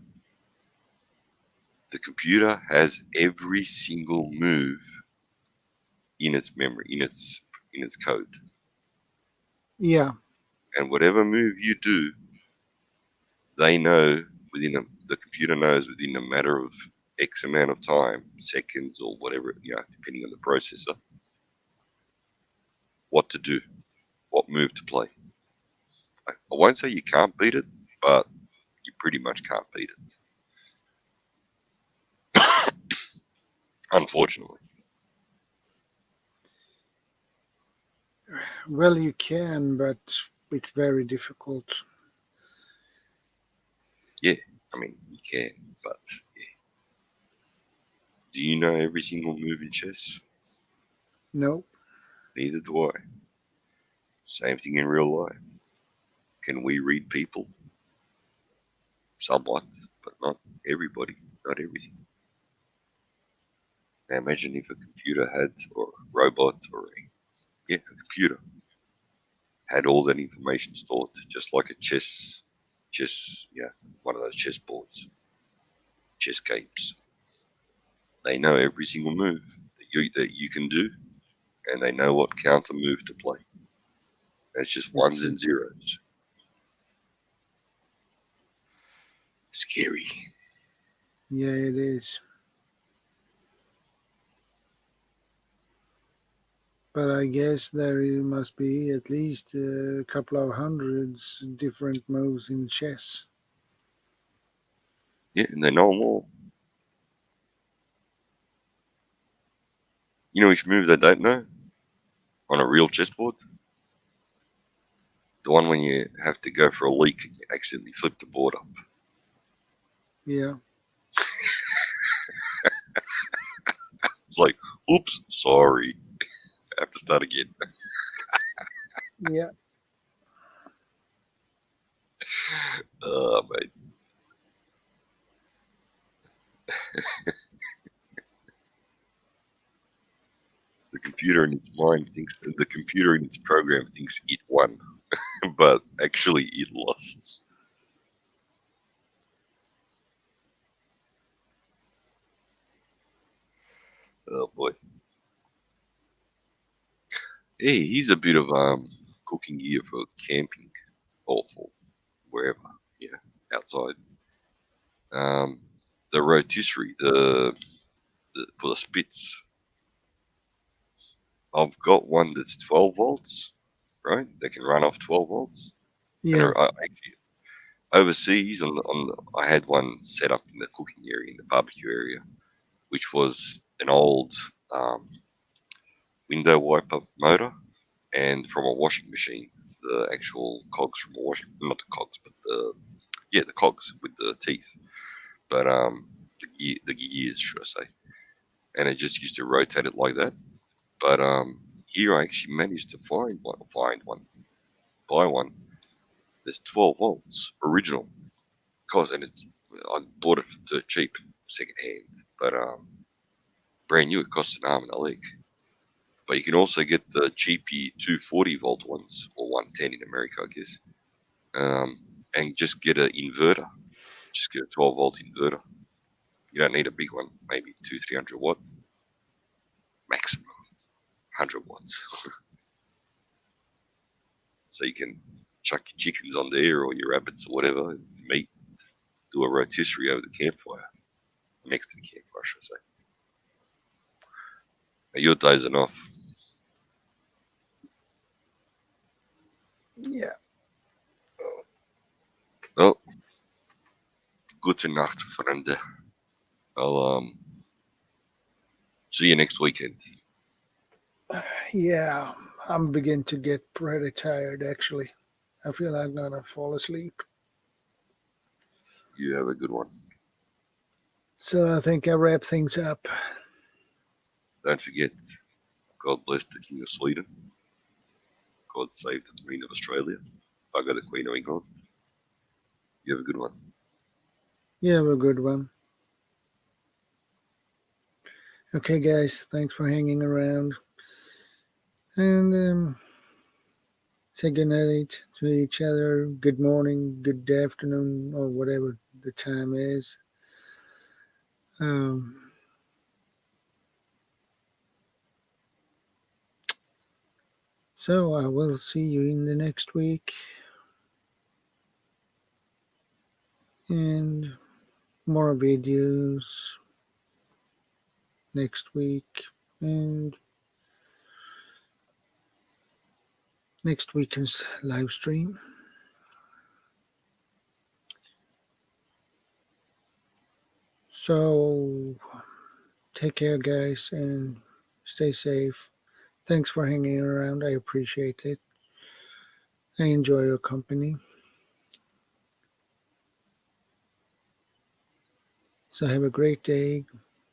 The computer has every single move in its memory, in its code. Yeah. And whatever move you do, they know the computer knows within a matter of X amount of time, seconds or whatever, depending on the processor, what to do, what move to play. I won't say you can't beat it, but you pretty much can't beat it. Unfortunately. Well, you can, but it's very difficult. Yeah, I mean, you can, but yeah. Do you know every single move in chess? No. Neither do I. Same thing in real life. Can we read people? Somewhat, but not everybody, not everything. Now imagine if a computer had, or a robot, or a computer had all that information stored, just like a chess, one of those chess boards, chess games. They know every single move that you can do, and they know what counter move to play. It's just ones and zeros. Scary. Yeah, it is. But I guess there must be at least a couple of hundreds different moves in chess. Yeah, and they know them all. You know which move they don't know on a real chessboard? The one when you have to go for a leak and you accidentally flip the board up. Yeah. It's like, oops, sorry. I have to start again. Yeah. Mate. The computer in its mind thinks, the computer in its program thinks it won, but actually it lost. Oh boy. Hey, here's a bit of cooking gear for camping or for wherever, outside. The rotisserie, for the spits. I've got one that's 12 volts, right? They can run off 12 volts. Yeah. And actually, overseas, I had one set up in the cooking area, in the barbecue area, which was an old window wiper motor and from a washing machine. The actual cogs from a washing, not the cogs, but the cogs with the teeth. But the gears, should I say? And it just used to rotate it like that. But here I actually managed to buy one. There's 12 volts original. And I bought it for dirt cheap, second hand. But brand new, it costs an arm and a leg. But you can also get the cheapy 240 volt ones, or 110 in America, I guess. And just get an inverter. Just get a 12 volt inverter. You don't need a big one, maybe 200-300 watt. Maximum 100 watts. So you can chuck your chickens on there or your rabbits or whatever, meat, do a rotisserie over the campfire. Next to the campfire, should I say. Now you're dozing off. Yeah. Well, gute Nacht, Freunde. I'll See you next weekend. Yeah, I'm beginning to get pretty tired, actually. I feel like I'm gonna fall asleep. You have a good one. So I think I wrap things up. Don't forget, God bless the King of Sweden. God save the Queen of Australia. I got the Queen of England. You have a good one. You have a good one. Okay, guys, thanks for hanging around. And say good night to each other. Good morning, good afternoon, or whatever the time is. So I will see you in the next week. And more videos next week. And next week's live stream. So take care, guys, and stay safe. Thanks for hanging around. I appreciate it. I enjoy your company. So have a great day,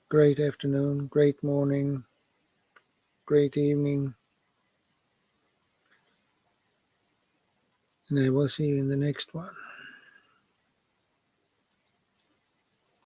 great afternoon, great morning, great evening. And I will see you in the next one.